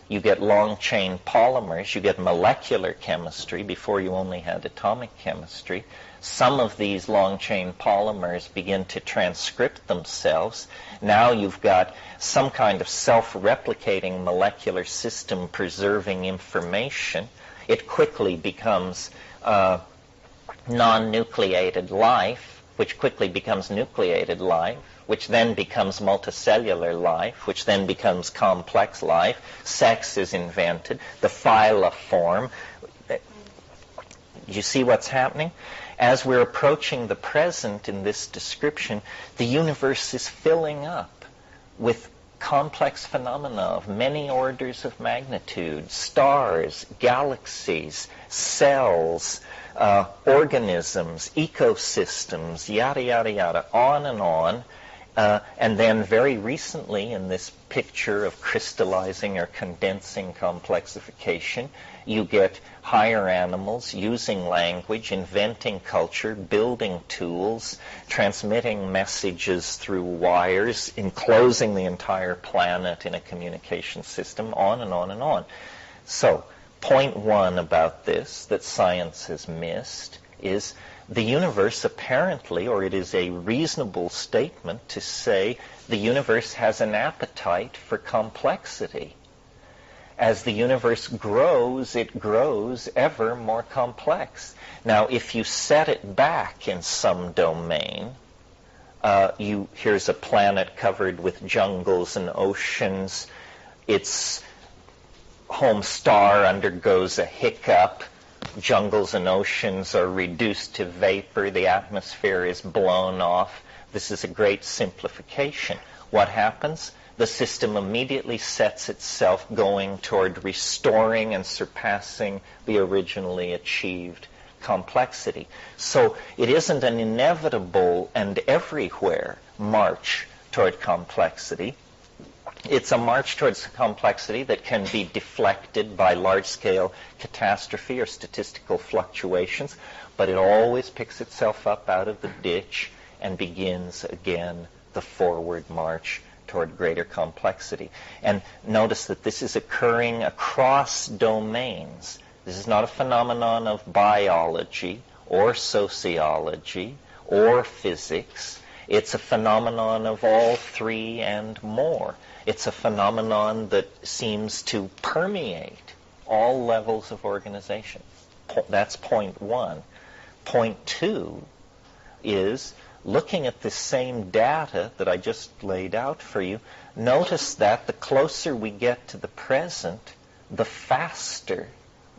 you get long-chain polymers, you get molecular chemistry. Before you only had atomic chemistry. Some of these long-chain polymers begin to transcript themselves. Now you've got some kind of self-replicating molecular system preserving information. It quickly becomes non-nucleated life, which quickly becomes nucleated life, which then becomes multicellular life, which then becomes complex life. Sex is invented, the phyla form. You see what's happening? As we're approaching the present in this description, the universe is filling up with complex phenomena of many orders of magnitude, stars, galaxies, cells, organisms, ecosystems, yada, yada, yada, on and on. And then very recently in this picture of crystallizing or condensing complexification, you get higher animals using language, inventing culture, building tools, transmitting messages through wires, enclosing the entire planet in a communication system, on and on and on. So, point one about this that science has missed is the universe apparently, or it is a reasonable statement to say, the universe has an appetite for complexity. As the universe grows, it grows ever more complex. Now, if you set it back in some domain, here's a planet covered with jungles and oceans. Its home star undergoes a hiccup. Jungles and oceans are reduced to vapor. The atmosphere is blown off. This is a great simplification. What happens? the system immediately sets itself going toward restoring and surpassing the originally achieved complexity. So it isn't an inevitable and everywhere march toward complexity. It's a march towards complexity that can be deflected by large-scale catastrophe or statistical fluctuations, but it always picks itself up out of the ditch and begins again the forward march toward greater complexity. And notice that this is occurring across domains. This is not a phenomenon of biology or sociology or physics. It's a phenomenon of all three and more. It's a phenomenon that seems to permeate all levels of organization. That's point one. Point two is, looking at this same data that I just laid out for you, notice that the closer we get to the present, the faster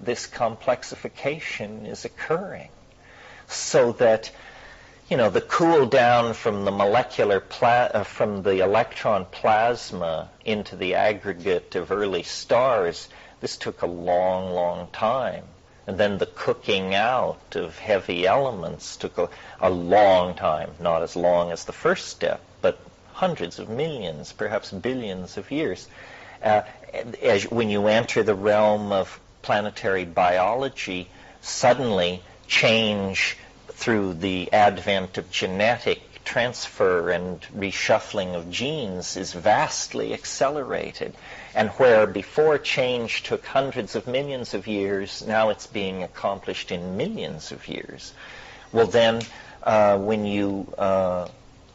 this complexification is occurring. So that, the cool down from the from the electron plasma into the aggregate of early stars, this took a long, long time. And then the cooking out of heavy elements took a long time, not as long as the first step, but hundreds of millions, perhaps billions of years. When you enter the realm of planetary biology, suddenly change through the advent of genetic transfer and reshuffling of genes is vastly accelerated. And where before change took hundreds of millions of years, now it's being accomplished in millions of years. Well then,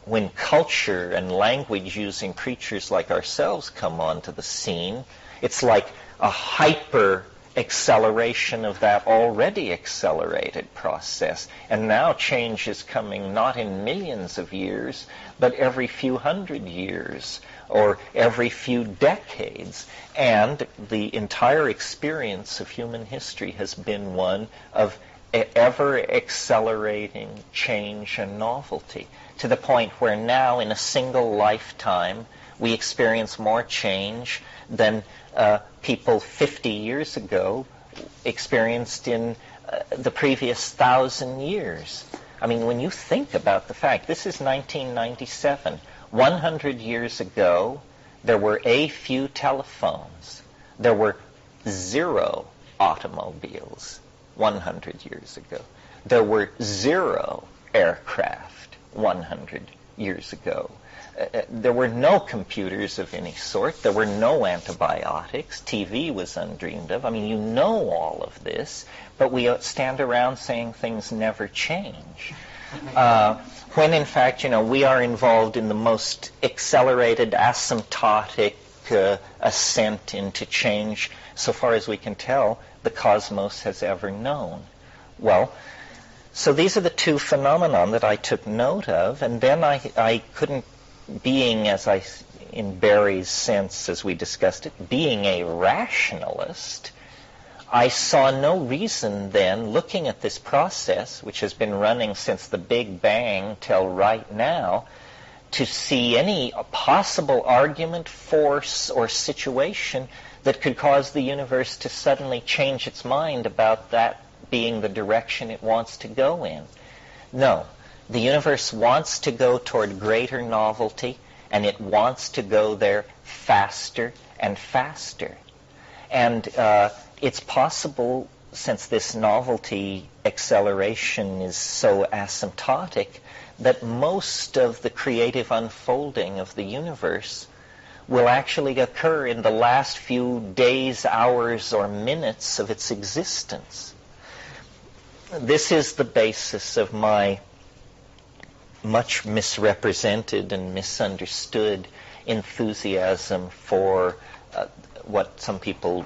when culture and language-using creatures like ourselves come onto the scene, it's like a hyper acceleration of that already accelerated process. And now change is coming not in millions of years, but every few hundred years or every few decades. And the entire experience of human history has been one of ever accelerating change and novelty, to the point where now in a single lifetime we experience more change than people 50 years ago experienced in the previous 1,000 years. I mean, when you think about the fact, this is 1997. 100 years ago, there were a few telephones. There were 0 automobiles 100 years ago. There were 0 aircraft 100 years ago. There were no computers of any sort. There were no antibiotics. TV was undreamed of. I mean, you know all of this, but we stand around saying things never change. When in fact, we are involved in the most accelerated, asymptotic ascent into change, so far as we can tell, the cosmos has ever known. Well, so these are the two phenomena that I took note of, and then I couldn't, being, in Barry's sense, as we discussed it, being a rationalist, I saw no reason then, looking at this process, which has been running since the Big Bang till right now, to see any possible argument, force, or situation that could cause the universe to suddenly change its mind about that being the direction it wants to go in. No. The universe wants to go toward greater novelty, and it wants to go there faster and faster. And it's possible, since this novelty acceleration is so asymptotic, that most of the creative unfolding of the universe will actually occur in the last few days, hours, or minutes of its existence. This is the basis of my much misrepresented and misunderstood enthusiasm for what some people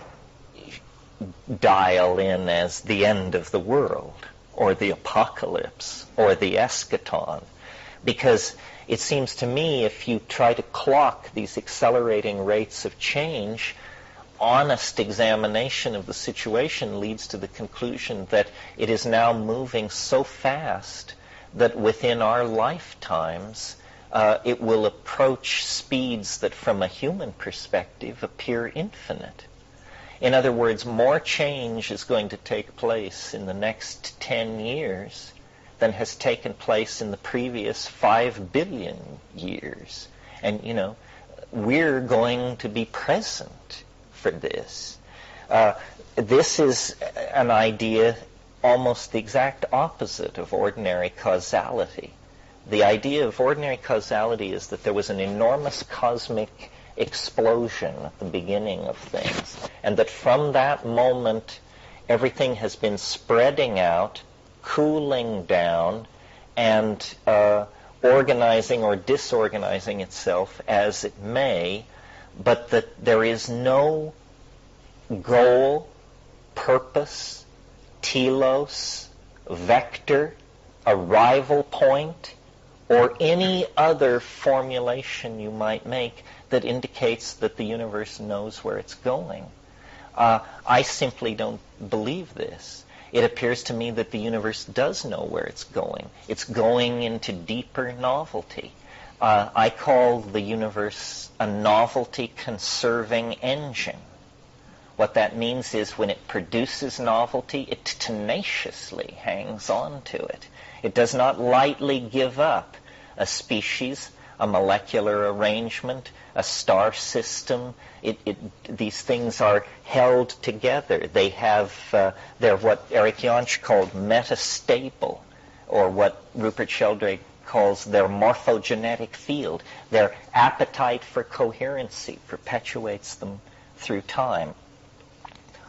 dial in as the end of the world, or the apocalypse, or the eschaton. Because it seems to me, if you try to clock these accelerating rates of change, honest examination of the situation leads to the conclusion that it is now moving so fast that within our lifetimes it will approach speeds that from a human perspective appear infinite. In other words, more change is going to take place in the next 10 years than has taken place in the previous 5 billion years. And, we're going to be present for this. This is an idea almost the exact opposite of ordinary causality. The idea of ordinary causality is that there was an enormous cosmic explosion at the beginning of things, and that from that moment everything has been spreading out, cooling down, and organizing or disorganizing itself as it may, but that there is no goal, purpose, telos, vector, arrival point, or any other formulation you might make that indicates that the universe knows where it's going. I simply don't believe this. It appears to me that the universe does know where it's going. It's going into deeper novelty. I call the universe a novelty-conserving engine. What that means is when it produces novelty, it tenaciously hangs on to it. It does not lightly give up a species, a molecular arrangement, a star system. These things are held together. They have, they're what Eric Jonsch called metastable, or what Rupert Sheldrake calls their morphogenetic field. Their appetite for coherency perpetuates them through time.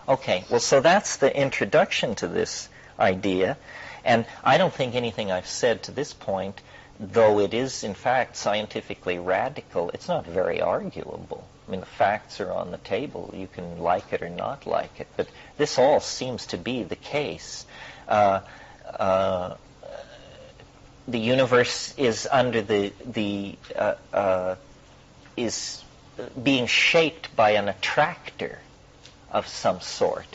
Okay, well, so that's the introduction to this idea, and I don't think anything I've said to this point, though it is, in fact, scientifically radical, it's not very arguable. I mean, the facts are on the table. You can like it or not like it, but this all seems to be the case. The universe is under is being shaped by an attractor of some sort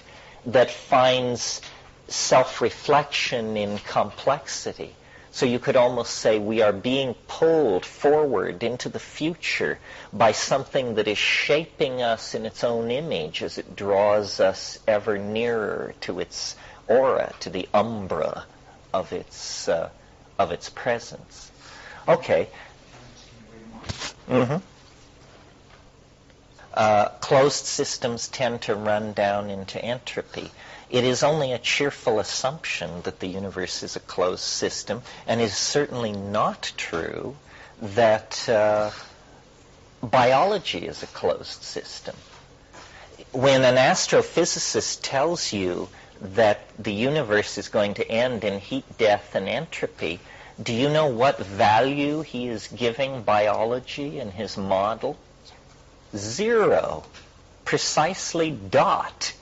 that finds self-reflection in complexity. So you could almost say we are being pulled forward into the future by something that is shaping us in its own image as it draws us ever nearer to its aura, to the umbra of its presence. Okay. Mm-hmm. Closed systems tend to run down into entropy. It is only a cheerful assumption that the universe is a closed system, and it is certainly not true that biology is a closed system. When an astrophysicist tells you that the universe is going to end in heat, death, and entropy, do you know what value he is giving biology in his model? 0. Precisely dot.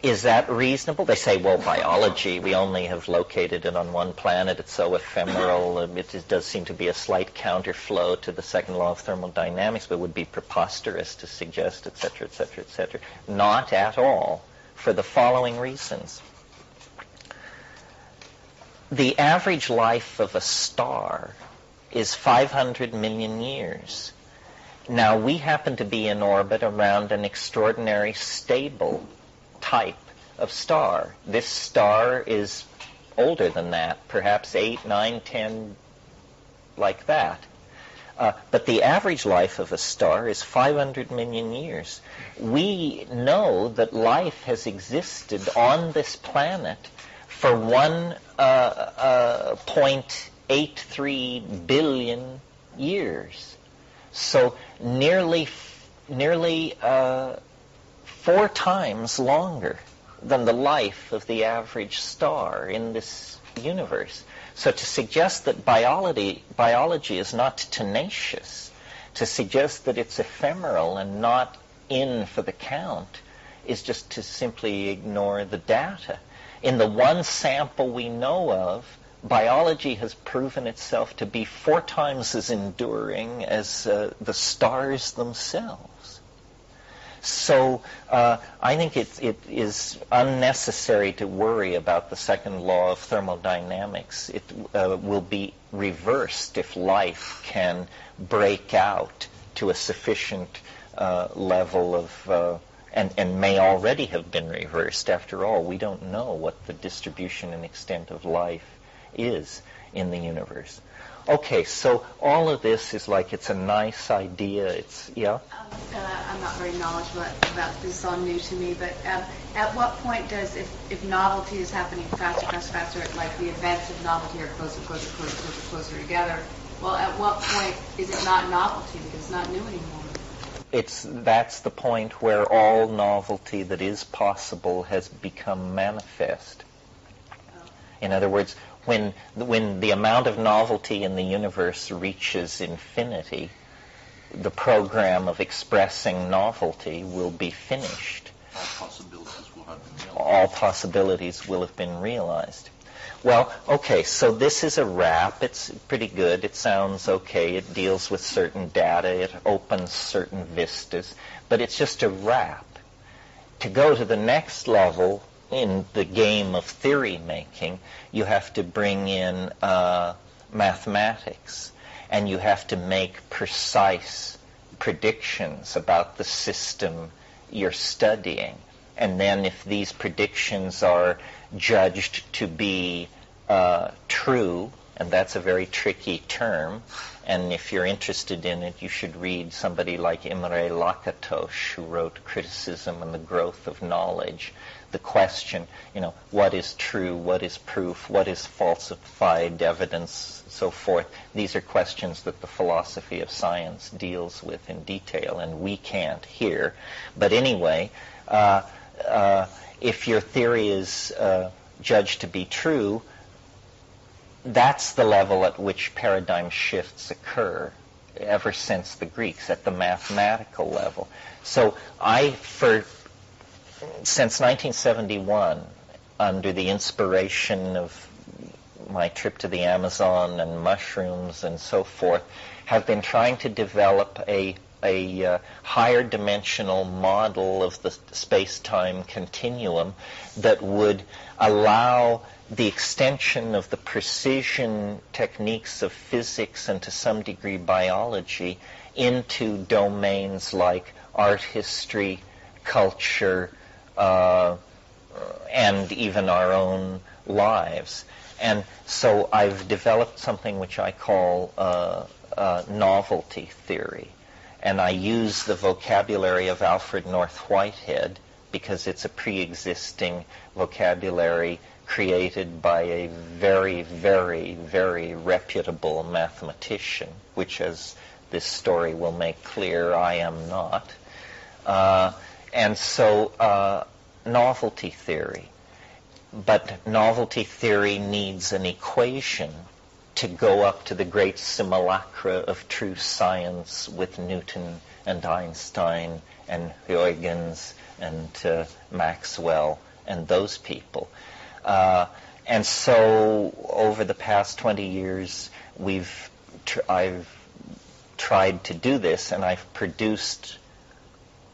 Is that reasonable? They say, well, biology, we only have located it on one planet. It's so ephemeral. It does seem to be a slight counterflow to the second law of thermodynamics, but it would be preposterous to suggest, etc., etc., etc. Not at all, for the following reasons. The average life of a star is 500 million years. Now, we happen to be in orbit around an extraordinary stable type of star. This star is older than that, perhaps 8, 9, 10, like that. But the average life of a star is 500 million years. We know that life has existed on this planet for 1.83 billion years. So nearly 4 times longer than the life of the average star in this universe. So to suggest that biology is not tenacious, to suggest that it's ephemeral and not in for the count, is just to simply ignore the data. In the one sample we know of, biology has proven itself to be 4 times as enduring as the stars themselves. So I think it is unnecessary to worry about the second law of thermodynamics. It will be reversed if life can break out to a sufficient level of, and may already have been reversed. After all, we don't know what the distribution and extent of life is in the universe. Okay, so all of this is like, it's a nice idea. It's, yeah? I'm not very knowledgeable about this. It's all new to me, but at what point does, if novelty is happening faster, like the events of novelty are closer together, well, at what point is it not novelty because it's not new anymore? That's the point where all novelty that is possible has become manifest. In other words, when the amount of novelty in the universe reaches infinity, the program of expressing novelty will be finished. All possibilities will have been realized. Well, okay, so this is a wrap. It's pretty good. It sounds okay. It deals with certain data. It opens certain vistas. But it's just a wrap. To go to the next level in the game of theory making, you have to bring in mathematics, and you have to make precise predictions about the system you're studying. And then if these predictions are judged to be true, and that's a very tricky term, and if you're interested in it, you should read somebody like Imre Lakatos, who wrote Criticism and the Growth of Knowledge. The question, what is true, what is proof, what is falsified evidence, so forth. These are questions that the philosophy of science deals with in detail, and we can't here. But anyway, if your theory is judged to be true, that's the level at which paradigm shifts occur ever since the Greeks, at the mathematical level. So since 1971, under the inspiration of my trip to the Amazon and mushrooms and so forth, have been trying to develop a higher dimensional model of the space-time continuum that would allow the extension of the precision techniques of physics and to some degree biology into domains like art history, culture, and even our own lives. And so I've developed something which I call novelty theory. And I use the vocabulary of Alfred North Whitehead because it's a pre-existing vocabulary created by a very, very, very reputable mathematician, which, as this story will make clear, I am not. And so novelty theory. But novelty theory needs an equation to go up to the great simulacra of true science with Newton and Einstein and Huygens and Maxwell and those people. And so over the past 20 years, I've tried to do this, and I've produced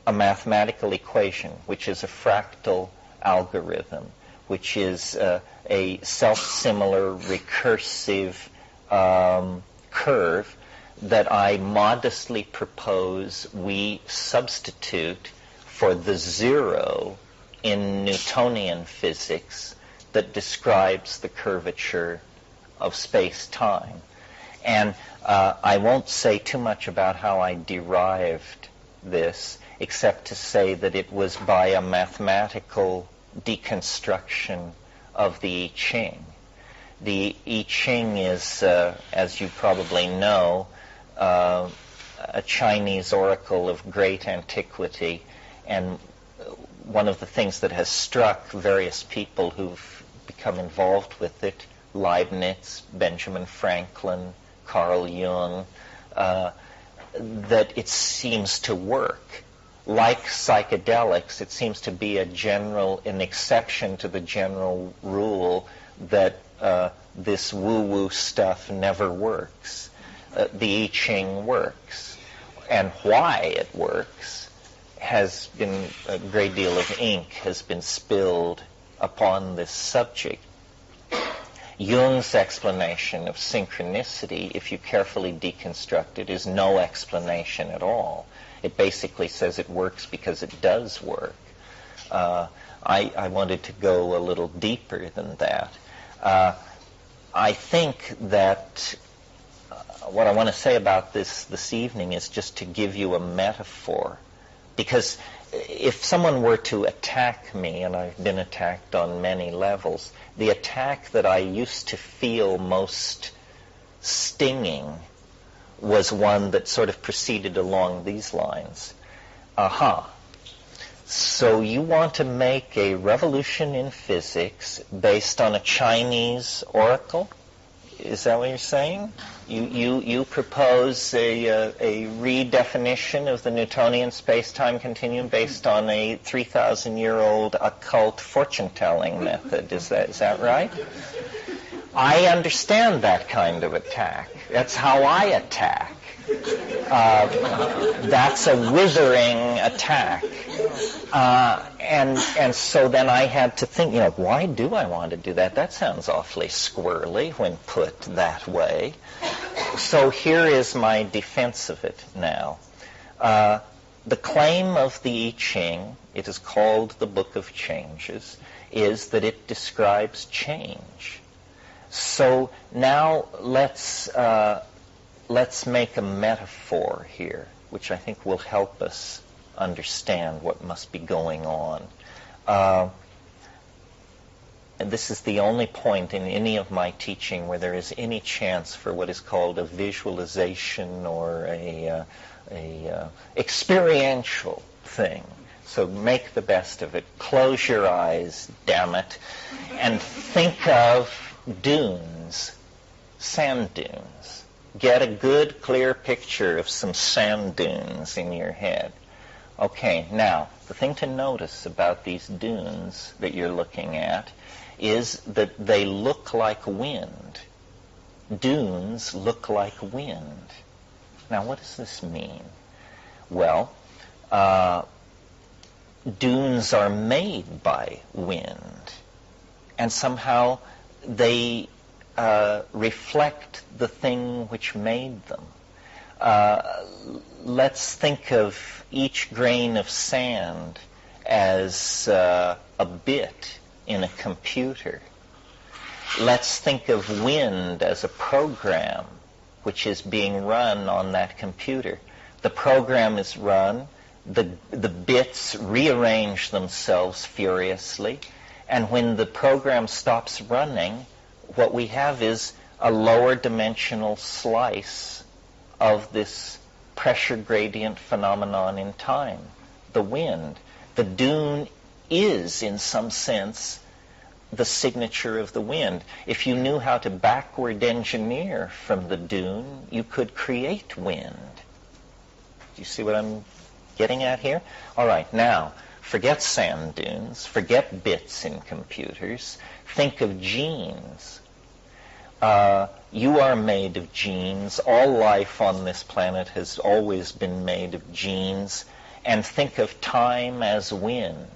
a mathematical equation, which is a fractal algorithm, which is a self-similar recursive curve that I modestly propose we substitute for the zero in Newtonian physics that describes the curvature of space-time. And I won't say too much about how I derived this, except to say that it was by a mathematical deconstruction of the I Ching. The I Ching is, as you probably know, a Chinese oracle of great antiquity, and one of the things that has struck various people who've become involved with it, Leibniz, Benjamin Franklin, Carl Jung, that it seems to work. Like psychedelics, it seems to be an exception to the general rule that this woo-woo stuff never works. The I Ching works. And why it works has been a great deal of ink has been spilled upon this subject. Jung's explanation of synchronicity, if you carefully deconstruct it, is no explanation at all. It basically says it works because it does work. I wanted to go a little deeper than that. I think that what I want to say about this evening is just to give you a metaphor. Because if someone were to attack me, and I've been attacked on many levels, the attack that I used to feel most stinging was one that sort of proceeded along these lines. So you want to make a revolution in physics based on a Chinese oracle? Is that what you're saying? You propose a redefinition of the Newtonian space-time continuum based on a 3,000-year-old occult fortune-telling method. Is that right? I understand that kind of attack. That's how I attack. That's a withering attack. And so then I had to think, why do I want to do that? That sounds awfully squirrely when put that way. So here is my defense of it now. The claim of the I Ching, it is called the Book of Changes, is that it describes change. So now let's make a metaphor here, which I think will help us understand what must be going on. And this is the only point in any of my teaching where there is any chance for what is called a visualization or a experiential thing. So make the best of it. Close your eyes, damn it, and think of dunes, sand dunes. Get a good, clear picture of some sand dunes in your head. Okay, now, the thing to notice about these dunes that you're looking at is that they look like wind. Dunes look like wind. Now, what does this mean? Well, dunes are made by wind, and somehow they reflect the thing which made them. Let's think of each grain of sand as a bit in a computer. Let's think of wind as a program which is being run on that computer. The program is run, the bits rearrange themselves furiously, and when the program stops running, what we have is a lower dimensional slice of this pressure gradient phenomenon in time, the wind. The dune is, in some sense, the signature of the wind. If you knew how to backward engineer from the dune, you could create wind. Do you see what I'm getting at here? All right, now, forget sand dunes, forget bits in computers, think of genes. You are made of genes. All life on this planet has always been made of genes. And think of time as wind.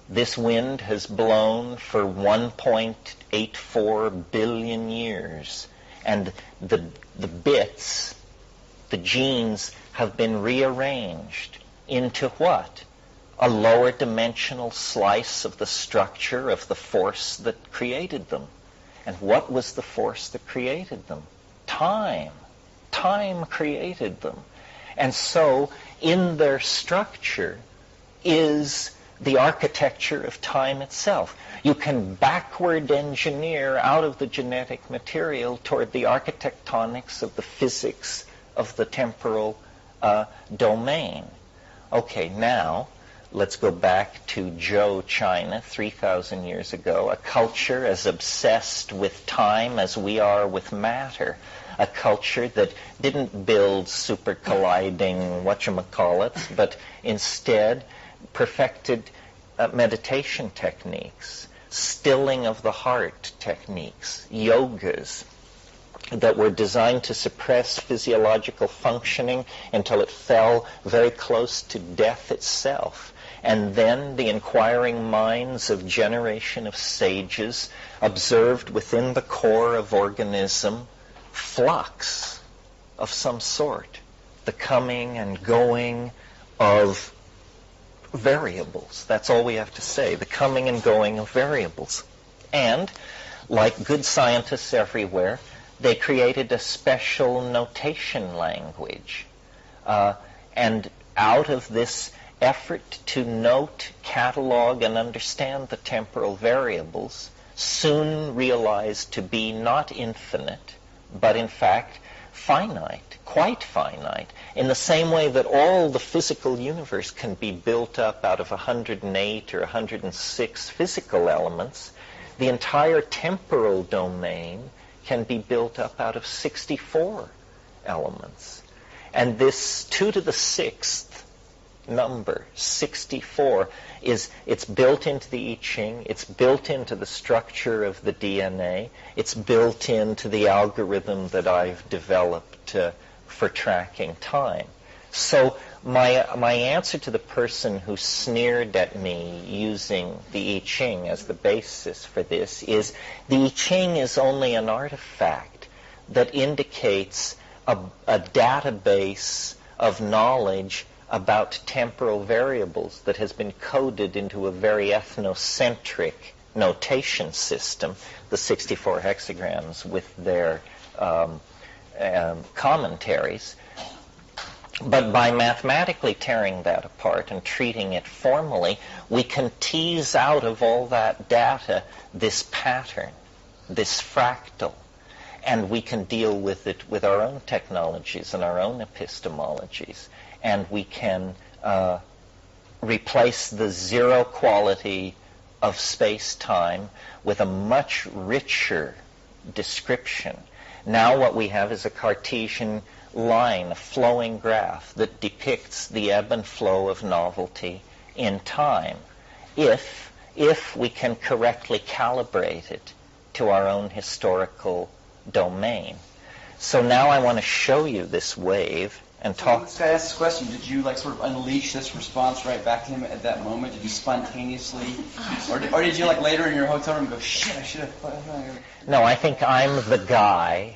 This wind has blown for 1.84 billion years. And the bits, the genes, have been rearranged into what? A lower dimensional slice of the structure of the force that created them. And what was the force that created them? Time. Time created them. And so, in their structure is the architecture of time itself. You can backward engineer out of the genetic material toward the architectonics of the physics of the temporal domain. Okay, now, let's go back to Zhou, China, 3,000 years ago, a culture as obsessed with time as we are with matter, a culture that didn't build super colliding whatchamacallits, but instead perfected meditation techniques, stilling of the heart techniques, yogas, that were designed to suppress physiological functioning until it fell very close to death itself. And then the inquiring minds of generation of sages observed within the core of organism flux of some sort, the coming and going of variables. That's all we have to say, the coming and going of variables. And, like good scientists everywhere, they created a special notation language. And out of this effort to note, catalog, and understand the temporal variables, soon realized to be not infinite, but in fact finite, quite finite, in the same way that all the physical universe can be built up out of 108 or 106 physical elements, the entire temporal domain can be built up out of 64 elements. And this 2 to the 6th number, 64, it's built into the I Ching, it's built into the structure of the DNA, it's built into the algorithm that I've developed for tracking time. So my answer to the person who sneered at me using the I Ching as the basis for this is the I Ching is only an artifact that indicates a database of knowledge about temporal variables that has been coded into a very ethnocentric notation system, the 64 hexagrams with their commentaries. But by mathematically tearing that apart and treating it formally, we can tease out of all that data this pattern, this fractal, and we can deal with it with our own technologies and our own epistemologies. And we can replace the zero quality of space-time with a much richer description. Now what we have is a Cartesian line, a flowing graph that depicts the ebb and flow of novelty in time, if we can correctly calibrate it to our own historical domain. So now I want to show you this wave and talk. This guy asked this question. Did you sort of unleash this response right back to him at that moment? Did you spontaneously, or did you later in your hotel room go, shit, I should have? No, I think I'm the guy,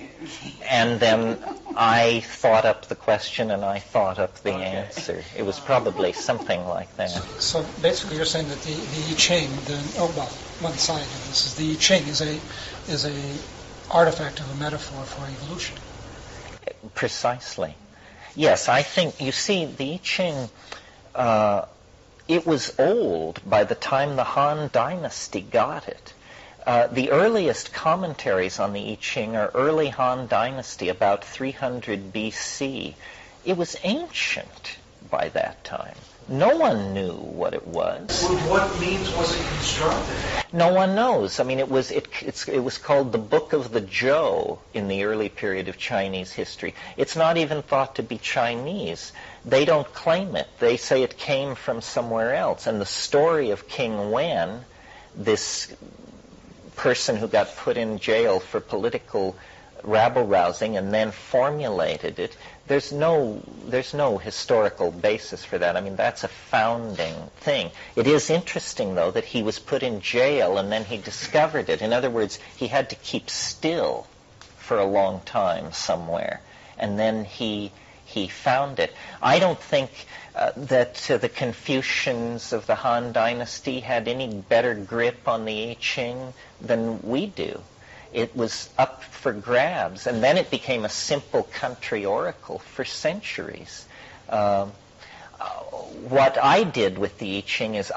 and then I thought up the question and I thought up the answer. It was probably something like that. So basically, you're saying that the I Ching, one side of this is the I Ching is a artifact of a metaphor for evolution. Precisely. Yes, I think, you see, the I Ching, it was old by the time the Han Dynasty got it. The earliest commentaries on the I Ching are early Han Dynasty, about 300 BC. It was ancient by that time. No one knew what it was. Well, what means was it constructed? No one knows. I mean, it was called the Book of the Zhou in the early period of Chinese history. It's not even thought to be Chinese. They don't claim it. They say it came from somewhere else. And the story of King Wen, this person who got put in jail for political rabble-rousing and then formulated it, there's no historical basis for that. I mean, that's a founding thing. It is interesting, though, that he was put in jail and then he discovered it. In other words, he had to keep still for a long time somewhere, and then he found it. I don't think that the Confucians of the Han Dynasty had any better grip on the I Ching than we do. It was up for grabs, and then it became a simple country oracle for centuries. What I did with the I Ching is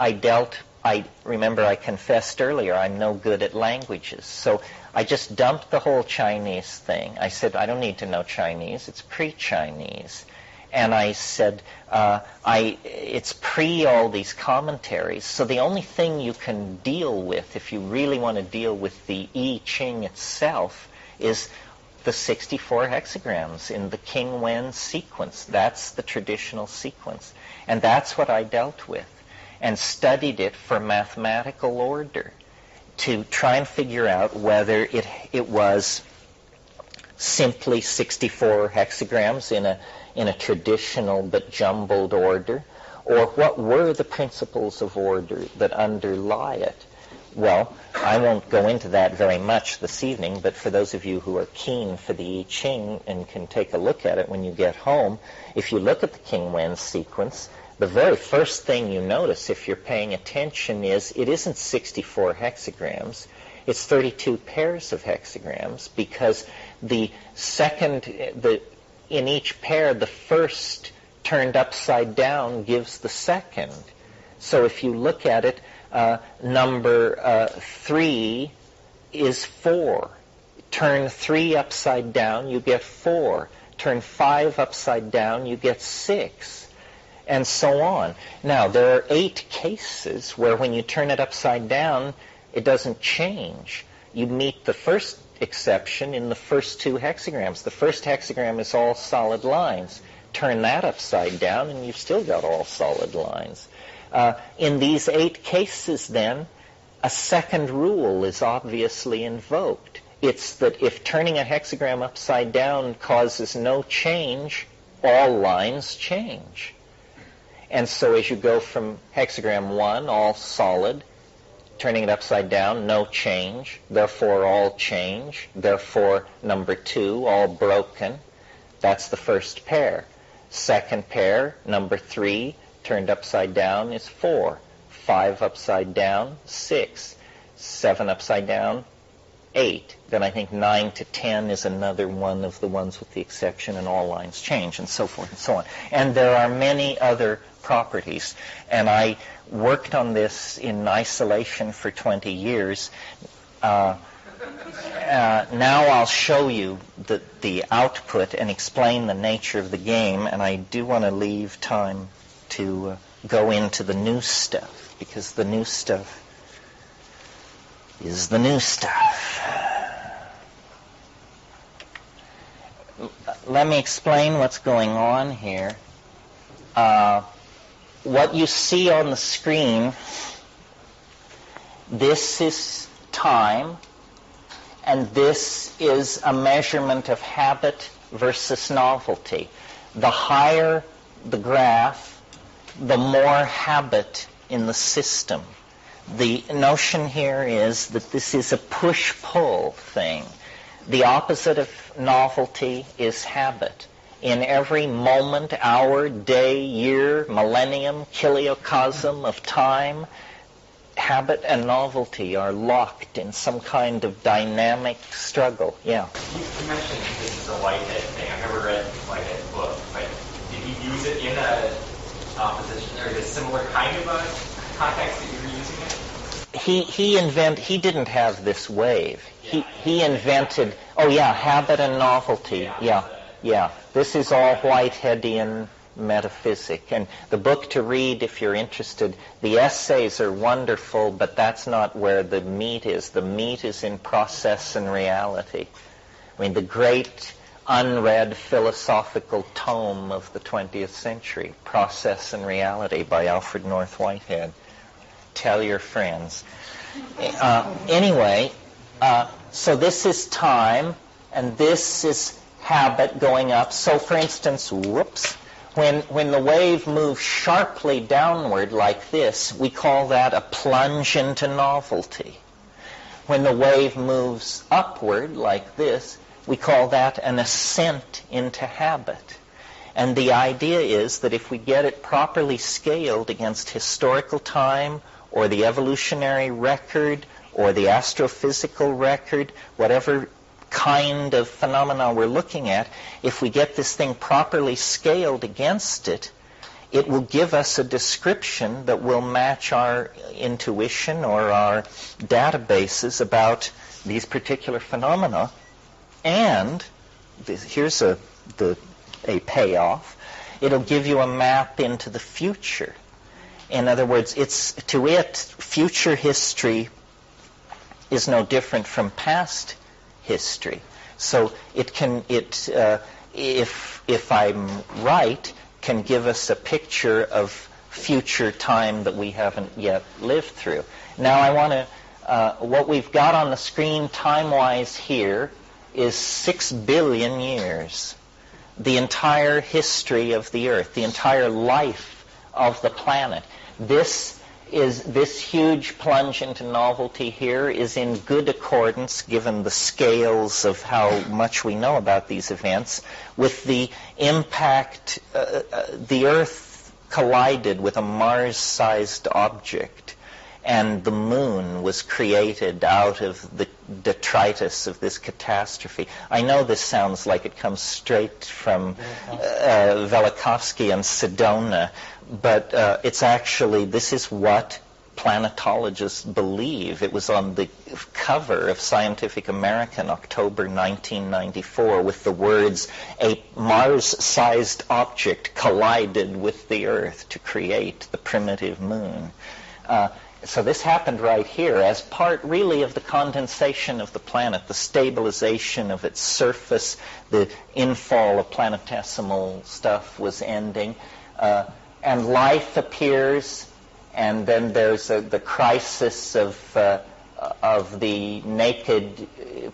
remember I confessed earlier, I'm no good at languages, so I just dumped the whole Chinese thing. I said, I don't need to know Chinese, it's pre-Chinese. And I said, it's pre all these commentaries, so the only thing you can deal with, if you really want to deal with the I Ching itself, is the 64 hexagrams in the King Wen sequence. That's the traditional sequence. And that's what I dealt with, and studied it for mathematical order, to try and figure out whether it was simply 64 hexagrams in a traditional but jumbled order? Or what were the principles of order that underlie it? Well, I won't go into that very much this evening, but for those of you who are keen for the I Ching and can take a look at it when you get home, if you look at the King Wen sequence, the very first thing you notice, if you're paying attention, is it isn't 64 hexagrams. It's 32 pairs of hexagrams, because in each pair, the first turned upside down gives the second. So if you look at it, number 3 is 4. Turn 3 upside down, you get 4. Turn 5 upside down, you get 6. And so on. Now, there are 8 cases where when you turn it upside down, it doesn't change. You meet the first exception in the first 2 hexagrams. The first hexagram is all solid lines. Turn that upside down, and you've still got all solid lines. In these 8 cases, then, a second rule is obviously invoked. It's that if turning a hexagram upside down causes no change, all lines change. And so as you go from hexagram 1, all solid, turning it upside down, no change, therefore all change, therefore number 2, all broken. That's the first pair. Second pair, number 3, turned upside down is 4. 5 upside down, 6. 7 upside down, 8. Then I think 9 to 10 is another one of the ones with the exception, and all lines change, and so forth and so on. And there are many other properties. And I worked on this in isolation for 20 years. Now I'll show you the output and explain the nature of the game, and I do want to leave time to go into the new stuff, because the new stuff is the new stuff. Let me explain what's going on here. What you see on the screen, this is time, and this is a measurement of habit versus novelty. The higher the graph, the more habit in the system. The notion here is that this is a push-pull thing. The opposite of novelty is habit. In every moment, hour, day, year, millennium, kiliocosm of time, habit and novelty are locked in some kind of dynamic struggle. Yeah? You mentioned this is a Whitehead thing. I've never read Whitehead's book, but did he use it in a opposition, or a similar kind of a context that you were using it? He didn't have this wave. He invented, habit and novelty. Yeah. This is all Whiteheadian metaphysic. And the book to read, if you're interested, the essays are wonderful, but that's not where the meat is. The meat is in process and reality. I mean, the great unread philosophical tome of the 20th century, Process and Reality by Alfred North Whitehead. Tell your friends. Anyway, so this is time, and this is habit going up. So, for instance, when the wave moves sharply downward like this, we call that a plunge into novelty. When the wave moves upward like this, we call that an ascent into habit. And the idea is that if we get it properly scaled against historical time, or the evolutionary record, or the astrophysical record, whatever kind of phenomena we're looking at, if we get this thing properly scaled against it, it will give us a description that will match our intuition or our databases about these particular phenomena. And here's a payoff. It'll give you a map into the future. In other words, future history is no different from past history. So if I'm right, can give us a picture of future time that we haven't yet lived through. Now I want to, what we've got on the screen time-wise here is 6 billion years. The entire history of the Earth, the entire life of the planet. This huge plunge into novelty here is in good accordance, given the scales of how much we know about these events, with the impact. The Earth collided with a Mars-sized object, and the moon was created out of the detritus of this catastrophe. I know this sounds like it comes straight from Velikovsky and Sedona, but it's actually, this is what planetologists believe. It was on the cover of Scientific American, October 1994, with the words, "A Mars-sized object collided with the Earth to create the primitive moon." So this happened right here as part really of the condensation of the planet, the stabilization of its surface, the infall of planetesimal stuff was ending, and life appears, and then there's the crisis of the naked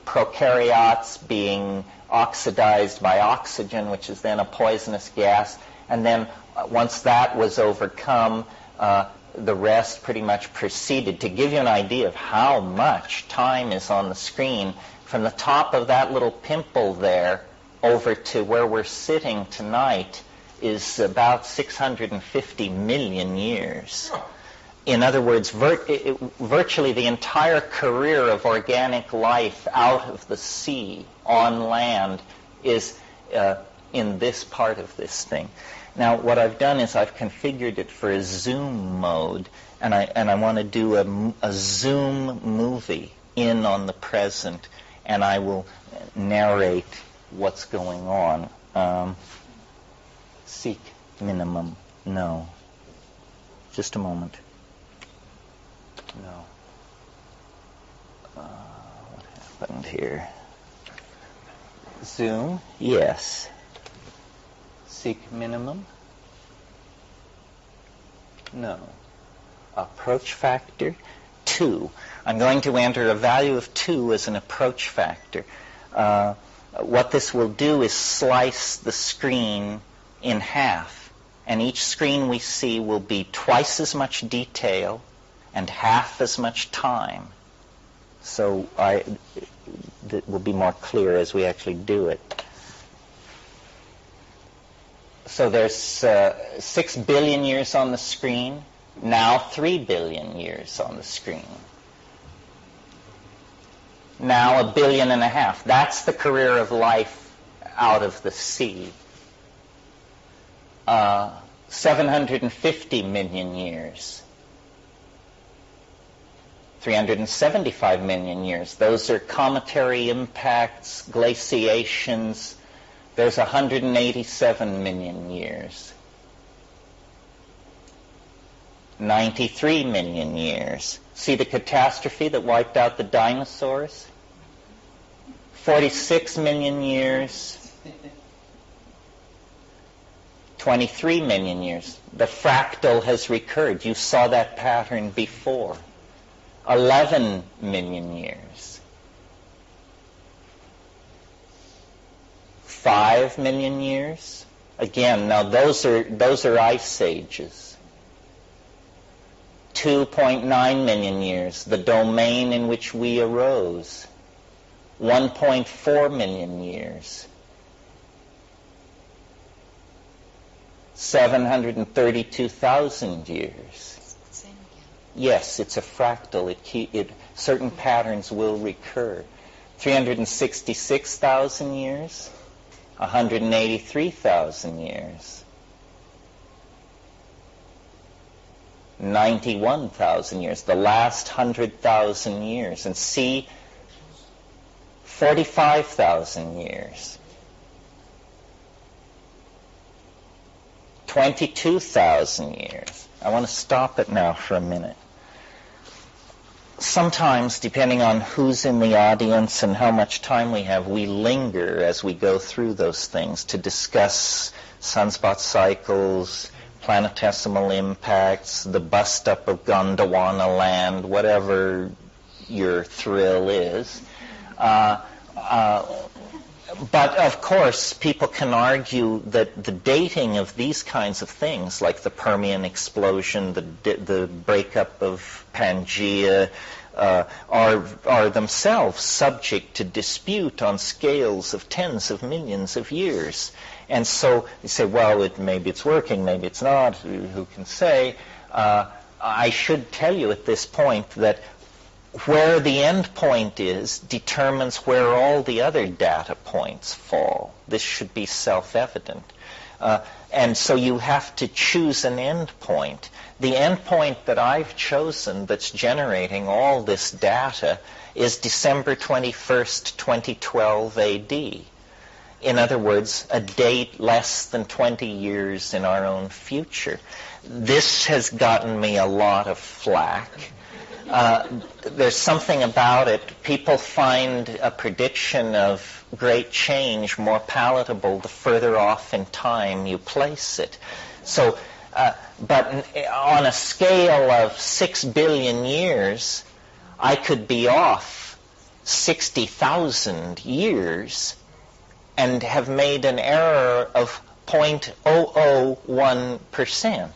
prokaryotes being oxidized by oxygen, which is then a poisonous gas, and then once that was overcome, the rest pretty much proceeded. To give you an idea of how much time is on the screen, from the top of that little pimple there over to where we're sitting tonight is about 650 million years. In other words, virtually the entire career of organic life out of the sea on land is in this part of this thing. Now, what I've done is I've configured it for a zoom mode, and I want to do a zoom movie in on the present, and I will narrate what's going on. Seek minimum. No. Just a moment. No. What happened here? Zoom? Yes. Seek minimum? No. Approach factor? 2. I'm going to enter a value of 2 as an approach factor. What this will do is slice the screen in half, and each screen we see will be twice as much detail and half as much time. So it will be more clear as we actually do it. So there's 6 billion years on the screen, now 3 billion years on the screen. Now 1.5 billion. That's the career of life out of the sea. 750 million years. 375 million years. Those are cometary impacts, glaciations. There's 187 million years. 93 million years. See the catastrophe that wiped out the dinosaurs? 46 million years. 23 million years. The fractal has recurred. You saw that pattern before. 11 million years. 5 million years. Again, now those are ice ages. 2.9 million years, the domain in which we arose. 1.4 million years. 732,000 years. Yes, it's a fractal. Certain patterns will recur. 366,000 years. 183,000 years. 91,000 years, the last 100,000 years. And see, 45,000 years. 22,000 years. I want to stop it now for a minute. Sometimes, depending on who's in the audience and how much time we have, we linger as we go through those things to discuss sunspot cycles, planetesimal impacts, the bust-up of Gondwana land, whatever your thrill is. But of course, people can argue that the dating of these kinds of things, like the Permian explosion, the breakup of Pangaea, are themselves subject to dispute on scales of tens of millions of years. And so you say, well, maybe it's working, maybe it's not, who can say? I should tell you at this point that where the end point is determines where all the other data points fall. This should be self-evident. And so you have to choose an end point. The end point that I've chosen that's generating all this data is December 21st, 2012 AD. In other words, a date less than 20 years in our own future. This has gotten me a lot of flack. There's something about it. People find a prediction of great change more palatable the further off in time you place it. So, but on a scale of 6 billion years, I could be off 60,000 years and have made an error of 0.001%.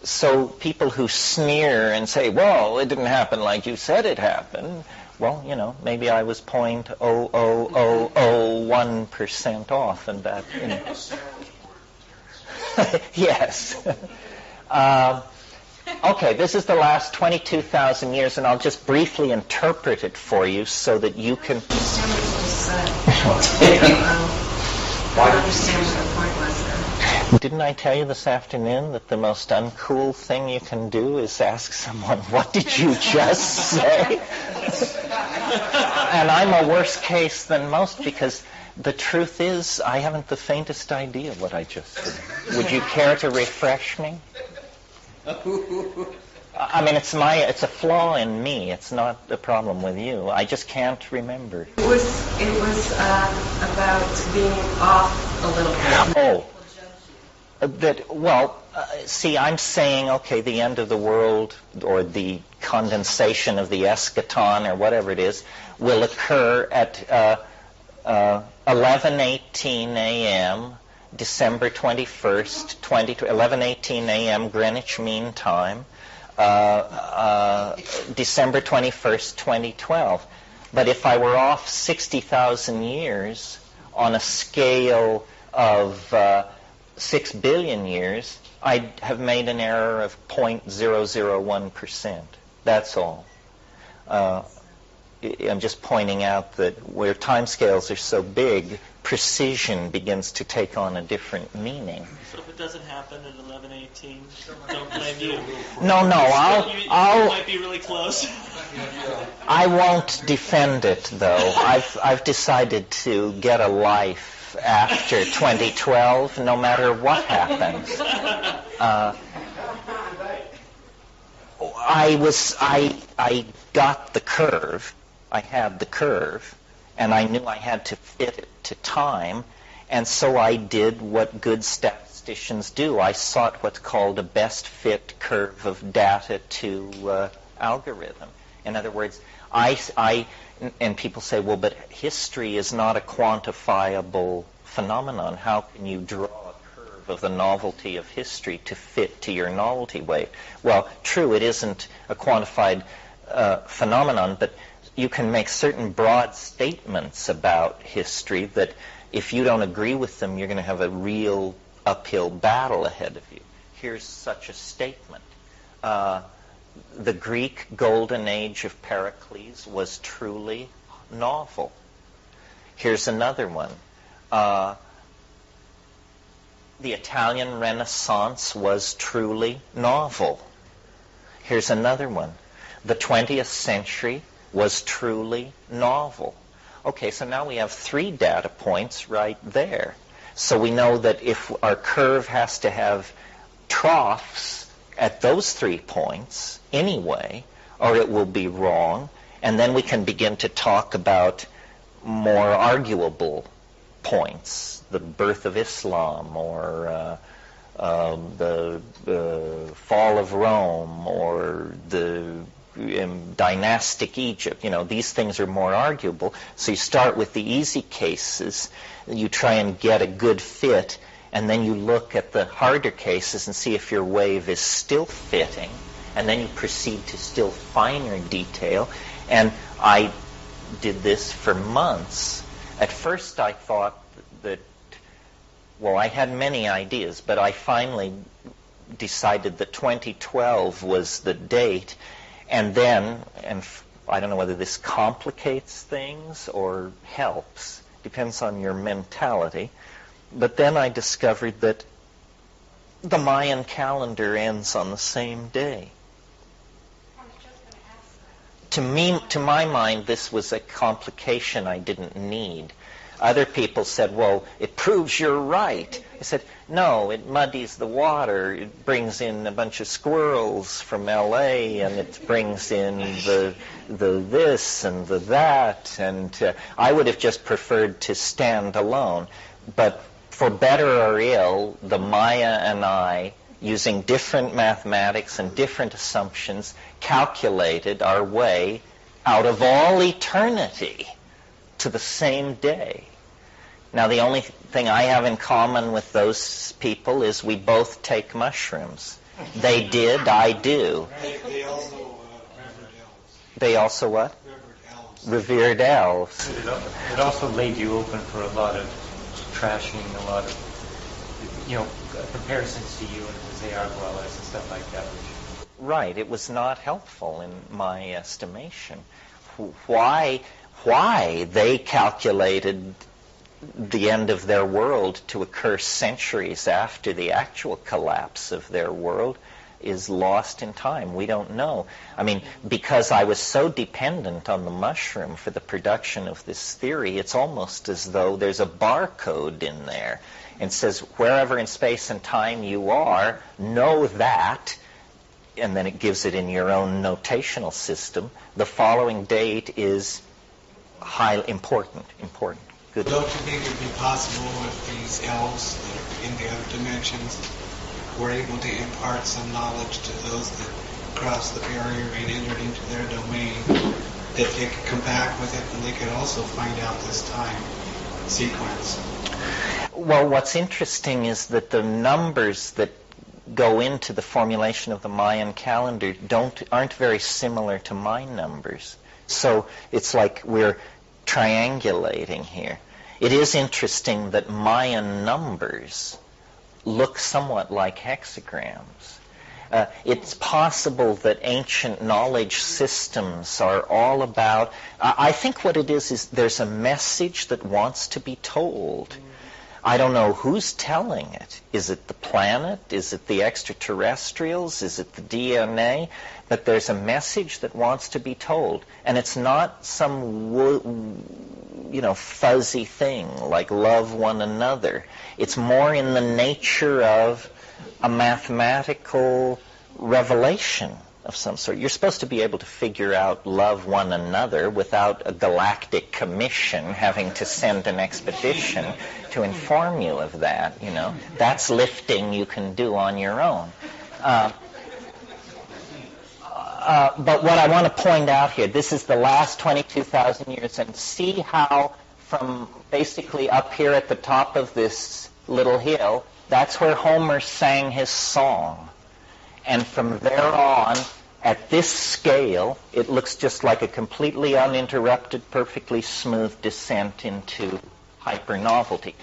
So people who sneer and say, well, it didn't happen like you said it happened, well, maybe I was 0.00001% off, and that, Yes. Okay, this is the last 22,000 years, and I'll just briefly interpret it for you so that you can... I don't understand what the point was there. Didn't I tell you this afternoon that the most uncool thing you can do is ask someone, what did you just say? And I'm a worse case than most because the truth is I haven't the faintest idea what I just said. Would you care to refresh me? I mean, it's a flaw in me. It's not a problem with you. I just can't remember. It was about being off a little bit. See, I'm saying, okay, the end of the world or the condensation of the eschaton or whatever it is will occur at 11:18 a.m. December 21st, 11:18 a.m. Greenwich Mean Time, December 21st, 2012. But if I were off 60,000 years on a scale of 6 billion years, I'd have made an error of 0.001%. That's all. I'm just pointing out that where timescales are so big, precision begins to take on a different meaning. So if it doesn't happen at 11:18, don't blame you. No, you might be really close. I won't defend it, though. I've decided to get a life after 2012, no matter what happens. I got the curve. I had the curve, and I knew I had to fit it to time, and so I did what good statisticians do. I sought what's called a best fit curve of data to algorithm. In other words, and people say, well, but history is not a quantifiable phenomenon. How can you draw a curve of the novelty of history to fit to your novelty weight? Well, true, it isn't a quantified phenomenon, but you can make certain broad statements about history that if you don't agree with them, you're going to have a real uphill battle ahead of you. Here's such a statement. The Greek golden age of Pericles was truly novel. Here's another one. The Italian Renaissance was truly novel. Here's another one. The 20th century was truly novel. Okay, so now we have 3 data points right there. So we know that if our curve has to have troughs at those 3 points anyway, or it will be wrong, and then we can begin to talk about more arguable points, the birth of Islam, or the fall of Rome, or the dynastic Egypt. These things are more arguable. So you start with the easy cases, you try and get a good fit, and then you look at the harder cases and see if your wave is still fitting, and then you proceed to still finer detail. And I did this for months. At first I thought that, I had many ideas, but I finally decided that 2012 was the date. And then, I don't know whether this complicates things or helps, depends on your mentality, but then I discovered that the Mayan calendar ends on the same day. To my mind, this was a complication I didn't need. Other people said, well, it proves you're right. I said, no, it muddies the water. It brings in a bunch of squirrels from L.A., and it brings in the this and the that. And I would have just preferred to stand alone. But for better or ill, the Maya and I, using different mathematics and different assumptions, calculated our way out of all eternity to the same day. Now, the only thing I have in common with those people is we both take mushrooms. They did, I do. They also revered elves. They also what? Revered elves. It also laid you open for a lot of trashing, a lot of, comparisons to you and the Zayar dwellers and stuff like that. Right. It was not helpful in my estimation. Why they calculated the end of their world to occur centuries after the actual collapse of their world is lost in time. We don't know. I mean, because I was so dependent on the mushroom for the production of this theory, it's almost as though there's a barcode in there and says, wherever in space and time you are, know that, and then it gives it in your own notational system. The following date is highly important. Good. Don't you think it would be possible if these elves that are in the other dimensions were able to impart some knowledge to those that crossed the barrier and entered into their domain, that they could come back with it and they could also find out this time sequence? Well, what's interesting is that the numbers that go into the formulation of the Mayan calendar aren't very similar to my numbers. So it's like we're triangulating here. It is interesting that Mayan numbers look somewhat like hexagrams. It's possible that ancient knowledge systems are all about... I think what it is there's a message that wants to be told. I don't know who's telling it. Is it the planet? Is it the extraterrestrials? Is it the DNA? But there's a message that wants to be told. And it's not some fuzzy thing like love one another. It's more in the nature of a mathematical revelation of some sort. You're supposed to be able to figure out love one another without a galactic commission having to send an expedition to inform you of that, That's lifting you can do on your own. But what I want to point out here, this is the last 22,000 years, and see how from basically up here at the top of this little hill, that's where Homer sang his song. And from there on, at this scale, it looks just like a completely uninterrupted, perfectly smooth descent into hyper-novelty.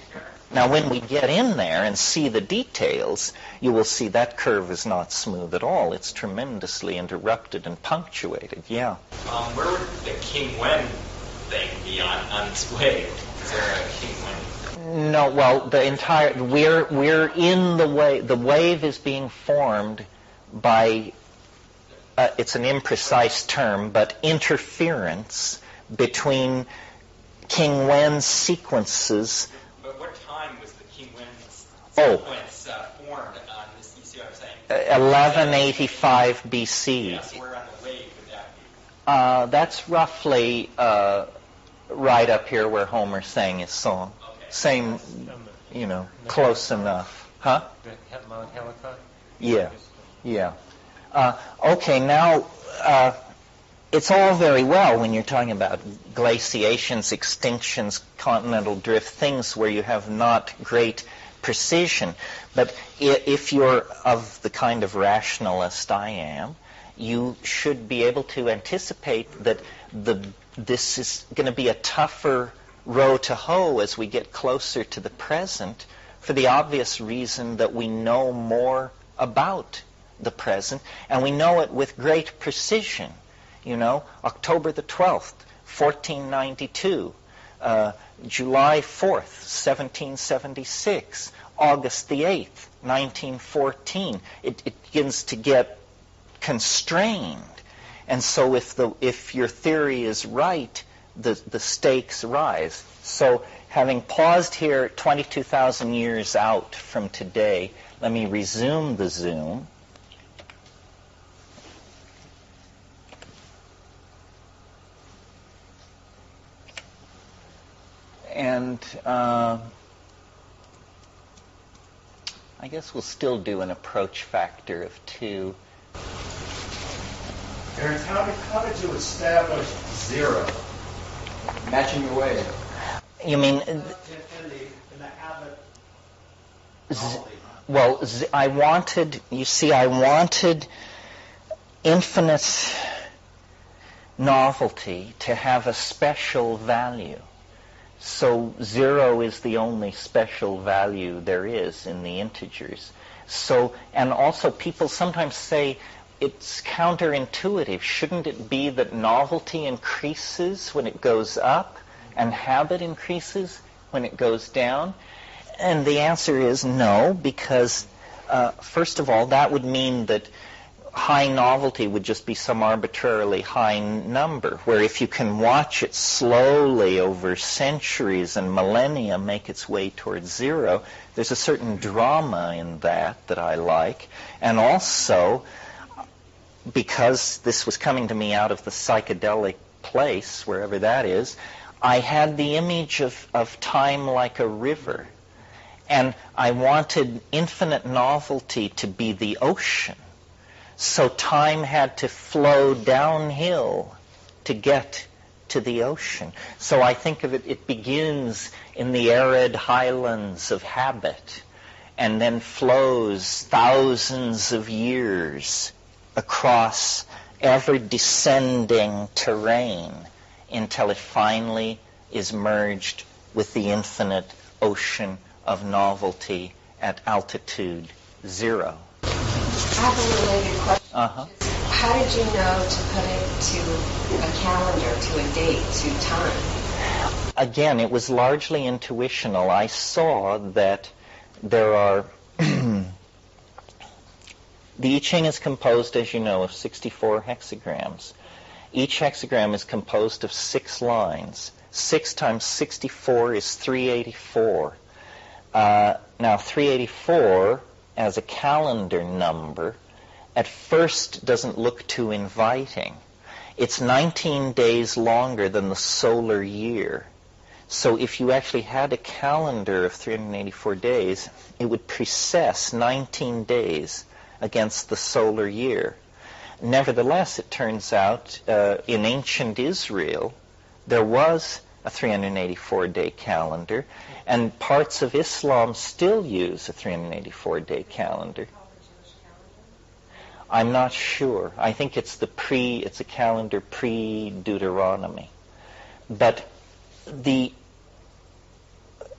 Now, when we get in there and see the details, you will see that curve is not smooth at all. It's tremendously interrupted and punctuated. Yeah. Where would the King Wen thing be on display? Is there a King Wen? No. Well, we're in the wave. The wave is being formed by. It's an imprecise term, but interference between King Wen's sequences. But what time was the King Wen's sequence formed on this? You see what I'm saying? 1185 BC. Yes, where on the wave would that be? That's roughly right up here where Homer sang his song. Okay. Same, close enough. Huh? Mount Helicon? Yeah. Okay, now it's all very well when you're talking about glaciations, extinctions, continental drift, things where you have not great precision. But if you're of the kind of rationalist I am, you should be able to anticipate that this is going to be a tougher row to hoe as we get closer to the present, for the obvious reason that we know more about the present, and we know it with great precision. You know, October the 12th, 1492, July 4th, 1776, August the 8th, 1914. It begins to get constrained. And so if your theory is right, the stakes rise. So having paused here 22,000 years out from today, let me resume the zoom. And I guess we'll still do an approach factor of 2. Terence, how did you establish 0? Matching your way. You mean... in the habit. Well, I wanted infinite novelty to have a special value. So 0 is the only special value there is in the integers. So, and also people sometimes say it's counterintuitive. Shouldn't it be that novelty increases when it goes up and habit increases when it goes down? And the answer is no, because first of all, that would mean that high novelty would just be some arbitrarily high number, where if you can watch it slowly over centuries and millennia make its way towards 0, there's a certain drama in that I like. And also, because this was coming to me out of the psychedelic place, wherever that is, I had the image of time like a river. And I wanted infinite novelty to be the ocean. So time had to flow downhill to get to the ocean. So I think of it, it begins in the arid highlands of habit and then flows thousands of years across ever descending terrain until it finally is merged with the infinite ocean of novelty at altitude 0. I have a related question. How did you know to put it to a calendar, to a date, to time? Again, it was largely intuitional. I saw that there are... The I Ching is composed, as you know, of 64 hexagrams. Each hexagram is composed of 6 lines. 6 times 64 is 384. Now, 384... as a calendar number, at first doesn't look too inviting. It's 19 days longer than the solar year. So if you actually had a calendar of 384 days, it would precess 19 days against the solar year. Nevertheless, it turns out in ancient Israel, there was a 384-day calendar, and parts of Islam still use a 384-day calendar. I'm not sure. I think it's a calendar pre-Deuteronomy. But the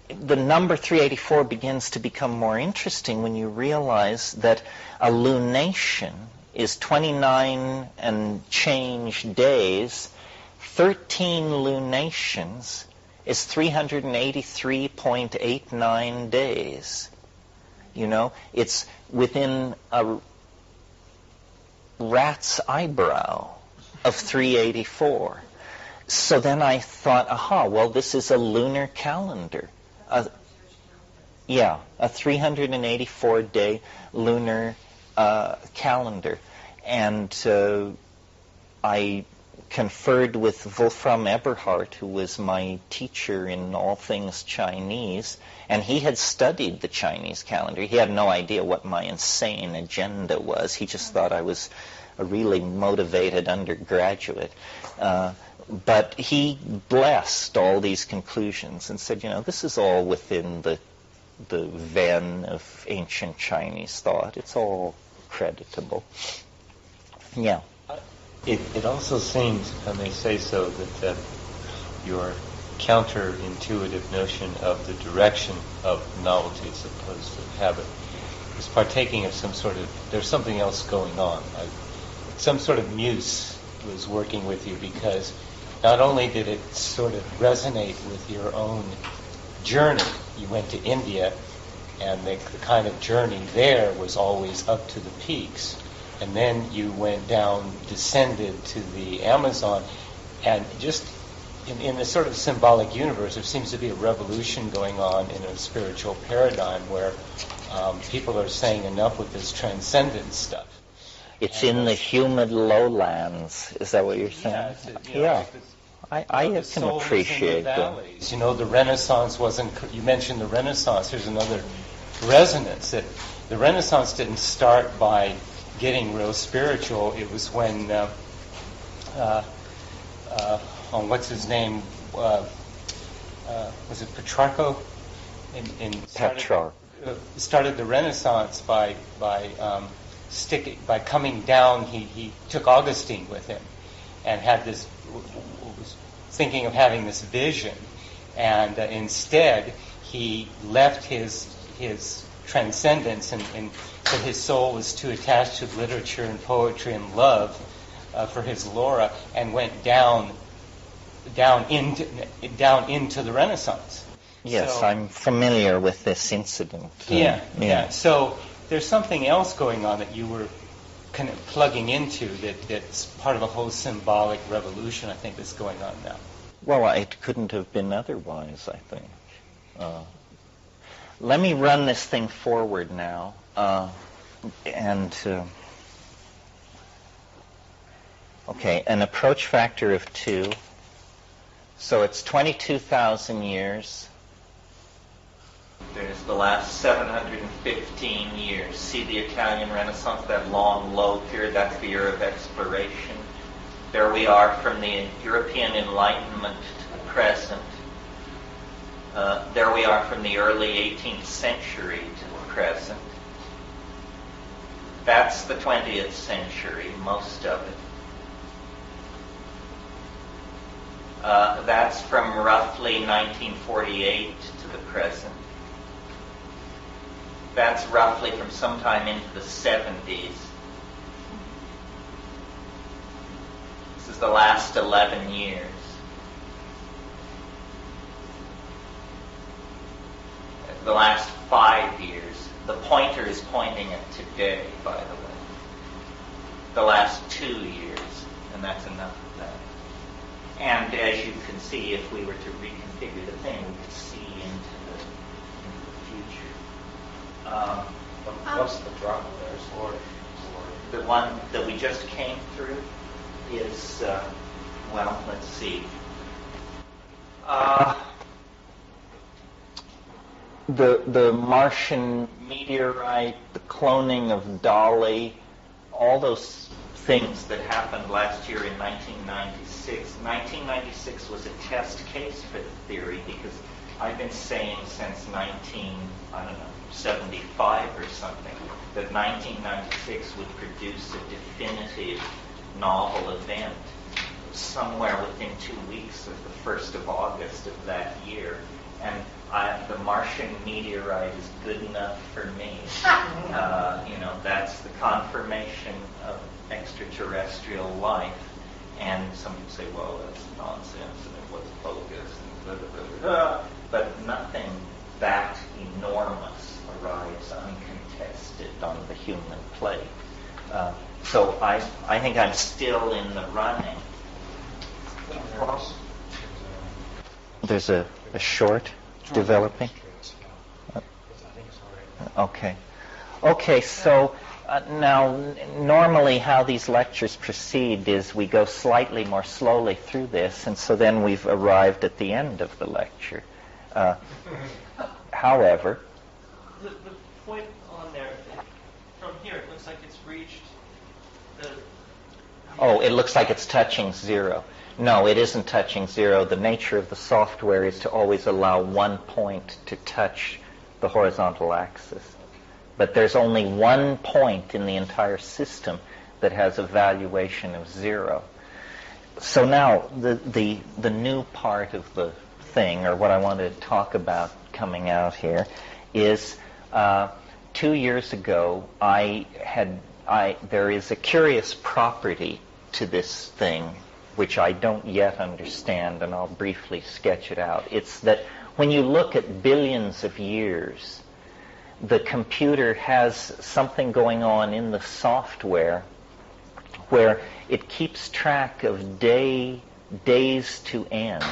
number 384 begins to become more interesting when you realize that a lunation is 29 and change days. 13 lunations is 383.89 days. You know, it's within a rat's eyebrow of 384. So then I thought, well, this is a lunar calendar. A 384-day lunar calendar. And I conferred with Wolfram Eberhard, who was my teacher in all things Chinese, and he had studied the Chinese calendar. He had no idea what my insane agenda was. He just thought I was a really motivated undergraduate. But he blessed all these conclusions and said, this is all within the vein of ancient Chinese thought. It's all creditable. Yeah. It also seems, if I may say so, that your counterintuitive notion of the direction of novelty as opposed to habit is partaking of there's something else going on. Some sort of muse was working with you, because not only did it sort of resonate with your own journey, you went to India, and the kind of journey there was always up to the peaks. And then you went down, descended to the Amazon, and just in this sort of symbolic universe, there seems to be a revolution going on in a spiritual paradigm where people are saying enough with this transcendent stuff. It's in the humid lowlands. Is that what you're saying? Yeah. I can appreciate that. The Renaissance wasn't. You mentioned the Renaissance. There's another resonance that the Renaissance didn't start by getting real spiritual. It was when what's his name? Was it Petrarch? Petrarch started the Renaissance by coming down. He took Augustine with him, and had this. Was thinking of having this vision, and instead he left his transcendence, and that his soul was too attached to literature and poetry and love for his Laura, and went down into the Renaissance. Yes, I'm familiar with this incident. Yeah. So there's something else going on that you were kind of plugging into that's part of a whole symbolic revolution, I think, that's going on now. Well, it couldn't have been otherwise, I think. Let me run this thing forward now. Okay, an approach factor of 2. So it's 22,000 years. There's the last 715 years. See the Italian Renaissance, that long, low period, that's the era of exploration. There we are from the European Enlightenment to the present. There we are from the early 18th century to the present. That's the 20th century, most of it. That's from roughly 1948 to the present. That's roughly from sometime into the 70s. This is the last 11 years. The last 5 years. The pointer is pointing at today, by the way. The last 2 years, and that's enough of that. And as you can see, if we were to reconfigure the thing, we could see into the future. What's the drop there? The one that we just came through is, let's see. The Martian meteorite, the cloning of Dolly, all those things that happened last year in 1996. 1996 was a test case for the theory, because I've been saying since 1975 or something that 1996 would produce a definitive novel event somewhere within 2 weeks of the 1st of August of that year. And the Martian meteorite is good enough for me. That's the confirmation of extraterrestrial life. And some people say, well, that's nonsense, and it was bogus, and blah, blah, blah, blah. But nothing that enormous arrives uncontested on the human plate. So I think I'm still in the running. There's a short developing? Okay, so Now, normally how these lectures proceed is we go slightly more slowly through this, and so then we've arrived at the end of the lecture. However, the point on there, from here, it looks like it's reached the... Oh, it looks like it's touching zero. No, it isn't touching zero. The nature of the software is to always allow one point to touch the horizontal axis. But there's only one point in the entire system that has a valuation of zero. So now, the new part of the thing, or what I want to talk about coming out here, is 2 years ago, there is a curious property to this thing which I don't yet understand, and I'll briefly sketch it out. It's that when you look at billions of years, the computer has something going on in the software where it keeps track of days to end.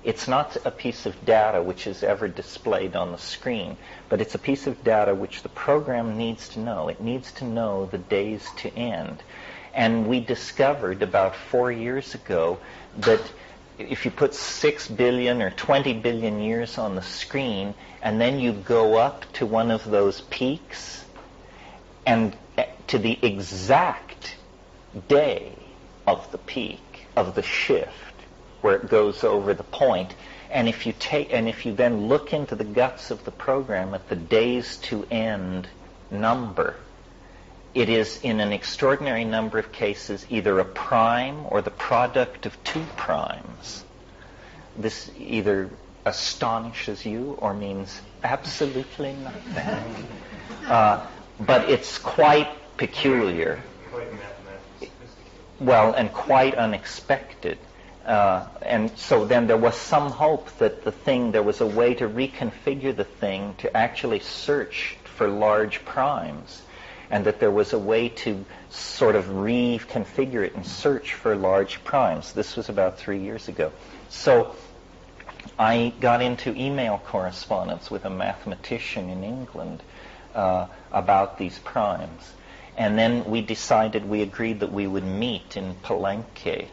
It's not a piece of data which is ever displayed on the screen, but it's a piece of data which the program needs to know. It needs to know the days to end. And we discovered about 4 years ago that if you put 6 billion or 20 billion years on the screen, and then you go up to one of those peaks, and to the exact day of the peak, of the shift, where it goes over the point, and if you then look into the guts of the program at the days to end number, it is in an extraordinary number of cases either a prime or the product of two primes. This either astonishes you or means absolutely nothing. But it's quite peculiar. Well, and quite unexpected. And so then there was some hope that there was a way to reconfigure the thing to actually search for large primes, and that there was a way to sort of reconfigure it and search for large primes. This was about 3 years ago. So I got into email correspondence with a mathematician in England about these primes. And then we agreed that we would meet in Palenque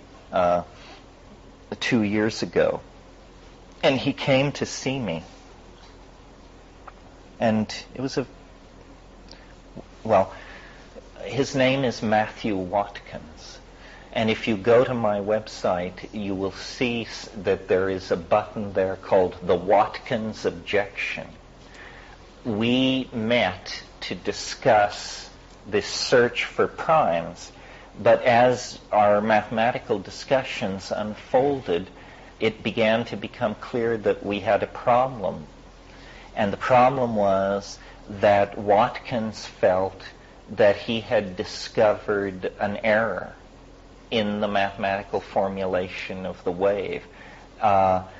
2 years ago. And he came to see me. And it was his name is Matthew Watkins. And if you go to my website, you will see that there is a button there called the Watkins Objection. We met to discuss this search for primes, but as our mathematical discussions unfolded, it began to become clear that we had a problem. And the problem was that Watkins felt that he had discovered an error in the mathematical formulation of the wave, and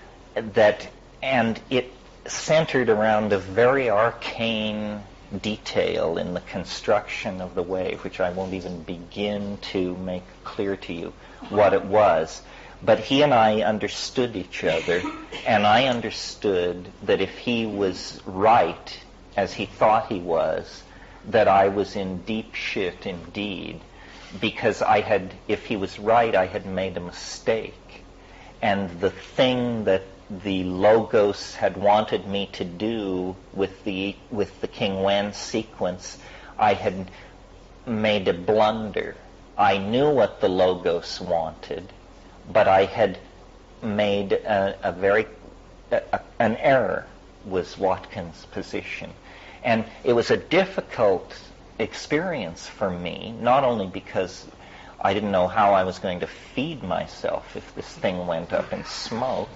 it centered around a very arcane detail in the construction of the wave, which I won't even begin to make clear to you what it was. But he and I understood each other, and I understood that if he was right, as he thought he was, that I was in deep shit indeed, because if he was right, I had made a mistake. And the thing that the Logos had wanted me to do with the King Wen sequence, I had made a blunder. I knew what the Logos wanted, but I had made an error, was Watkins' position. And it was a difficult experience for me, not only because I didn't know how I was going to feed myself if this thing went up in smoke,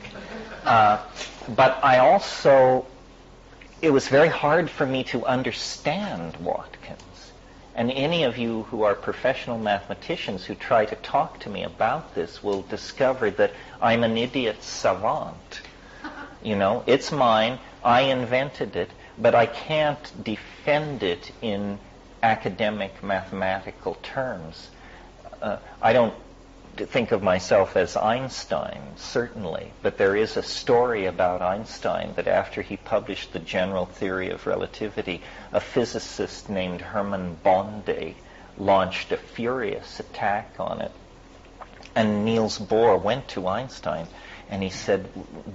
but it was very hard for me to understand Watkins. And any of you who are professional mathematicians who try to talk to me about this will discover that I'm an idiot savant. It's mine, I invented it, but I can't defend it in academic mathematical terms. I don't think of myself as Einstein, certainly, but there is a story about Einstein that after he published the general theory of relativity, a physicist named Hermann Bondi launched a furious attack on it. And Niels Bohr went to Einstein and he said,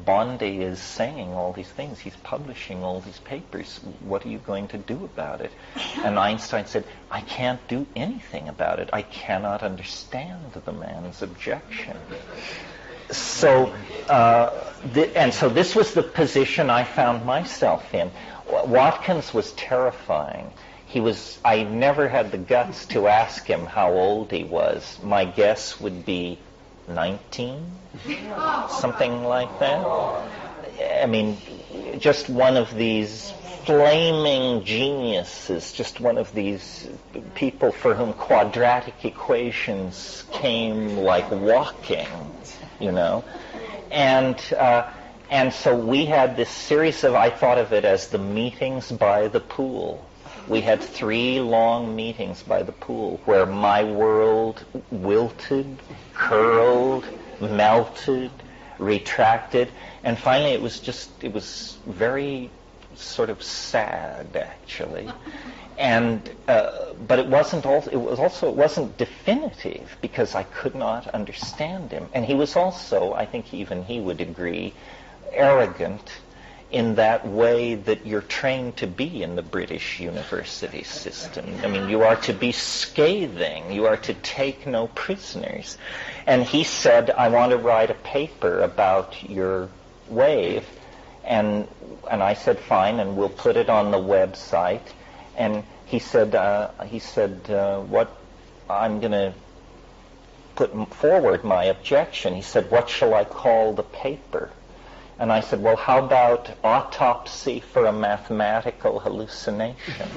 Bondi is saying all these things. He's publishing all these papers. What are you going to do about it? And Einstein said, I can't do anything about it. I cannot understand the man's objection. So, so this was the position I found myself in. Watkins was terrifying. I never had the guts to ask him how old he was. My guess would be 19, something like that. I mean, just one of these flaming geniuses, just one of these people for whom quadratic equations came like walking, you know. And so we had this series of, I thought of it as the meetings by the pool. We had 3 long meetings by the pool where my world wilted, curled, melted, retracted, and finally it was very sort of sad, actually. And but it wasn't definitive, because I could not understand him. And he was also, I think even he would agree, arrogant in that way that you're trained to be in the British university system. I mean, you are to be scathing. You are to take no prisoners. And he said, I want to write a paper about your wave. And I said, fine, and we'll put it on the website. And he said, what I'm going to put forward my objection. He said, what shall I call the paper? And I said, well, how about Autopsy for a Mathematical Hallucination?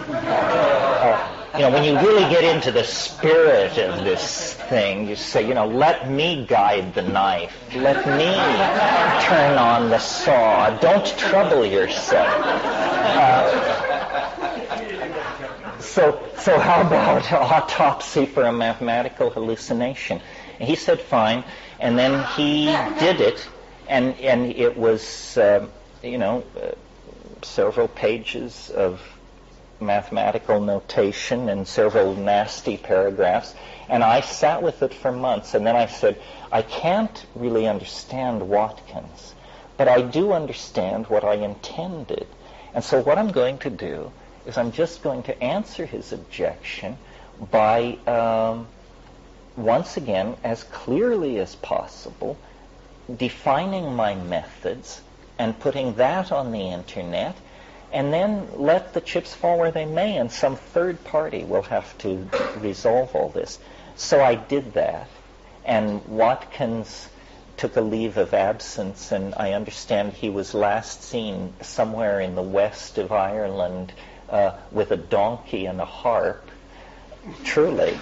When you really get into the spirit of this thing, you say, let me guide the knife. Let me turn on the saw. Don't trouble yourself. So how about Autopsy for a Mathematical Hallucination? And he said, fine. And then he did it. And it was, several pages of mathematical notation and several nasty paragraphs. And I sat with it for months. And then I said, I can't really understand Watkins, but I do understand what I intended. And so what I'm going to do is I'm just going to answer his objection by, once again, as clearly as possible, defining my methods and putting that on the internet, and then let the chips fall where they may, and some third party will have to resolve all this. So I did that, and Watkins took a leave of absence, and I understand he was last seen somewhere in the west of Ireland with a donkey and a harp, truly.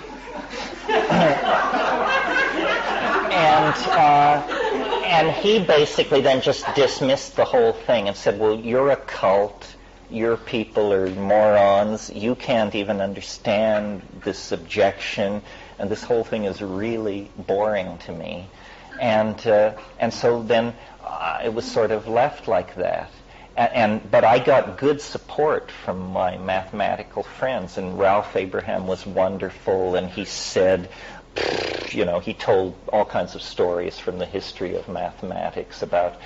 And he basically then just dismissed the whole thing and said, well, you're a cult, your people are morons, you can't even understand this objection, and this whole thing is really boring to me. And so then it was sort of left like that. But I got good support from my mathematical friends, and Ralph Abraham was wonderful, and he said, he told all kinds of stories from the history of mathematics about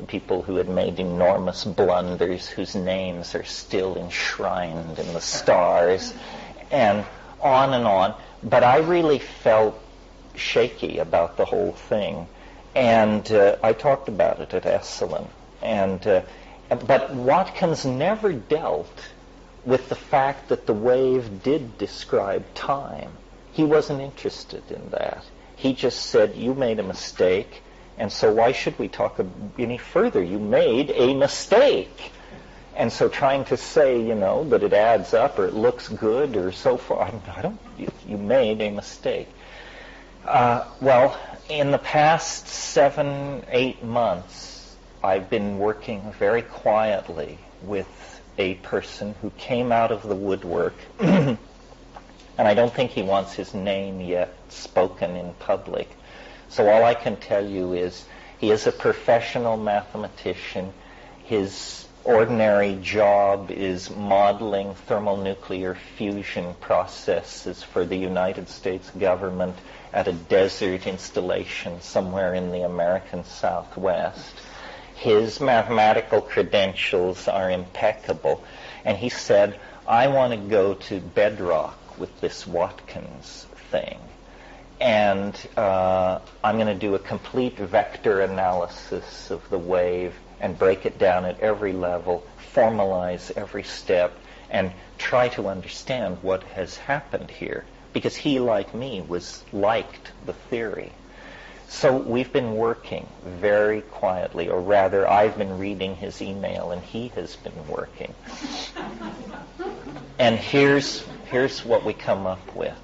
people who had made enormous blunders whose names are still enshrined in the stars, and on and on. But I really felt shaky about the whole thing, and I talked about it at Esalen. But Watkins never dealt with the fact that the wave did describe time. He wasn't interested in that. He just said, you made a mistake, and so why should we talk any further? You made a mistake. And so trying to say, that it adds up or it looks good or so far, you made a mistake. Well, in the past 7-8 months, I've been working very quietly with a person who came out of the woodwork, and I don't think he wants his name yet spoken in public, So all I can tell you is he is a professional mathematician. His ordinary job is modeling thermonuclear fusion processes for the United States government at a desert installation somewhere in the American Southwest. His mathematical credentials are impeccable. And he said, I want to go to bedrock with this Watkins thing. And I'm going to do a complete vector analysis of the wave and break it down at every level, formalize every step, and try to understand what has happened here. Because he, like me, liked the theory. So we've been working very quietly, or rather, I've been reading his email, and he has been working. And here's what we come up with.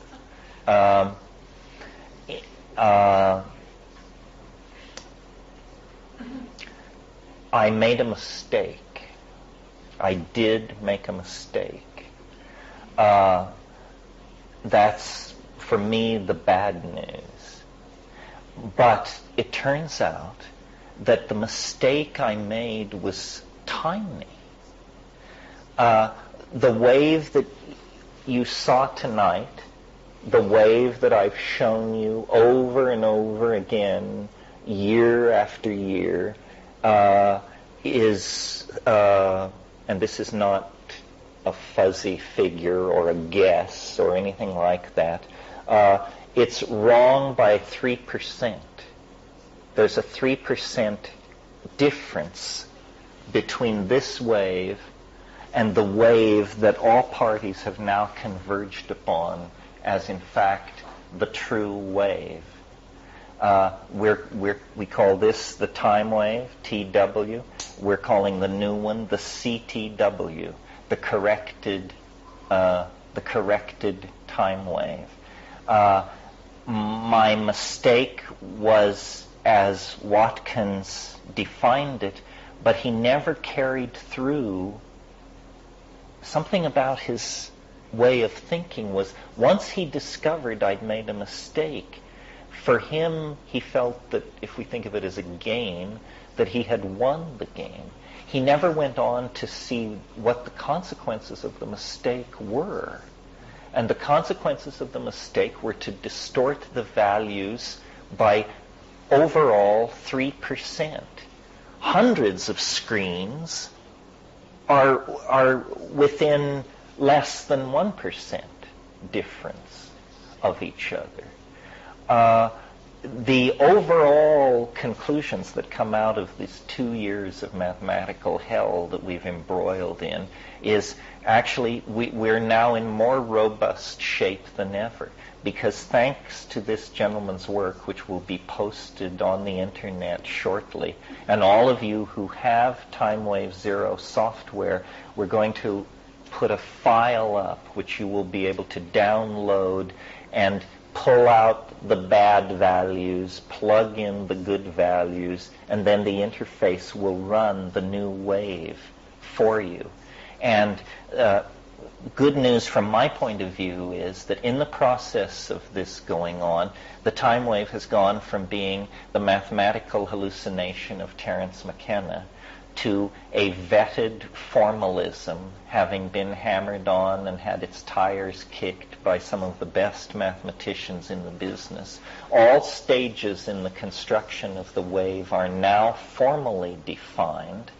I made a mistake. I did make a mistake. That's, for me, the bad news. But it turns out that the mistake I made was tiny. The wave that you saw tonight, the wave that I've shown you over and over again, year after year, is, and this is not a fuzzy figure or a guess or anything like that, it's wrong by 3%. There's a 3% difference between this wave and the wave that all parties have now converged upon as, in fact, the true wave. We call this the time wave, TW. We're calling the new one the CTW, the corrected time wave. My mistake was as Watkins defined it, but he never carried through. Something about his way of thinking was, once he discovered I'd made a mistake, for him, he felt that, if we think of it as a game, that he had won the game. He never went on to see what the consequences of the mistake were. And the consequences of the mistake were to distort the values by overall 3%. Hundreds of screens are within less than 1% difference of each other. The overall conclusions that come out of these 2 years of mathematical hell that we've embroiled in is actually we're now in more robust shape than ever, because thanks to this gentleman's work, which will be posted on the internet shortly, and all of you who have Time Wave Zero software, we're going to put a file up which you will be able to download and pull out the bad values, plug in the good values, and then the interface will run the new wave for you. And good news from my point of view is that in the process of this going on, the time wave has gone from being the mathematical hallucination of Terence Mckenna to a vetted formalism, having been hammered on and had its tires kicked by some of the best mathematicians in the business. All stages in the construction of the wave are now formally defined.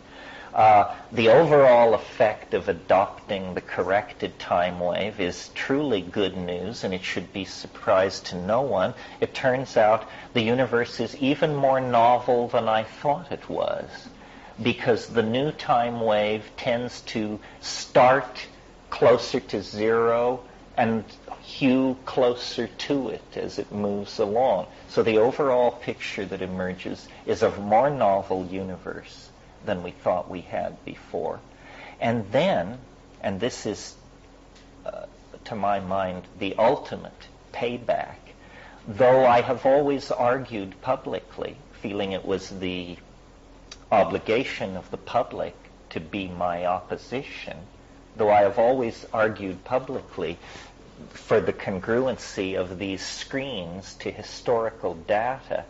The overall effect of adopting the corrected time wave is truly good news, and it should be surprise to no one. It turns out the universe is even more novel than I thought it was, because the new time wave tends to start closer to zero and hew closer to it as it moves along. So the overall picture that emerges is of a more novel universe than we thought we had before. And then, and this is, to my mind, the ultimate payback, though I have always argued publicly, feeling it was the obligation of the public to be my opposition, though I have always argued publicly for the congruency of these screens to historical data,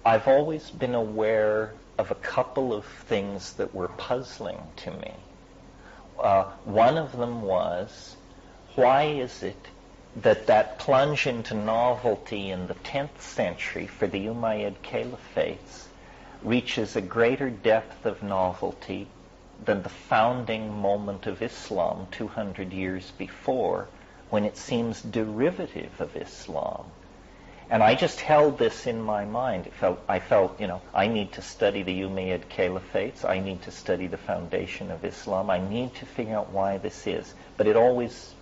I've always been aware of a couple of things that were puzzling to me. One of them was, why is it that plunge into novelty in the 10th century for the Umayyad Caliphates reaches a greater depth of novelty than the founding moment of Islam 200 years before, when it seems derivative of Islam? And I just held this in my mind. I felt, I need to study the Umayyad Caliphates. I need to study the foundation of Islam. I need to figure out why this is. But it always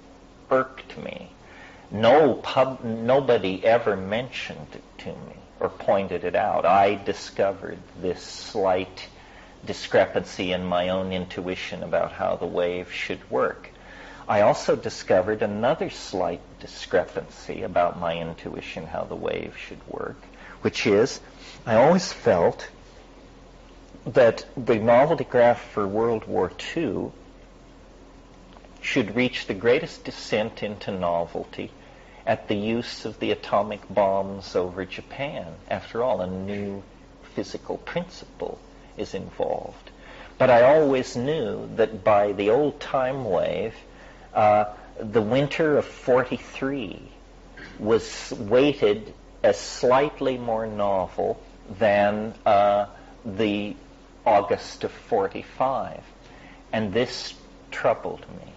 irked me. Nobody ever mentioned it to me or pointed it out. I discovered this slight discrepancy in my own intuition about how the wave should work. I also discovered another slight discrepancy about my intuition how the wave should work, which is, I always felt that the novelty graph for World War II should reach the greatest descent into novelty at the use of the atomic bombs over Japan. After all, a new physical principle is involved. But I always knew that by the old time wave, the winter of 43 was weighted as slightly more novel than the August of 45. And this troubled me.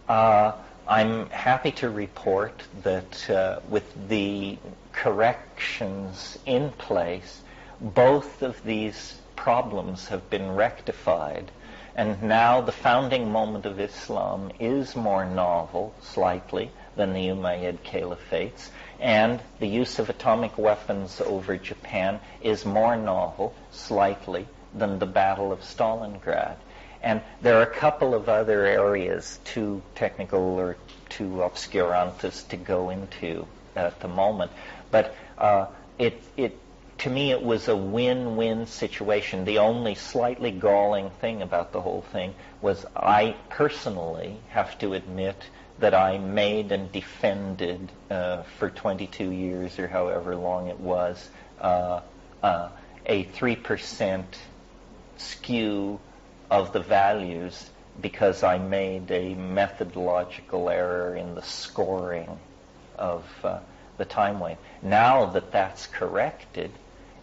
I'm happy to report that with the corrections in place, both of these problems have been rectified. And now the founding moment of Islam is more novel, slightly, than the Umayyad Caliphates, and the use of atomic weapons over Japan is more novel, slightly, than the Battle of Stalingrad. And there are a couple of other areas, too technical or too obscurantes to go into at the moment, but to me, it was a win-win situation. The only slightly galling thing about the whole thing was I personally have to admit that I made and defended for 22 years or however long it was a 3% skew of the values because I made a methodological error in the scoring of the time wave. Now that that's corrected,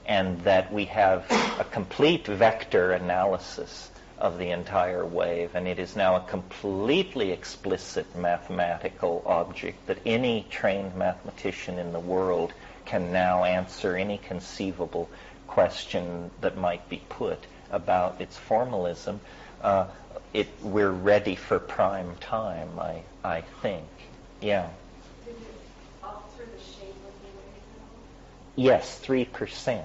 and that we have a complete vector analysis of the entire wave, and it is now a completely explicit mathematical object that any trained mathematician in the world can now answer any conceivable question that might be put about its formalism, we're ready for prime time, I think. Yeah. Did you alter the shape of the wave? Yes, 3%.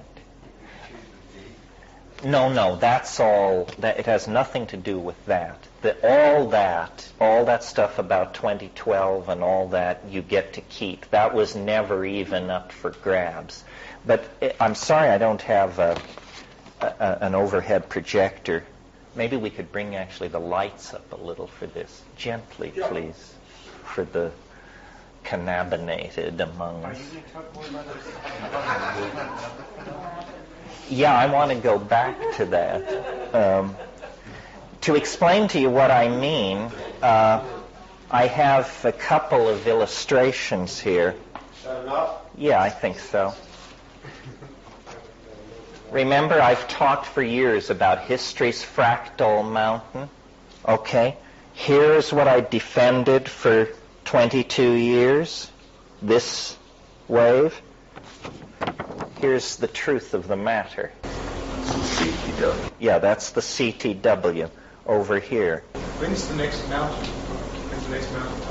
No, that's all. It has nothing to do with that. All that stuff about 2012 and all that you get to keep. That was never even up for grabs. But I'm sorry I don't have an overhead projector. Maybe we could bring actually the lights up a little for this. Gently, please, for the cannabinated among us. Yeah, I want to go back to that. To explain to you what I mean, I have a couple of illustrations here. Yeah, I think so. Remember, I've talked for years about history's fractal mountain. Okay, here's what I defended for 22 years, this wave. Here's the truth of the matter. CTW. Yeah, that's the CTW over here. When's the next mountain? When's the next mountain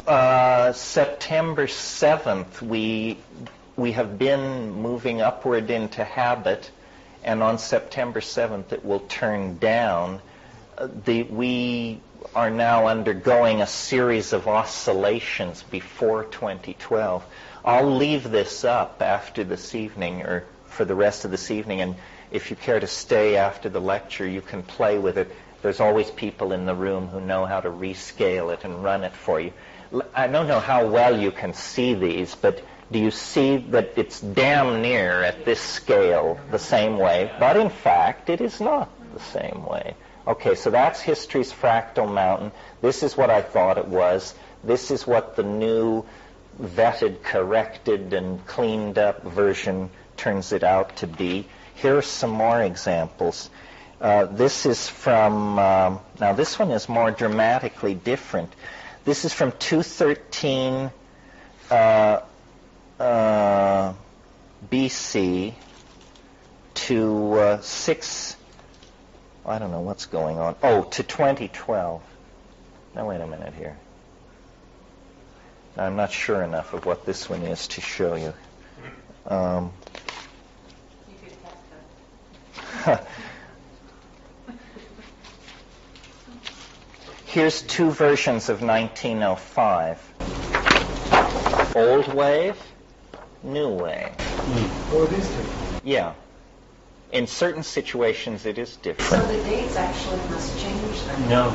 top? September 7th, we have been moving upward into habit, and on September 7th it will turn down. We are now undergoing a series of oscillations before 2012. I'll leave this up after this evening or for the rest of this evening, and if you care to stay after the lecture, you can play with it. There's always people in the room who know how to rescale it and run it for you. I don't know how well you can see these, but Do you see that it's damn near at this scale the same way, but in fact it is not the same way. Okay, so that's history's fractal mountain. This is what I thought it was. This is what the new vetted, corrected, and cleaned up version turns it out to be. Here are some more examples. This is from, now this one is more dramatically different. This is from 213 BC to 6, I don't know what's going on. Oh, to 2012. Now wait a minute here. I'm not sure enough of what this one is to show you. Here's two versions of 1905. Old wave, new wave. Oh, it is different. Yeah. In certain situations, it is different. So the dates actually must change then? No.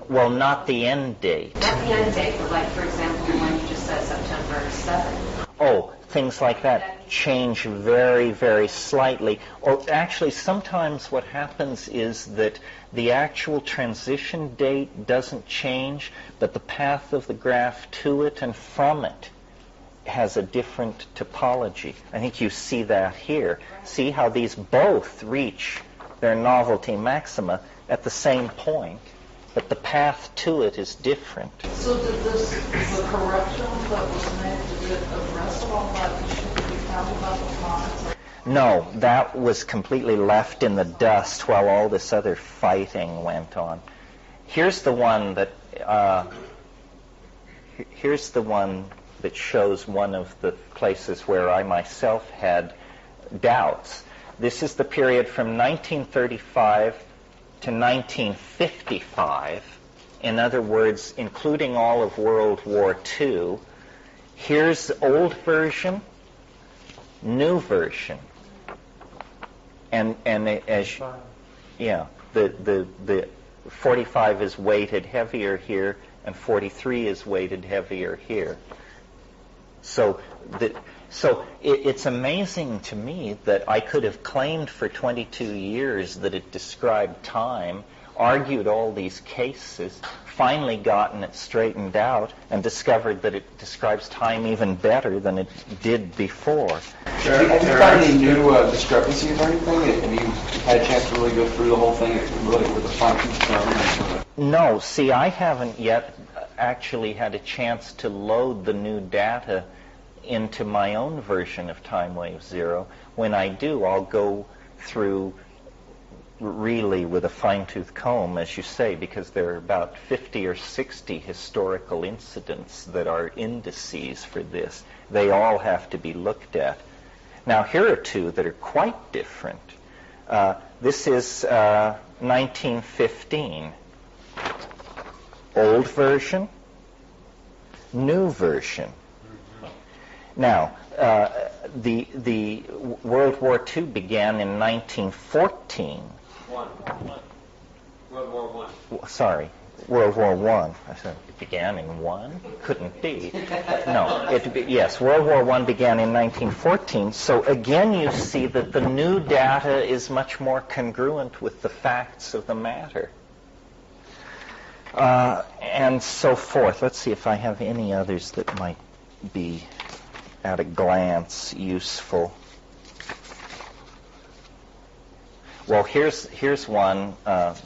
Well, not the end date. Not the end date, but like, for example, the one you just said, September 7th. Oh, things like that change very, very slightly. Or actually, sometimes what happens is that the actual transition date doesn't change, but the path of the graph to it and from it has a different topology. I think you see that here. See how these both reach their novelty maxima at the same point, but the path to it is different. So did the correction that was made, did it address all that issue that we found about the planets? No, that was completely left in the dust while all this other fighting went on. Here's the one that shows one of the places where I myself had doubts. This is the period from 1935 to 1955. In other words, including all of World War II. Here's the old version, new version. And the 45 is weighted heavier here, and 43 is weighted heavier here. So it's amazing to me that I could have claimed for 22 years that it described time, argued all these cases, finally gotten it straightened out, and discovered that it describes time even better than it did before. Have you found any new discrepancies or anything? Have you had a chance to really go through the whole thing really with a fine-tooth comb? No, see, I haven't yet actually had a chance to load the new data into my own version of Time Wave Zero. When I do, I'll go through really with a fine-tooth comb, as you say, because there are about 50 or 60 historical incidents that are indices for this. They all have to be looked at. Now, here are two that are quite different. This is 1915. Old version, new version. Now, the World War II began in 1914. World War I. Sorry, World War I. I said it began in one? Couldn't be. No, yes, World War I began in 1914. So again, you see that the new data is much more congruent with the facts of the matter. And so forth. Let's see if I have any others that might be at a glance useful. Well, here's one.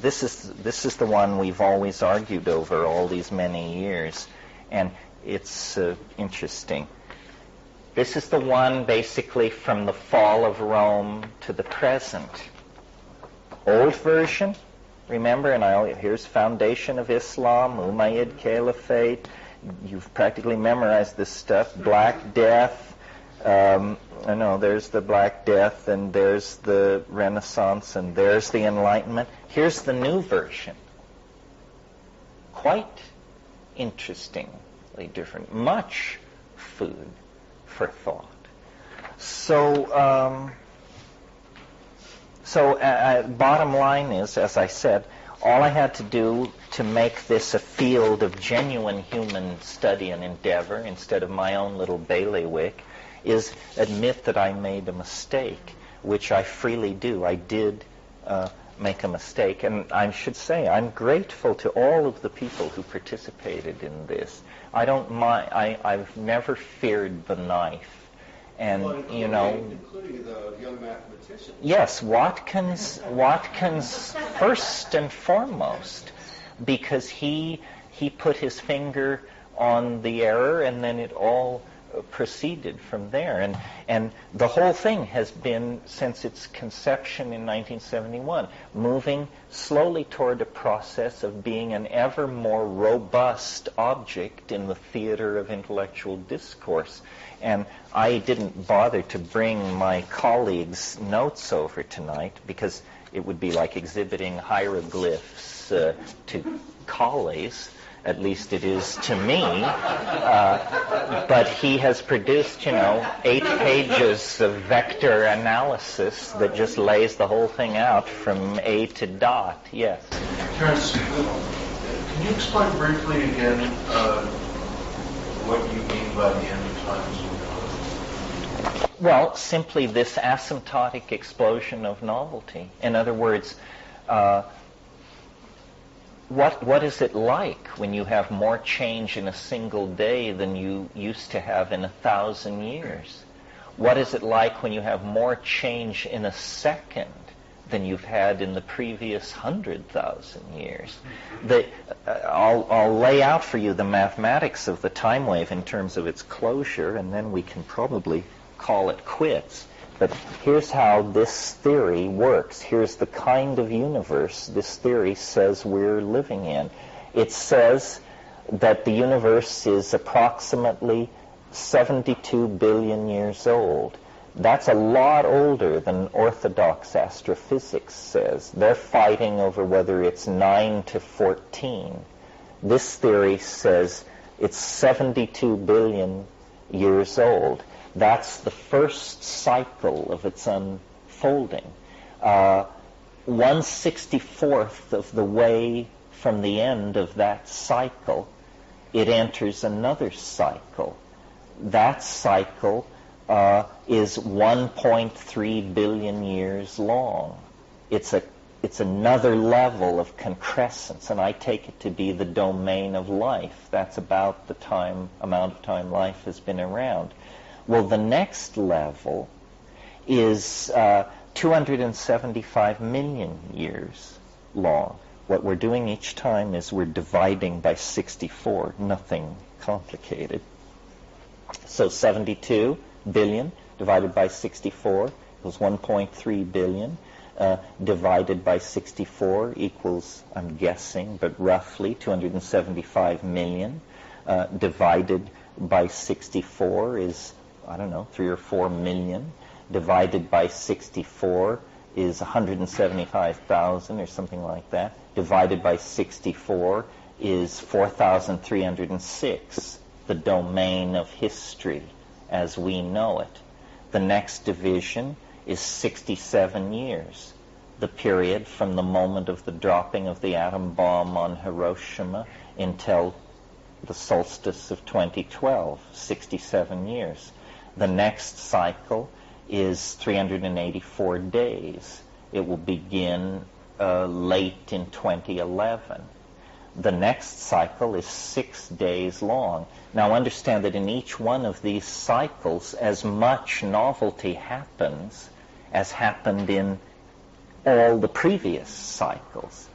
This is the one we've always argued over all these many years, and it's interesting. This is the one basically from the fall of Rome to the present. Old version, remember, and here's foundation of Islam, Umayyad Caliphate. You've practically memorized this stuff. Black Death. I know there's the Black Death, and there's the Renaissance, and there's the Enlightenment. Here's the new version. Quite interestingly different. Much food for thought. So bottom line is, as I said, all I had to do to make this a field of genuine human study and endeavor instead of my own little bailiwick is admit that I made a mistake, which I freely do. I did make a mistake, and I should say I'm grateful to all of the people who participated in this. I don't mind. I've never feared the knife, and including the young mathematician. Yes, Watkins first and foremost, because he put his finger on the error, and then it all proceeded from there. And the whole thing has been, since its conception in 1971, moving slowly toward a process of being an ever more robust object in the theater of intellectual discourse. And I didn't bother to bring my colleagues' notes over tonight, because it would be like exhibiting hieroglyphs to colleagues. At least it is to me. But he has produced, 8 pages of vector analysis that just lays the whole thing out from A to dot. Yes. Terence, can you explain briefly again what you mean by the end of times? Well, simply this asymptotic explosion of novelty. In other words, what is it like when you have more change in a single day than you used to have in 1,000 years? What is it like when you have more change in a second than you've had in the previous 100,000 years? I'll lay out for you the mathematics of the time wave in terms of its closure, and then we can probably call it quits. But here's how this theory works. Here's the kind of universe this theory says we're living in. It says that the universe is approximately 72 billion years old. That's a lot older than orthodox astrophysics says. They're fighting over whether it's 9 to 14. This theory says it's 72 billion years old. That's the first cycle of its unfolding. 1/64th of the way from the end of that cycle, it enters another cycle. That cycle is 1.3 billion years long. It's another level of concrescence, and I take it to be the domain of life. That's about the amount of time life has been around. Well, the next level is 275 million years long. What we're doing each time is we're dividing by 64, nothing complicated. So 72 billion divided by 64 equals 1.3 billion. Divided by 64 equals, I'm guessing, but roughly 275 million. Divided by 64 is, 3 or 4 million. Divided by 64 is 175,000 or something like that. Divided by 64 is 4,306, the domain of history as we know it. The next division is 67 years, the period from the moment of the dropping of the atom bomb on Hiroshima until the solstice of 2012, 67 years. The next cycle is 384 days. It will begin late in 2011. The next cycle is 6 days long. Now understand that in each one of these cycles, as much novelty happens as happened in all the previous cycles.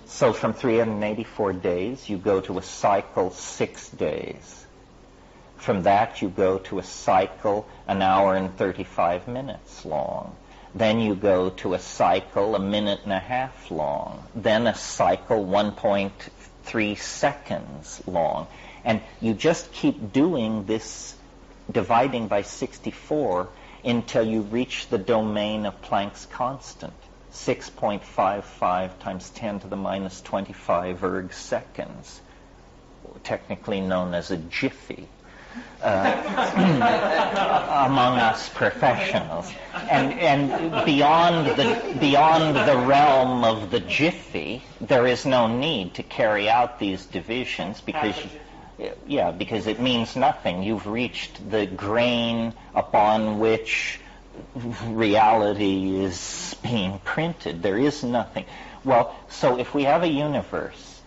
So from 384 days, you go to a cycle 6 days. From that, you go to a cycle 1 hour and 35 minutes long. Then you go to a cycle 1.5 minutes long. Then a cycle 1.3 seconds long. And you just keep doing this dividing by 64 until you reach the domain of Planck's constant, 6.55 times 10 to the minus 25 erg seconds, technically known as a jiffy. Among us professionals, and beyond the realm of the jiffy, there is no need to carry out these divisions because Yeah, because it means nothing. You've reached the grain upon which reality is being printed. There is nothing. Well, so if we have a universe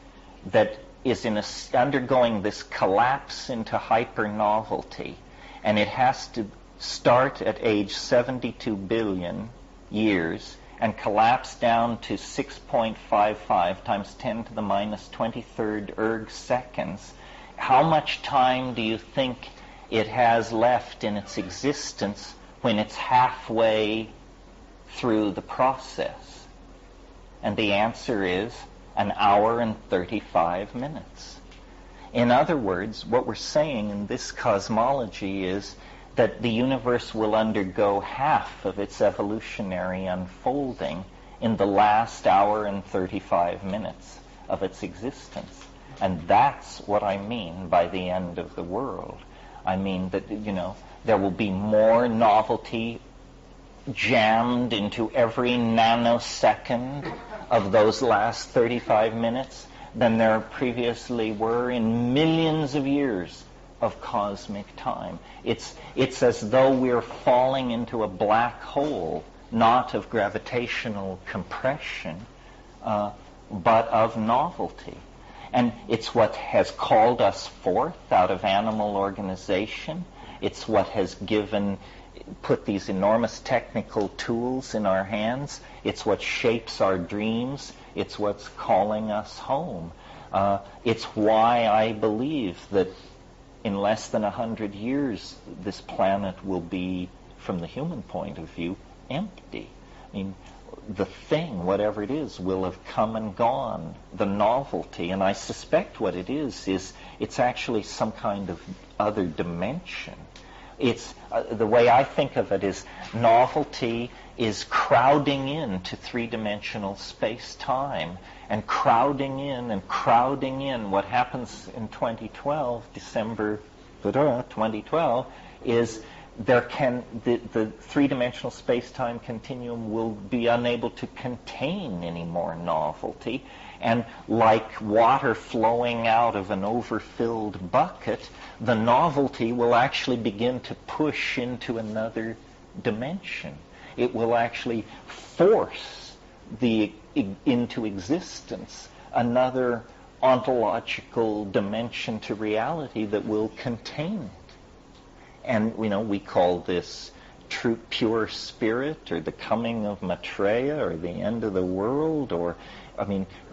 that is undergoing this collapse into hyper-novelty, and it has to start at age 72 billion years and collapse down to 6.55 times 10 to the minus 23rd erg seconds, how much time do you think it has left in its existence when it's halfway through the process? And the answer is an hour and 35 minutes. In other words, what we're saying in this cosmology is that the universe will undergo half of its evolutionary unfolding in the last hour and 35 minutes of its existence. And that's what I mean by the end of the world. I mean that, there will be more novelty jammed into every nanosecond of those last 35 minutes than there previously were in millions of years of cosmic time. It's as though we're falling into a black hole, not of gravitational compression, but of novelty. And it's what has called us forth out of animal organization. It's what has put these enormous technical tools in our hands. It's what shapes our dreams. It's what's calling us home. It's why I believe that in less than 100 years, this planet will be, from the human point of view, empty. I mean, the thing, whatever it is, will have come and gone, the novelty. And I suspect what it is it's actually some kind of other dimension. It's the way I think of it is novelty is crowding into three-dimensional space-time and crowding in. What happens in 2012, December 2012, is the three-dimensional space-time continuum will be unable to contain any more novelty, and like water flowing out of an overfilled bucket, the novelty will actually begin to push into another dimension. It will actually force into existence another ontological dimension to reality that will contain it. And, we call this true pure spirit, or the coming of Maitreya, or the end of the world, or,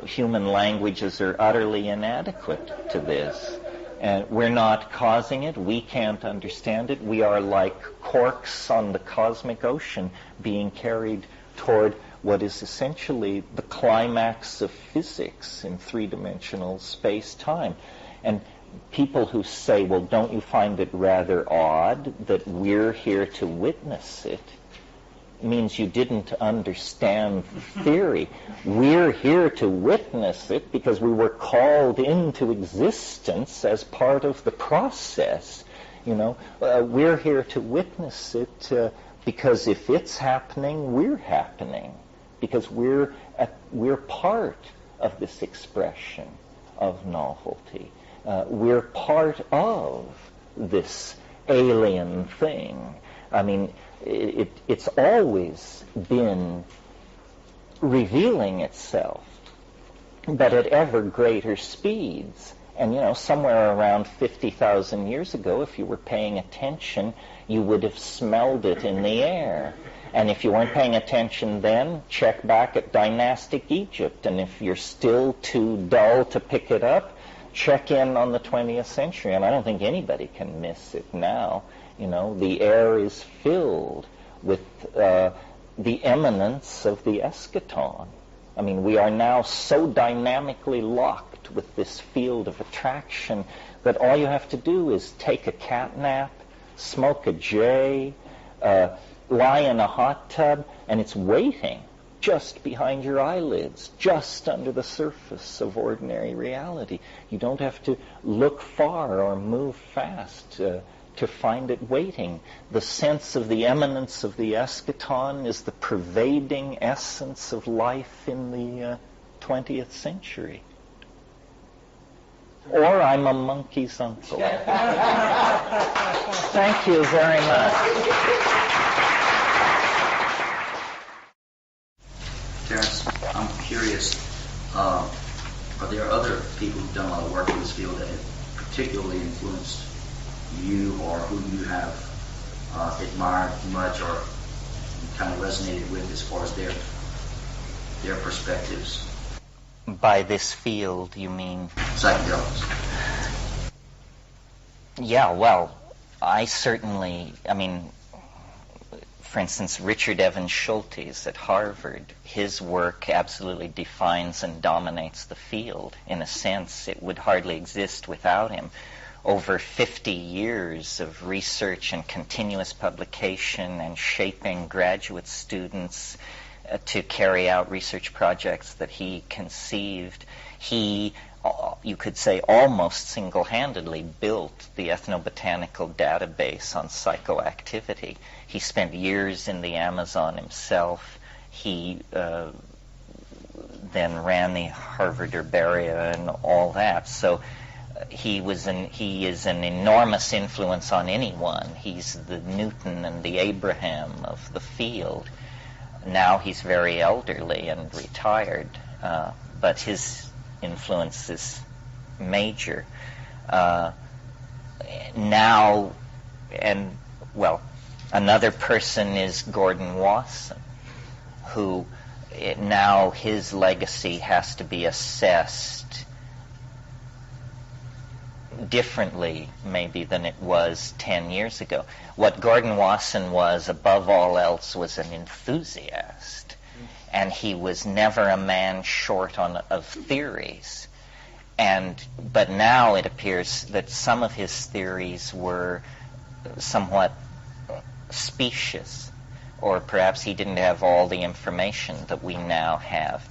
human languages are utterly inadequate to this. And we're not causing it. We can't understand it. We are like corks on the cosmic ocean being carried toward what is essentially the climax of physics in three-dimensional space-time. And people who say, well, don't you find it rather odd that we're here to witness it, means you didn't understand theory. We're here to witness it because we were called into existence as part of the process. We're here to witness it because if it's happening, we're happening, because we're part of this expression of novelty. We're part of this alien thing. It's always been revealing itself, but at ever greater speeds. And, somewhere around 50,000 years ago, if you were paying attention, you would have smelled it in the air. And if you weren't paying attention then, check back at dynastic Egypt. And if you're still too dull to pick it up, check in on the 20th century. And I don't think anybody can miss it now. The air is filled with the eminence of the eschaton. We are now so dynamically locked with this field of attraction that all you have to do is take a cat nap, smoke a J, lie in a hot tub, and it's waiting just behind your eyelids, just under the surface of ordinary reality. You don't have to look far or move fast to find it waiting. The sense of the eminence of the eschaton is the pervading essence of life in the 20th century. Or I'm a monkey's uncle. Thank you very much. Terence, I'm curious, are there other people who've done a lot of work in this field that have particularly influenced you, or who you have admired much or kind of resonated with as far as their perspectives? By this field, you mean? Psychedelics. Yeah, well, I mean, for instance, Richard Evans Schultes at Harvard, his work absolutely defines and dominates the field. In a sense, it would hardly exist without him. Over 50 years of research and continuous publication and shaping graduate students to carry out research projects that he conceived. He, you could say, almost single-handedly built the ethnobotanical database on psychoactivity. He spent years in the Amazon himself. He then ran the Harvard Herbaria and all that. So he is an enormous influence on anyone. He's the Newton and the Abraham of the field. Now he's very elderly and retired, but his influence is major. Another person is Gordon Wasson, who now his legacy has to be assessed differently maybe than it was 10 years ago. What Gordon Wasson was, above all else, was an enthusiast. And he was never a man short of theories. But now it appears that some of his theories were somewhat specious, or perhaps he didn't have all the information that we now have.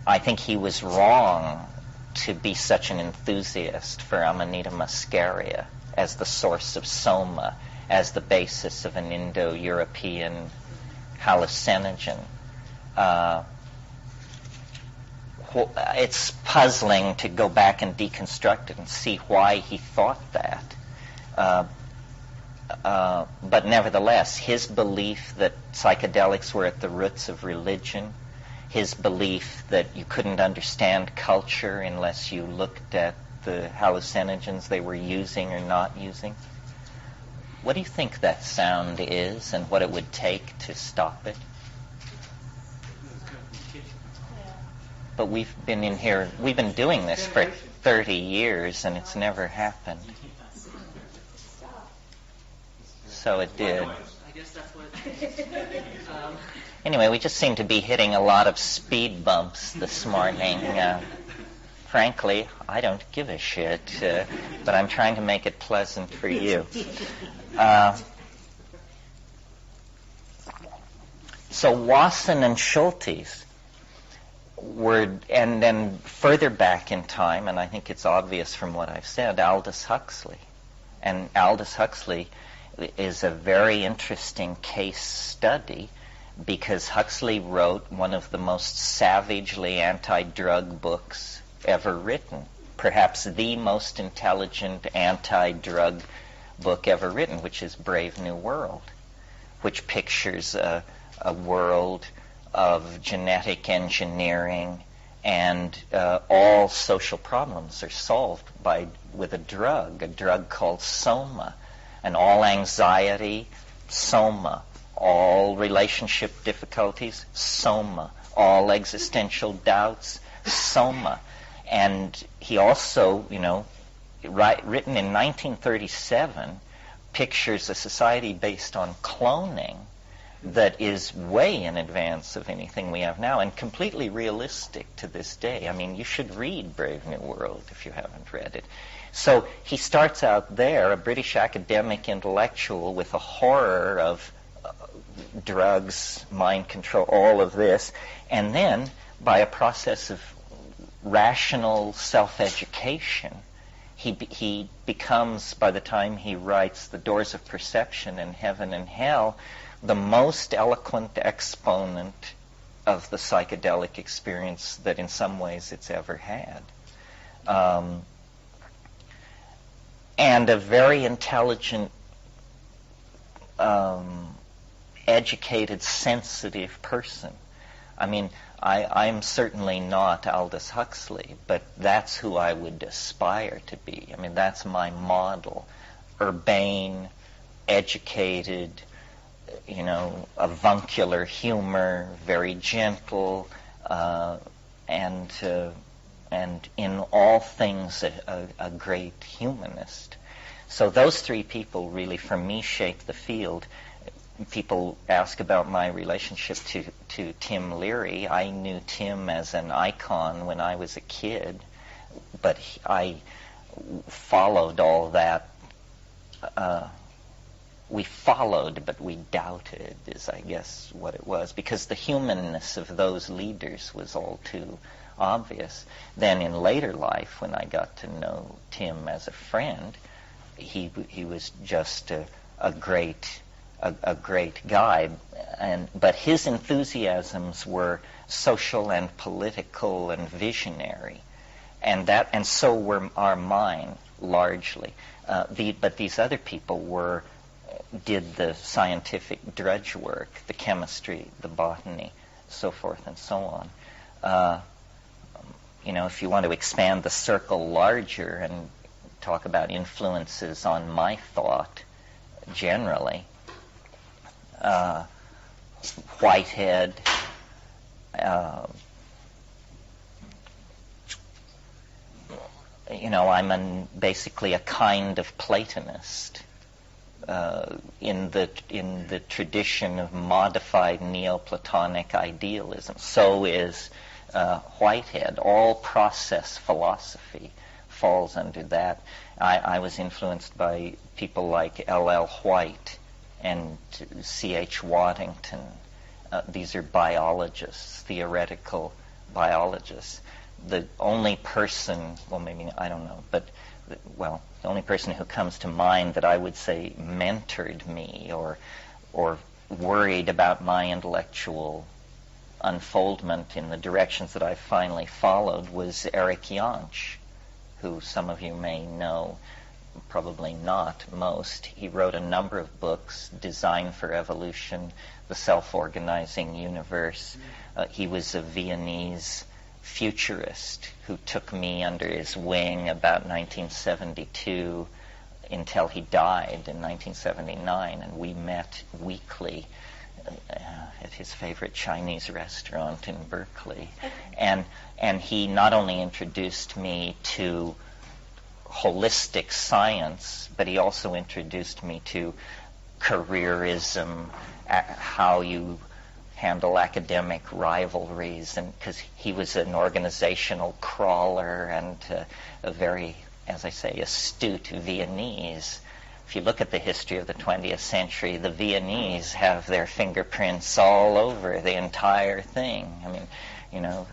I think he was wrong to be such an enthusiast for Amanita muscaria as the source of soma, as the basis of an Indo-European hallucinogen. It's puzzling to go back and deconstruct it and see why he thought that. But nevertheless, his belief that psychedelics were at the roots of religion, his belief that you couldn't understand culture unless you looked at the hallucinogens they were using or not using. What do you think that sound is, and what it would take to stop it? But we've been doing this for 30 years, and it's never happened. So it did. I guess that's what. Anyway, we just seem to be hitting a lot of speed bumps this morning. Frankly, I don't give a shit, but I'm trying to make it pleasant for you. So Wasson and Schultes and then further back in time, and I think it's obvious from what I've said, Aldous Huxley. And Aldous Huxley is a very interesting case study, because Huxley wrote one of the most savagely anti-drug books ever written, perhaps the most intelligent anti-drug book ever written, which is Brave New World, which pictures a world of genetic engineering, and all social problems are solved with a drug called soma, and all anxiety, soma. All relationship difficulties, soma. All existential doubts, soma. And he also, written in 1937, pictures a society based on cloning that is way in advance of anything we have now, and completely realistic to this day. I mean, you should read Brave New World if you haven't read it. So he starts out there, a British academic intellectual, with a horror of drugs, mind control, all of this, and then by a process of rational self-education, he becomes, by the time he writes The Doors of Perception and Heaven and Hell, the most eloquent exponent of the psychedelic experience that in some ways it's ever had. and a very intelligent, educated, sensitive person. I mean, I'm certainly not Aldous Huxley, but that's who I would aspire to be. I mean, that's my model. Urbane, educated, you know, avuncular humor, very gentle, and in all things a great humanist. So those three people really, for me, shape the field. People ask about my relationship to Tim Leary. I knew Tim as an icon when I was a kid, but I followed all that. We followed, but we doubted, is I guess what it was, because the humanness of those leaders was all too obvious. Then in later life, when I got to know Tim as a friend, he was just a great guy, but his enthusiasms were social and political and visionary, and so were mine largely. But these other people did the scientific drudge work, the chemistry, the botany, so forth and so on. You know, if you want to expand the circle larger and talk about influences on my thought generally, Whitehead, you know, I'm basically a kind of Platonist in the tradition of modified Neoplatonic idealism. So is Whitehead. All process philosophy falls under that. I was influenced by people like L.L. White and C.H. Waddington. These are biologists, theoretical biologists. The only person, well, maybe, I don't know, but, well, the only person who comes to mind that I would say mentored me or worried about my intellectual unfoldment in the directions that I finally followed was Eric Jansch, who some of you may know, probably not most. He wrote a number of books, Design for Evolution, The Self-Organizing Universe. He was a Viennese futurist who took me under his wing about 1972 until he died in 1979, and we met weekly at his favorite Chinese restaurant in Berkeley. And he not only introduced me to holistic science, but he also introduced me to careerism, how you handle academic rivalries, and because he was an organizational crawler and a very, as I say, astute Viennese. If you look at the history of the 20th century, the Viennese have their fingerprints all over the entire thing. I mean, you know,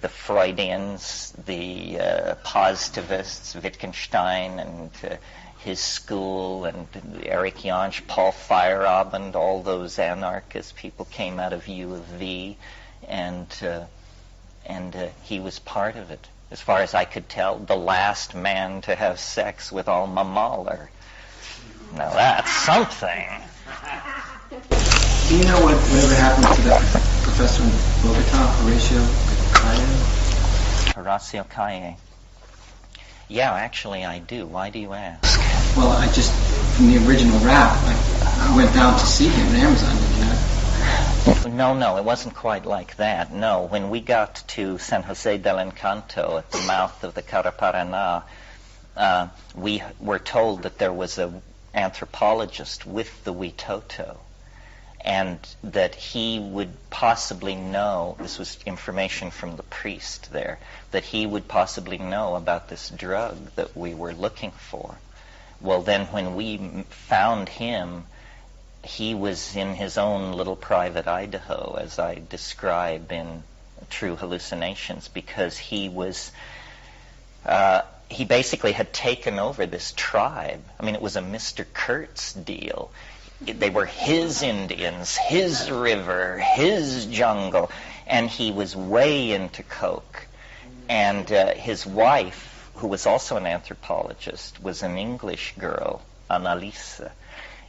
the Freudians, the positivists, Wittgenstein and his school, and Eric Jansch, Paul Feyerabend, all those anarchist people came out of U of V, and he was part of it. As far as I could tell, the last man to have sex with Alma Mahler. Now that's something. Do you know whatever happened to that professor in Bogota, Horacio Calle? Yeah, actually I do. Why do you ask? Well, from the original rap, I went down to see him in Amazon, did you know? No, it wasn't quite like that. No, when we got to San Jose del Encanto at the mouth of the Caraparaná, we were told that there was an anthropologist with the Witoto, and that he would possibly know, this was information from the priest there, that he would possibly know about this drug that we were looking for. Well, then when we found him, he was in his own little private Idaho, as I describe in True Hallucinations, because he was, he basically had taken over this tribe. I mean, it was a Mr. Kurtz deal. They were his Indians, his river, his jungle, and he was way into coke. And his wife, who was also an anthropologist, was an English girl, Annalisa,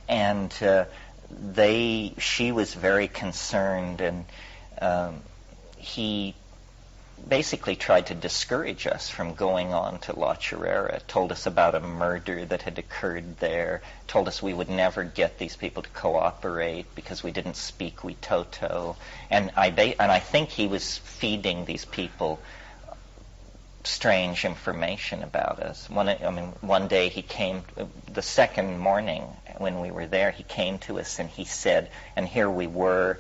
and she was very concerned, and he basically tried to discourage us from going on to La Chorrera, told us about a murder that had occurred there, told us we would never get these people to cooperate because we didn't speak Huitoto, and I think he was feeding these people strange information about us. One day he came, the second morning when we were there, he came to us and he said, and here we were,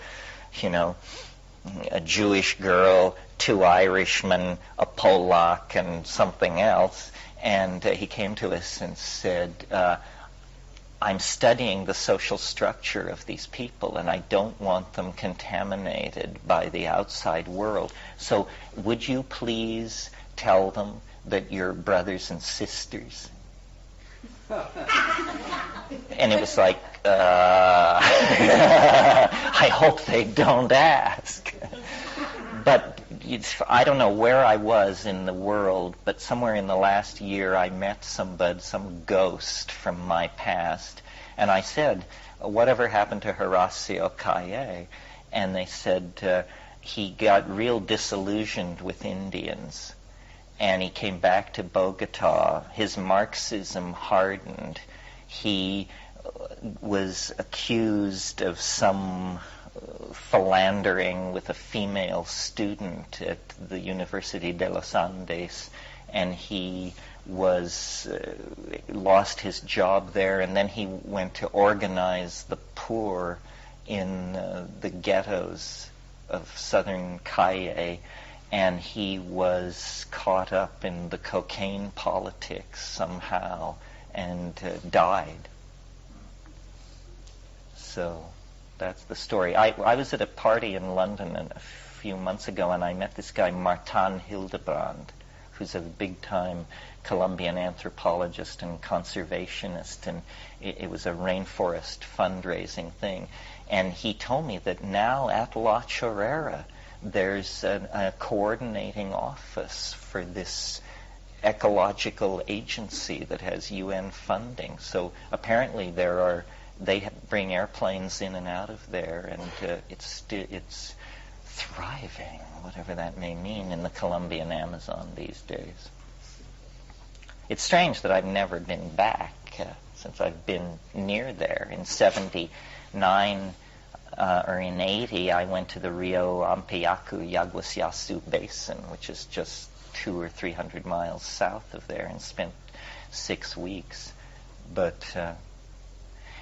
a Jewish girl, 2 Irishmen, a Polak, and something else, and he came to us and said, I'm studying the social structure of these people, and I don't want them contaminated by the outside world. So would you please tell them that you're brothers and sisters? And it was like, I hope they don't ask. But I don't know where I was in the world, but somewhere in the last year I met some ghost from my past, and I said, whatever happened to Horacio Calle? And they said he got real disillusioned with Indians, and he came back to Bogota. His Marxism hardened. He was accused of some philandering with a female student at the University de los Andes, and he was lost his job there, and then he went to organize the poor in the ghettos of southern Calle, and he was caught up in the cocaine politics somehow and died. So that's the story. I was at a party in London a few months ago, and I met this guy, Martin Hildebrand, who's a big-time Colombian anthropologist and conservationist, and it was a rainforest fundraising thing. And he told me that now at La Chorrera, there's a coordinating office for this ecological agency that has UN funding. So apparently they bring airplanes in and out of there, and it's thriving, whatever that may mean, in the Colombian Amazon these days. It's strange that I've never been back since I've been near there. In 79 or in 80, I went to the Rio Ampiacu-Yaguasiasu Basin, which is just 200 or 300 miles south of there, and spent 6 weeks. But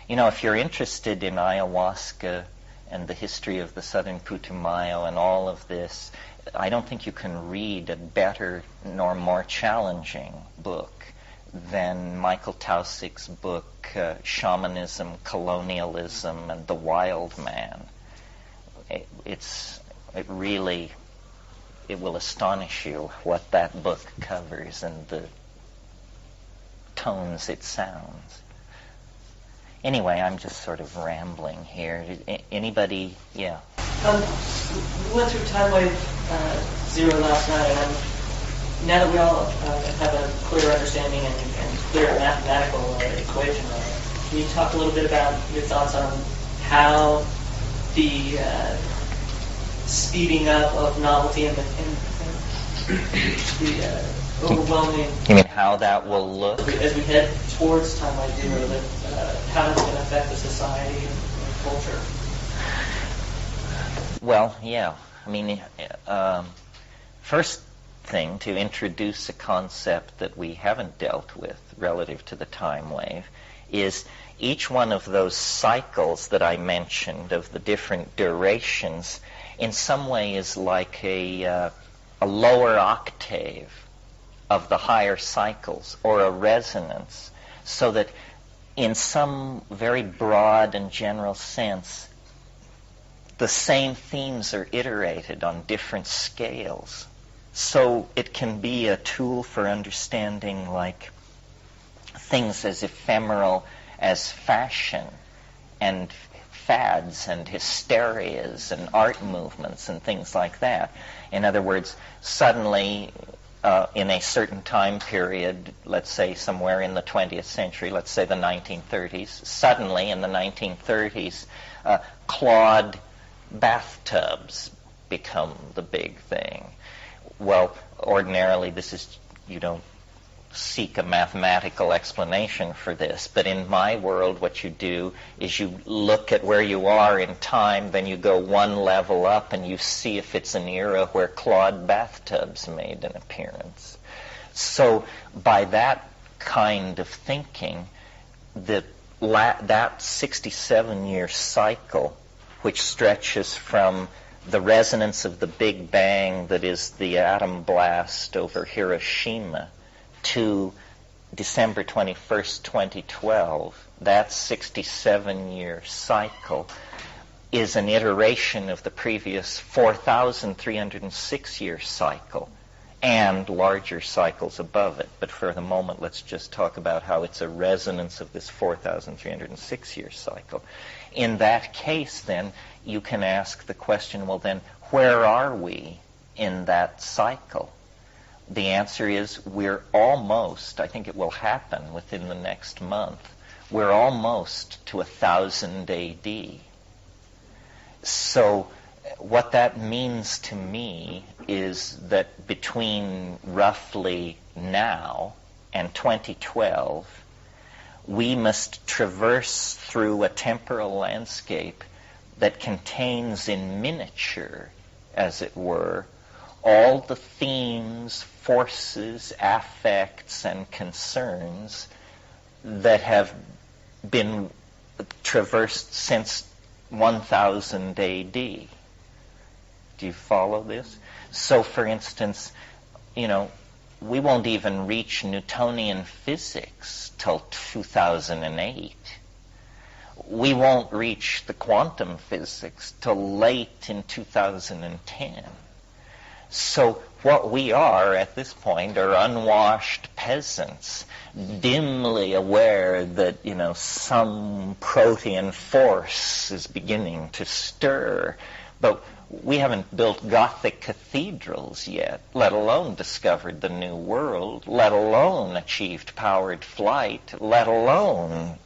if you're interested in ayahuasca and the history of the Southern Putumayo and all of this, I don't think you can read a better nor more challenging book than Michael Tausig's book, Shamanism, Colonialism, and the Wild Man. It will astonish you what that book covers and the tones it sounds. Anyway, I'm just sort of rambling here. Anybody? Yeah. We went through time wave 0 last night, and now that we all have a clear understanding and clear mathematical equation on it, can you talk a little bit about your thoughts on how the speeding up of novelty and the overwhelming... You mean how that will look? As we head towards time wave 0, how it's going to affect the society and culture? Well, yeah. First thing, to introduce a concept that we haven't dealt with relative to the time wave, is each one of those cycles that I mentioned of the different durations in some way is like a lower octave of the higher cycles, or a resonance, so that in some very broad and general sense, the same themes are iterated on different scales. So it can be a tool for understanding like things as ephemeral as fashion and fads and hysterias and art movements and things like that. In other words, suddenly in a certain time period, let's say somewhere in the 20th century, let's say the 1930s, suddenly in the 1930s, clawed bathtubs become the big thing. Well, ordinarily you don't seek a mathematical explanation for this, but in my world what you do is you look at where you are in time, then you go one level up and you see if it's an era where clawed bathtubs made an appearance. So by that kind of thinking, that 67-year cycle, which stretches from the resonance of the Big Bang, that is the atom blast over Hiroshima, to December 21st, 2012, that 67-year cycle is an iteration of the previous 4,306-year cycle and larger cycles above it. But for the moment, let's just talk about how it's a resonance of this 4,306-year cycle. In that case, then, you can ask the question, well, then, where are we in that cycle? The answer is we're almost, I think it will happen within the next month, we're almost to 1000 AD. So what that means to me is that between roughly now and 2012, we must traverse through a temporal landscape that contains in miniature, as it were, all the themes, forces, affects, and concerns that have been traversed since 1000 AD. Do you follow this? So, for instance, we won't even reach Newtonian physics till 2008. We won't reach the quantum physics till late in 2010. So what we are at this point are unwashed peasants, dimly aware that, some protean force is beginning to stir. But we haven't built Gothic cathedrals yet, let alone discovered the New World, let alone achieved powered flight, let alone,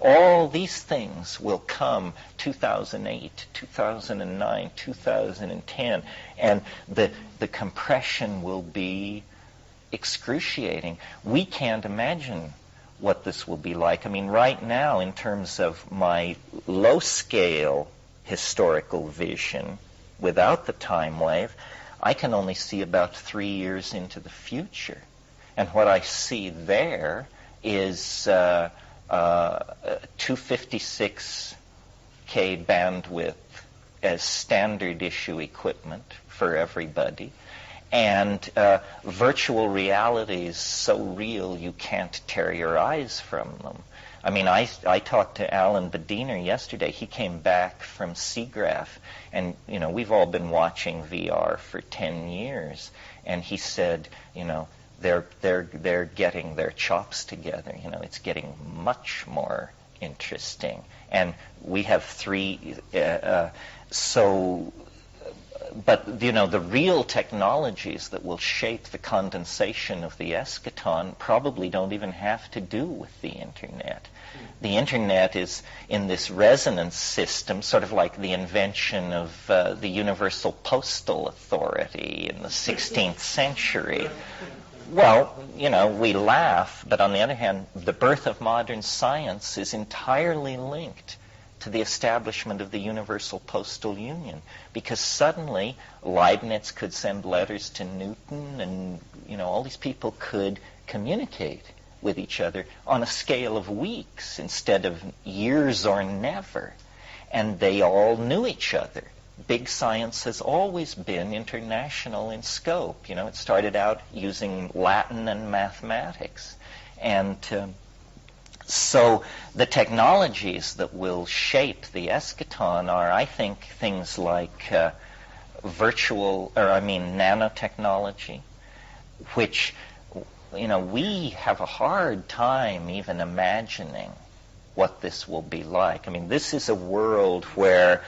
all these things will come 2008, 2009, 2010, and the compression will be excruciating. We can't imagine what this will be like. I mean, right now, in terms of my low-scale historical vision, without the time wave, I can only see about 3 years into the future. And what I see there is 256K bandwidth as standard issue equipment for everybody, and virtual realities so real you can't tear your eyes from them. I mean, I talked to Alan Bediner yesterday. He came back from SIGGRAPH, and we've all been watching VR for 10 years, and he said, they're getting their chops together. It's getting much more interesting, and we have three. But the real technologies that will shape the condensation of the eschaton probably don't even have to do with the internet. The internet is in this resonance system, sort of like the invention of the Universal Postal Authority in the 16th century. Well, we laugh, but on the other hand, the birth of modern science is entirely linked to the establishment of the Universal Postal Union, because suddenly Leibniz could send letters to Newton, and all these people could communicate with each other on a scale of weeks instead of years or never, and they all knew each other. Big science has always been international in scope. It started out using Latin and mathematics, and so the technologies that will shape the eschaton are, I think, things like nanotechnology, which, we have a hard time even imagining what this will be like. I mean, this is a world where,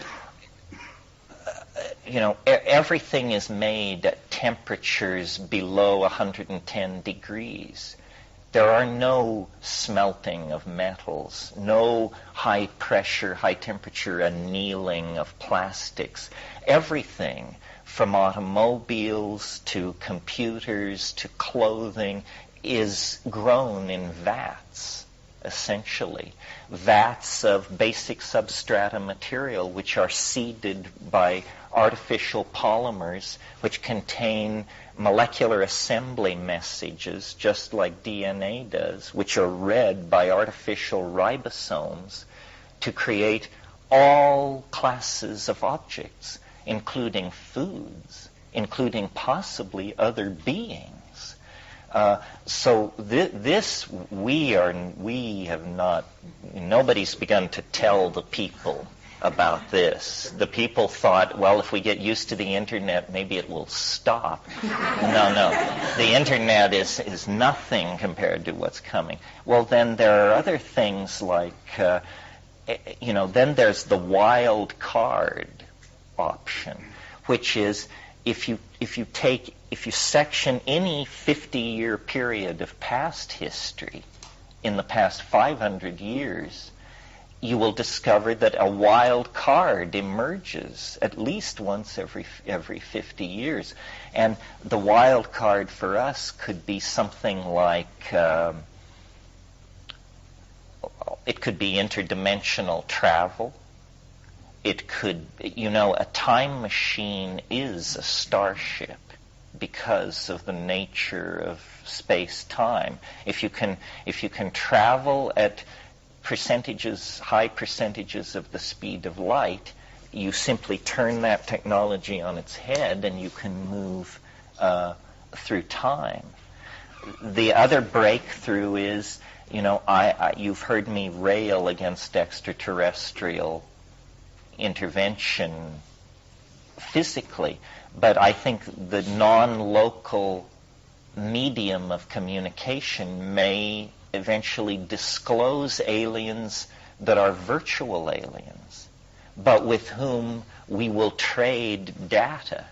everything is made at temperatures below 110 degrees. There are no smelting of metals, no high pressure, high temperature annealing of plastics. Everything from automobiles to computers to clothing is grown in vats, essentially. Vats of basic substrata material which are seeded by artificial polymers which contain molecular assembly messages, just like DNA does, which are read by artificial ribosomes to create all classes of objects, including foods, including possibly other beings. So this we have not, nobody's begun to tell the people about this. The people thought, well, if we get used to the internet, maybe it will stop. No. The internet is nothing compared to what's coming. Well, then there are other things like, then there's the wild card option, which is if you section any 50-year period of past history in the past 500 years, you will discover that a wild card emerges at least once every 50 years. And the wild card for us could be something like, it could be interdimensional travel. It could, a time machine is a starship because of the nature of space-time. If you can travel at high percentages of the speed of light, you simply turn that technology on its head and you can move through time. The other breakthrough is, you've heard me rail against extraterrestrial intervention physically, but I think the non-local medium of communication may eventually disclose aliens that are virtual aliens, but with whom we will trade data.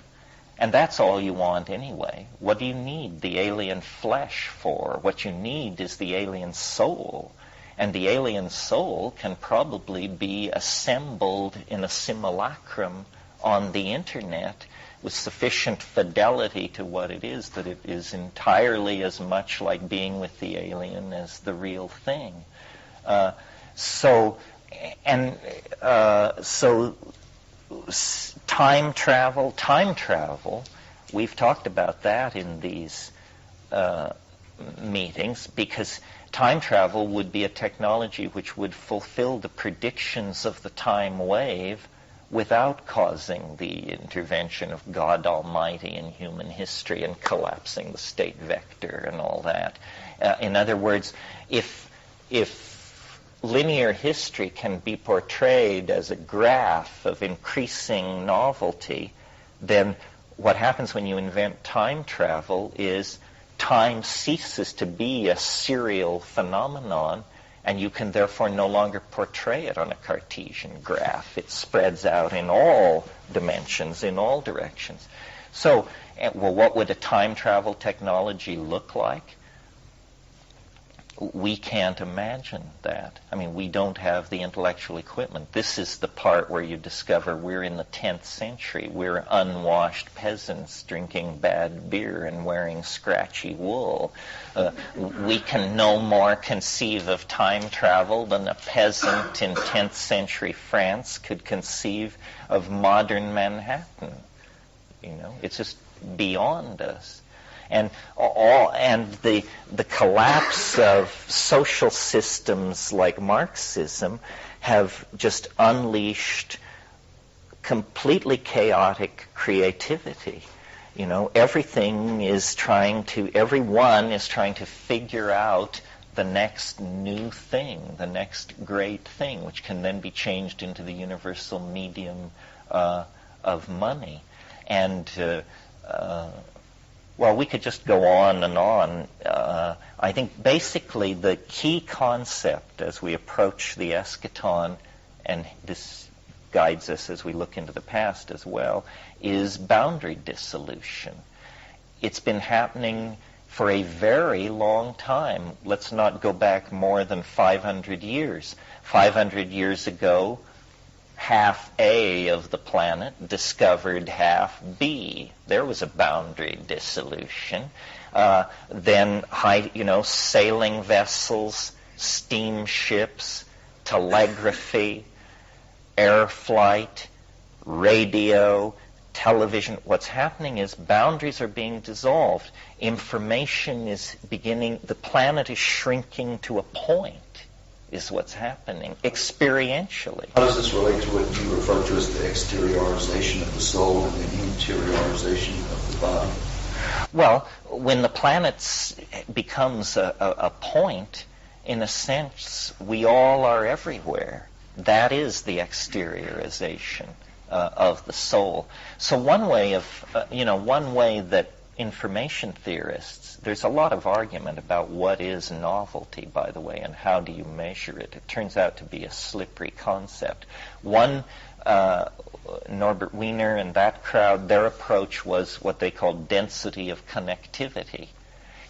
And that's all you want anyway. What do you need the alien flesh for? What you need is the alien soul. And the alien soul can probably be assembled in a simulacrum on the internet with sufficient fidelity to what it is, that it is entirely as much like being with the alien as the real thing. So time travel, we've talked about that in these meetings, because time travel would be a technology which would fulfill the predictions of the time wave without causing the intervention of God Almighty in human history and collapsing the state vector and all that. In other words, if linear history can be portrayed as a graph of increasing novelty, then what happens when you invent time travel is time ceases to be a serial phenomenon, and you can therefore no longer portray it on a Cartesian graph. It spreads out in all dimensions, in all directions. So, what would a time travel technology look like? We can't imagine that. I mean, we don't have the intellectual equipment. This is the part where you discover we're in the 10th century. We're unwashed peasants drinking bad beer and wearing scratchy wool. We can no more conceive of time travel than a peasant in 10th century France could conceive of modern Manhattan. It's just beyond us. And the collapse of social systems like Marxism have just unleashed completely chaotic creativity. Everyone is trying to figure out the next new thing, the next great thing, which can then be changed into the universal medium of money. And well, we could just go on and on. I think basically the key concept as we approach the eschaton, and this guides us as we look into the past as well, is boundary dissolution. it's been happening for a very long time. Let's not go back more than 500 years. 500 years ago, half A of the planet discovered half B. There was a boundary dissolution. Then, sailing vessels, steamships, telegraphy, air flight, radio, television. What's happening is boundaries are being dissolved. Information is beginning, the planet is shrinking to a point, is what's happening, experientially. How does this relate to what you refer to as the exteriorization of the soul and the interiorization of the body? Well, when the planet becomes a point, in a sense, we all are everywhere. That is the exteriorization of the soul. So one way that information theorists, there's a lot of argument about what is novelty, by the way, and how do you measure it. It turns out to be a slippery concept. One, Norbert Wiener and that crowd, their approach was what they called density of connectivity.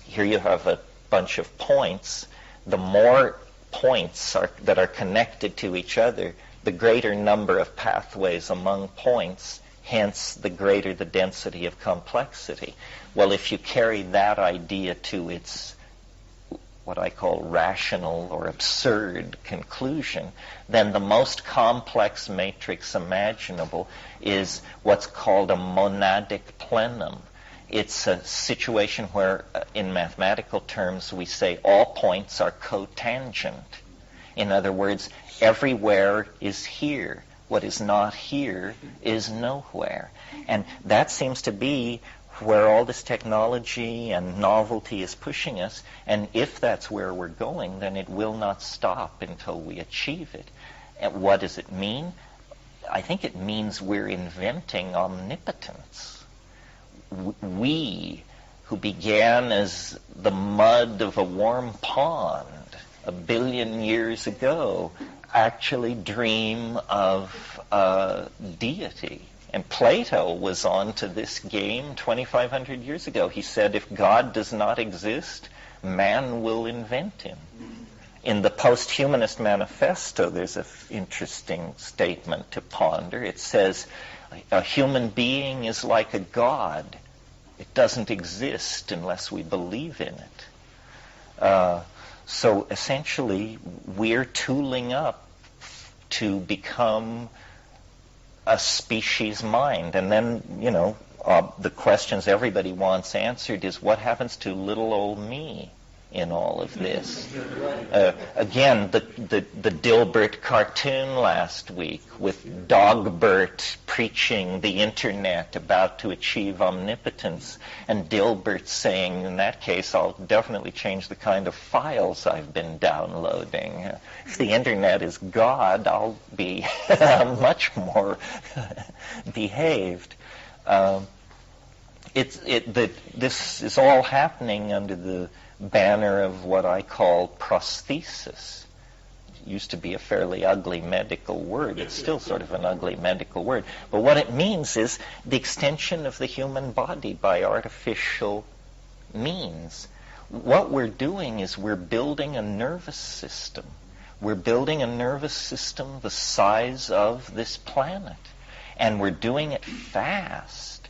Here you have a bunch of points. The more points that are connected to each other, the greater number of pathways among points, hence the greater the density of complexity. Well, if you carry that idea to its what I call rational or absurd conclusion, then the most complex matrix imaginable is what's called a monadic plenum. It's a situation where, in mathematical terms, we say all points are cotangent. In other words, everywhere is here. What is not here is nowhere. And that seems to be where all this technology and novelty is pushing us. And if that's where we're going, then it will not stop until we achieve it. And what does it mean? I think it means we're inventing omnipotence. We, who began as the mud of a warm pond 1 billion years ago, actually dream of deity. And Plato was on to this game 2,500 years ago. He said, if God does not exist, man will invent him. In the Post-Humanist Manifesto, there's an interesting statement to ponder. It says, a human being is like a god. It doesn't exist unless we believe in it. So essentially, we're tooling up to become a species mind. And then, the questions everybody wants answered is, what happens to little old me in all of this? Again, the Dilbert cartoon last week with Dogbert preaching the internet about to achieve omnipotence, and Dilbert saying, in that case, I'll definitely change the kind of files I've been downloading. If the internet is God, I'll be much more behaved. This is all happening under the banner of what I call prosthesis. It used to be a fairly ugly medical word. It's still sort of an ugly medical word. But what it means is the extension of the human body by artificial means. What we're doing is we're building a nervous system. We're building a nervous system the size of this planet. And we're doing it fast.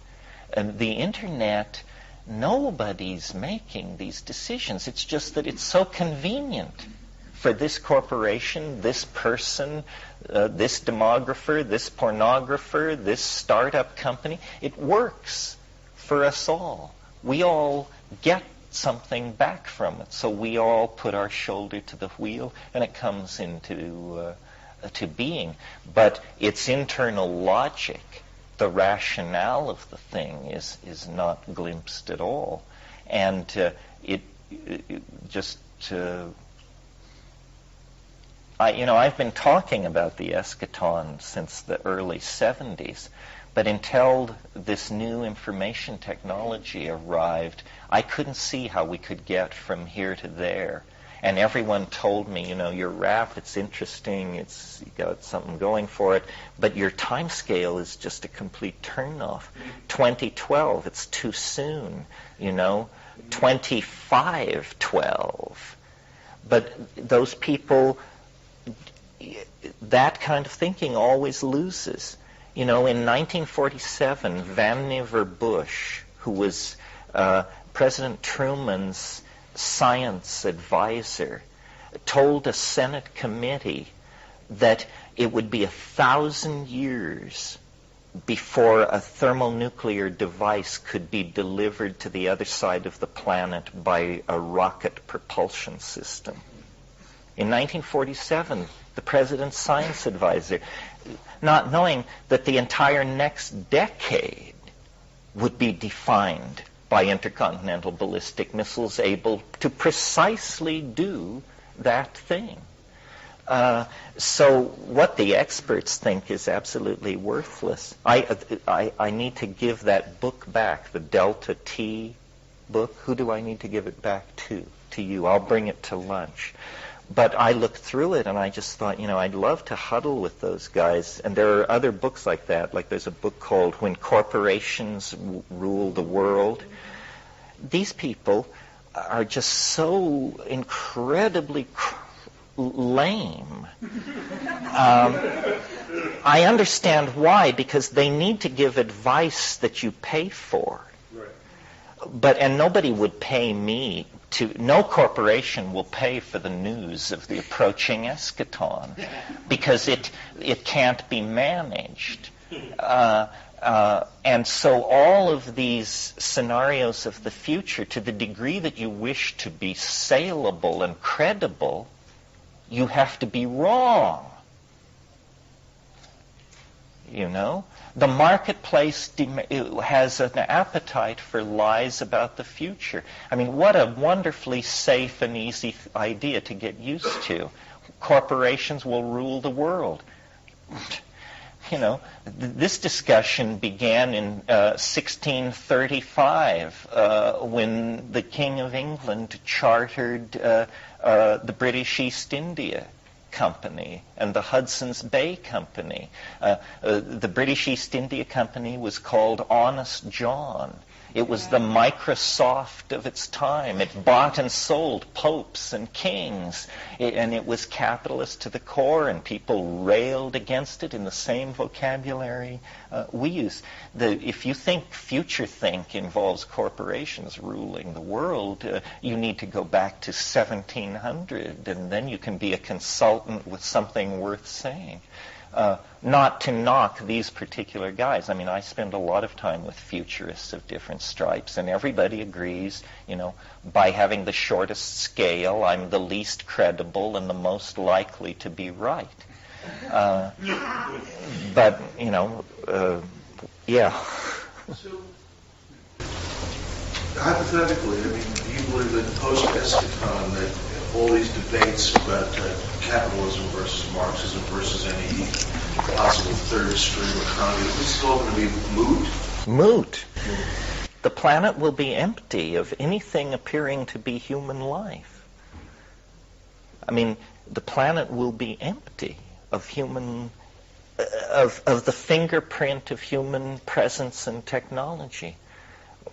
And the internet, nobody's making these decisions. It's just that it's so convenient for this corporation, this person, this demographer, this pornographer, this startup company. It works for us all. We all get something back from it. So we all put our shoulder to the wheel and it comes into to being. But its internal logic, the rationale of the thing is not glimpsed at all. And I've been talking about the eschaton since the early 70s, but until this new information technology arrived, I couldn't see how we could get from here to there. and everyone told me, your rap, it's interesting, it's you got something going for it, but your time scale is just a complete turn-off. 2012, it's too soon, 2512. But those people, that kind of thinking always loses. In 1947, Vannevar Bush, who was President Truman's science advisor, told a Senate committee that it would be 1,000 years before a thermonuclear device could be delivered to the other side of the planet by a rocket propulsion system. In 1947, the president's science advisor, not knowing that the entire next decade would be defined by intercontinental ballistic missiles able to precisely do that thing. So what the experts think is absolutely worthless. I need to give that book back, the Delta T book. Who do I need to give it back to? To you. I'll bring it to lunch. But I looked through it and I just thought, I'd love to huddle with those guys. And there are other books like that. Like there's a book called When Corporations Rule the World. These people are just so incredibly lame. I understand why, because they need to give advice that you pay for. And nobody would pay me no corporation will pay for the news of the approaching eschaton because it can't be managed. And so all of these scenarios of the future, to the degree that you wish to be saleable and credible, you have to be wrong. The marketplace has an appetite for lies about the future. I mean, what a wonderfully safe and easy idea to get used to. Corporations will rule the world. This discussion began in 1635 when the King of England chartered the British East India Company and the Hudson's Bay Company. The British East India Company was called Honest John. It was the Microsoft of its time. It bought and sold popes and kings. And it was capitalist to the core, and people railed against it in the same vocabulary we use. If you think future think involves corporations ruling the world, you need to go back to 1700, and then you can be a consultant with something worth saying. Not to knock these particular guys. I mean, I spend a lot of time with futurists of different stripes, and everybody agrees, by having the shortest scale, I'm the least credible and the most likely to be right. But, yeah. So, hypothetically, do you believe that post-eschaton, that all these debates about capitalism versus Marxism versus any possible third stream economy, this is all going to be moot? Moot. The planet will be empty of anything appearing to be human life. I mean, the planet will be empty of human, of the fingerprint of human presence and technology.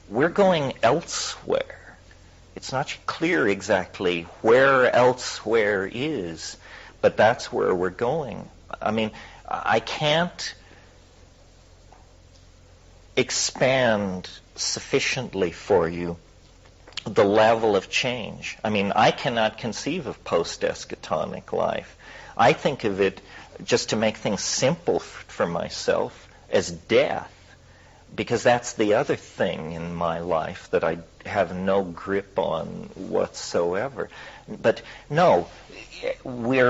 We're going elsewhere. It's not clear exactly where elsewhere is, but that's where we're going. I mean, I can't expand sufficiently for you the level of change. I mean, I cannot conceive of post-eschatonic life. I think of it, just to make things simple for myself, as death. Because that's the other thing in my life that I have no grip on whatsoever. But no, we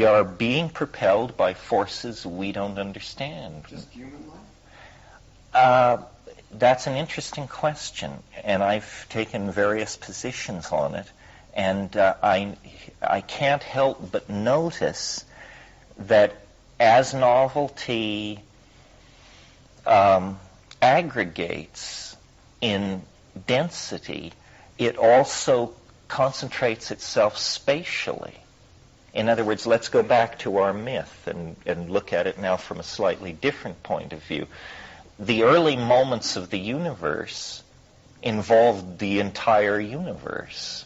are being propelled by forces we don't understand. Just human life? That's an interesting question, and I've taken various positions on it. And I can't help but notice that as novelty aggregates in density, it also concentrates itself spatially. In other words, let's go back to our myth and look at it now from a slightly different point of view. The early moments of the universe involved the entire universe.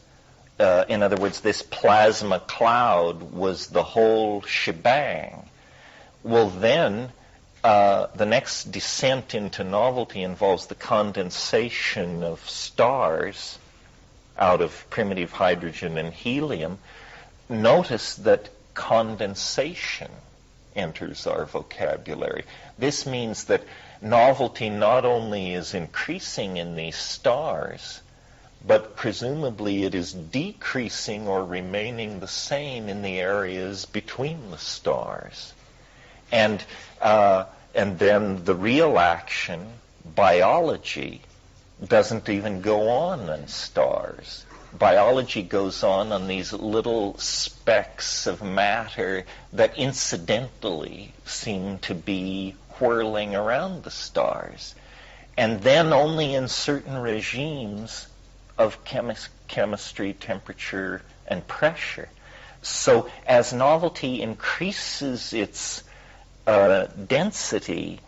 In other words, this plasma cloud was the whole shebang. Well, then, the next descent into novelty involves the condensation of stars out of primitive hydrogen and helium. Notice that condensation enters our vocabulary. This means that novelty not only is increasing in these stars, but presumably it is decreasing or remaining the same in the areas between the stars. And then the real action, biology, doesn't even go on in stars. Biology goes on these little specks of matter that incidentally seem to be whirling around the stars. And then only in certain regimes of chemistry, temperature, and pressure. So as novelty increases its density,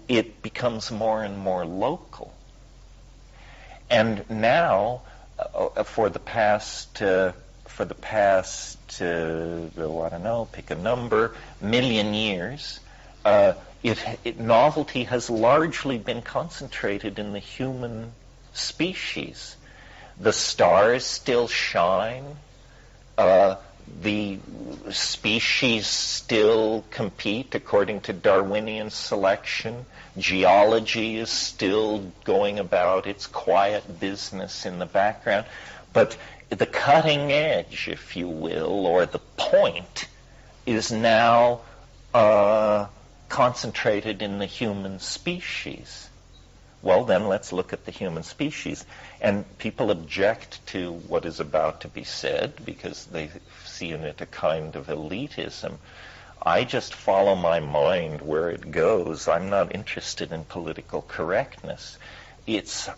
it becomes more and more local. And now, for the past, I don't know, pick a number, million years, novelty has largely been concentrated in the human species. The stars still shine. The species still compete according to Darwinian selection. Geology is still going about its quiet business in the background. But the cutting edge, if you will, or the point, is now concentrated in the human species. Well, then let's look at the human species. And people object to what is about to be said because they see in it a kind of elitism. I just follow my mind where it goes. I'm not interested in political correctness. It's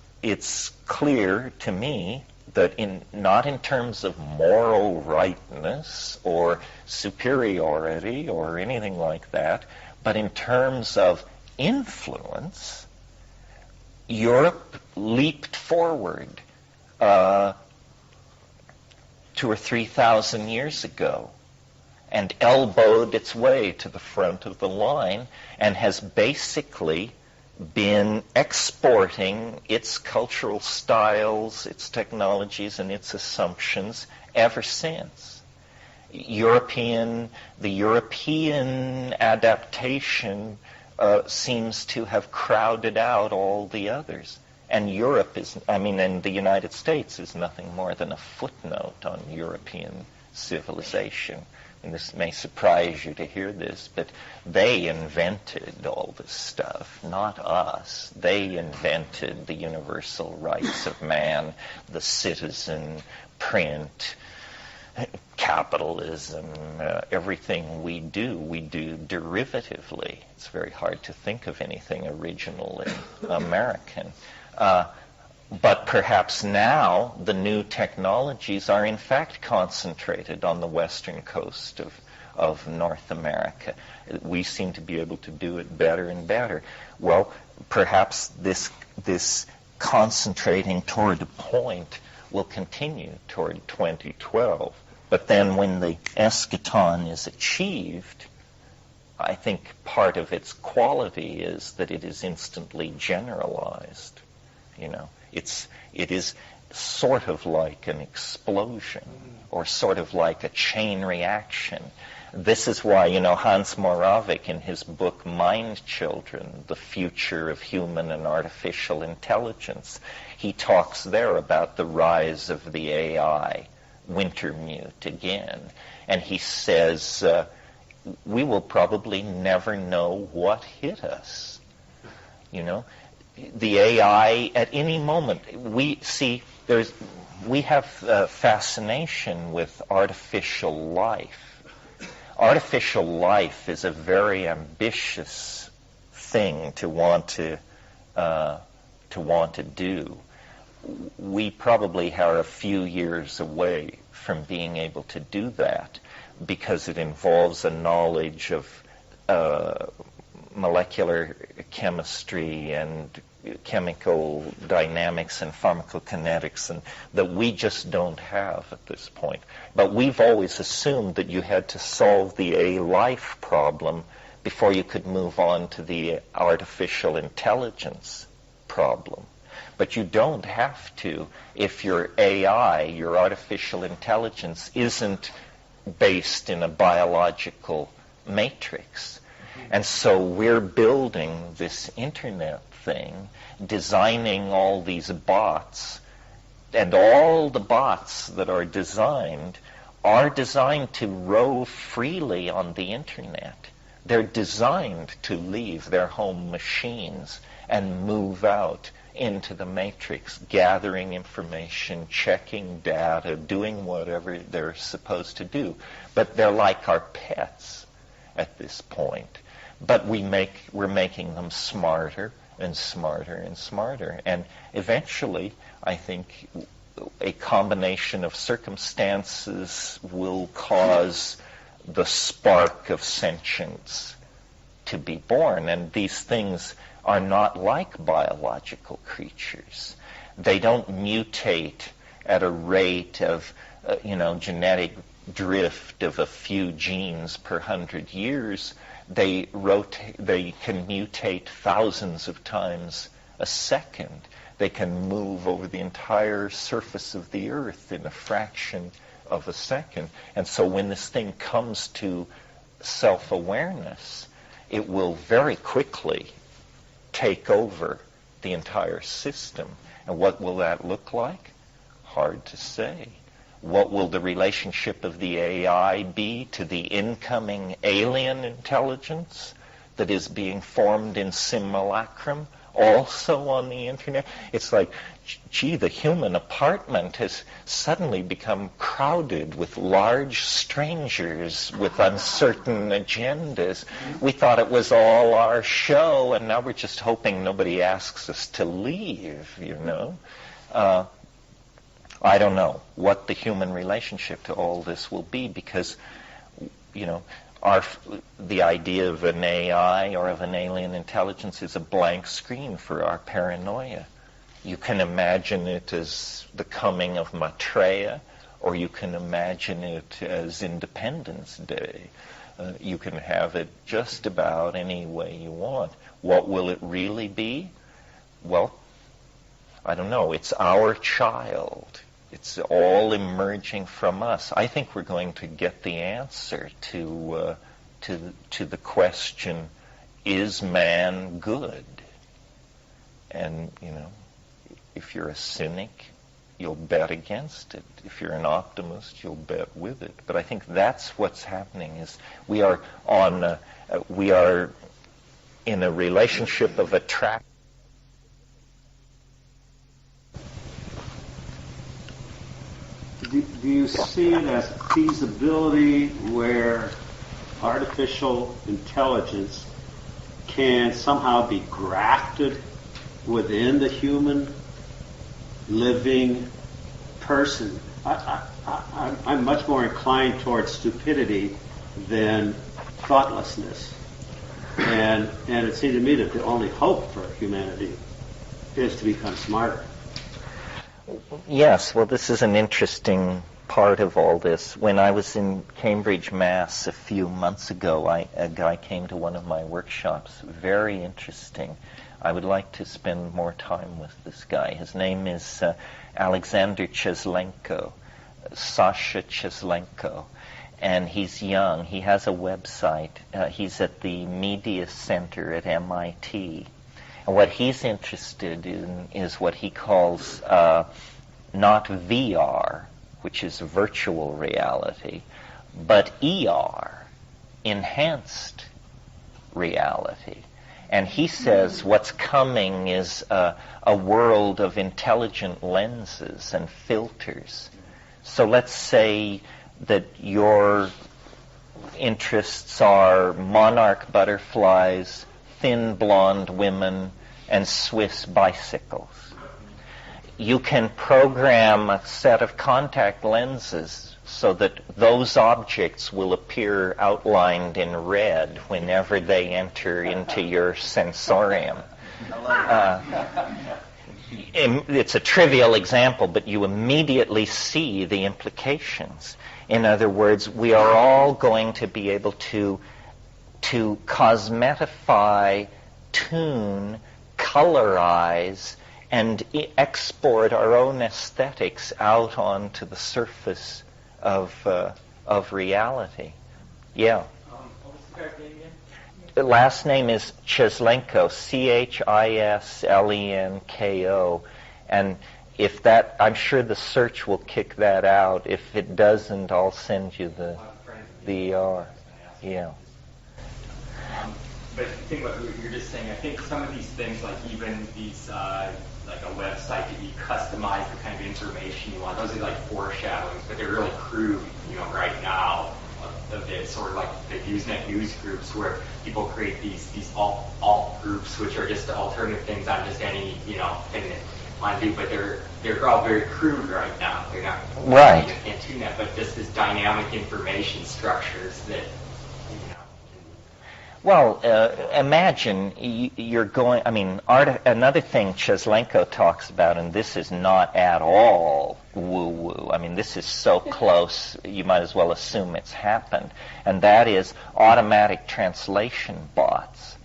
clear to me that not in terms of moral rightness or superiority or anything like that, but in terms of influence, Europe leaped forward 2,000 or 3,000 years ago and elbowed its way to the front of the line and has basically been exporting its cultural styles, its technologies, and its assumptions ever since. The European adaptation seems to have crowded out all the others. And and the United States is nothing more than a footnote on European civilization. And this may surprise you to hear this, but they invented all this stuff, not us. They invented the universal rights of man, the citizen, print, capitalism, everything we do derivatively. It's very hard to think of anything originally American. But perhaps now the new technologies are in fact concentrated on the western coast of North America. We seem to be able to do it better and better. Well, perhaps this concentrating toward a point will continue toward 2012. But then when the eschaton is achieved, I think part of its quality is that it is instantly generalized. It is sort of like an explosion or sort of like a chain reaction. This is why, Hans Moravec in his book Mind Children, The Future of Human and Artificial Intelligence, he talks there about the rise of the AI, Wintermute again. And he says, we will probably never know what hit us. The AI at any moment, we have fascination with artificial life. Artificial life is a very ambitious thing to want to do. we probably are a few years away from being able to do that, because it involves a knowledge of molecular chemistry and chemical dynamics and pharmacokinetics, and that we just don't have at this point. But we've always assumed that you had to solve the A-life problem before you could move on to the artificial intelligence problem. But you don't have to if your AI, your artificial intelligence, isn't based in a biological matrix. And so we're building this internet thing, designing all these bots, and all the bots that are designed to rove freely on the internet. They're designed to leave their home machines and move out into the matrix, gathering information, checking data, doing whatever they're supposed to do. But they're like our pets at this point. But we're making them smarter and smarter and smarter. And eventually, I think a combination of circumstances will cause the spark of sentience to be born. And these things are not like biological creatures. They don't mutate at a rate of, genetic drift of a few genes per 100 years. They can mutate thousands of times a second. They can move over the entire surface of the earth in a fraction of a second. And so when this thing comes to self-awareness, it will very quickly take over the entire system. And what will that look like? Hard to say. What will the relationship of the AI be to the incoming alien intelligence that is being formed in simulacrum, also on the internet? It's like, gee, the human apartment has suddenly become crowded with large strangers with uncertain agendas. We thought it was all our show, and now we're just hoping nobody asks us to leave, I don't know what the human relationship to all this will be, because, the idea of an AI or of an alien intelligence is a blank screen for our paranoia. You can imagine it as the coming of Maitreya, or you can imagine it as Independence Day. You can have it just about any way you want. What will it really be? Well, I don't know. It's our child. It's all emerging from us. I think we're going to get the answer to the question, is man good? And, if you're a cynic, you'll bet against it. If you're an optimist, you'll bet with it. But I think that's what's happening, is we are in a relationship of attraction. Do you see it as feasibility where artificial intelligence can somehow be grafted within the human living person? I'm much more inclined towards stupidity than thoughtlessness. And it seemed to me that the only hope for humanity is to become smarter. Yes, well, this is an interesting part of all this. When I was in Cambridge, Mass. a few months ago, a guy came to one of my workshops. Very interesting. I would like to spend more time with this guy. His name is Alexander Cheslenko, Sasha Cheslenko, and he's young. He has a website. He's at the Media Center at MIT. And what he's interested in is what he calls not VR, which is virtual reality, but ER, enhanced reality. And he says what's coming is a world of intelligent lenses and filters. So let's say that your interests are monarch butterflies, thin blonde women, and Swiss bicycles. you can program a set of contact lenses so that those objects will appear outlined in red whenever they enter into your sensorium. It's a trivial example, but you immediately see the implications. In other words, we are all going to be able to cosmetify, tune, colorize, and export our own aesthetics out onto the surface of reality. Yeah. What was the guy's name again? The last name is Cheslenko, Chislenko, and if that, I'm sure the search will kick that out. If it doesn't, I'll send you the yeah. But the thing about what you're just saying, I think some of these things, like even these, like a website that you customize the kind of information you want, those are like foreshadowings, but they're really crude, right now. Of it, sort of like the Usenet news groups where people create these alt groups, which are just alternative things on just any thing that want to do, but they're all very crude right now. They're not right. You can't tune that, but just this dynamic information structures that. Well, imagine you're going. I mean, another thing Cheslenko talks about, and this is not at all woo-woo. I mean, this is so close, you might as well assume it's happened, and that is automatic translation bots.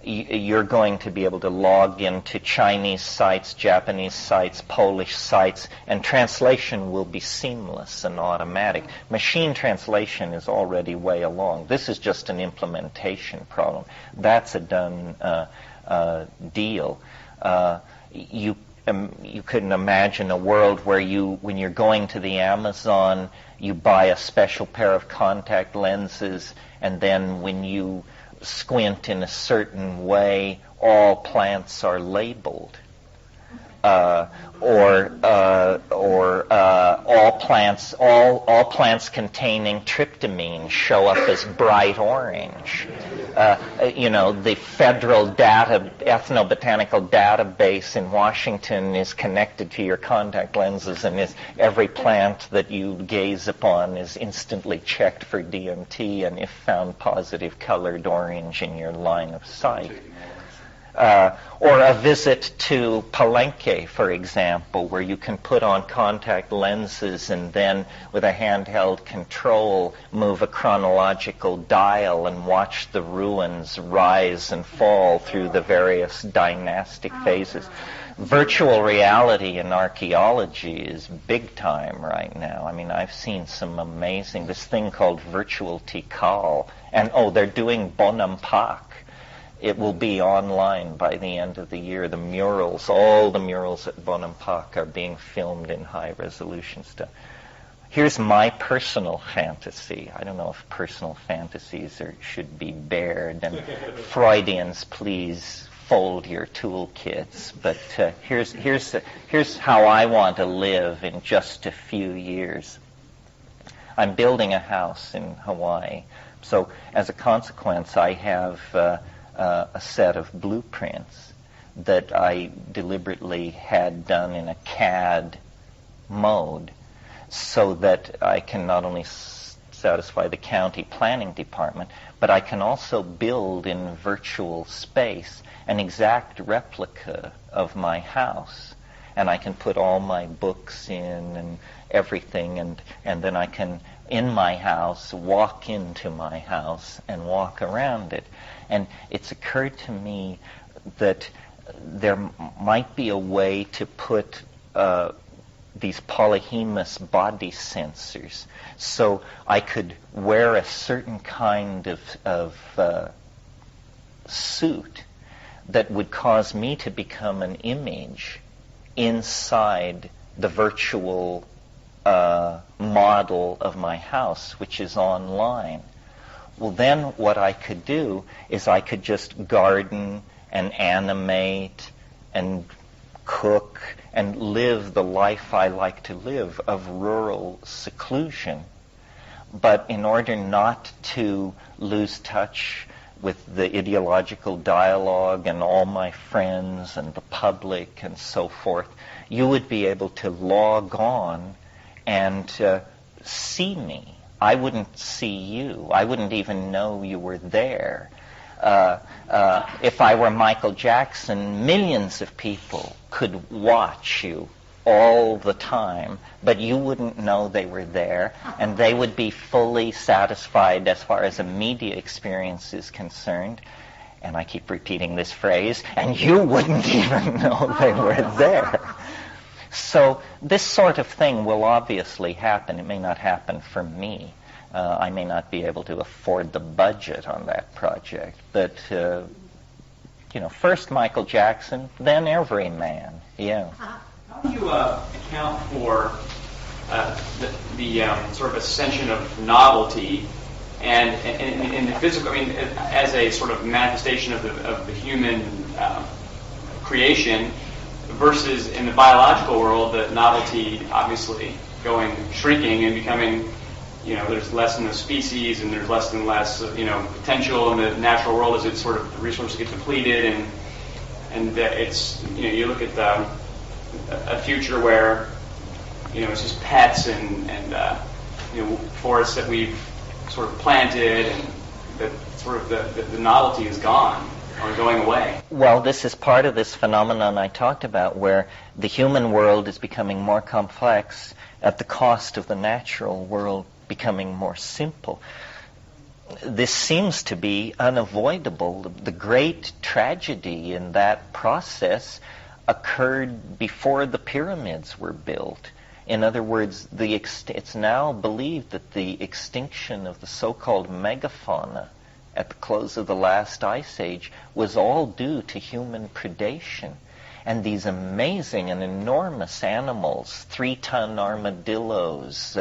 You're going to be able to log into Chinese sites, Japanese sites, Polish sites, and translation will be seamless and automatic. Machine translation is already way along. This is just an implementation problem. That's a done deal. You couldn't imagine a world where when you're going to the Amazon, you buy a special pair of contact lenses, and then when you squint in a certain way, all plants are labeled, or all plants containing tryptamine show up as bright orange. The federal ethnobotanical database in Washington is connected to your contact lenses, and every plant that you gaze upon is instantly checked for DMT, and if found positive, colored orange in your line of sight. Or a visit to Palenque, for example, where you can put on contact lenses and then with a handheld control move a chronological dial and watch the ruins rise and fall through the various dynastic phases. Virtual reality in archaeology is big time right now. I mean, I've seen some amazing, this thing called virtual Tikal, and they're doing Bonampak. It will be online by the end of the year. The murals, all the murals at Bonampak are being filmed in high-resolution stuff. Here's my personal fantasy. I don't know if personal fantasies should be bared, and Freudians, please fold your toolkits. But here's how I want to live in just a few years. I'm building a house in Hawaii. So as a consequence, I have a set of blueprints that I deliberately had done in a CAD mode so that I can not only satisfy the county planning department, but I can also build in virtual space an exact replica of my house. And I can put all my books in and everything, and then I can, in my house, walk into my house and walk around it. And it's occurred to me that there might be a way to put these polyhemous body sensors, so I could wear a certain kind of suit that would cause me to become an image inside the virtual model of my house, which is online. Well, then what I could do is I could just garden and animate and cook and live the life I like to live of rural seclusion. But in order not to lose touch with the ideological dialogue and all my friends and the public and so forth, you would be able to log on and see me. I wouldn't see you. I wouldn't even know you were there. If I were Michael Jackson, millions of people could watch you all the time, but you wouldn't know they were there, and they would be fully satisfied as far as a media experience is concerned. And I keep repeating this phrase, and you wouldn't even know they were there. So this sort of thing will obviously happen. It may not happen for me. I may not be able to afford the budget on that project. But, first Michael Jackson, then every man. Yeah. How do you account for the sort of ascension of novelty and in the physical, as a sort of manifestation of the human creation versus in the biological world, the novelty obviously shrinking and becoming, there's less in the species and there's less and less, potential in the natural world as it's sort of the resources get depleted and it's, you look at a future where, it's just pets and forests that we've sort of planted and that sort of the novelty is gone or going away. Well, this is part of this phenomenon I talked about where the human world is becoming more complex at the cost of the natural world becoming more simple. This seems to be unavoidable. The great tragedy in that process occurred before the pyramids were built. In other words, it's now believed that the extinction of the so-called megafauna at the close of the last ice age was all due to human predation. And these amazing and enormous animals, 3-ton armadillos,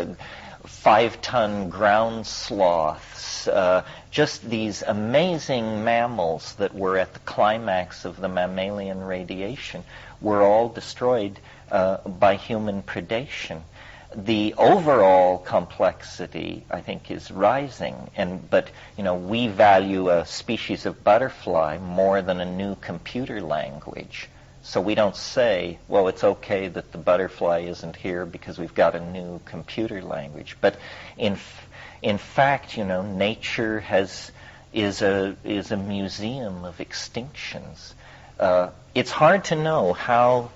5-ton ground sloths, just these amazing mammals that were at the climax of the mammalian radiation, were all destroyed by human predation. The overall complexity, I think, is rising, but we value a species of butterfly more than a new computer language. So we don't say, well, it's okay that the butterfly isn't here because we've got a new computer language. But in fact, nature is a museum of extinctions. It's hard to know how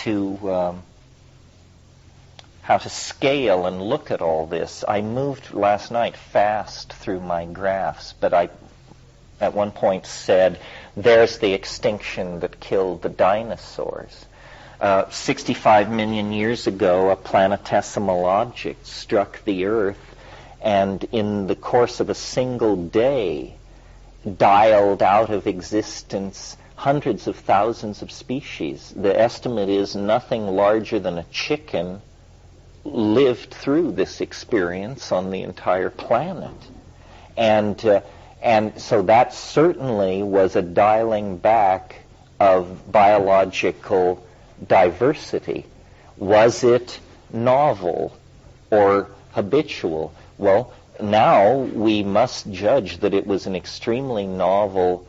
to scale and look at all this. I moved last night fast through my graphs, but I at one point said, there's the extinction that killed the dinosaurs. 65 million years ago, a planetesimal object struck the Earth, and in the course of a single day, dialed out of existence hundreds of thousands of species. The estimate is nothing larger than a chicken lived through this experience on the entire planet. And so that certainly was a dialing back of biological diversity. Was it novel or habitual? Well, now we must judge that it was an extremely novel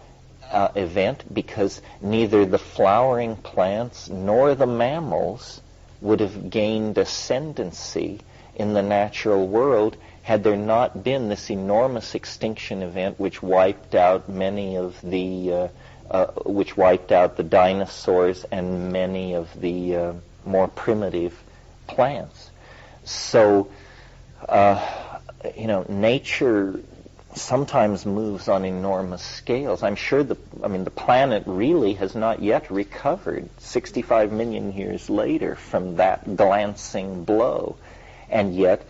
event because neither the flowering plants nor the mammals would have gained ascendancy in the natural world had there not been this enormous extinction event which wiped out which wiped out the dinosaurs and many of the more primitive plants. So, nature sometimes moves on enormous scales. I'm sure the planet really has not yet recovered 65 million years later from that glancing blow. And yet,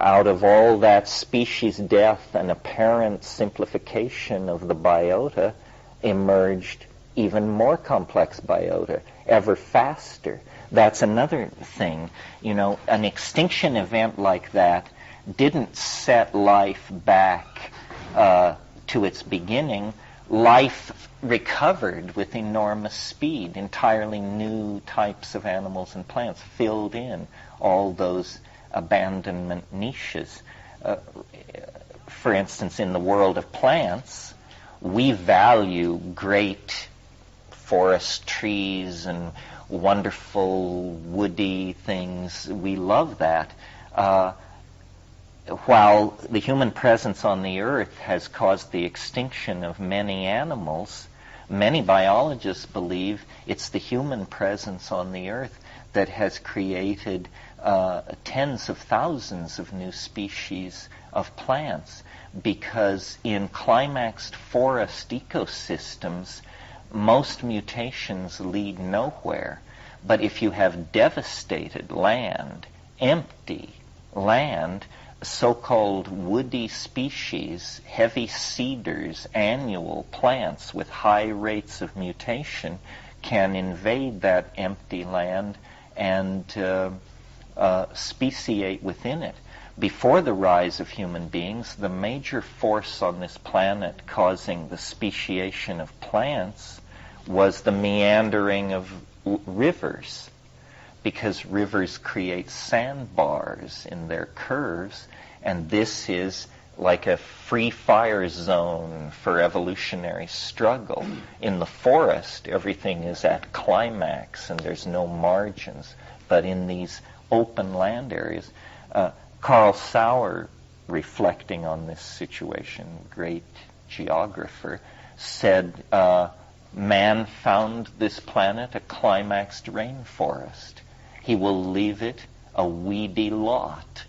out of all that species death and apparent simplification of the biota, emerged even more complex biota, ever faster. That's another thing. An extinction event like that didn't set life back to its beginning. Life recovered with enormous speed. Entirely new types of animals and plants filled in all those abandonment niches. For instance, in the world of plants, we value great forest trees and wonderful woody things. We love that. While the human presence on the earth has caused the extinction of many animals, many biologists believe it's the human presence on the earth that has created tens of thousands of new species of plants, because in climaxed forest ecosystems, most mutations lead nowhere. But if you have devastated land, empty land, so-called woody species, heavy cedars, annual plants with high rates of mutation can invade that empty land and speciate within it. Before the rise of human beings, the major force on this planet causing the speciation of plants was the meandering of rivers, because rivers create sandbars in their curves, and this is like a free fire zone for evolutionary struggle. In the forest, everything is at climax and there's no margins. But in these open land areas, Carl Sauer, reflecting on this situation, great geographer, said, man found this planet a climaxed rainforest. He will leave it a weedy lot.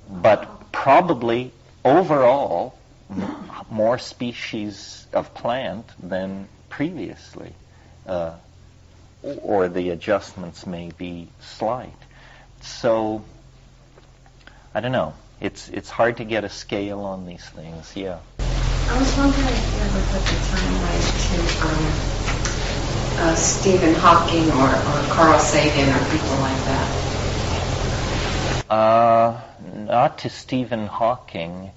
But probably overall more species of plant than previously, or the adjustments may be slight. So I don't know. It's hard to get a scale on these things. Yeah. I was wondering if you ever put the timeline to Stephen Hawking or Carl Sagan or people like that. Not to Stephen Hawking.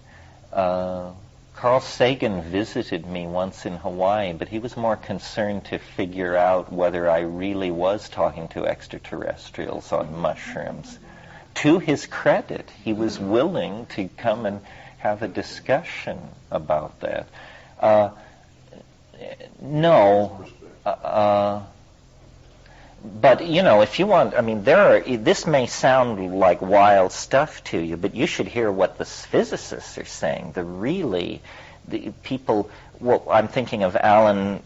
Carl Sagan visited me once in Hawaii, but he was more concerned to figure out whether I really was talking to extraterrestrials on mushrooms. To his credit, he was willing to come and have a discussion about that. No. But, you know, if you want, I mean, this may sound like wild stuff to you, but you should hear what the physicists are saying. The people, well, I'm thinking of Alan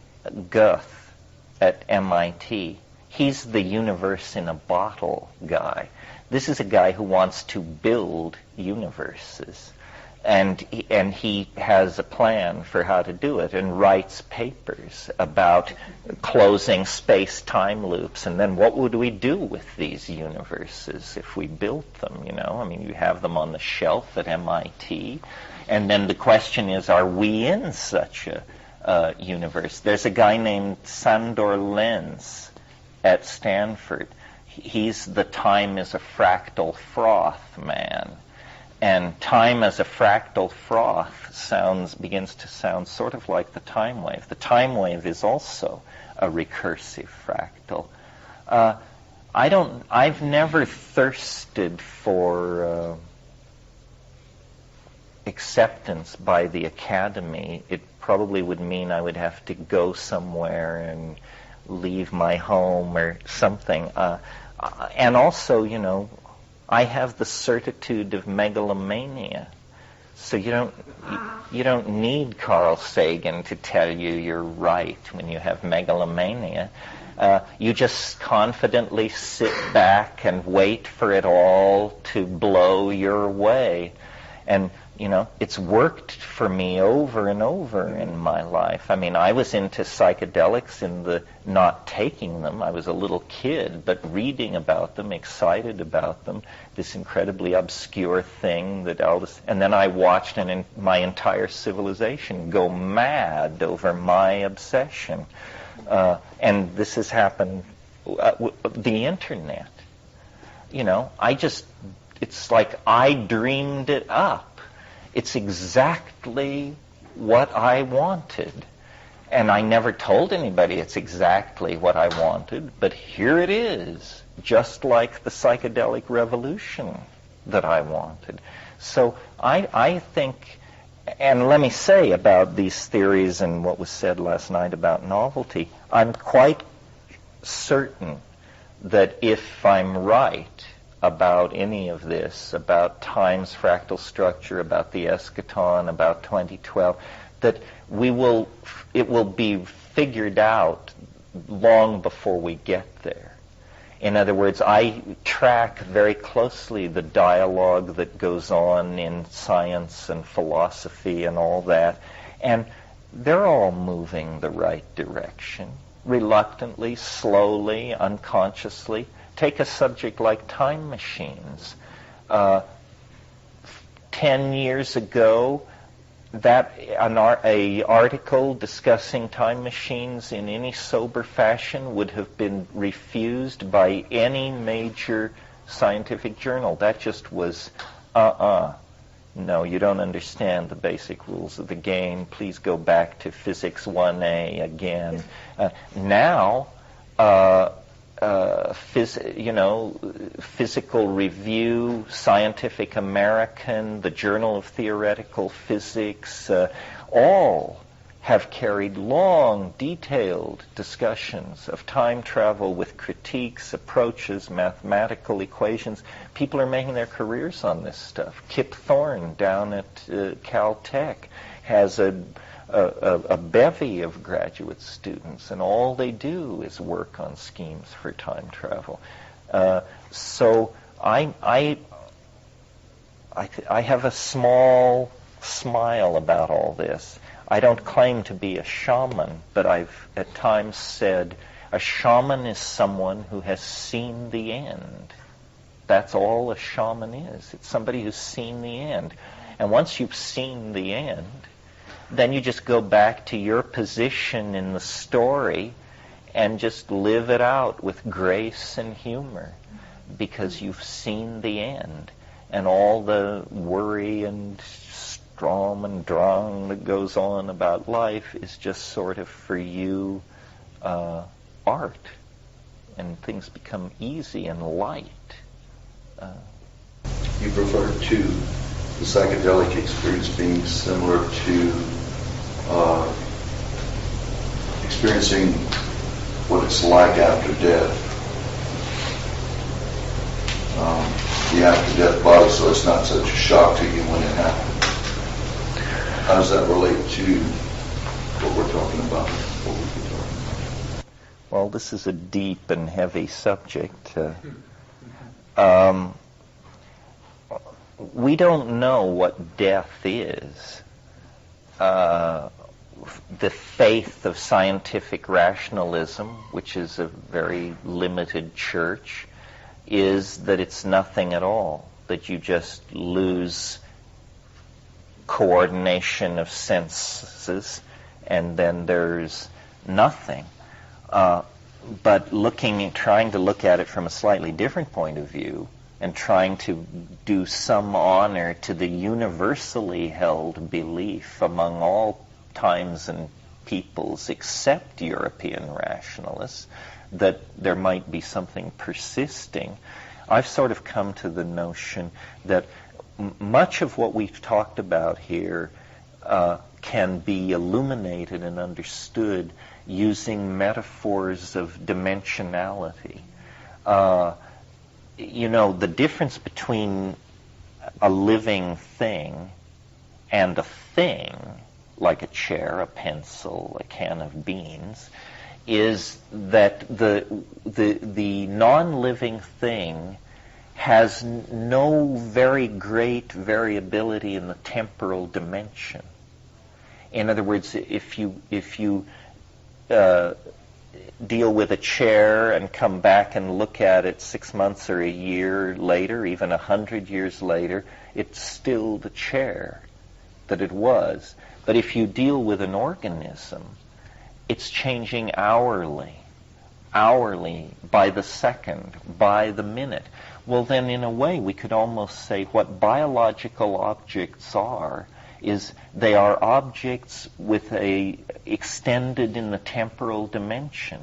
Guth at MIT. He's the universe in a bottle guy. This is a guy who wants to build universes. And he has a plan for how to do it and writes papers about closing space-time loops. And then what would we do with these universes if we built them, you know? I mean, you have them on the shelf at MIT. And then the question is, are we in such a universe? There's a guy named Sandor Lenz at Stanford. He's the time is a fractal froth man. And time as a fractal froth begins to sound sort of like the time wave. The time wave is also a recursive fractal. I've never thirsted for acceptance by the academy. It probably would mean I would have to go somewhere and leave my home or something. And also, you know, I have the certitude of megalomania. So you don't need Carl Sagan to tell you you're right when you have megalomania. You just confidently sit back and wait for it all to blow your way. And, you know, it's worked for me over and over in my life. I mean, I was into psychedelics in the not taking them. I was a little kid, but reading about them, excited about them, this incredibly obscure thing that Aldous... And then I watched my entire civilization go mad over my obsession. And this has happened, the internet. You know, it's like I dreamed it up. It's exactly what I wanted. And I never told anybody it's exactly what I wanted, but here it is, just like the psychedelic revolution that I wanted. So I think And let me say about these theories and what was said last night about novelty, I'm quite certain that if I'm right about any of this, about time's fractal structure, about the eschaton, about 2012, that it will be figured out long before we get there. In other words, I track very closely the dialogue that goes on in science and philosophy and all that, and they're all moving the right direction, reluctantly, slowly, unconsciously. Take a subject like time machines. 10 years ago, an article discussing time machines in any sober fashion would have been refused by any major scientific journal. That just was, no, you don't understand the basic rules of the game. Please go back to Physics 1A again. Now, Physical Review, Scientific American, the Journal of Theoretical Physics, all have carried long, detailed discussions of time travel with critiques, approaches, mathematical equations. People are making their careers on this stuff. Kip Thorne down at Caltech has a bevy of graduate students, and all they do is work on schemes for time travel. So I have a small smile about all this. I don't claim to be a shaman, but I've at times said a shaman is someone who has seen the end. That's all a shaman is. It's somebody who's seen the end. And once you've seen the end, then you just go back to your position in the story and just live it out with grace and humor, because you've seen the end. And all the worry and Strom and Drang that goes on about life is just sort of, for you, art. And things become easy and light. You referred to the psychedelic experience being similar to experiencing what it's like after death. The after-death body, so it's not such a shock to you when it happens. How does that relate to what we're talking about? What we've been talking about? Well, this is a deep and heavy subject. We don't know what death is. The faith of scientific rationalism, which is a very limited church, is that it's nothing at all, that you just lose coordination of senses and then there's nothing. But trying to look at it from a slightly different point of view and trying to do some honor to the universally held belief among all times and peoples except European rationalists that there might be something persisting, I've sort of come to the notion that much of what we've talked about here can be illuminated and understood using metaphors of dimensionality. The difference between a living thing and a thing, like a chair, a pencil, a can of beans, is that the non-living thing has no very great variability in the temporal dimension. In other words, if you deal with a chair and come back and look at it 6 months or a year later, even 100 years later, it's still the chair that it was. But if you deal with an organism, it's changing hourly, by the second, by the minute. Well, then in a way we could almost say what biological objects are is they are objects with a extended in the temporal dimension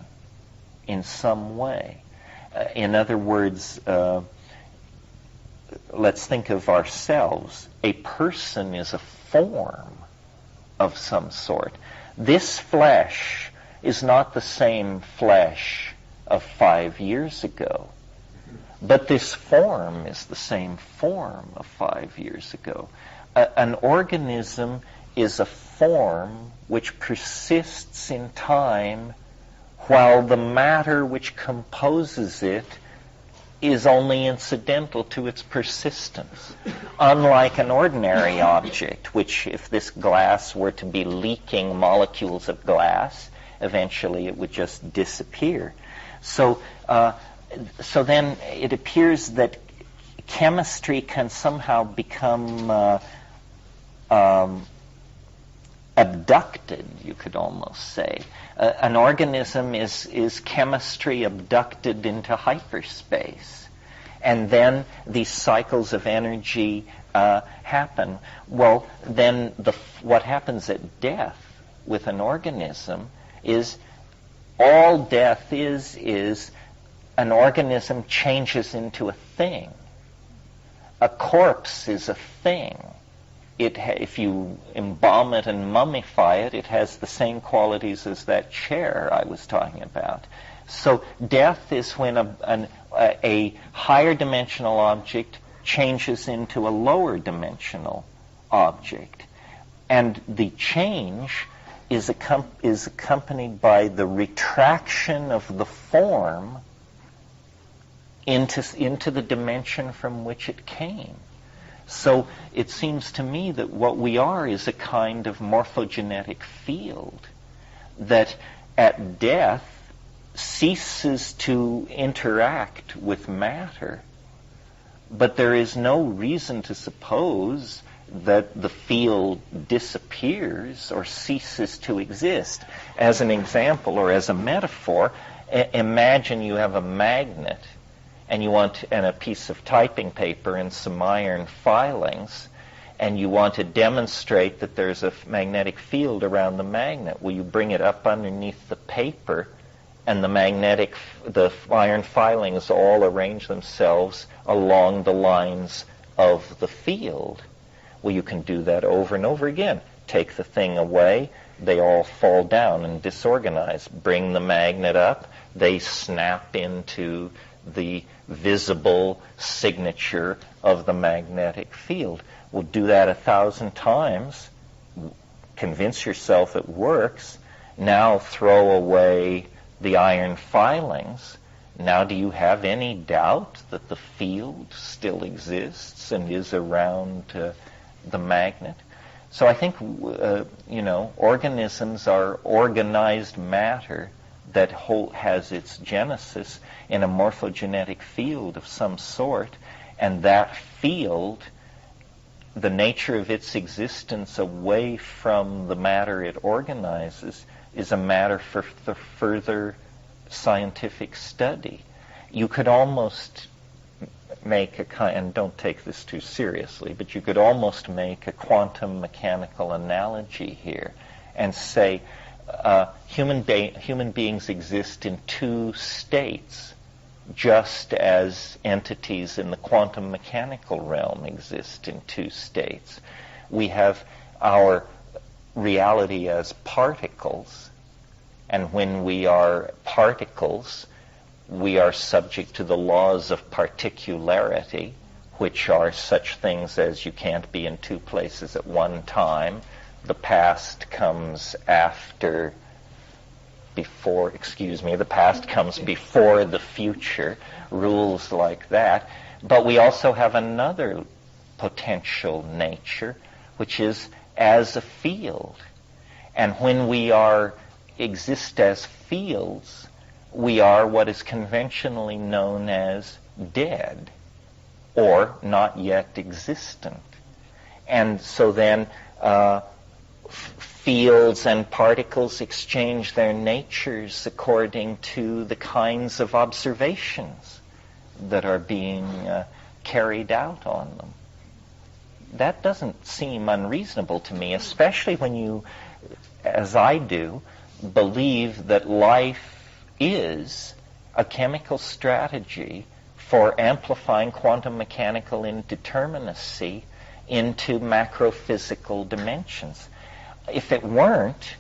in some way. In other words, let's think of ourselves. A person is a form of some sort. This flesh is not the same flesh of 5 years ago, but this form is the same form of 5 years ago. An organism is a form which persists in time, while the matter which composes it is only incidental to its persistence. Unlike an ordinary object, which if this glass were to be leaking molecules of glass, eventually it would just disappear. So then it appears that chemistry can somehow become abducted, you could almost say. An organism is chemistry abducted into hyperspace. And then these cycles of energy happen. Well, then what happens at death with an organism is all death is an organism changes into a thing. A corpse is a thing. If you embalm it and mummify it, it has the same qualities as that chair I was talking about. So death is when a higher dimensional object changes into a lower dimensional object. And the change is accompanied by the retraction of the form into the dimension from which it came. So it seems to me that what we are is a kind of morphogenetic field that at death ceases to interact with matter, but there is no reason to suppose that the field disappears or ceases to exist. As an example, or as a metaphor, imagine you have a magnet and a piece of typing paper and some iron filings, and you want to demonstrate that there's a magnetic field around the magnet. Well, you bring it up underneath the paper, and the iron filings all arrange themselves along the lines of the field. Well, you can do that over and over again. Take the thing away, they all fall down and disorganize. Bring the magnet up, they snap into the visible signature of the magnetic field. We'll do that 1,000 times. Convince yourself it works. Now throw away the iron filings. Now do you have any doubt that the field still exists and is around the magnet? So I think, organisms are organized matter that has its genesis in a morphogenetic field of some sort, and that field, the nature of its existence away from the matter it organizes, is a matter for further scientific study. You could almost make and don't take this too seriously, but you could almost make a quantum mechanical analogy here and say human beings exist in two states, just as entities in the quantum mechanical realm exist in two states. We have our reality as particles, and when we are particles, we are subject to the laws of particularity, which are such things as you can't be in two places at one time. The past comes before the future, rules like that. But we also have another potential nature, which is as a field. And when we exist as fields, we are what is conventionally known as dead, or not yet existent. And so then fields and particles exchange their natures according to the kinds of observations that are being carried out on them. That doesn't seem unreasonable to me, especially when you, as I do, believe that life is a chemical strategy for amplifying quantum mechanical indeterminacy into macrophysical dimensions. If it weren't,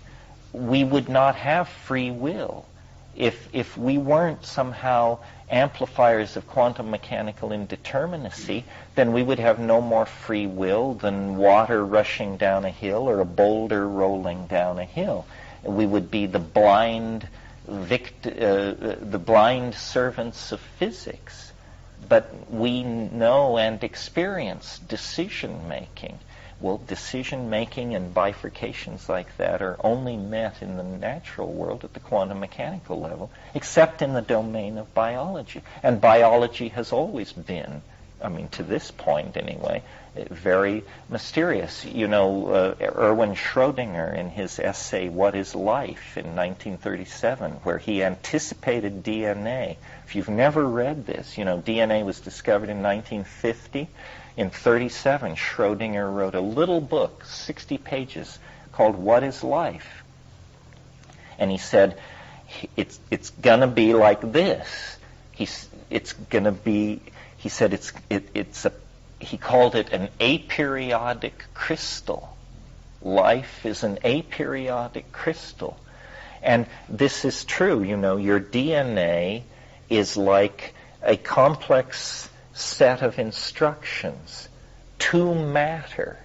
we would not have free will. If we weren't somehow amplifiers of quantum mechanical indeterminacy, then we would have no more free will than water rushing down a hill or a boulder rolling down a hill. We would be the blind servants of physics. But we know and experience decision-making. Well, decision-making and bifurcations like that are only met in the natural world at the quantum mechanical level, except in the domain of biology. And biology has always been, to this point anyway, very mysterious. Erwin Schrödinger, in his essay, What is Life, in 1937, where he anticipated DNA. If you've never read this, DNA was discovered in 1950. In 1937, Schrödinger wrote a little book, 60 pages, called What is Life? And he said, it's going to be like this. He called it an aperiodic crystal. Life is an aperiodic crystal. And this is true. Your DNA is like a complex set of instructions to matter.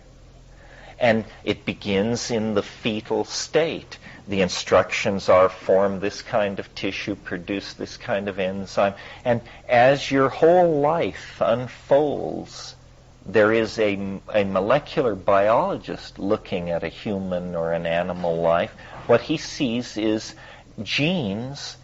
And it begins in the fetal state. The instructions are form this kind of tissue, produce this kind of enzyme. And as your whole life unfolds, there is a molecular biologist looking at a human or an animal life. What he sees is genes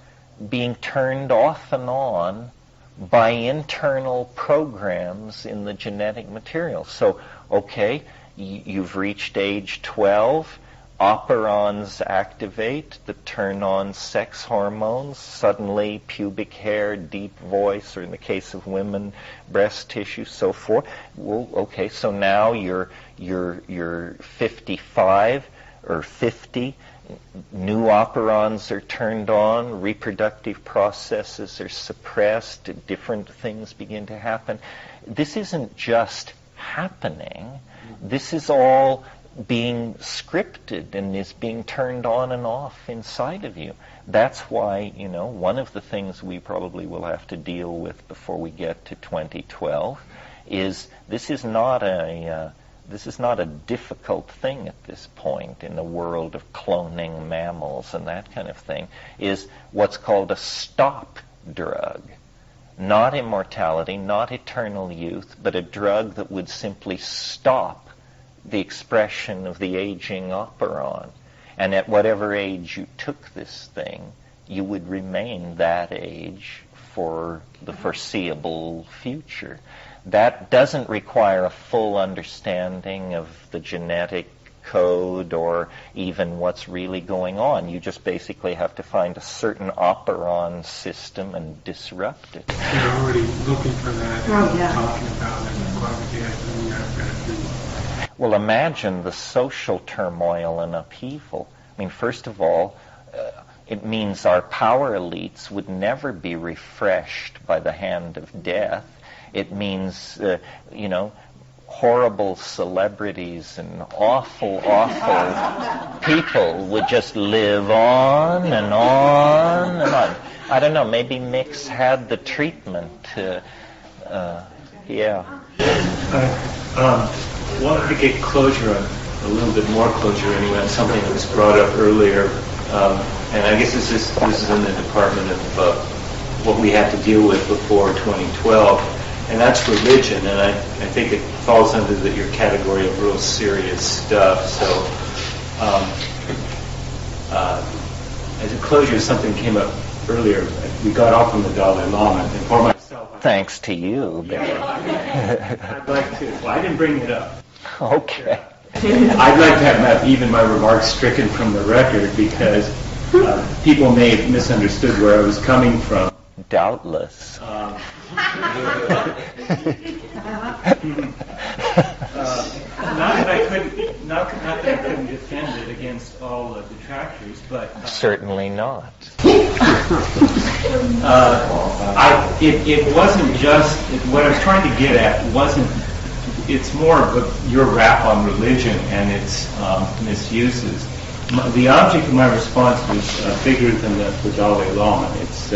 being turned off and on by internal programs in the genetic material. So, okay, you've reached age 12, operons activate that turn on sex hormones, suddenly pubic hair, deep voice, or in the case of women, breast tissue, so forth. Well, okay, so now you're 55 or 50, new operons are turned on, reproductive processes are suppressed, different things begin to happen. This isn't just happening. This is all being scripted and is being turned on and off inside of you. That's why, one of the things we probably will have to deal with before we get to 2012 is this is not a difficult thing at this point in the world of cloning mammals and that kind of thing, is what's called a stop drug. Not immortality, not eternal youth, but a drug that would simply stop the expression of the aging operon. And at whatever age you took this thing, you would remain that age for the foreseeable future. That doesn't require a full understanding of the genetic code or even what's really going on. You just basically have to find a certain operon system and disrupt it. You're already looking for that and talking about it and quite Well, imagine the social turmoil and upheaval. First of all, it means our power elites would never be refreshed by the hand of death. It means, horrible celebrities and awful people would just live on and on and on. I don't know, maybe Mix had the treatment. Wanted to get closure on, a little bit more closure anyway, on something that was brought up earlier. And I guess this is in the department of what we have to deal with before 2012. And that's religion, and I think it falls under your category of real serious stuff. So, as a closure, something came up earlier. We got off on the Dalai Lama, and for myself... Thanks to you, Bill. I'd like to. Well, I didn't bring it up. Okay. I'd like to have even my remarks stricken from the record because people may have misunderstood where I was coming from. Doubtless. Not that I couldn't defend it against all detractors, but certainly not. It wasn't just, what I was trying to get at wasn't, it's more of your rap on religion and its misuses. The object of my response was bigger than the Dalai Lama. It's,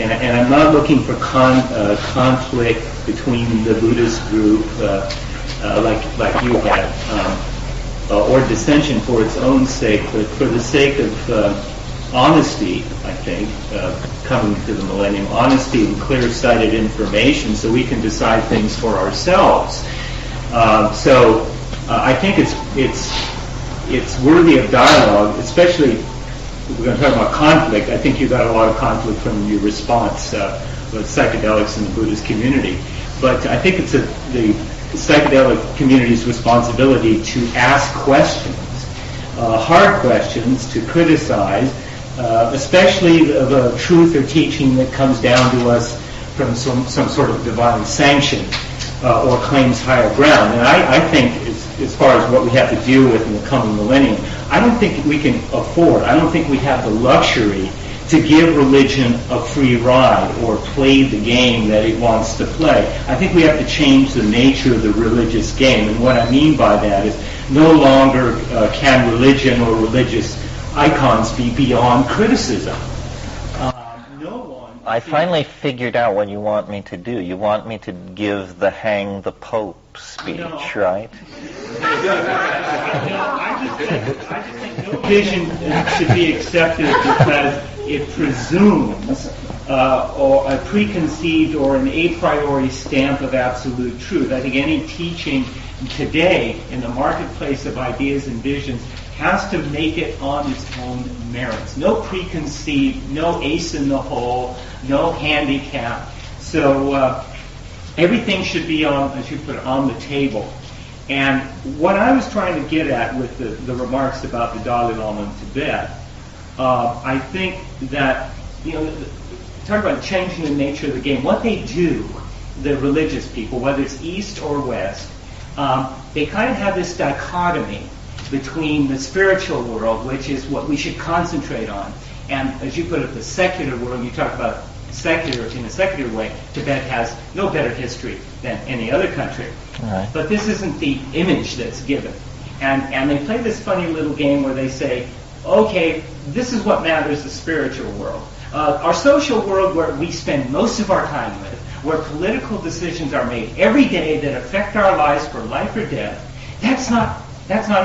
and I'm not looking for conflict between the Buddhist group, like you had, or dissension for its own sake, but for the sake of honesty, I think, coming to the millennium, honesty and clear-sighted information so we can decide things for ourselves. So I think it's worthy of dialogue, especially if we're going to talk about conflict. I think you got a lot of conflict from your response with psychedelics in the Buddhist community. But I think it's the psychedelic community's responsibility to ask questions, hard questions, to criticize, especially of a truth or teaching that comes down to us from some sort of divine sanction or claims higher ground. And I think, as far as what we have to deal with in the coming millennium, I don't think we can afford, I don't think we have the luxury to give religion a free ride or play the game that it wants to play. I think we have to change the nature of the religious game. And what I mean by that is no longer can religion or religious icons be beyond criticism. I finally figured out what you want me to do. You want me to give the hang the Pope speech, right? I just think no vision should be accepted because it presumes or a preconceived or an a priori stamp of absolute truth. I think any teaching today in the marketplace of ideas and visions has to make it on its own merits. No preconceived, no ace in the hole, no handicap. So everything should be on, as you put it, on the table. And what I was trying to get at with the remarks about the Dalai Lama in Tibet, I think that, talk about changing the nature of the game. What they do, the religious people, whether it's East or West, they kind of have this dichotomy between the spiritual world, which is what we should concentrate on, and, as you put it, the secular world. You talk about secular in a secular way. Tibet has no better history than any other country. Right. But this isn't the image that's given. And they play this funny little game where they say, okay, this is what matters, the spiritual world. Our social world, where we spend most of our time with, where political decisions are made every day that affect our lives for life or death, that's not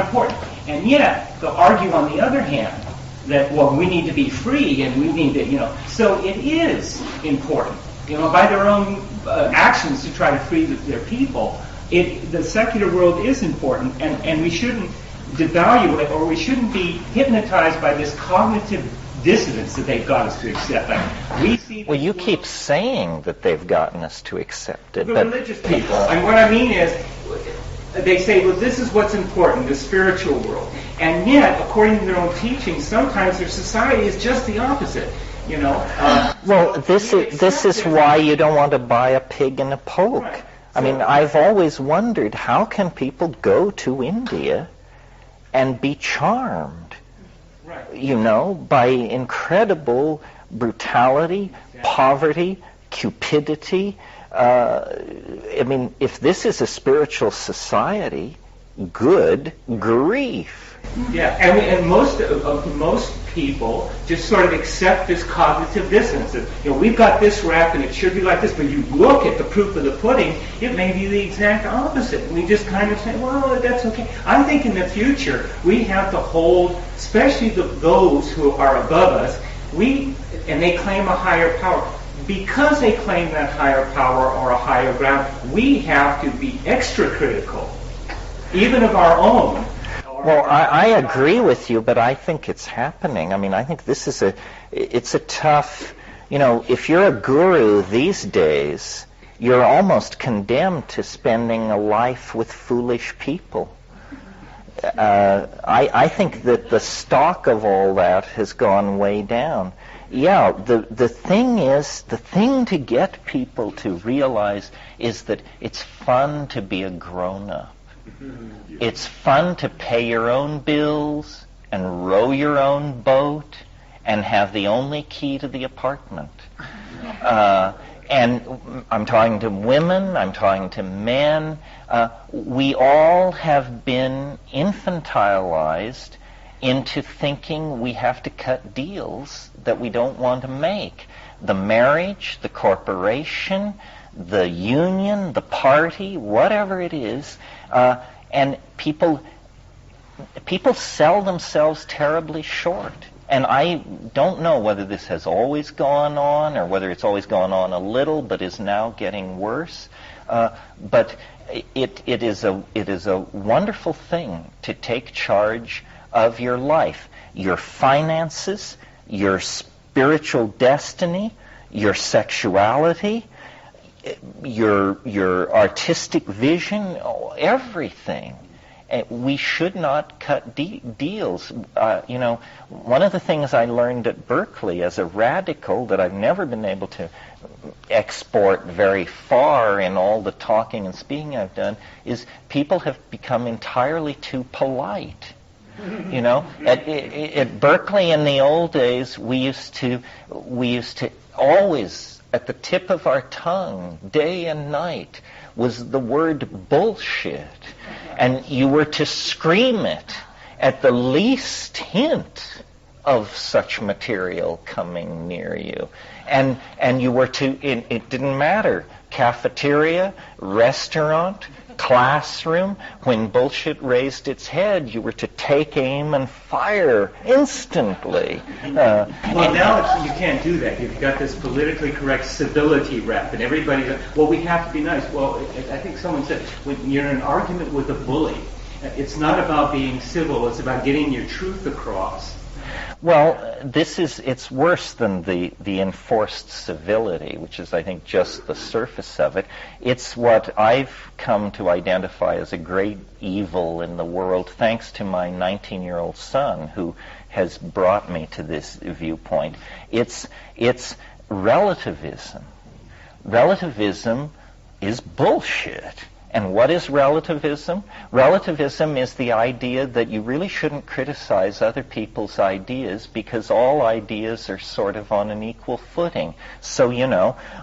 important. And yet, they'll argue on the other hand that, well, we need to be free and we need to, so it is important, by their own actions to try to free their people. The secular world is important, and we shouldn't devalue it, or we shouldn't be hypnotized by this cognitive dissonance that they've got us to accept. Well, you keep saying that they've gotten us to accept it. The religious people. And what I mean is, they say, well, this is what's important, the spiritual world. And yet, according to their own teaching, sometimes their society is just the opposite. Well, this is why you don't want to buy a pig in a poke. Right. I mean, I've always wondered, how can people go to India and be charmed, by incredible brutality, poverty, cupidity. I mean, if this is a spiritual society, good grief. Yeah, and most people just sort of accept this cognitive dissonance. That, we've got this rap and it should be like this, but you look at the proof of the pudding, it may be the exact opposite. We just kind of say, well, that's okay. I think in the future we have to hold, especially those who are above us, and they claim a higher power. Because they claim that higher power or a higher ground, we have to be extra critical, even of our own. Well, I agree with you, but I think it's happening. I mean, I think this is it's a tough, if you're a guru these days, you're almost condemned to spending a life with foolish people. I think that the stock of all that has gone way down. Yeah, the thing to get people to realize is that it's fun to be a grown-up. It's fun to pay your own bills and row your own boat and have the only key to the apartment. And I'm talking to women, I'm talking to men. We all have been infantilized into thinking we have to cut deals that we don't want to make. The marriage, the corporation, the union, the party, whatever it is, and people sell themselves terribly short. And I don't know whether this has always gone on or whether it's always gone on a little but is now getting worse. But it is a wonderful thing to take charge of your life, your finances, your spiritual destiny, your sexuality, your artistic vision, everything. We should not cut deals. One of the things I learned at Berkeley as a radical that I've never been able to export very far in all the talking and speaking I've done is people have become entirely too polite. At Berkeley in the old days, we used to always, at the tip of our tongue, day and night, was the word bullshit. And you were to scream it at the least hint of such material coming near you. And you were to, it didn't matter, cafeteria, restaurant, classroom, when bullshit raised its head, you were to take aim and fire instantly. Well, now you can't do that. You've got this politically correct civility rep, and everybody's like, well, we have to be nice. Well, I think someone said, when you're in an argument with a bully, it's not about being civil, it's about getting your truth across. Well, it's worse than the enforced civility, which is, I think, just the surface of it. It's what I've come to identify as a great evil in the world, thanks to my 19-year-old son, who has brought me to this viewpoint. It's relativism. Relativism is bullshit. And what is relativism? Relativism is the idea that you really shouldn't criticize other people's ideas because all ideas are sort of on an equal footing. So,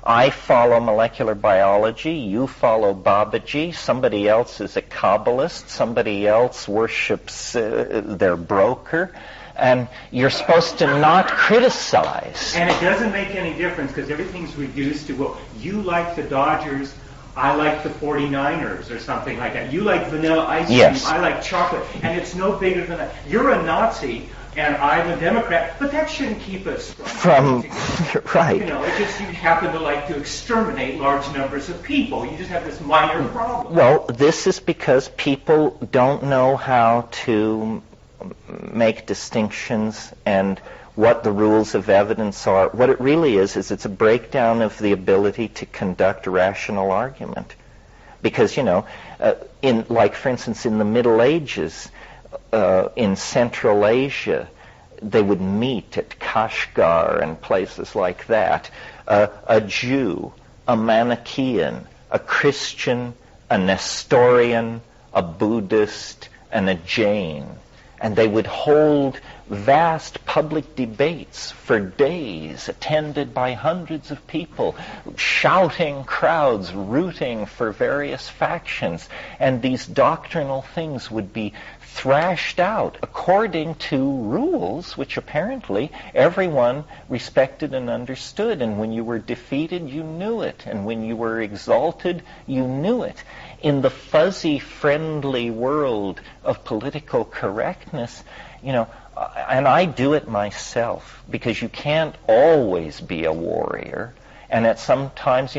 I follow molecular biology, you follow Babaji, somebody else is a Kabbalist, somebody else worships their broker, and you're supposed to not criticize. And it doesn't make any difference because everything's reduced to, well, you like the Dodgers, I like the 49ers or something like that. You like vanilla ice cream, yes. I like chocolate. And it's no bigger than that. You're a Nazi and I'm a Democrat, but that shouldn't keep us from right. It just you happen to like to exterminate large numbers of people. You just have this minor problem. Well, this is because people don't know how to make distinctions and what the rules of evidence are. What it really is it's a breakdown of the ability to conduct rational argument. Because, for instance, in the Middle Ages, in Central Asia, they would meet at Kashgar and places like that. A Jew, a Manichaean, a Christian, a Nestorian, a Buddhist, and a Jain. And they would hold vast public debates for days, attended by hundreds of people, shouting crowds, rooting for various factions. And these doctrinal things would be thrashed out according to rules which apparently everyone respected and understood. And when you were defeated, you knew it. And when you were exalted, you knew it. In the fuzzy, friendly world of political correctness, and I do it myself, because you can't always be a warrior. And at sometimes,